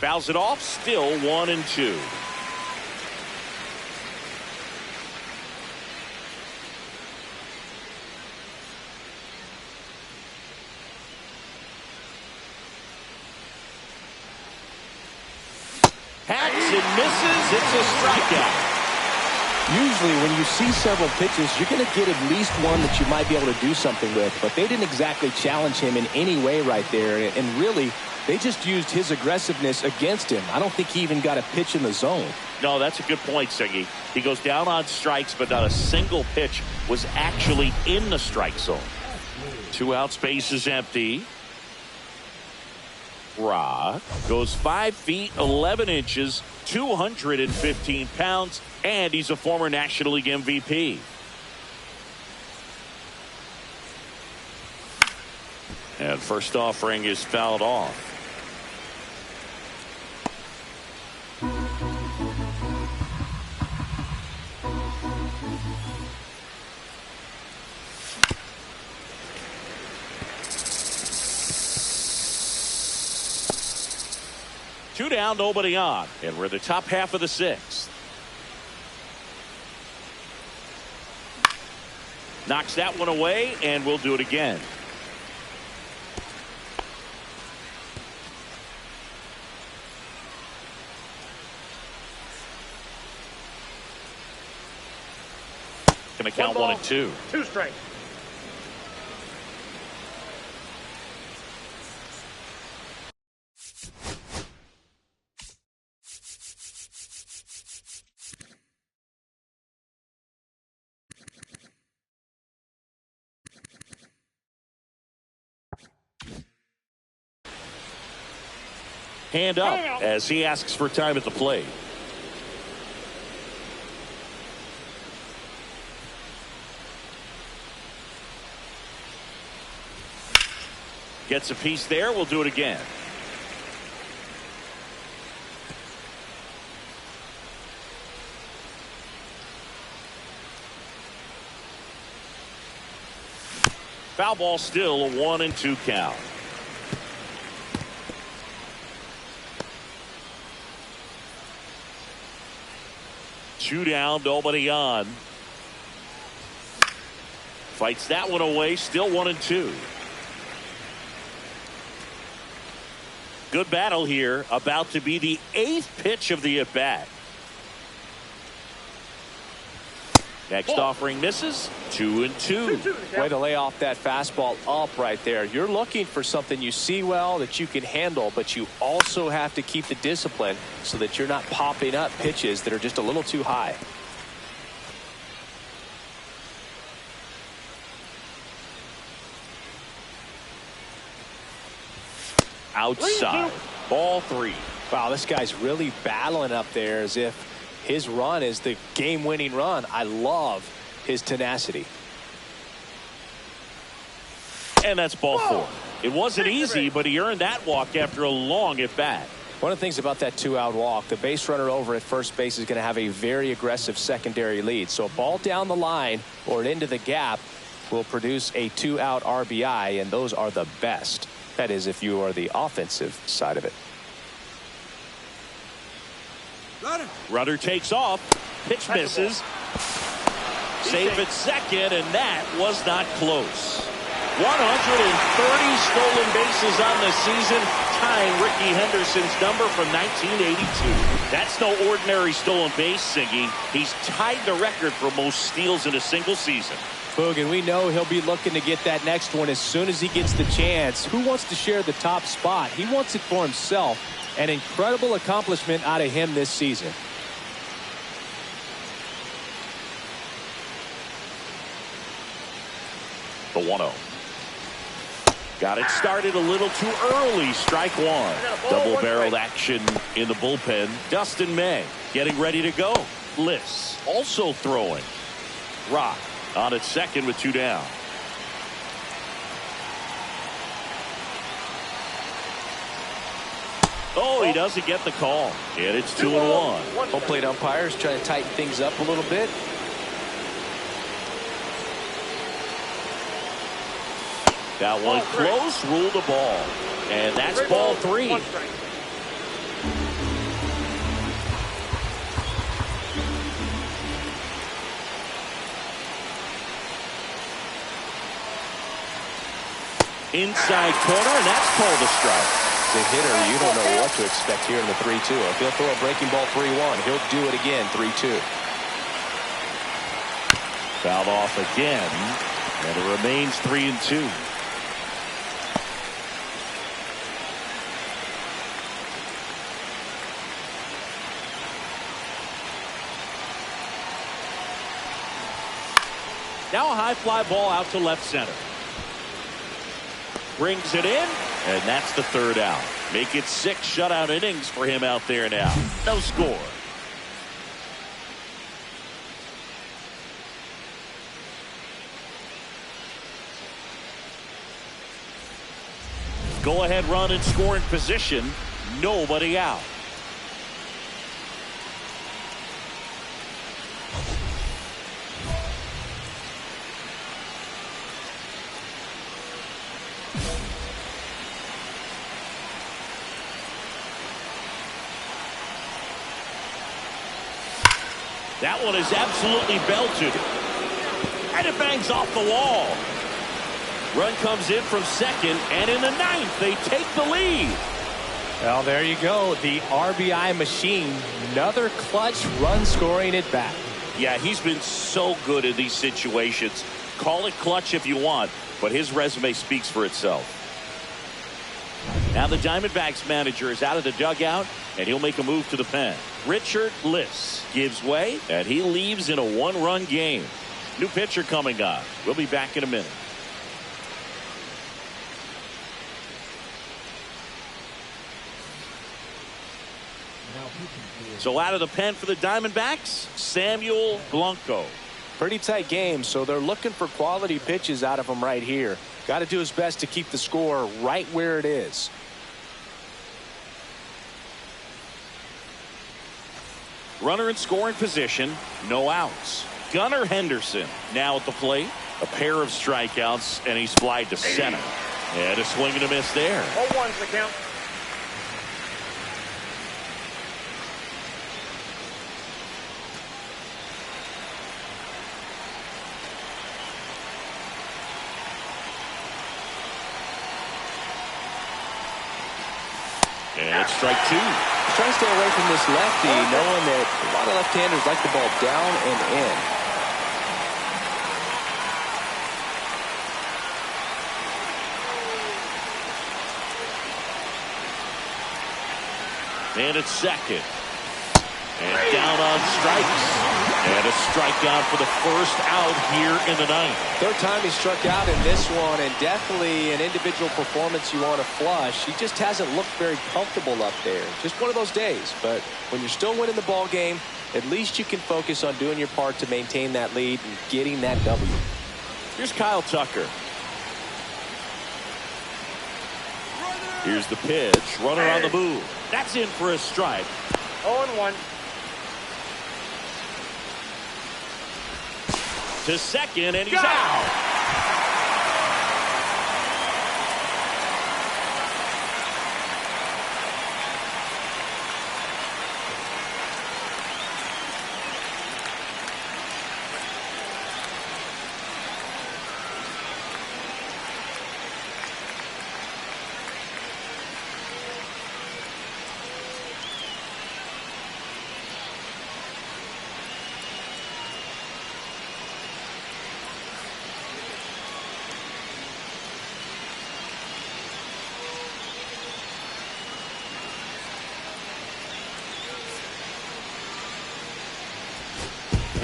Fouls it off, still 1-2. Hacks and misses. It's a strikeout. Usually when you see several pitches, you're going to get at least one that you might be able to do something with. But they didn't exactly challenge him in any way right there. And really, they just used his aggressiveness against him. I don't think he even got a pitch in the zone. No, that's a good point, Siggy. He goes down on strikes, but not a single pitch was actually in the strike zone. 2 outs, base is empty. Ra goes 5 feet 11 inches, 215 pounds, and he's a former National League MVP. And first offering is fouled off. Two down, nobody on, and we're the top half of the 6th. Knocks that one away, and we'll do it again. Gonna count 1 and 2. 2 strikes. Hand up as he asks for time at the plate. Gets a piece there. We'll do it again. Foul ball, still a 1 and 2 count. Two down, nobody on. Fights that one away, still 1 and 2. Good battle here, about to be the 8th pitch of the at-bat. Next offering misses, 2 and 2. Way to lay off that fastball up right there. You're looking for something you see well that you can handle, but you also have to keep the discipline so that you're not popping up pitches that are just a little too high. Outside, ball 3. Wow, this guy's really battling up there as if his run is the game-winning run. I love his tenacity. And that's ball 4. It wasn't easy, but he earned that walk after a long at-bat. One of the things about that 2-out walk, the base runner over at first base is going to have a very aggressive secondary lead. So a ball down the line or into the gap will produce a 2-out RBI, and those are the best. That is, if you are the offensive side of it. Runner takes off. Pitch misses. Safe at second, and that was not close. 130 stolen bases on the season, tying Rickey Henderson's number from 1982. That's no ordinary stolen base, Siggy. He's tied the record for most steals in a single season. Boog, and we know he'll be looking to get that next one as soon as he gets the chance. Who wants to share the top spot? He wants it for himself. An incredible accomplishment out of him this season. The 1-0. Got it started a little too early. Strike 1. Double-barreled action in the bullpen. Dustin May getting ready to go. Bliss also throwing. Rock on at second with 2 down. Oh, he doesn't get the call. And it's 2-1. Home plate umpires trying to tighten things up a little bit. That one close, ruled the ball. And that's ball 3. Inside corner, and that's called a strike. The hitter, you don't know what to expect here in the 3-2. If he'll throw a breaking ball 3-1, he'll do it again 3-2. Fouled off again, and it remains 3-2. Now a high fly ball out to left center. Brings it in, and that's the third out. Make it 6 shutout innings for him out there now. No score. Go ahead run in scoring position. Nobody out. That one is absolutely belted. And it bangs off the wall. Run comes in from second, and in the 9th, they take the lead. Well, there you go. The RBI machine. Another clutch run scoring at bat. Yeah, he's been so good in these situations. Call it clutch if you want, but his resume speaks for itself. Now the Diamondbacks manager is out of the dugout, and he'll make a move to the pen. Richard Liss gives way, and he leaves in a 1-run game. New pitcher coming on. We'll be back in a minute. So out of the pen for the Diamondbacks, Samuel Blanco. Pretty tight game, so they're looking for quality pitches out of him right here. Got to do his best to keep the score right where it is. Runner in scoring position, no outs. Gunnar Henderson now at the plate. A pair of strikeouts, and he's flied to center. And a swing and a miss there. 0-1's the count. And it's strike 2. He's trying to stay away from this lefty, knowing that a lot of left-handers like the ball down and in. And it's second. And down on strikes. And a strikeout for the first out here in the 9th. Third time he struck out in this one, and definitely an individual performance you want to flush. He just hasn't looked very comfortable up there. Just one of those days. But when you're still winning the ball game, at least you can focus on doing your part to maintain that lead and getting that W. Here's Kyle Tucker. Here's the pitch. Runner on the move. That's in for a strike. 0-1. To second, and he's out.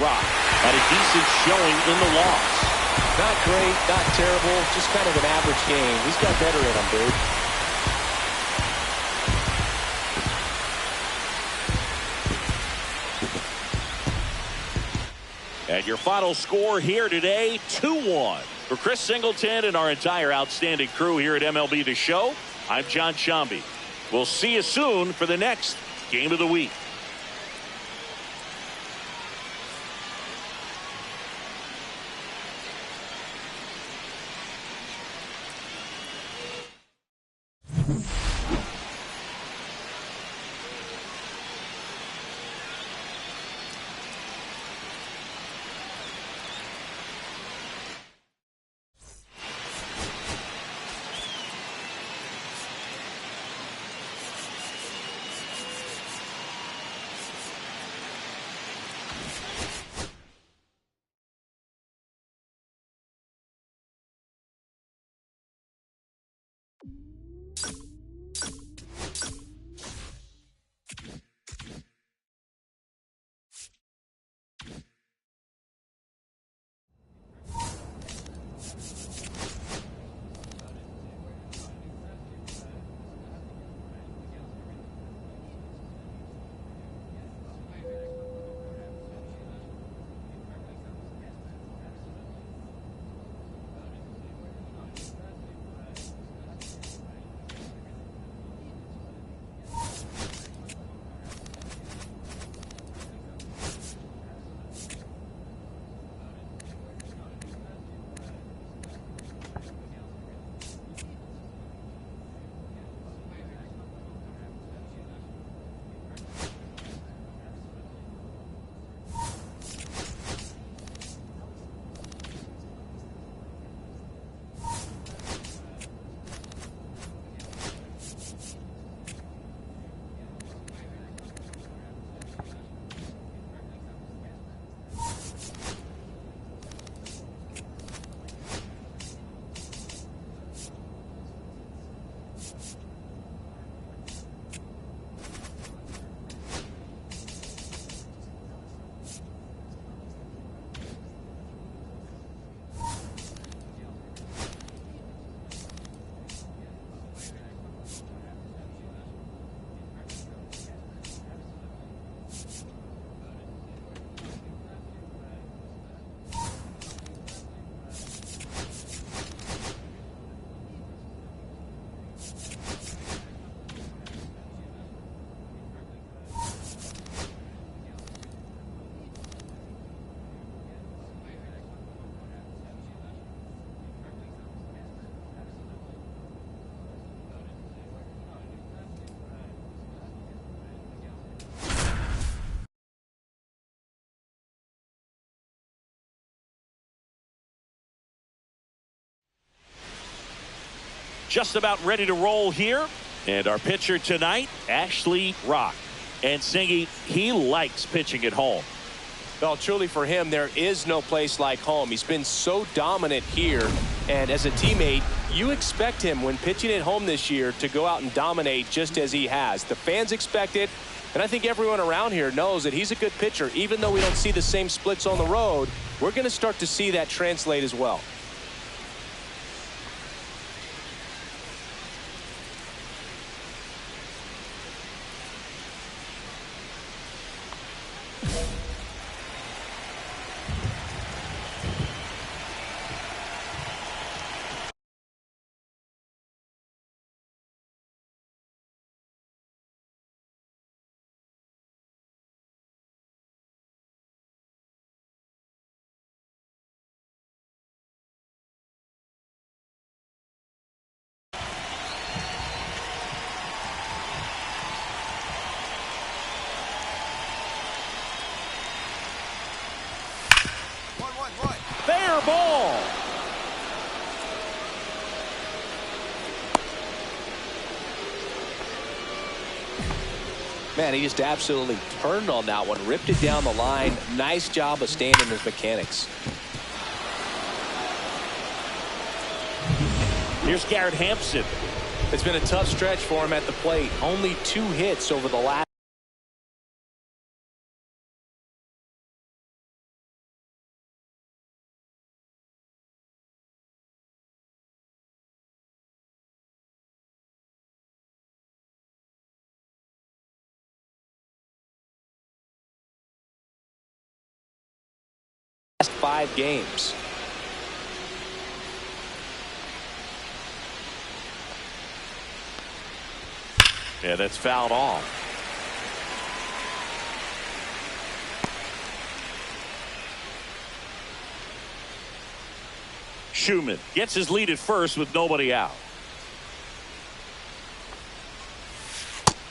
Rock had a decent showing in the loss. Not great, not terrible, just kind of an average game. He's got better in him, dude. And your final score here today, 2-1. For Chris Singleton and our entire outstanding crew here at MLB The Show, I'm John Shambi. We'll see you soon for the next Game of the Week. just about ready to roll here. And our pitcher tonight, Ashley Rock. And Singy, he likes pitching at home. Well, truly for him, there is no place like home. He's been so dominant here. And as a teammate, you expect him when pitching at home this year to go out and dominate just as he has. The fans expect it. And I think everyone around here knows that he's a good pitcher. Even though we don't see the same splits on the road, we're going to start to see that translate as well. Fair ball. Man, he just absolutely turned on that one, ripped it down the line. Nice job of standing his mechanics. Here's Garrett Hampson. It's been a tough stretch for him at the plate. Only 2 hits over the last. Last 5 games. Yeah, that's fouled off. Schumann gets his lead at first with nobody out.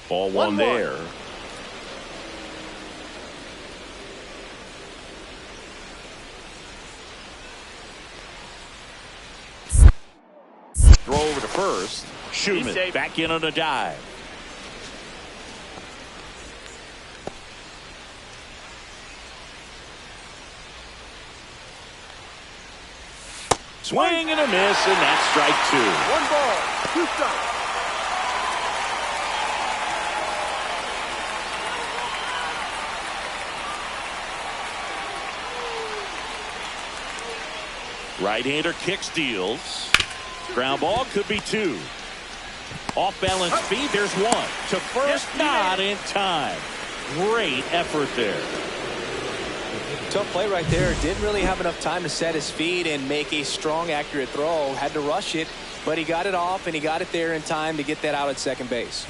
Ball one there. Throw over to first. Schumann back in on a dive. Swing and a miss, and that's strike 2. 1 ball, 2 strikes. Right-hander kicks, deals. Ground ball could be 2. Off balance speed, there's 1. To first, not in time. Great effort there. Tough play right there. Didn't really have enough time to set his feet and make a strong, accurate throw. Had to rush it, but he got it off, and he got it there in time to get that out at second base.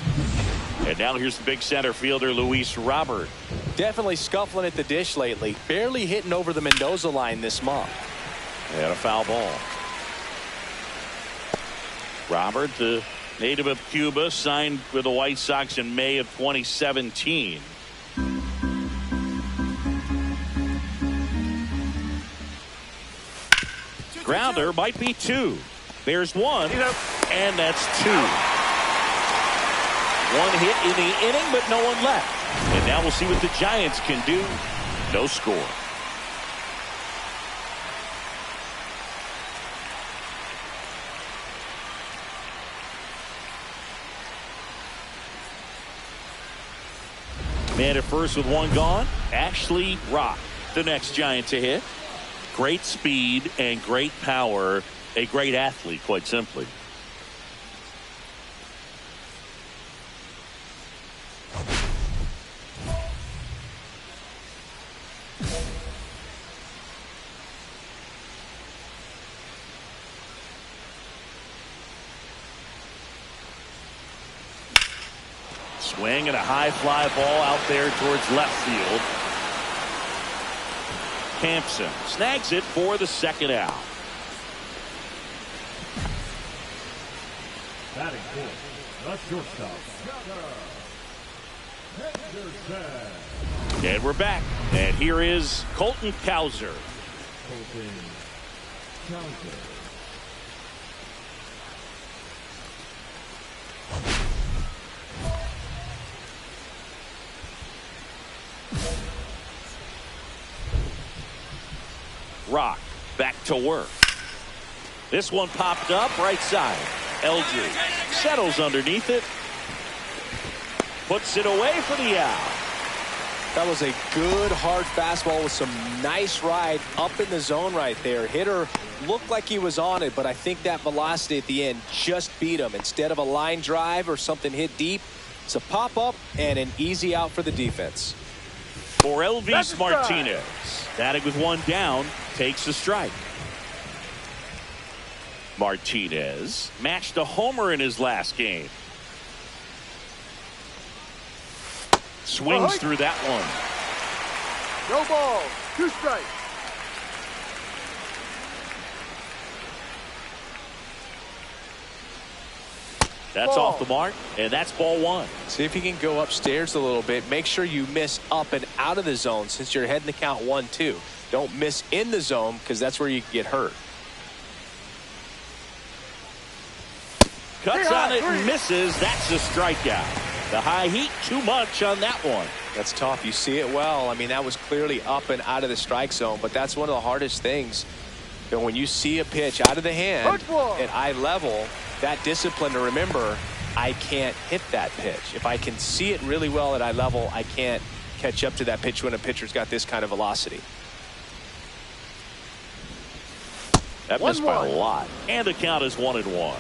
And now here's the big center fielder, Luis Robert. Definitely scuffling at the dish lately. Barely hitting over the Mendoza line this month. And a foul ball. Robert, the native of Cuba, signed with the White Sox in May of 2017. Grounder might be 2. There's 1, and that's 2. 1 hit in the inning, but no one left. And now we'll see what the Giants can do. No score. Man at first with 1 gone. Ashley Rock, the next Giant to hit. Great speed and great power. A great athlete, quite simply. Swing and a high fly ball out there towards left field. Hampson snags it for the second out. Batting fourth, the shortstop, Henderson. And we're back. And here is Colton Cowser. Colton Cowser. Rock back to work. This one popped up right side. Eldridge settles underneath it. Puts it away for the out. That was a good hard fastball with some nice ride up in the zone right there. Hitter looked like he was on it, but I think that velocity at the end just beat him. Instead of a line drive or something hit deep, it's a pop up and an easy out for the defense. For Elvis Martinez, batting with one down, takes a strike. Martinez matched a homer in his last game. Swings through that one. No ball. 2 strikes. That's off the mark, and that's ball 1. See if you can go upstairs a little bit. Make sure you miss up and out of the zone since you're heading the count 1-2. Don't miss in the zone because that's where you can get hurt. Cuts on it and misses. That's a strikeout. The high heat, too much on that one. That's tough. You see it well. I mean, that was clearly up and out of the strike zone, but that's one of the hardest things. You know, when you see a pitch out of the hand at eye level, that discipline to remember, I can't hit that pitch. If I can see it really well at eye level, I can't catch up to that pitch when a pitcher's got this kind of velocity. That missed by a lot. And the count is 1-1.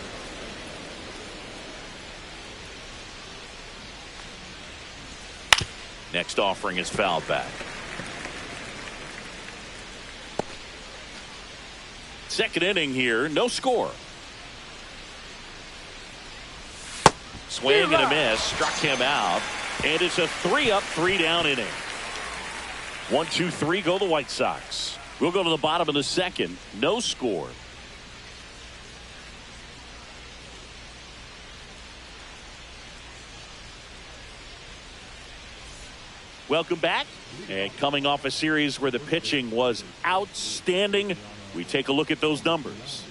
Next offering is fouled back. Second inning here, no score. Swing and a miss, struck him out, and it's a 3-up, 3-down inning. 1-2-3 go the White Sox. We'll go to the bottom of the second, no score. Welcome back, and coming off a series where the pitching was outstanding, we take a look at those numbers.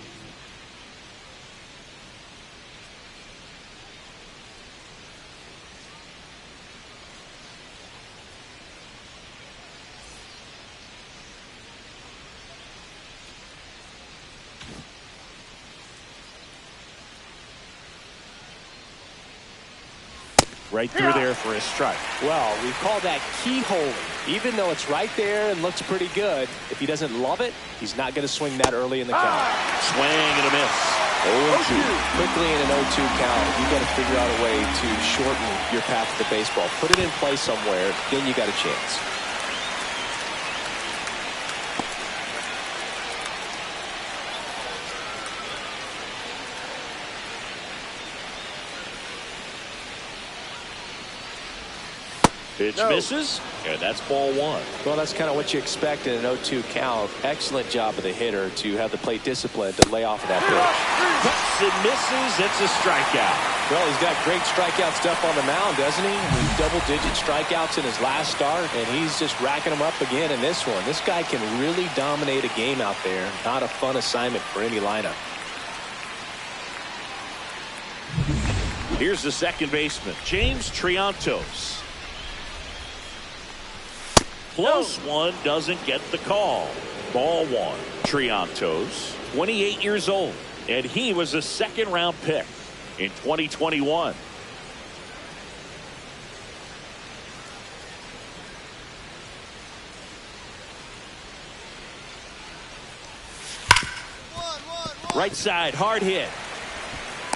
Right through there for a strike. Well, we call that keyhole. Even though it's right there and looks pretty good, if he doesn't love it, he's not going to swing that early in the count. Swing and a miss. 0-2. Quickly in an 0-2 count, you've got to figure out a way to shorten your path to the baseball. Put it in play somewhere, then you got a chance. Pitch misses, and that's ball 1. Well, that's kind of what you expect in an 0-2 count. Excellent job of the hitter to have the plate discipline to lay off of that pitch. Cuts and misses. It's a strikeout. Well, he's got great strikeout stuff on the mound, doesn't he? I mean, double-digit strikeouts in his last start, and he's just racking them up again in this one. This guy can really dominate a game out there. Not a fun assignment for any lineup. Here's the second baseman, James Triantos. Close one, doesn't get the call. Ball 1. Triantos, 28 years old, and he was a second-round pick in 2021. Right side, hard hit.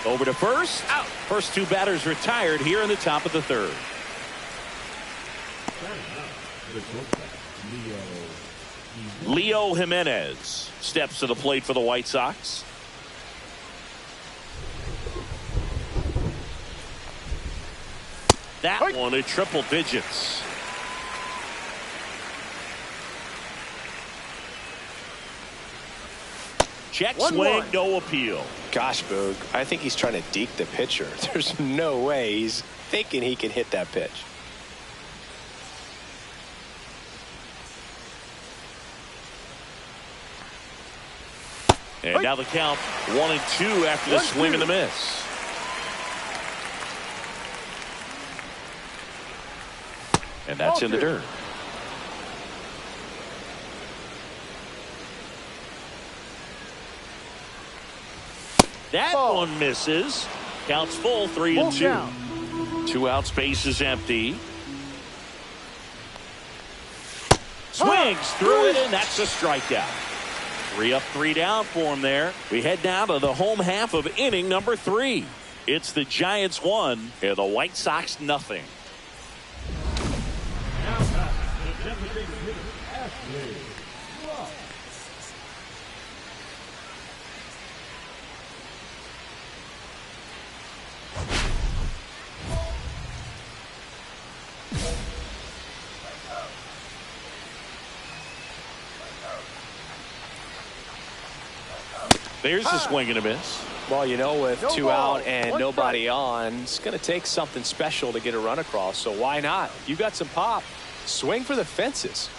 Over to first. Out. First 2 batters retired here in the top of the 3rd. Leo Jimenez steps to the plate for the White Sox. That one at triple digits. Check swing, no appeal. Gosh, Boog, I think he's trying to deke the pitcher. There's no way he's thinking he can hit that pitch. And now the count 1-2 after the swing and the miss. And that's in the dirt. That one misses. Counts full, 3-2. Count. 2 outs, base is empty. Swings through it, and that's a strikeout. 3 up, 3 down for him there. We head down to the home half of inning number 3. It's the Giants 1 and the White Sox nothing. Now back, the designated hitter, Ashley. There's a swing and a miss. Well, you know, with No 2 ball, out and 1 nobody on, it's going to take something special to get a run across. So why not? You got some pop. Swing for the fences.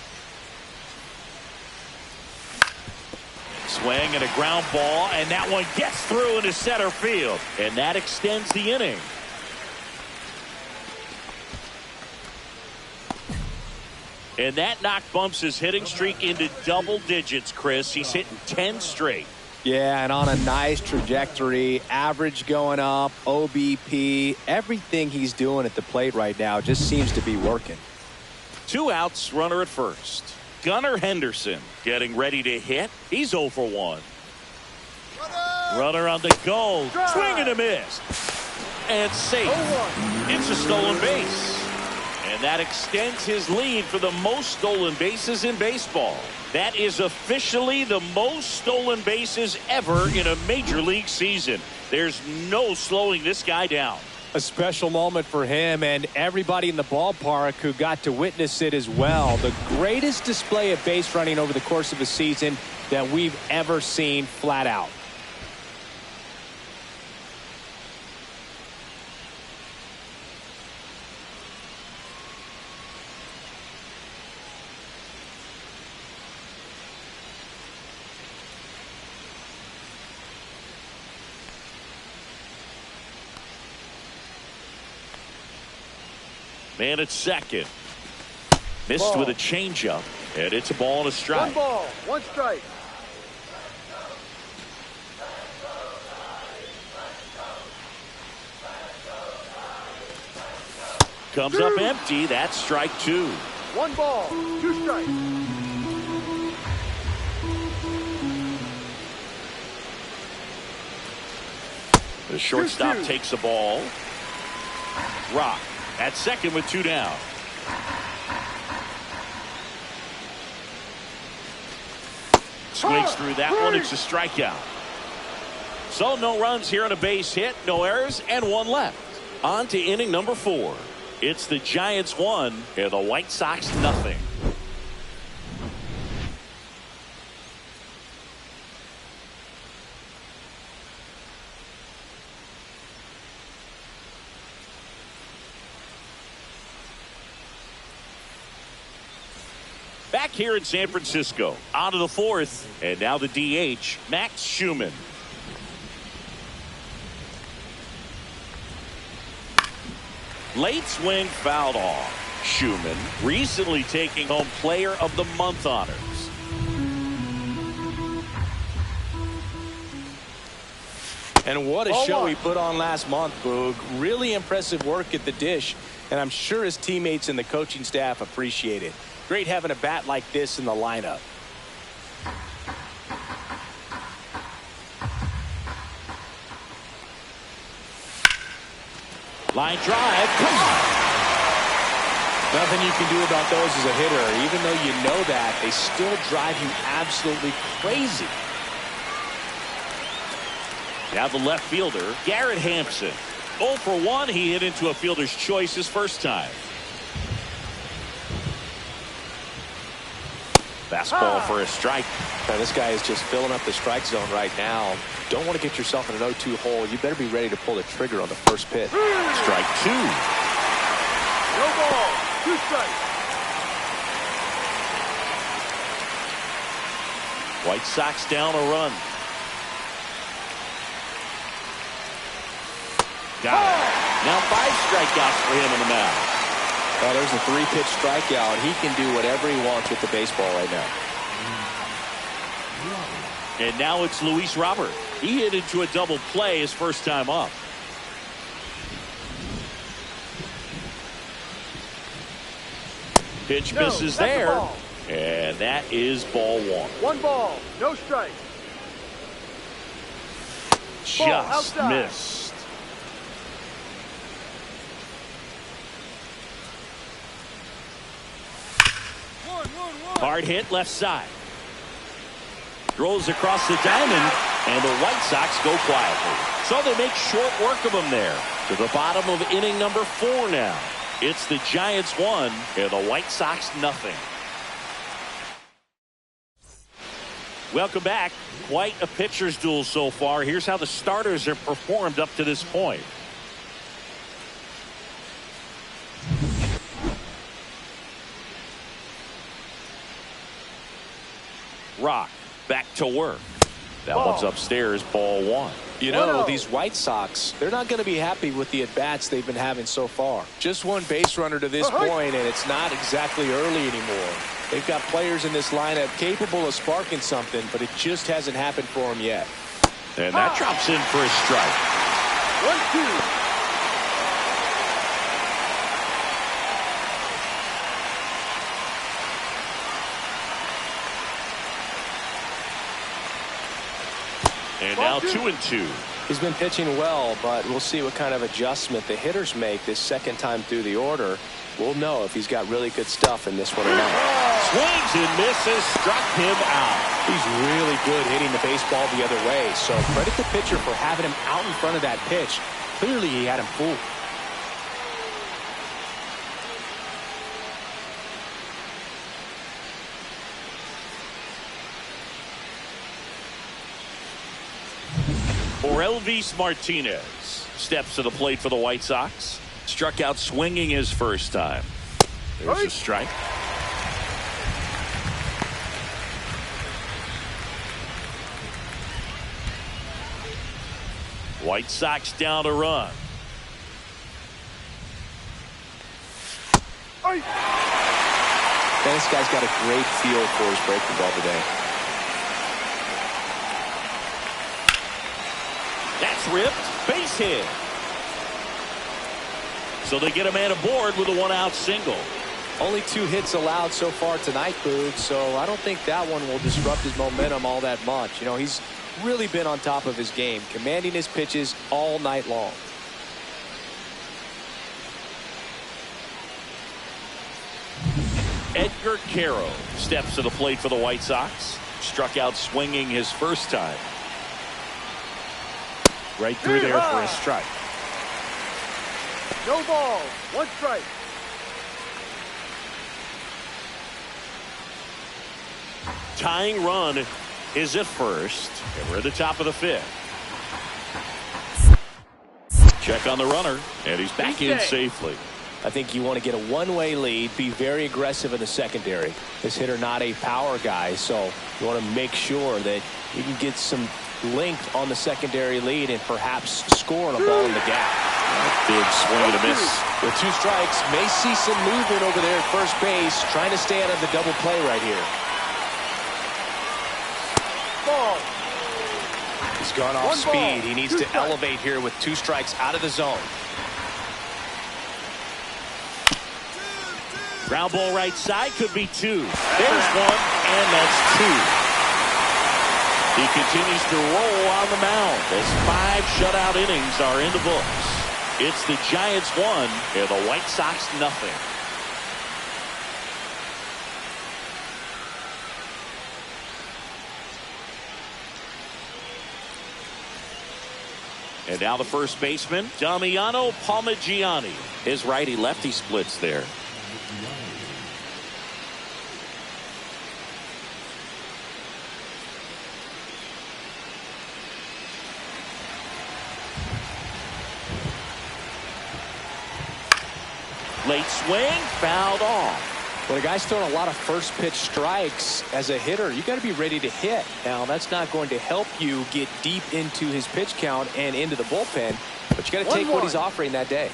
Swing and a ground ball, and that one gets through into center field. And that extends the inning. And that knock bumps his hitting streak into double digits, Chris. He's hitting 10 straight. Yeah, and on a nice trajectory, average going up, OBP, everything he's doing at the plate right now just seems to be working. 2 outs, runner at first. Gunnar Henderson getting ready to hit. He's 0 for 1. Runner on the go. Swing and a miss. And safe. It's a stolen base. And that extends his lead for the most stolen bases in baseball. That is officially the most stolen bases ever in a major league season. There's no slowing this guy down. A special moment for him and everybody in the ballpark who got to witness it as well. The greatest display of base running over the course of a season that we've ever seen flat out. Man at second. Missed with a changeup. And it's a ball and a strike. 1 ball, 1 strike. Comes up empty. That's strike 2. 1 ball, 2 strikes. The shortstop 2-2. takes a ball. Rock at second with 2 down. Swings through that one. It's a strikeout. So no runs here on a base hit, no errors, and 1 left. On to inning number 4. It's the Giants 1 and the White Sox nothing. Back here in San Francisco, out of the 4th, and now the DH, Max Schumann. Late swing fouled off. Schumann recently taking home Player of the Month honors. And what a show he put on last month, Boog. Really impressive work at the dish, and I'm sure his teammates and the coaching staff appreciate it. Great having a bat like this in the lineup. Line drive. Come on. Nothing you can do about those as a hitter. Even though you know that, they still drive you absolutely crazy. Now the left fielder, Garrett Hampson. 0 for 1. He hit into a fielder's choice his first time. Fastball for a strike. Now, this guy is just filling up the strike zone right now. Don't want to get yourself in an 0-2 hole. You better be ready to pull the trigger on the first pitch. Strike 2. No ball, 2 strikes. White Sox down a run. Got it. Now 5 strikeouts for him on the mound. Well, there's a 3-pitch strikeout. He can do whatever he wants with the baseball right now. And now it's Luis Robert. He hit into a double play his first time up. Pitch misses there. And that is ball one. 1 ball, no strike. Just missed. Hard hit left side. Throws across the diamond, and the White Sox go quietly. So they make short work of him there. To the bottom of inning number 4 now. It's the Giants 1 and the White Sox nothing. Welcome back. Quite a pitcher's duel so far. Here's how the starters have performed up to this point. Rock back to work. That one's upstairs, ball 1. You know, these White Sox, they're not going to be happy with the at-bats they've been having so far. Just one base runner to this point, and it's not exactly early anymore. They've got players in this lineup capable of sparking something, but it just hasn't happened for them yet. And that drops in for a strike. 1-2. And now 2-2. He's been pitching well, but we'll see what kind of adjustment the hitters make this second time through the order. We'll know if he's got really good stuff in this one or not. Swings and misses, struck him out. He's really good hitting the baseball the other way, so credit the pitcher for having him out in front of that pitch. Clearly he had him fooled. Elvis Martinez steps to the plate for the White Sox. Struck out swinging his first time. There's a strike. White Sox down a run. This guy's got a great feel for his breaking ball today. That's ripped. Base hit. So they get a man aboard with a one-out single. Only 2 hits allowed so far tonight, Boog, so I don't think that one will disrupt his momentum all that much. You know, he's really been on top of his game, commanding his pitches all night long. Edgar Caro steps to the plate for the White Sox. Struck out swinging his first time. Right through there for a strike. No ball, 1 strike. Tying run is at first, and we're at the top of the 5th. Check on the runner, and he's back in safely. I think you want to get a one-way lead, be very aggressive in the secondary. This hitter not a power guy, so you want to make sure that you can get some length on the secondary lead and perhaps score on a ball in the gap. Big swing and a miss. With 2 strikes, may see some movement over there at first base, trying to stay out of the double play right here. Ball. He's gone off speed. He needs to elevate here with 2 strikes out of the zone. Ground ball right side, could be 2. There's 1, and that's 2. He continues to roll on the mound as 5 shutout innings are in the books. It's the Giants 1 and the White Sox nothing. And now the first baseman, Damiano Palmigiani. His righty-lefty splits there. Late swing, fouled off. When a guy's throwing a lot of first pitch strikes as a hitter, you got to be ready to hit. Now, that's not going to help you get deep into his pitch count and into the bullpen, but you got to take what he's offering that day.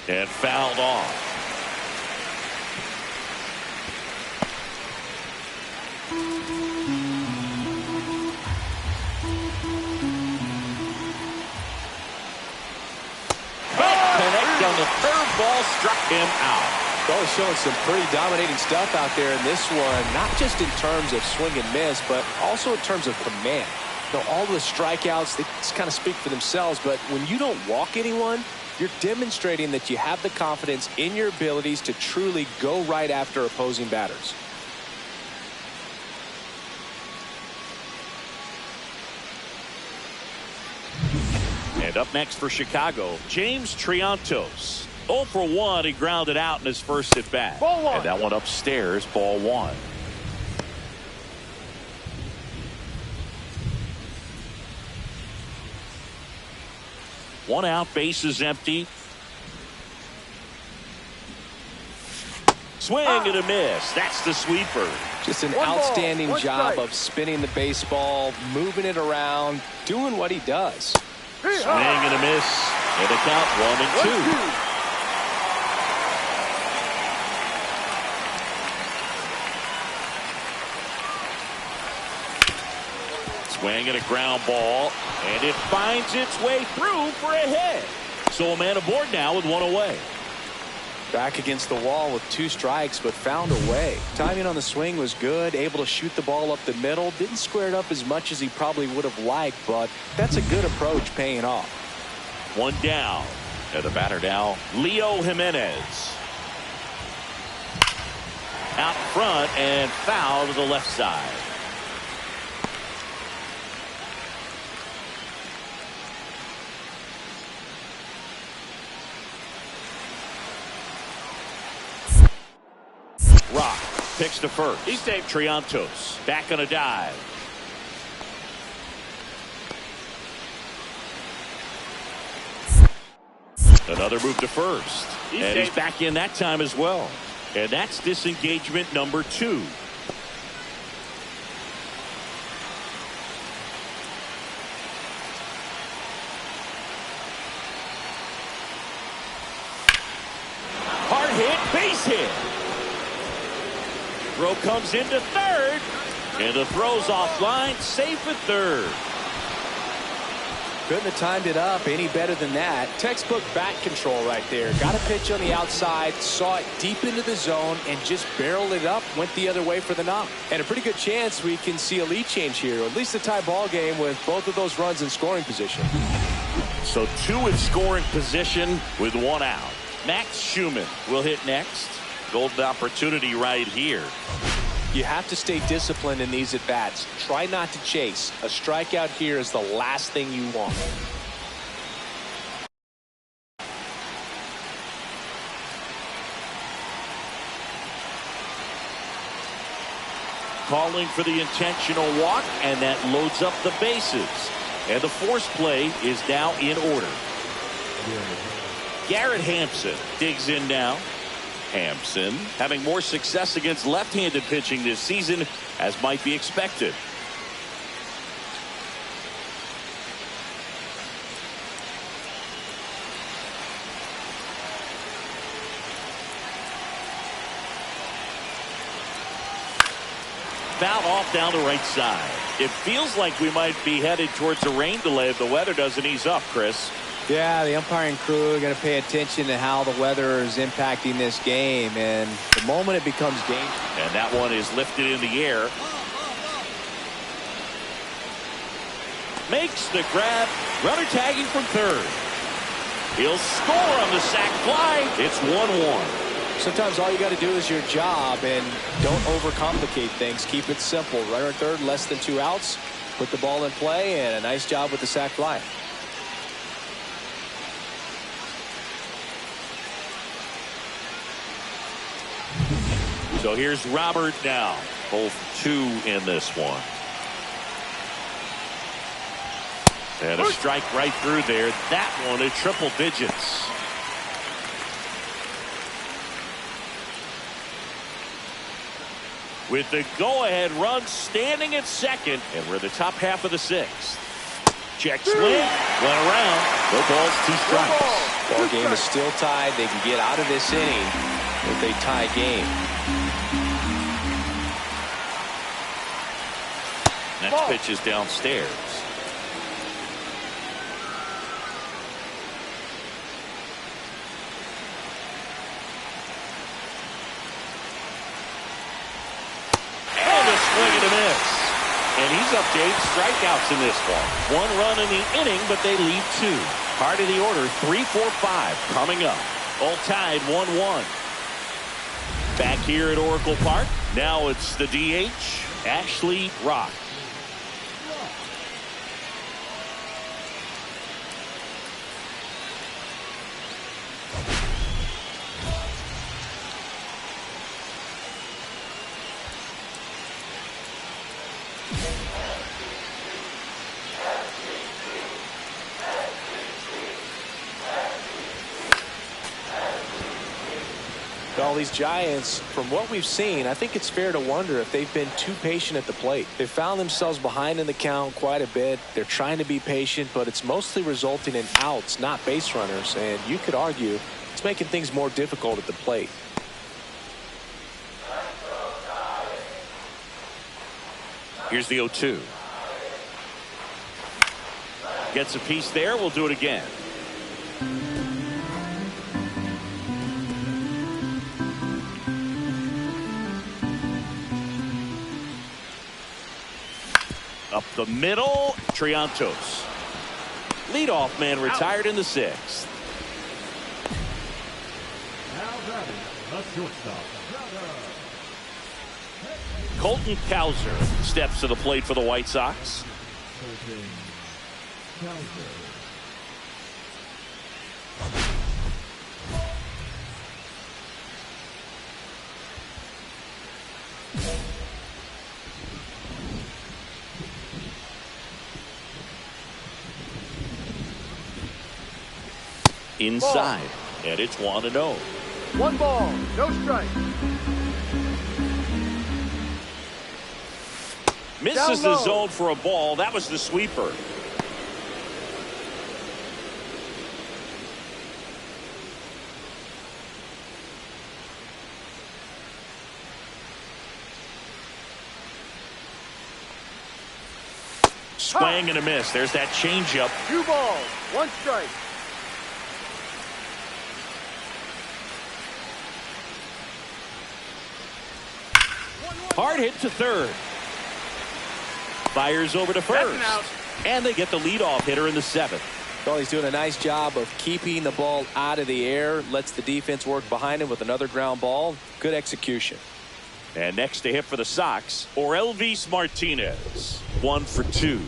And fouled off. and the curveball struck him out. Well, showing some pretty dominating stuff out there in this one, not just in terms of swing and miss, but also in terms of command. You know, all the strikeouts, they just kind of speak for themselves, but when you don't walk anyone, you're demonstrating that you have the confidence in your abilities to truly go right after opposing batters. And up next for Chicago, James Triantos. 0 for 1, he grounded out in his first at bat. Ball one. And that one upstairs, ball 1. One out, bases empty. Swing and a miss. That's the sweeper. Just an One ball, outstanding one job strike. of spinning the baseball, moving it around, doing what he does. Hey, Swing and a miss. And a count 1 and 2. Swing and a ground ball, and it finds its way through for a hit. So a man aboard now with one away. Back against the wall with 2 strikes, but found a way. Timing on the swing was good, able to shoot the ball up the middle. Didn't square it up as much as he probably would have liked, but that's a good approach paying off. One down. And the batter now, Leo Jimenez. Out front and foul to the left side. Rock picks to first. He's saved. Triantos back on a dive. Another move to first. And he's back in that time as well. And that's disengagement number 2. Hard hit, base hit. Throw comes into third. And the throw's offline, safe at third. Couldn't have timed it up any better than that. Textbook bat control right there. Got a pitch on the outside, saw it deep into the zone, and just barreled it up, went the other way for the knock. And a pretty good chance we can see a lead change here, or at least a tie ball game with both of those runs in scoring position. So 2 in scoring position with 1 out. Max Schumann will hit next. Golden opportunity right here. You have to stay disciplined in these at-bats. Try not to chase. A strikeout here is the last thing you want. Calling for the intentional walk, and that loads up the bases. And the force play is now in order. Garrett Hampson digs in now. Hampson having more success against left-handed pitching this season, as might be expected. Foul off down the right side. It feels like we might be headed towards a rain delay if the weather doesn't ease up, Chris. Yeah, the umpiring crew are going to pay attention to how the weather is impacting this game, and the moment it becomes dangerous. And that one is lifted in the air. Makes the grab. Runner tagging from third. He'll score on the sac fly. It's 1-1. Sometimes all you got to do is your job, and don't overcomplicate things. Keep it simple. Runner third, less than 2 outs. Put the ball in play, and a nice job with the sac fly. So here's Robert now. Both 2 in this one. And a strike right through there. That one at triple digits. With the go-ahead run standing at second, and we're in the top half of the 6th. Check swing, went around, no balls, 2 strikes. Ball game is still tied. They can get out of this inning with a tie game. Next pitch is downstairs. up to 8 strikeouts in this one. 1 run in the inning, but they lead 2. Part of the order, 3, 4, 5 coming up. All tied 1-1. Back here at Oracle Park. Now it's the DH, Ashley Rock. All these Giants, from what we've seen, I think it's fair to wonder if they've been too patient at the plate. They've found themselves behind in the count quite a bit. They're trying to be patient, but it's mostly resulting in outs, not base runners. And you could argue it's making things more difficult at the plate. Here's the 0-2. Gets a piece there. We'll do it again. Up the middle, Triantos. Leadoff man retired in the 6th. Now batting, the shortstop. Colton Cowser steps to the plate for the White Sox. Colton Cowser. Inside, and it's 1-0. 1 ball, no strike. Misses the zone for a ball. That was the sweeper. Swing and a miss. There's that changeup. 2 balls, 1 strike. Hard hit to third. Fires over to first. And they get the leadoff hitter in the 7th. Well, he's doing a nice job of keeping the ball out of the air. Lets the defense work behind him with another ground ball. Good execution. And next to hit for the Sox, Orelvis Martinez. 1 for 2.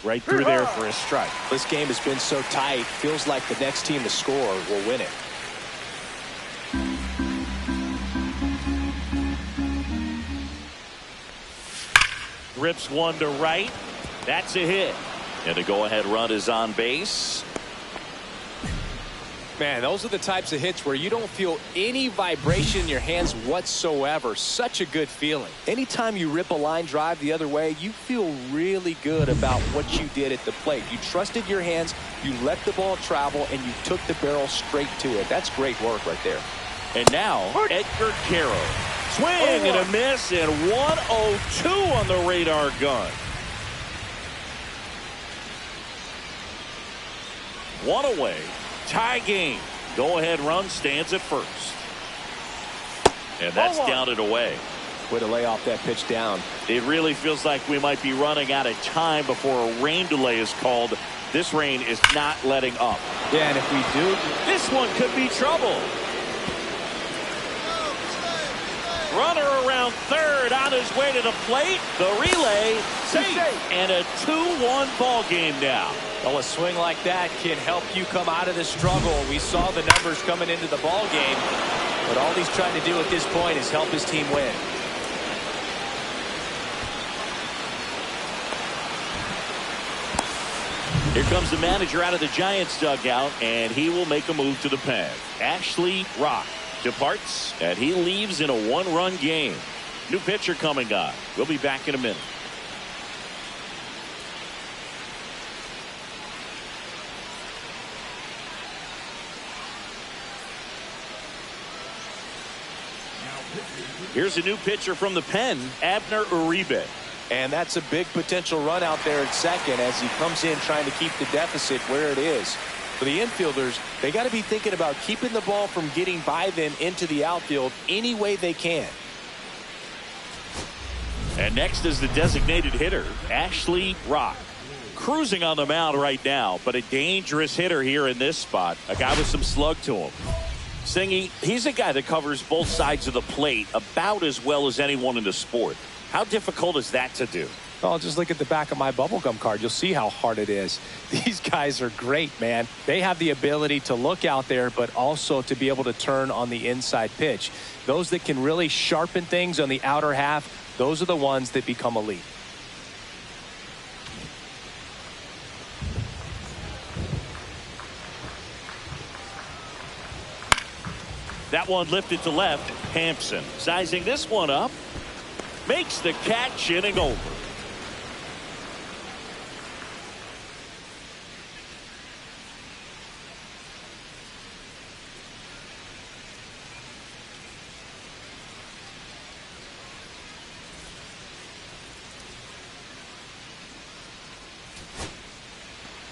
Right through there for a strike. This game has been so tight. Feels like the next team to score will win it. Rips one to right. That's a hit. And a go-ahead run is on base. Man, those are the types of hits where you don't feel any vibration in your hands whatsoever. Such a good feeling. Anytime you rip a line drive the other way, you feel really good about what you did at the plate. You trusted your hands, you let the ball travel, and you took the barrel straight to it. That's great work right there. And now, Edgar Caro. Swing and a miss, and 102 on the radar gun. 1 away. Tie game. Go-ahead run stands at first. And that's down and away. Way to lay off that pitch down. It really feels like we might be running out of time before a rain delay is called. This rain is not letting up. Yeah, and if we do, this one could be trouble. Runner around third on his way to the plate. The relay safe. And a 2-1 ball game now. Well, a swing like that can help you come out of the struggle. We saw the numbers coming into the ball game, but all he's trying to do at this point is help his team win. Here comes the manager out of the Giants dugout, and he will make a move to the pen. Ashley Rock departs, and he leaves in a 1-run game. New pitcher coming on. We'll be back in a minute. Here's a new pitcher from the pen, Abner Uribe. And that's a big potential run out there at second as he comes in trying to keep the deficit where it is. For the infielders, they got to be thinking about keeping the ball from getting by them into the outfield any way they can. And next is the designated hitter, Ashley Rock. Cruising on the mound right now, but a dangerous hitter here in this spot. A guy with some slug to him. Singy, he's a guy that covers both sides of the plate about as well as anyone in the sport. How difficult is that to do? Well, just look at the back of my bubblegum card. You'll see how hard it is. These guys are great, man. They have the ability to look out there, but also to be able to turn on the inside pitch. Those that can really sharpen things on the outer half, those are the ones that become elite. That one lifted to left. Hampson sizing this one up. Makes the catch, inning over.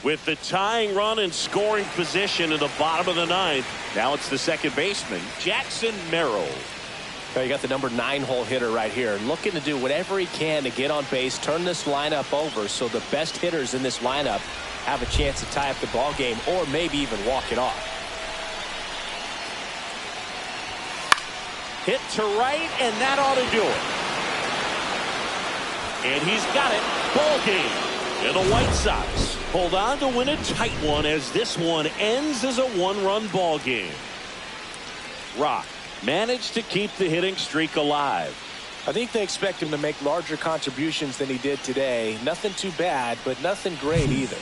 With the tying run in scoring position in the bottom of the ninth, now it's the second baseman, Jackson Merrill. So you got the number 9 hole hitter right here, looking to do whatever he can to get on base, turn this lineup over so the best hitters in this lineup have a chance to tie up the ball game or maybe even walk it off. Hit to right, and that ought to do it. And he's got it. Ball game. And the White Sox hold on to win a tight one as this one ends as a one-run ball game. Rock managed to keep the hitting streak alive. I think they expect him to make larger contributions than he did today. Nothing too bad, but nothing great either.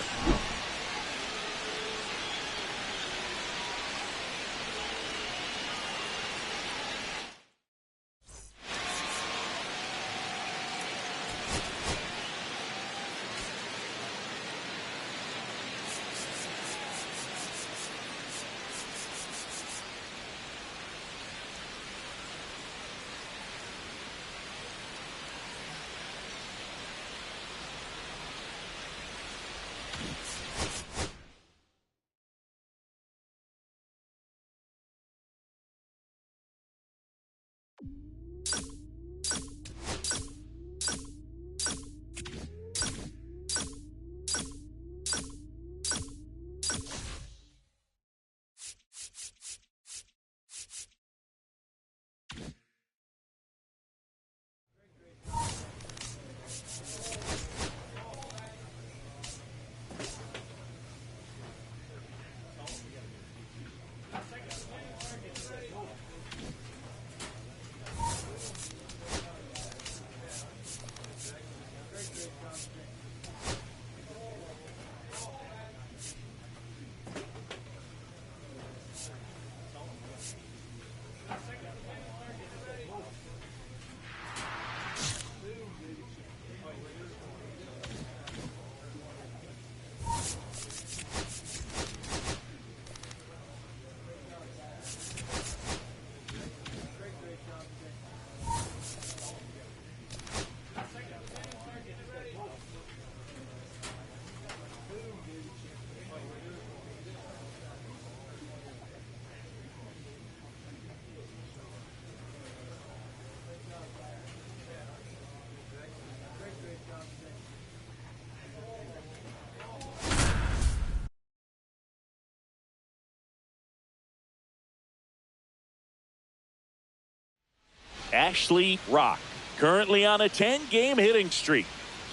Ashley Rock, currently on a 10-game hitting streak.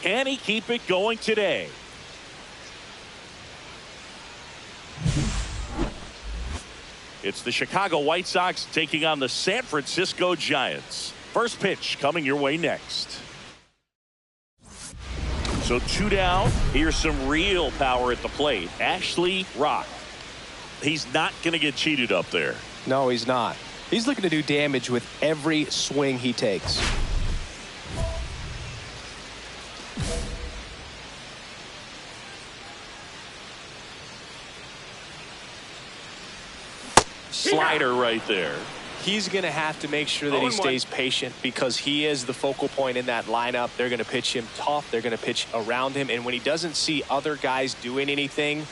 Can he keep it going today? It's the Chicago White Sox taking on the San Francisco Giants. First pitch coming your way next. So 2 down. Here's some real power at the plate. Ashley Rock. He's not going to get cheated up there. No, he's not. He's looking to do damage with every swing he takes. Slider right there. He's going to have to make sure that he stays patient because he is the focal point in that lineup. They're going to pitch him tough. They're going to pitch around him. And when he doesn't see other guys doing anything,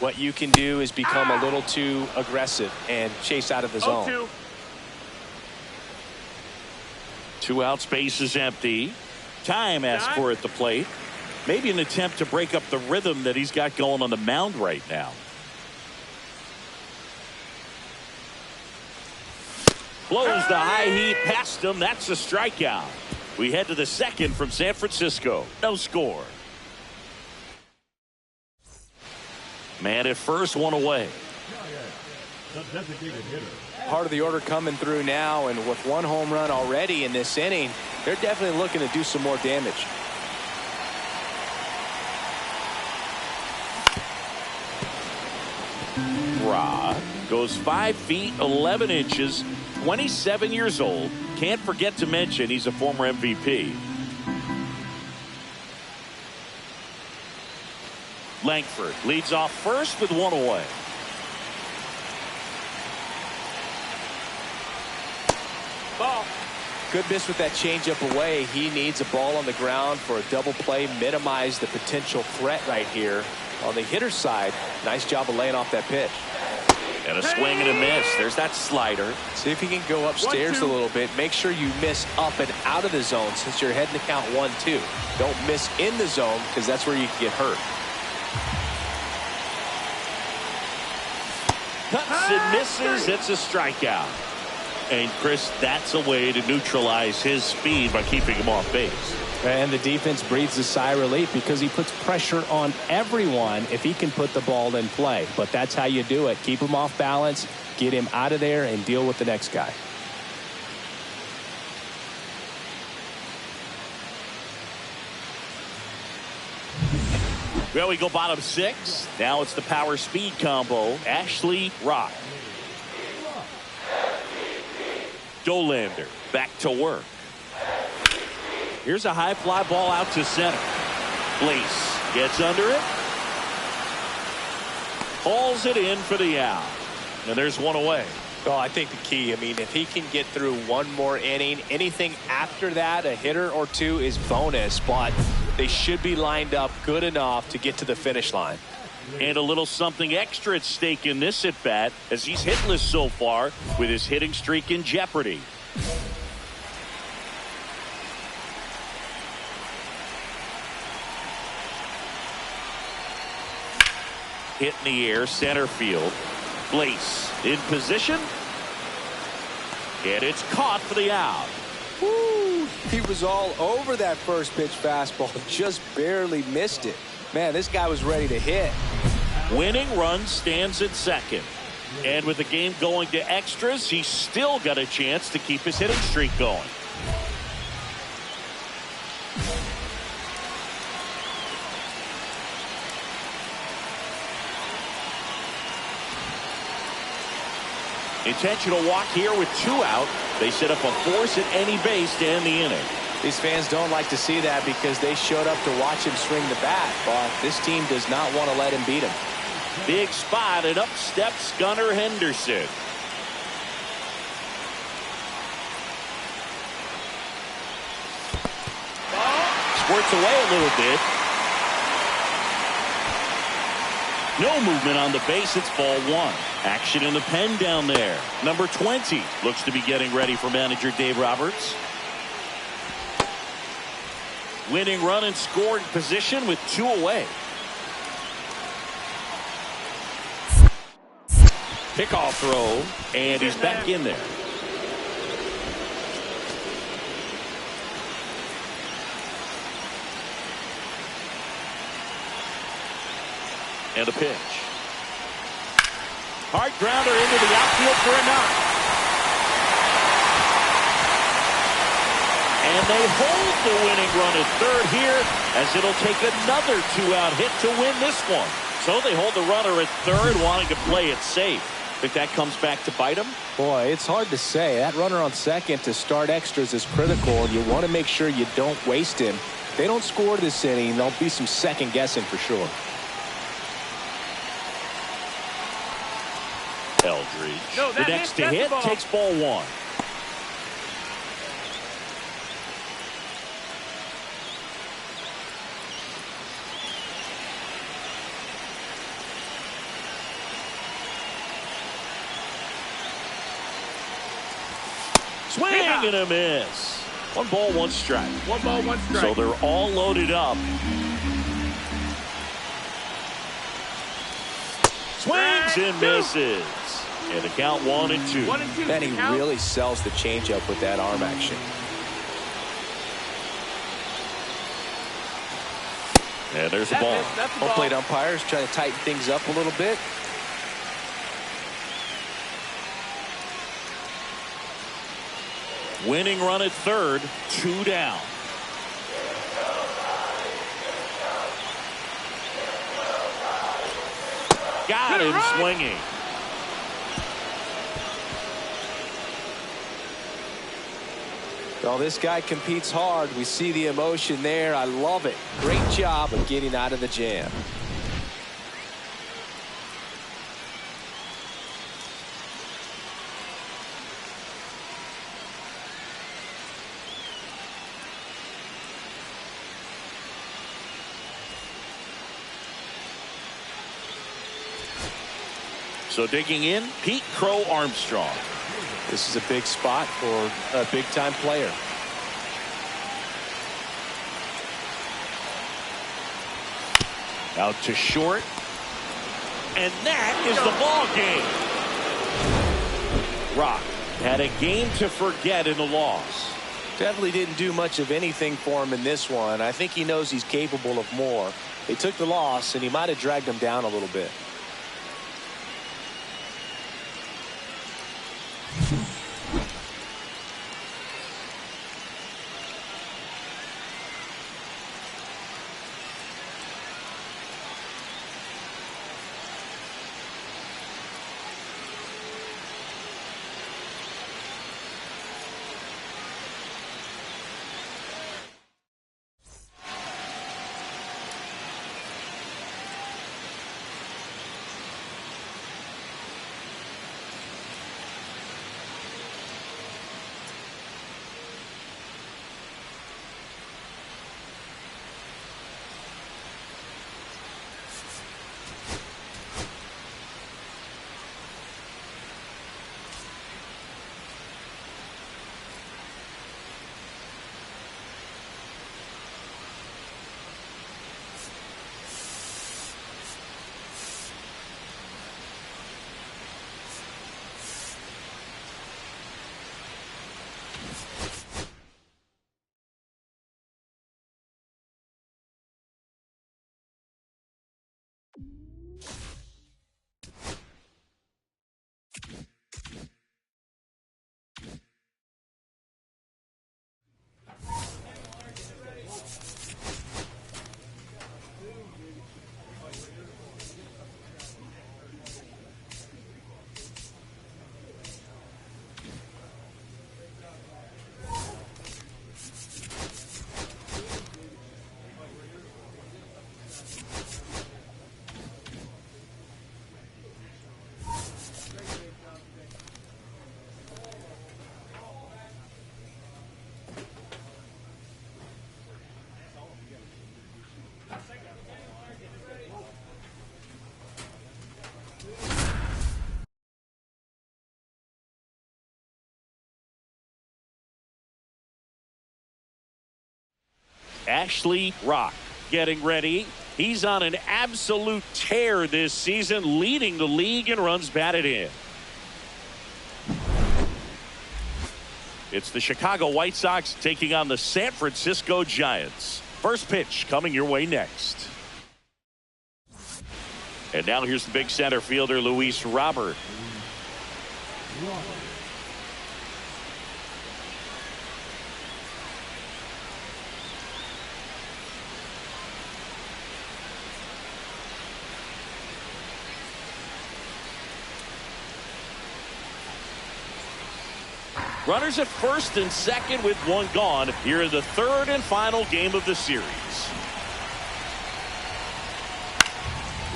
what you can do is become a little too aggressive and chase out of the zone. 0-2. 2 outs, base is empty. Time asked for at the plate. Maybe an attempt to break up the rhythm that he's got going on the mound right now. Blows the high heat past him. That's a strikeout. We head to the second from San Francisco. No score. Man at first, one away. The designated hitter. Part of the order coming through now, and with one home run already in this inning, they're definitely looking to do some more damage. Rod goes 5 feet 11 inches, 27 years old. Can't forget to mention he's a former MVP. Langford leads off first with one away. Ball. Good miss with that changeup away. He needs a ball on the ground for a double play, minimize the potential threat right here. On the hitter's side, nice job of laying off that pitch. And a swing and a miss. There's that slider. See if you can go upstairs a little bit. Make sure you miss up and out of the zone since you're heading to count 1-2. Don't miss in the zone because that's where you can get hurt. Cuts and misses. It's a strikeout. And Chris, that's a way to neutralize his speed by keeping him off base. And the defense breathes a sigh of relief because he puts pressure on everyone if he can put the ball in play. But that's how you do it. Keep him off balance, get him out of there, and deal with the next guy. Well, we go bottom 6. Now it's the power speed combo. Ashley Rock. Dolander back to work. Here's a high fly ball out to center. Blaze gets under it. Hauls it in for the out. And there's one away. Oh, I think the key, I mean, if he can get through one more inning, anything after that, a hitter or two is bonus, but they should be lined up good enough to get to the finish line. And a little something extra at stake in this at bat as he's hitless so far with his hitting streak in jeopardy. Hit in the air, center field. Blaze in position. And it's caught for the out. Woo! He was all over that first pitch fastball, just barely missed it. Man, this guy was ready to hit. Winning run stands at second. And with the game going to extras, he's still got a chance to keep his hitting streak going. Intentional walk here with 2 out. They set up a force at any base to end the inning. These fans don't like to see that because they showed up to watch him swing the bat, but this team does not want to let him beat him. Big spot, and up steps Gunnar Henderson. Squirts away a little bit. No movement on the base. It's ball 1. Action in the pen down there. Number 20 looks to be getting ready for manager Dave Roberts. Winning run in scoring position with 2 away. Pickoff throw, and he's back in there. And a pitch. Hard grounder into the outfield for a knock. And they hold the winning run at third here as it'll take another 2-out hit to win this one. So they hold the runner at third, wanting to play it safe. Think that comes back to bite him? Boy, it's hard to say. That runner on second to start extras is critical. You want to make sure you don't waste him. If they don't score this inning, there'll be some second guessing for sure. Eldridge, the next to hit, takes ball 1. Swing and a miss. 1 ball, 1 strike. 1 ball, 1 strike. So they're all loaded up. Swings and misses. And the count 1-2. 1-2. And he really sells the changeup with that arm action. And there's the ball. Home plate umpires trying to tighten things up a little bit. Winning run at third, 2 down. Got him swinging. Well, this guy competes hard. We see the emotion there. I love it. Great job of getting out of the jam. So digging in, Pete Crow Armstrong. This is a big spot for a big-time player. Out to short. And that is the ball game. Rock had a game to forget in the loss. Definitely didn't do much of anything for him in this one. I think he knows he's capable of more. They took the loss, and he might have dragged him down a little bit. Ashley Rock getting ready. He's on an absolute tear this season, leading the league in runs batted in. It's the Chicago White Sox taking on the San Francisco Giants. First pitch coming your way next. And now here's the big center fielder, Luis Robert. Runners at first and second with 1 gone here in the 3rd and final game of the series.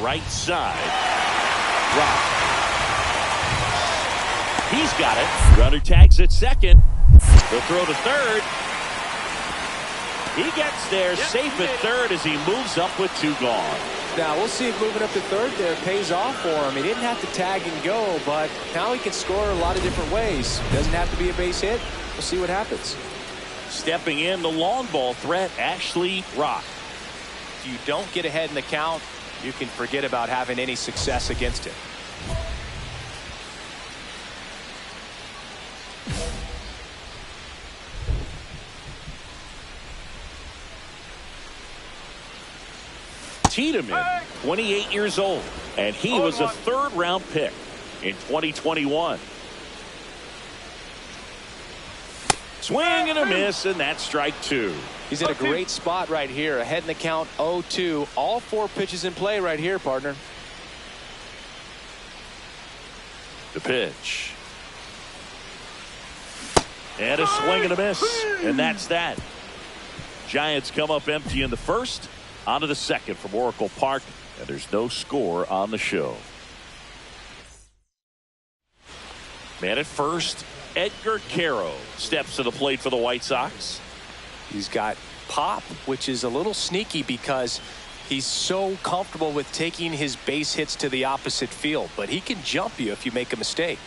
Right side. Rock. He's got it. Runner tags at second. He'll throw to third. He gets there safe at third as he moves up with 2 gone. Now, we'll see if moving up to third there pays off for him. He didn't have to tag and go, but now he can score a lot of different ways. Doesn't have to be a base hit. We'll see what happens. Stepping in, the long ball threat, Ashley Rock. If you don't get ahead in the count, you can forget about having any success against it. Tiedemann, 28 years old, and he was a third-round pick in 2021. Swing and a miss, and that's strike two. He's in a great spot right here. Ahead in the count, 0-2. All 4 pitches in play right here, partner. The pitch. And a swing and a miss, and that's that. Giants come up empty in the first. On to the second from Oracle Park, and there's no score on the show. Man at first, Edgar Caro steps to the plate for the White Sox. He's got pop, which is a little sneaky because he's so comfortable with taking his base hits to the opposite field, but he can jump you if you make a mistake.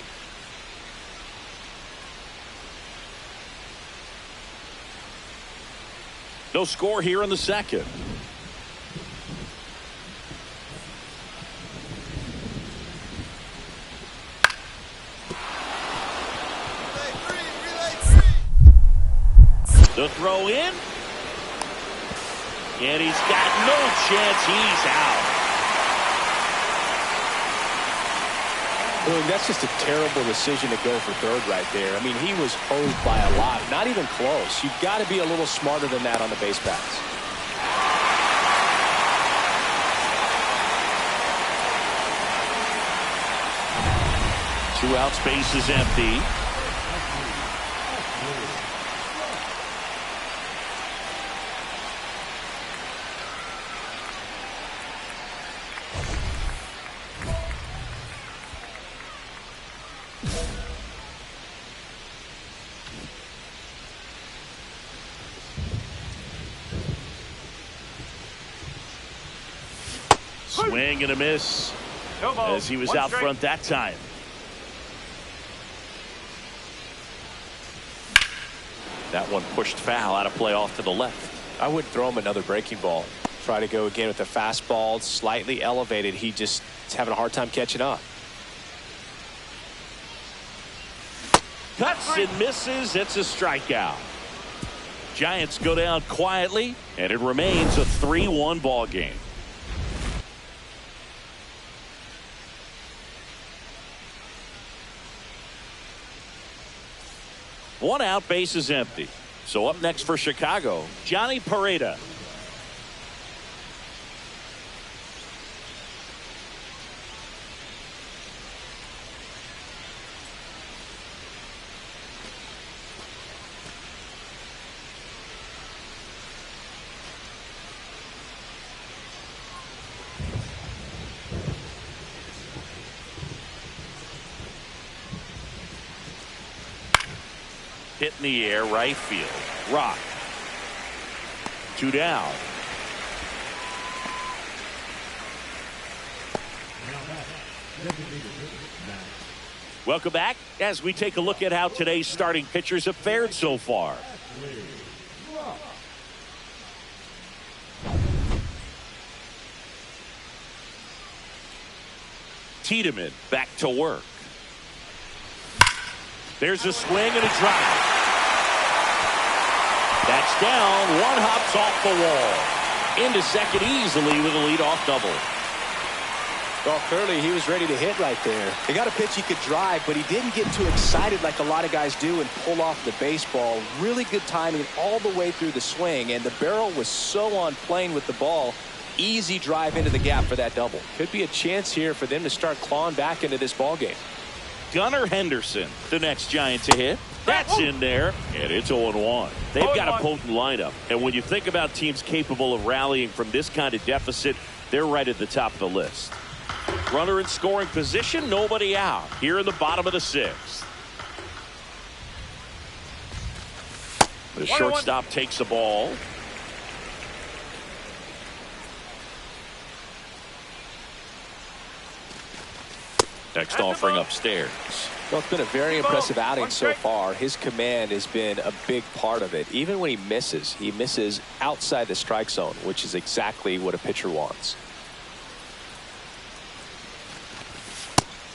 No score here in the second. The throw in. And he's got no chance. He's out. Boom, that's just a terrible decision to go for third right there. I mean, he was hosed by a lot. Not even close. You've got to be a little smarter than that on the base paths. 2 outs, base is empty. Swing and a miss as he was out front that time. That one pushed foul, out of play off to the left. I would throw him another breaking ball. Try to go again with the fastball, slightly elevated. He just is having a hard time catching up. Cuts and misses. It's a strikeout. Giants go down quietly, and it remains a 3-1 ball game. One out, base is empty. So up next for Chicago, Johnny Pareda. Hit in the air, right field. Rock. 2 down. Welcome back as we take a look at how today's starting pitchers have fared so far. Tiedemann back to work. There's a swing and a drive. That's down. One hops off the wall. Into second easily with a leadoff double. Well, clearly he was ready to hit right there. He got a pitch he could drive, but he didn't get too excited like a lot of guys do and pull off the baseball. Really good timing all the way through the swing, and the barrel was so on plane with the ball. Easy drive into the gap for that double. Could be a chance here for them to start clawing back into this ball game. Gunnar Henderson, the next Giant to hit. That's in there, and it's 0-1. They've got a potent lineup, and when you think about teams capable of rallying from this kind of deficit, they're right at the top of the list. Runner in scoring position, nobody out. Here in the bottom of the 6th. The shortstop takes the ball. Next offering upstairs. Well, it's been a very impressive outing so far. His command has been a big part of it. Even when he misses outside the strike zone, which is exactly what a pitcher wants.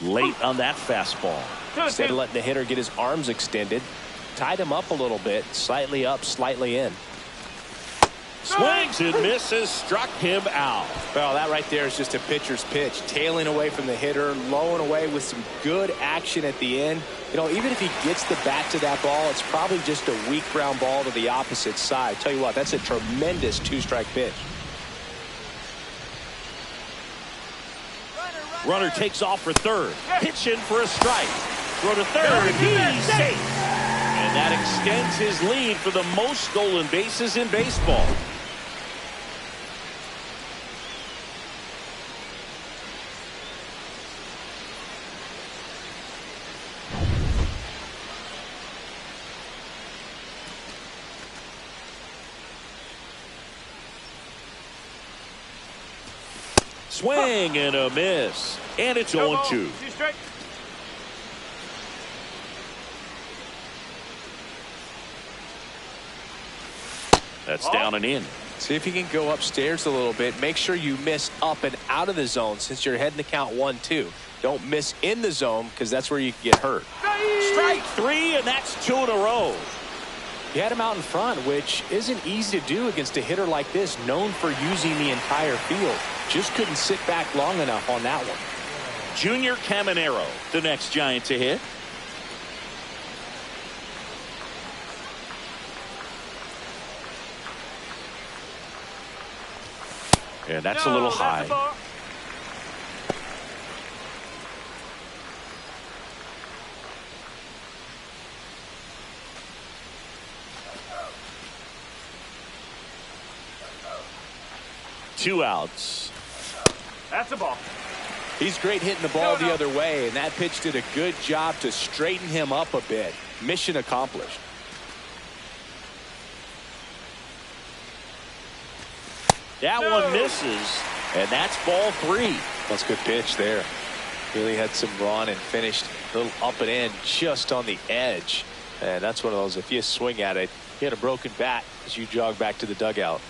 Late on that fastball. Instead of letting the hitter get his arms extended, tied him up a little bit, slightly up, slightly in. Swings and misses, struck him out. Well, that right there is just a pitcher's pitch. Tailing away from the hitter, lowing away with some good action at the end. You know, even if he gets the bat to that ball, it's probably just a weak ground ball to the opposite side. Tell you what, that's a tremendous two-strike pitch. Runner takes off for third. Pitch in for a strike. Throw to third. He's safe. And that extends his lead for the most stolen bases in baseball. Swing and a miss. And it's 0-2. That's down and in. See if you can go upstairs a little bit. Make sure you miss up and out of the zone since you're heading to count 1-2. Don't miss in the zone because that's where you can get hurt. Strike three, and that's 2 in a row. He had him out in front, which isn't easy to do against a hitter like this, known for using the entire field. Just couldn't sit back long enough on that one. Junior Caminero, the next Giant to hit. And that's a little high. Two outs. That's a ball. He's great hitting the ball the other way, and that pitch did a good job to straighten him up a bit. Mission accomplished. That one misses, and that's ball three. That's a good pitch there. Really had some run and finished a little up and in just on the edge. And that's one of those, if you swing at it, you had a broken bat as you jog back to the dugout.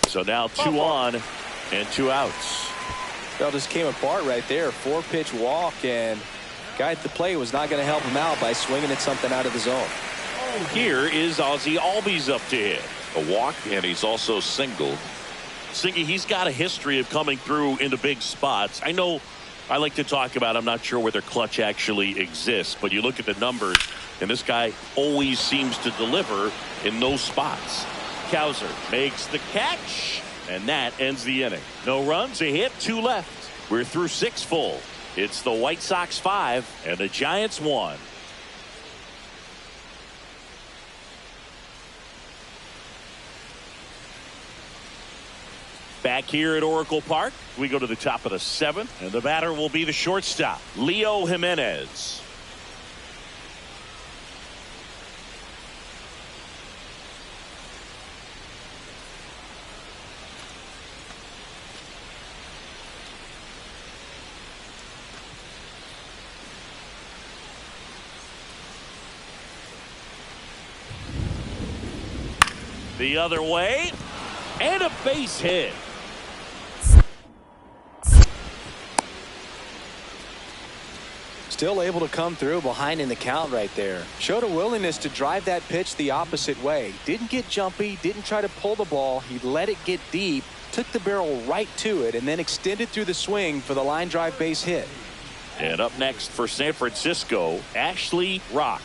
So now 2 on and 2 outs. Well, just came apart right there. 4-pitch walk, and guy at the plate was not going to help him out by swinging at something out of the zone. Here is Ozzie Albies up to hit. A walk, and he's also singled. Singy, he's got a history of coming through into big spots. I know I like to talk about, I'm not sure whether clutch actually exists, but you look at the numbers, and this guy always seems to deliver in those spots. Cowser makes the catch, and that ends the inning. No runs, a hit, 2 left. We're through 6 full. It's the White Sox 5 and the Giants 1. Back here at Oracle Park, we go to the top of the 7th, and the batter will be the shortstop, Leo Jimenez. The other way, and a base hit. Still able to come through behind in the count right there. Showed a willingness to drive that pitch the opposite way. Didn't get jumpy, didn't try to pull the ball. He let it get deep, took the barrel right to it, and then extended through the swing for the line drive base hit. And up next for San Francisco, Ashley Rock.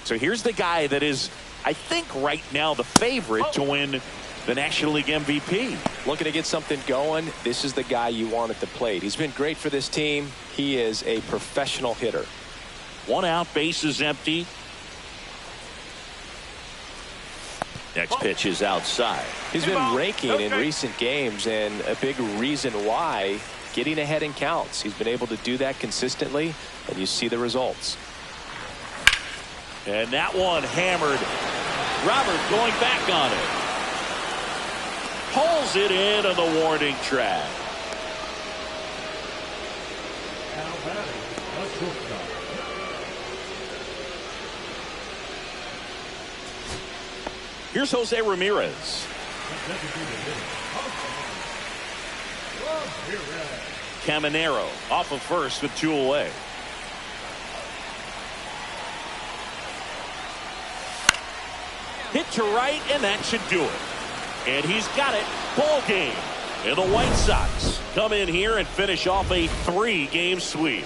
So here's the guy that is, I think, right now the favorite to win the National League MVP. Looking to get something going, this is the guy you want at the plate. He's been great for this team. He is a professional hitter. 1 out, bases empty. Next pitch is outside. He's been raking in recent games, and a big reason why, getting ahead in counts. He's been able to do that consistently, and you see the results. And that one hammered. Robert going back on it. Pulls it in on the warning track. Now batting, a shortstop. Here's Jose Ramirez. Caminero off of first with 2 away. Hit to right, and that should do it. And he's got it. Ball game. And the White Sox come in here and finish off a 3-game sweep.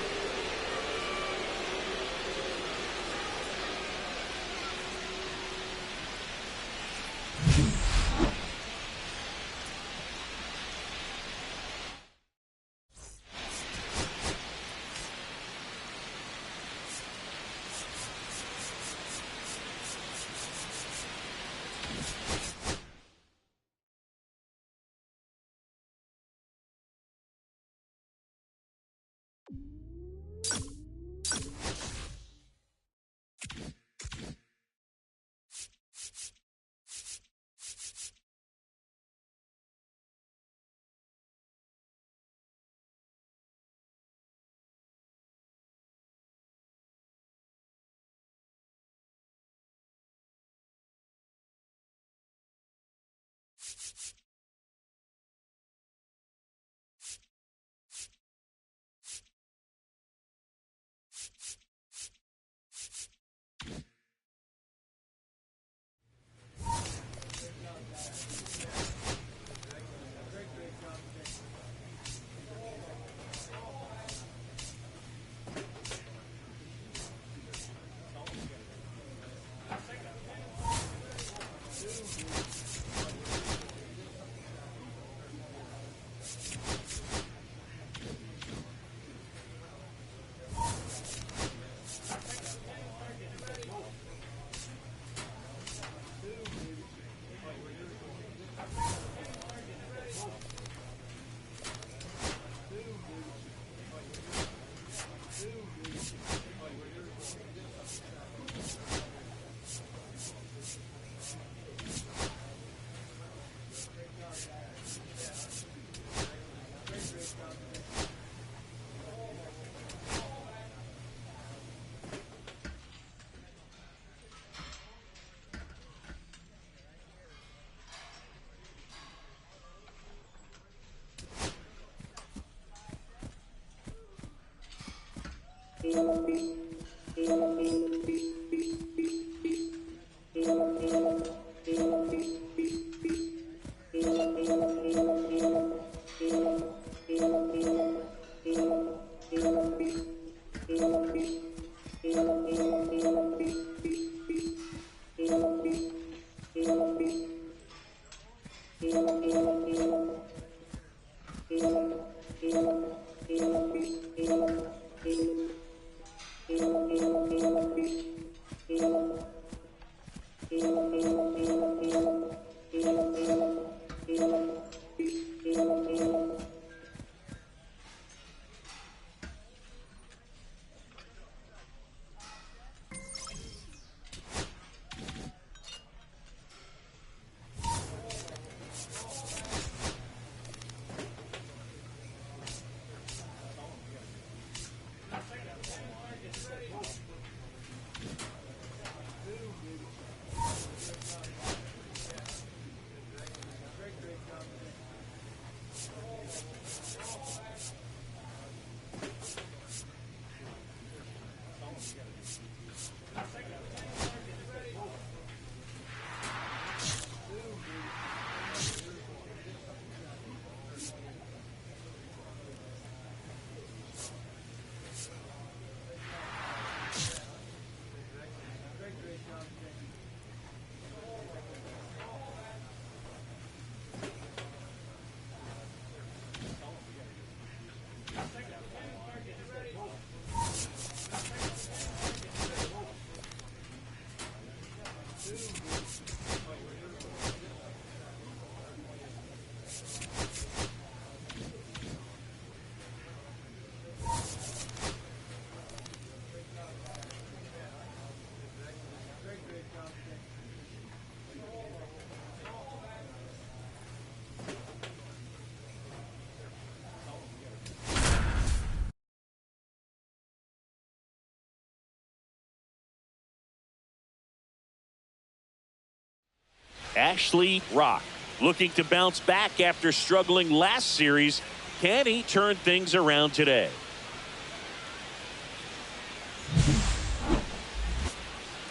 Ashley Rock looking to bounce back after struggling last series. Can he turn things around today?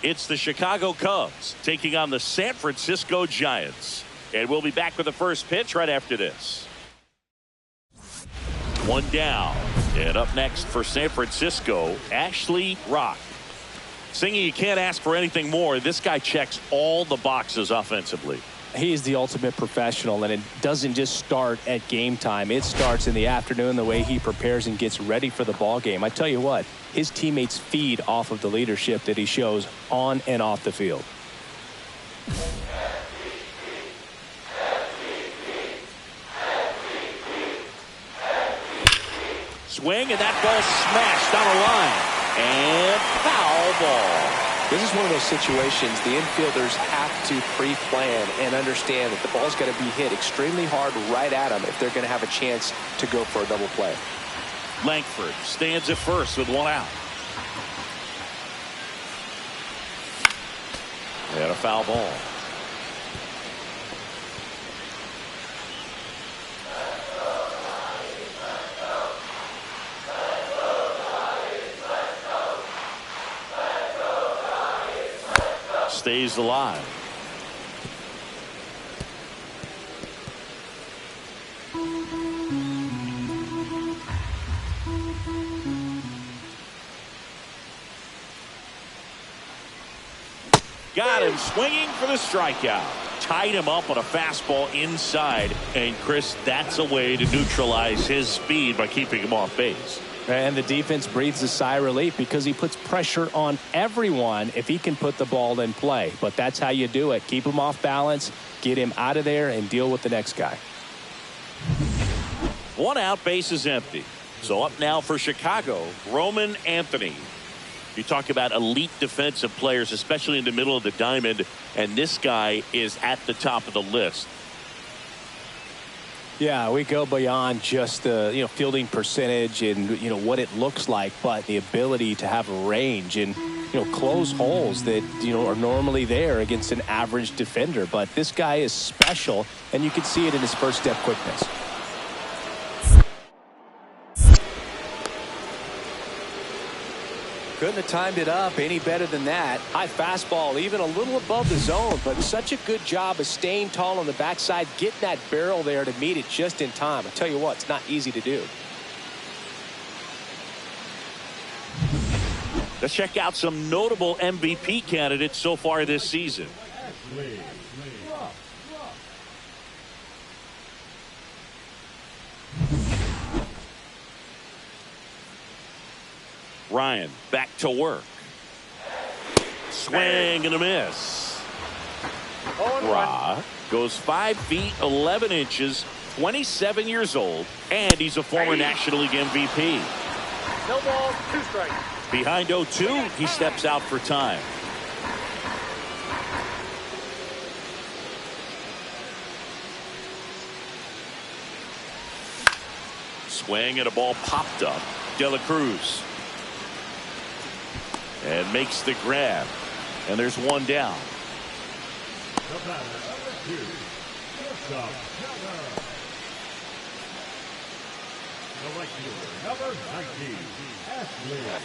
It's the Chicago Cubs taking on the San Francisco Giants. And we'll be back with the first pitch right after this. One down. And up next for San Francisco, Ashley Rock. Singing, you can't ask for anything more. This guy checks all the boxes offensively. He's the ultimate professional, and it doesn't just start at game time. It starts in the afternoon, the way he prepares and gets ready for the ball game. I tell you what, his teammates feed off of the leadership that he shows on and off the field. Swing, and that ball smashed down the line. And foul ball. This is one of those situations the infielders have to pre-plan and understand that the ball's got to be hit extremely hard right at them if they're going to have a chance to go for a double play. Langford stands at first with one out. And a foul ball. Stays alive. Got him swinging for the strikeout. Tied him up on a fastball inside. And Chris, that's a way to neutralize his speed by keeping him off base. And the defense breathes a sigh of relief because he puts pressure on everyone if he can put the ball in play. But that's how you do it. Keep him off balance, get him out of there, and deal with the next guy. One out, base is empty. So up now for Chicago, Roman Anthony. You talk about elite defensive players, especially in the middle of the diamond, and this guy is at the top of the list. Yeah, we go beyond just the fielding percentage and what it looks like, but the ability to have range and close holes that are normally there against an average defender. But this guy is special, and you can see it in his first step quickness. Couldn't have timed it up any better than that. High fastball, even a little above the zone, but such a good job of staying tall on the backside, getting that barrel there to meet it just in time. I tell you what, it's not easy to do. Let's check out some notable MVP candidates so far this season. Ryan back to work. Swing and a miss. Ra goes 5 feet 11 inches, 27 years old, and he's a former National League MVP. No balls, 2 strikes. Behind 0-2, he steps out for time. Swing and a ball popped up. De La Cruz. And makes the grab. And there's one down. The batter, number 2, shortstop, the right fielder, number 19, Ashley Rock.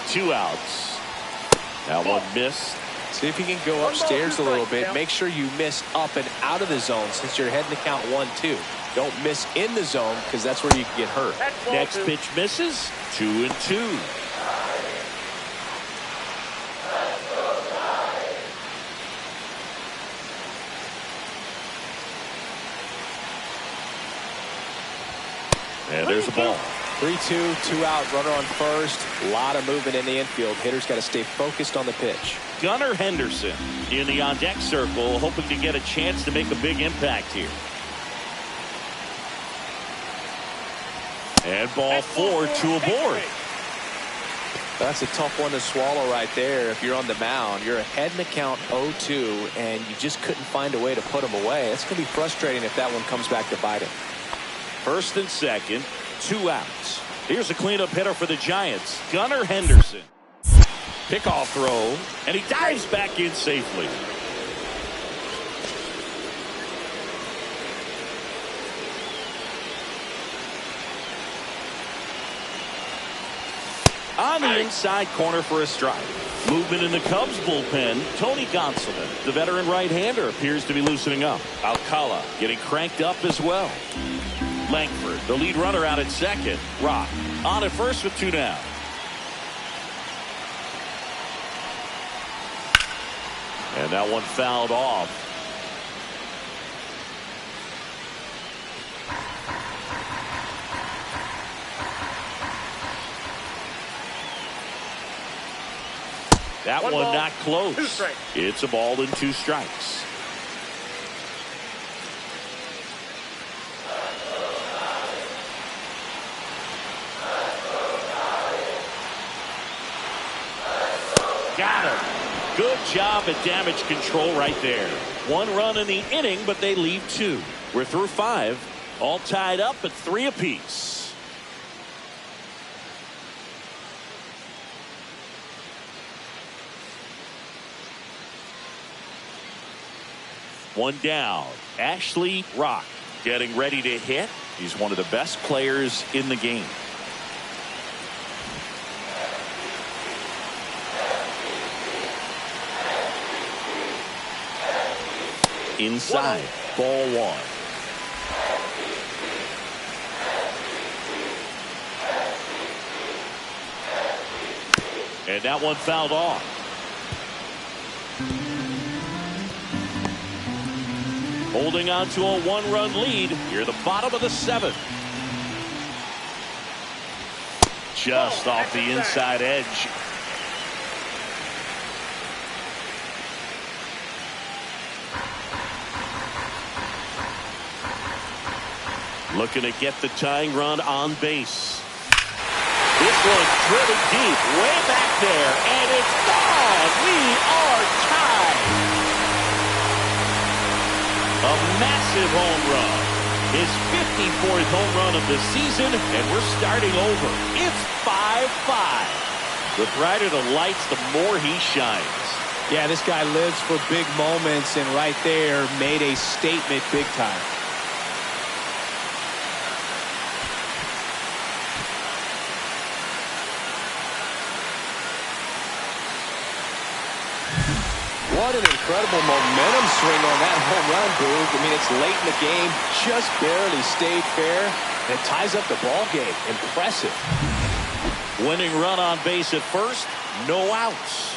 Two outs. That one missed. See if you can go upstairs a little bit. Make sure you miss up and out of the zone since you're heading to count 1-2. Don't miss in the zone because that's where you can get hurt. Next pitch misses. 2-2. And there's the ball. 3-2, 2 out, runner on first. A lot of movement in the infield. Hitter's got to stay focused on the pitch. Gunnar Henderson in the on-deck circle, hoping to get a chance to make a big impact here. And ball 4, 2 aboard. That's a tough one to swallow right there. If you're on the mound, you're ahead in the count 0-2, and you just couldn't find a way to put him away. It's going to be frustrating if that one comes back to bite him. First and second, 2 outs. Here's a cleanup hitter for the Giants, Gunnar Henderson. Pickoff throw, and he dives back in safely. On the inside corner for a strike. Movement in the Cubs bullpen. Tony Gonsolin, the veteran right-hander, appears to be loosening up. Alcala getting cranked up as well. Langford, the lead runner, out at second. Rock on at first with 2 down. And that one fouled off. That one not close. 2 strikes. It's a ball and 2 strikes. Got him. Good job at damage control right there. 1 run in the inning, but they leave 2. We're through 5, all tied up at 3 apiece. One down. Ashley Rock getting ready to hit. He's one of the best players in the game. Inside, ball 1. And that one fouled off. Holding on to a 1-run lead here, the bottom of the 7th. Just off the inside edge. Looking to get the tying run on base. This one's driven deep, way back there, and it's gone. We are tied. A massive home run. His 54th home run of the season, and we're starting over. It's 5-5. The brighter the lights, the more he shines. Yeah, this guy lives for big moments, and right there made a statement big time. What an incredible momentum swing on that home run, Boog. I mean, it's late in the game, just barely stayed fair, and it ties up the ball game. Impressive. Winning run on base at first, no outs.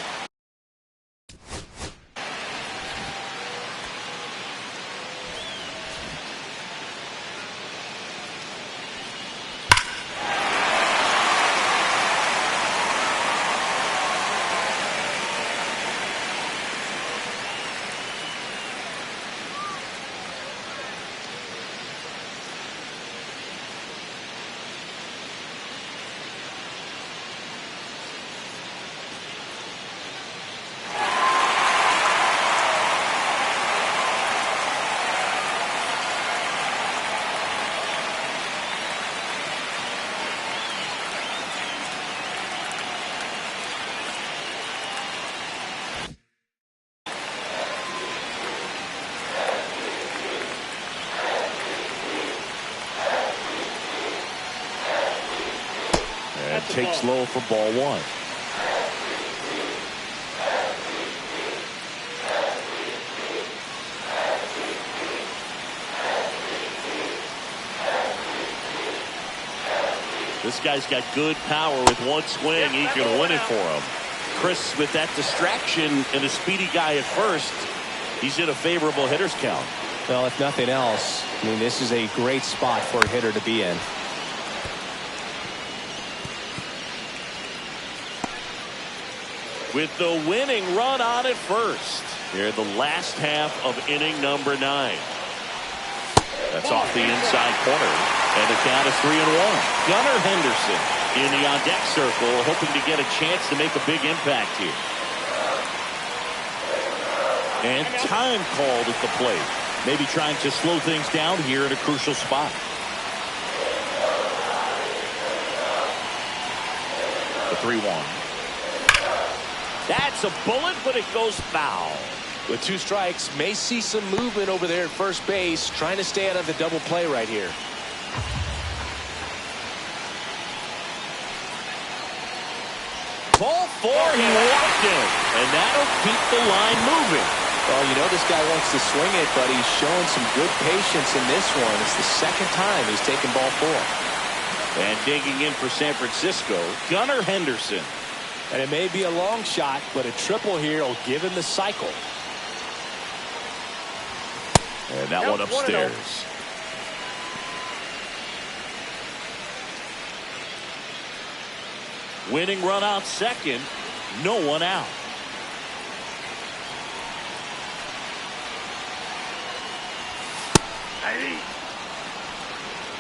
Takes low for ball 1. This guy's got good power. With one swing, he can win it for him. Chris, with that distraction and a speedy guy at first, he's in a favorable hitter's count. Well, if nothing else, I mean, this is a great spot for a hitter to be in. with the winning run on at first. Here in the last half of inning number 9. That's off the inside corner, and the count is 3-1. Gunnar Henderson in the on-deck circle, hoping to get a chance to make a big impact here. And time called at the plate. Maybe trying to slow things down here in a crucial spot. The 3-1. That's a bullet, but it goes foul. With 2 strikes, may see some movement over there at first base, trying to stay out of the double play right here. Ball 4, he walked in, and that'll keep the line moving. Well, you know this guy wants to swing it, but he's showing some good patience in this one. It's the second time he's taken ball 4. And digging in for San Francisco, Gunnar Henderson. And it may be a long shot, but a triple here will give him the cycle. And that one upstairs. Winning run out second, no one out.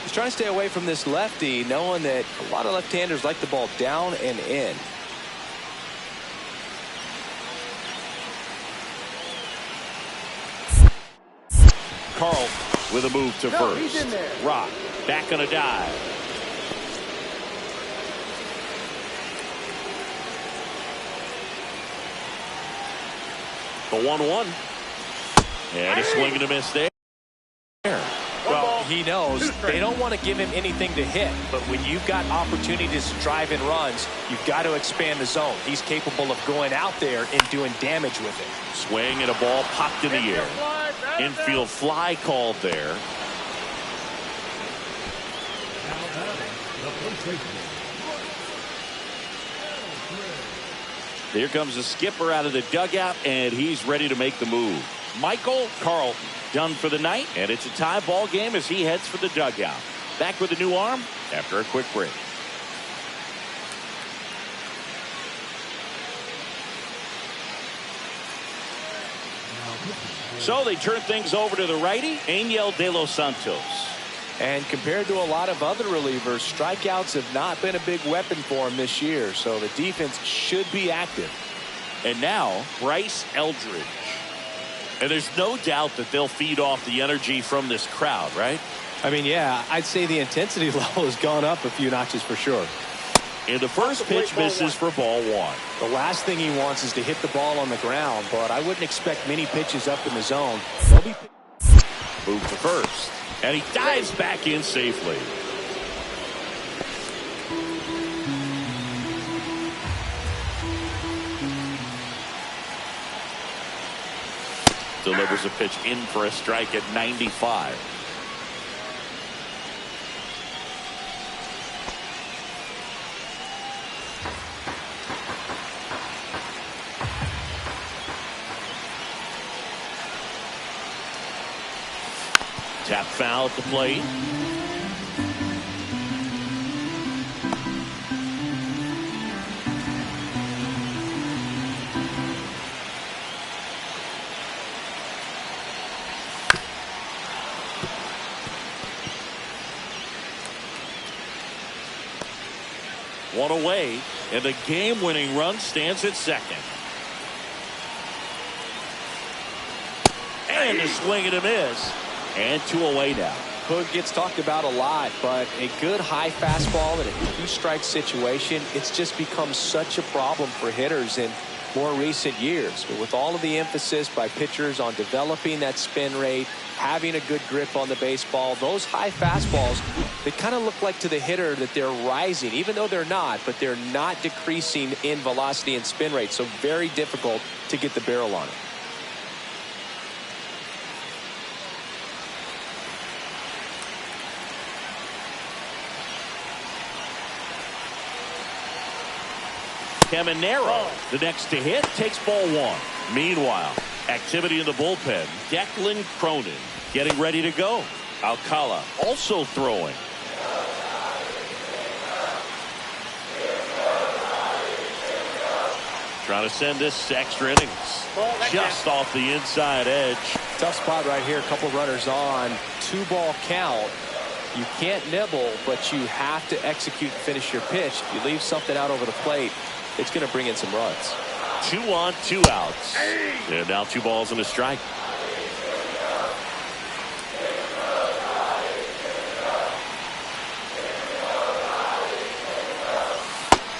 He's trying to stay away from this lefty, knowing that a lot of left-handers like the ball down and in. Carl with a move to first. He's in there. Rock back on a dive. The 1-1. And a swing and a miss there. Well, he knows they don't want to give him anything to hit, but when you've got opportunities to drive in runs, you've got to expand the zone. He's capable of going out there and doing damage with it. Swing and a ball popped in the air. Infield fly called there. Here comes the skipper out of the dugout, and he's ready to make the move. Michael Carlton done for the night, and it's a tie ball game as he heads for the dugout. Back with a new arm after a quick break. So they turn things over to the righty, Angel De Los Santos. And compared to a lot of other relievers, strikeouts have not been a big weapon for him this year, so the defense should be active. And now, Bryce Eldridge. And there's no doubt that they'll feed off the energy from this crowd, right? I mean, yeah, I'd say the intensity level has gone up a few notches for sure. And the first pitch misses for ball 1. The last thing he wants is to hit the ball on the ground, but I wouldn't expect many pitches up in the zone. They'll be move to first, and he dives back in safely. Delivers a pitch in for a strike at 95. Tap foul at the plate. One away, and the game-winning run stands at second. And a swing and a miss. And 2 away now. Hood gets talked about a lot, but a good high fastball in a 2-strike situation, it's just become such a problem for hitters in more recent years. But with all of the emphasis by pitchers on developing that spin rate, having a good grip on the baseball, those high fastballs, they kind of look like to the hitter that they're rising, even though they're not, but they're not decreasing in velocity and spin rate. So very difficult to get the barrel on it. Caminero, the next to hit, takes ball 1. Meanwhile, activity in the bullpen. Declan Cronin getting ready to go. Alcala also throwing. Trying to send this to extra innings. Just off the inside edge. Tough spot right here. A couple runners on. 2-ball count. You can't nibble, but you have to execute and finish your pitch. If you leave something out over the plate, it's going to bring in some runs. 2 on, 2 outs. And now 2 balls and a strike.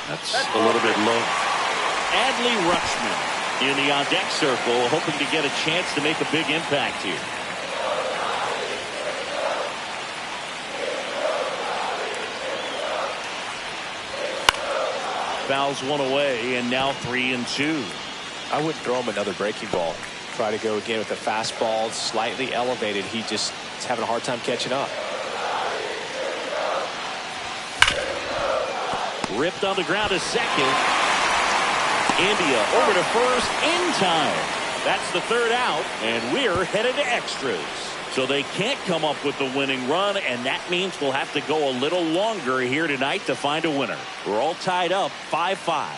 That's a little bit low. Adley Rutschman in the on-deck circle, hoping to get a chance to make a big impact here. Fouls one away, and now 3-2. I wouldn't throw him another breaking ball. Try to go again with the fastball, slightly elevated. He just is having a hard time catching up. Ripped on the ground to second. India over to first in time. That's the 3rd out, and we're headed to extras. So they can't come up with the winning run, and that means we'll have to go a little longer here tonight to find a winner. We're all tied up 5-5.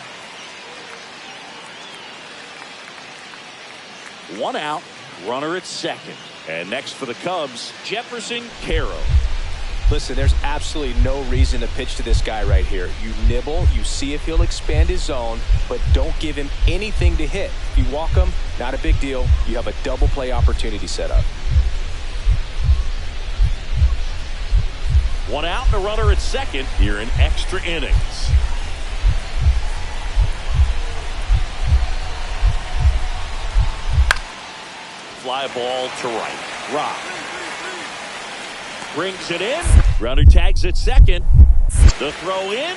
1 out, runner at second. And next for the Cubs, Jefferson Caro. Listen, there's absolutely no reason to pitch to this guy right here. You nibble, you see if he'll expand his zone, but don't give him anything to hit. If you walk him, not a big deal. You have a double play opportunity set up. 1 out and a runner at second here in extra innings. Fly ball to right. Rock brings it in. Runner tags at second. The throw in.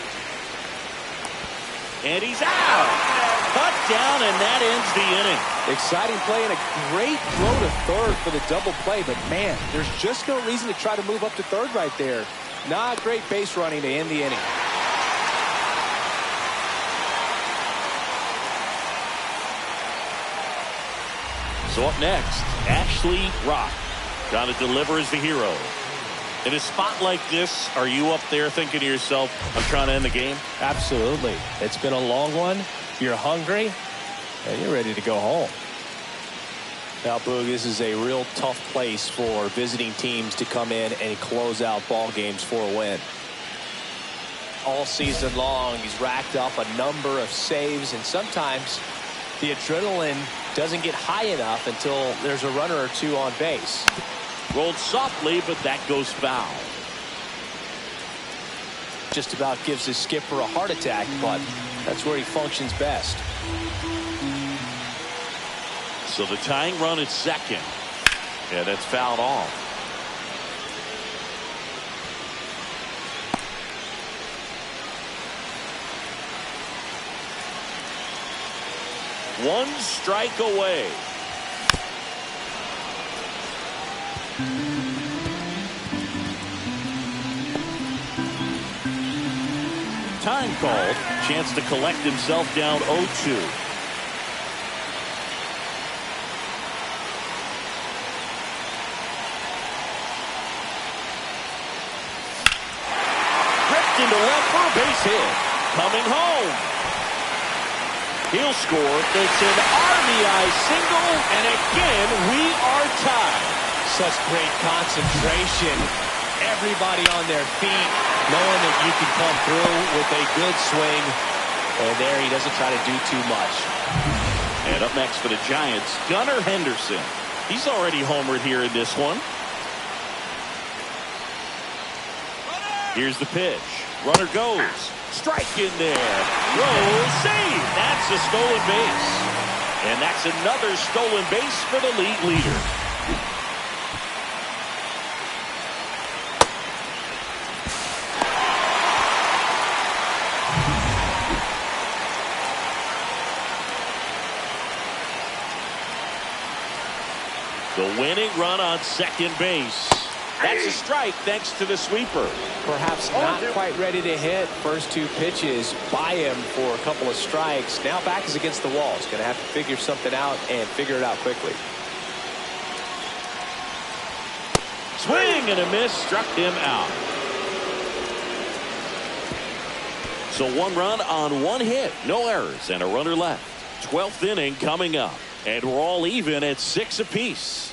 And he's out. Cut down, and that ends the inning. Exciting play and a great throw to third for the double play, but man, there's just no reason to try to move up to third right there. Not great base running to end the inning. So up next, Ashley Rock. Trying to deliver as the hero. In a spot like this, are you up there thinking to yourself, I'm trying to end the game? Absolutely. It's been a long one. You're hungry, and you're ready to go home. Now, Boog, this is a real tough place for visiting teams to come in and close out ball games for a win. All season long, he's racked up a number of saves, and sometimes the adrenaline doesn't get high enough until there's a runner or two on base. Rolled softly, but that goes foul. Just about gives his skipper a heart attack, but that's where he functions best. So the tying run at second. Yeah, that's fouled off. One strike away. Time called. Chance to collect himself down 0-2. Ripped into left for a base hit. Coming home. He'll score. It's an RBI single, and again, we are tied. Such great concentration. Everybody on their feet, knowing that you can come through with a good swing. And there he doesn't try to do too much. And up next for the Giants, Gunnar Henderson. He's already homered here in this one. Here's the pitch. Runner goes. Strike in there. Roll, save. That's a stolen base. And that's another stolen base for the league leader. The winning run on second base. That's a strike thanks to the sweeper. Perhaps not quite ready to hit. First 2 pitches by him for a couple of strikes. Now back is against the wall. He's going to have to figure something out and figure it out quickly. Swing and a miss, struck him out. So 1 run on 1 hit, no errors, and a runner left. 12th inning coming up, and we're all even at 6 apiece.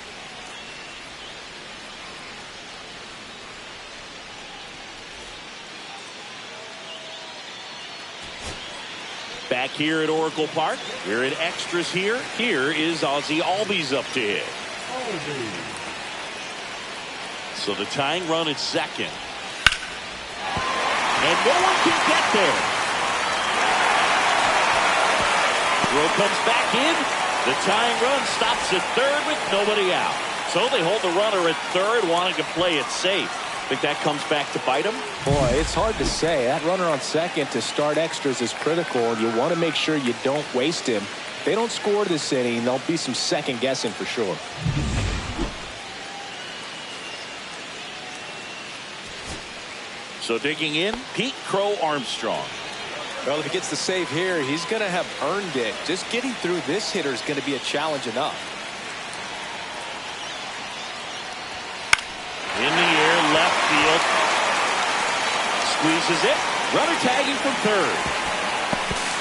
Back here at Oracle Park, we're in extras here. Here is Ozzie Albies up to hit. So the tying run at second. And no one can get there. Throw comes back in. The tying run stops at third with nobody out. So they hold the runner at third, wanting to play it safe. Think that comes back to bite them? Boy, it's hard to say. That runner on second to start extras is critical, and you want to make sure you don't waste him. If they don't score this inning, there'll be some second guessing for sure. So digging in, Pete Crow Armstrong. Well, if he gets the save here, he's going to have earned it. Just getting through this hitter is going to be a challenge enough. In the air, left field. Squeezes it. Runner tagging from third.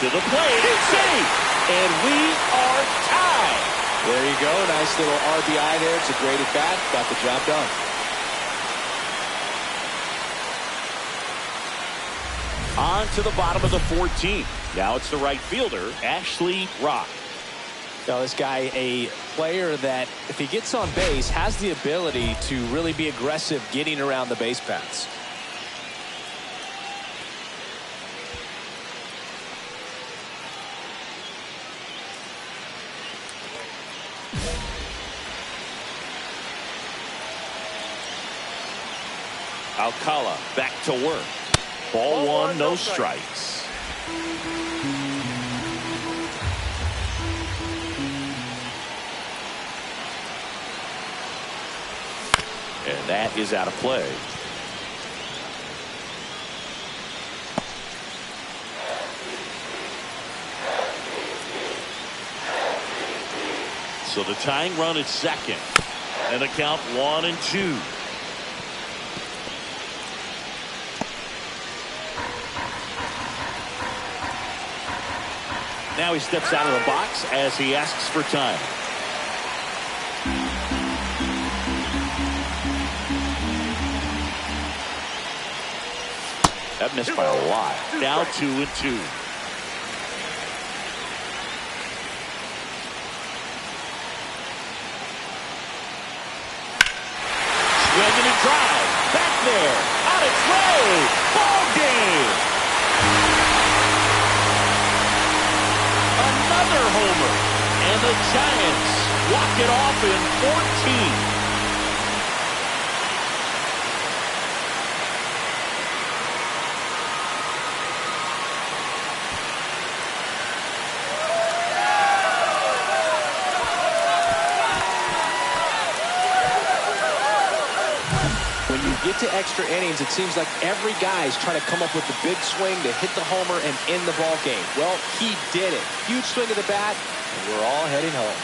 To the plate. It's safe. And we are tied. There you go. Nice little RBI there. It's a great at bat. Got the job done. On to the bottom of the 14th. Now it's the right fielder, Ashley Rock. Now this guy, a player that if he gets on base has the ability to really be aggressive getting around the base paths. Alcala back to work. Ball one, no strikes. And that is out of play. So the tying run at second. And the count 1-2. Now he steps out of the box as he asks for time. That missed by a lot. Now 2-2. Swinging and drive. Back there. On its way. Ball game. Another homer. And the Giants walk it off in 14. Get to extra innings, it seems like every guy is trying to come up with the big swing to hit the homer and end the ball game. Well, he did it. Huge swing of the bat, and we're all heading home.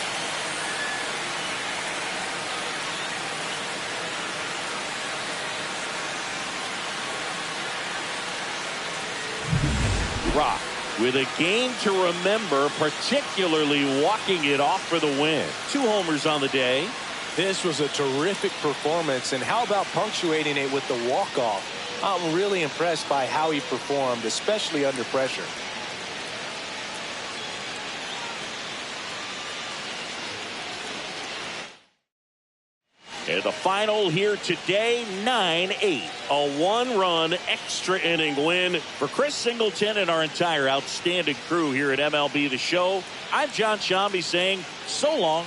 Rock with a game to remember, particularly walking it off for the win. 2 homers on the day. This was a terrific performance, and how about punctuating it with the walk-off? I'm really impressed by how he performed, especially under pressure. And the final here today, 9-8. A 1-run extra inning win for Chris Singleton and our entire outstanding crew here at MLB The Show. I'm John Shambi saying so long.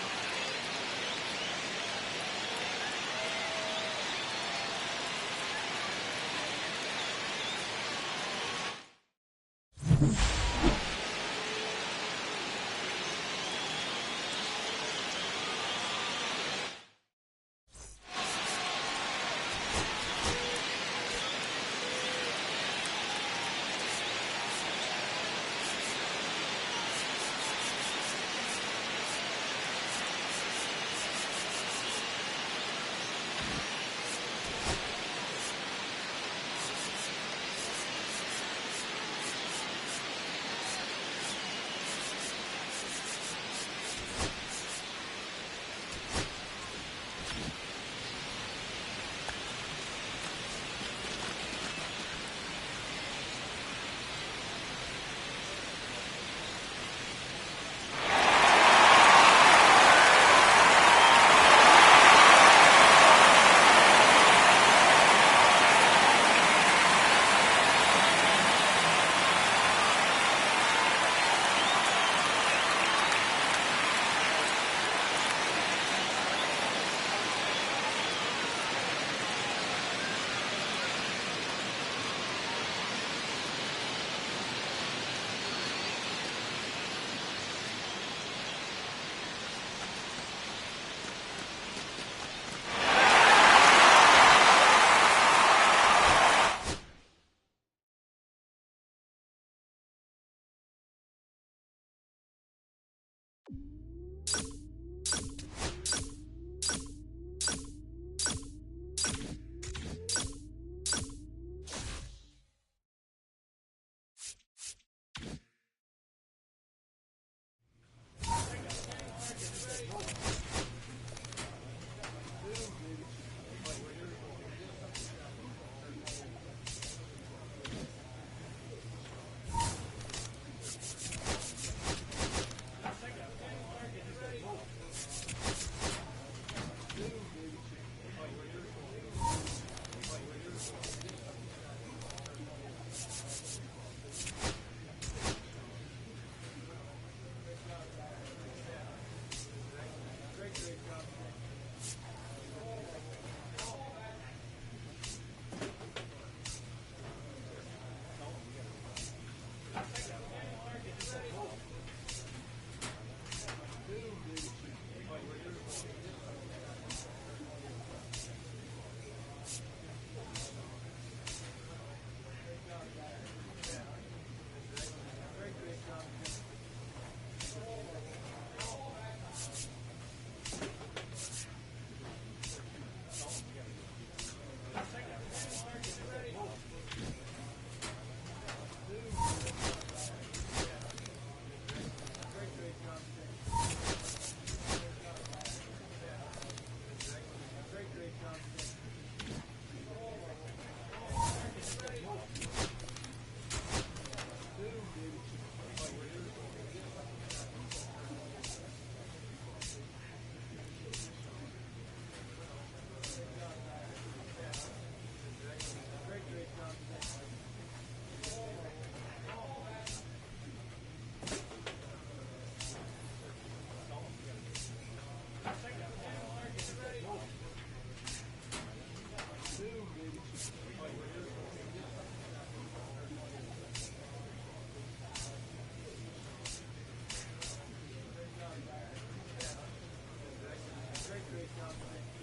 Johnson.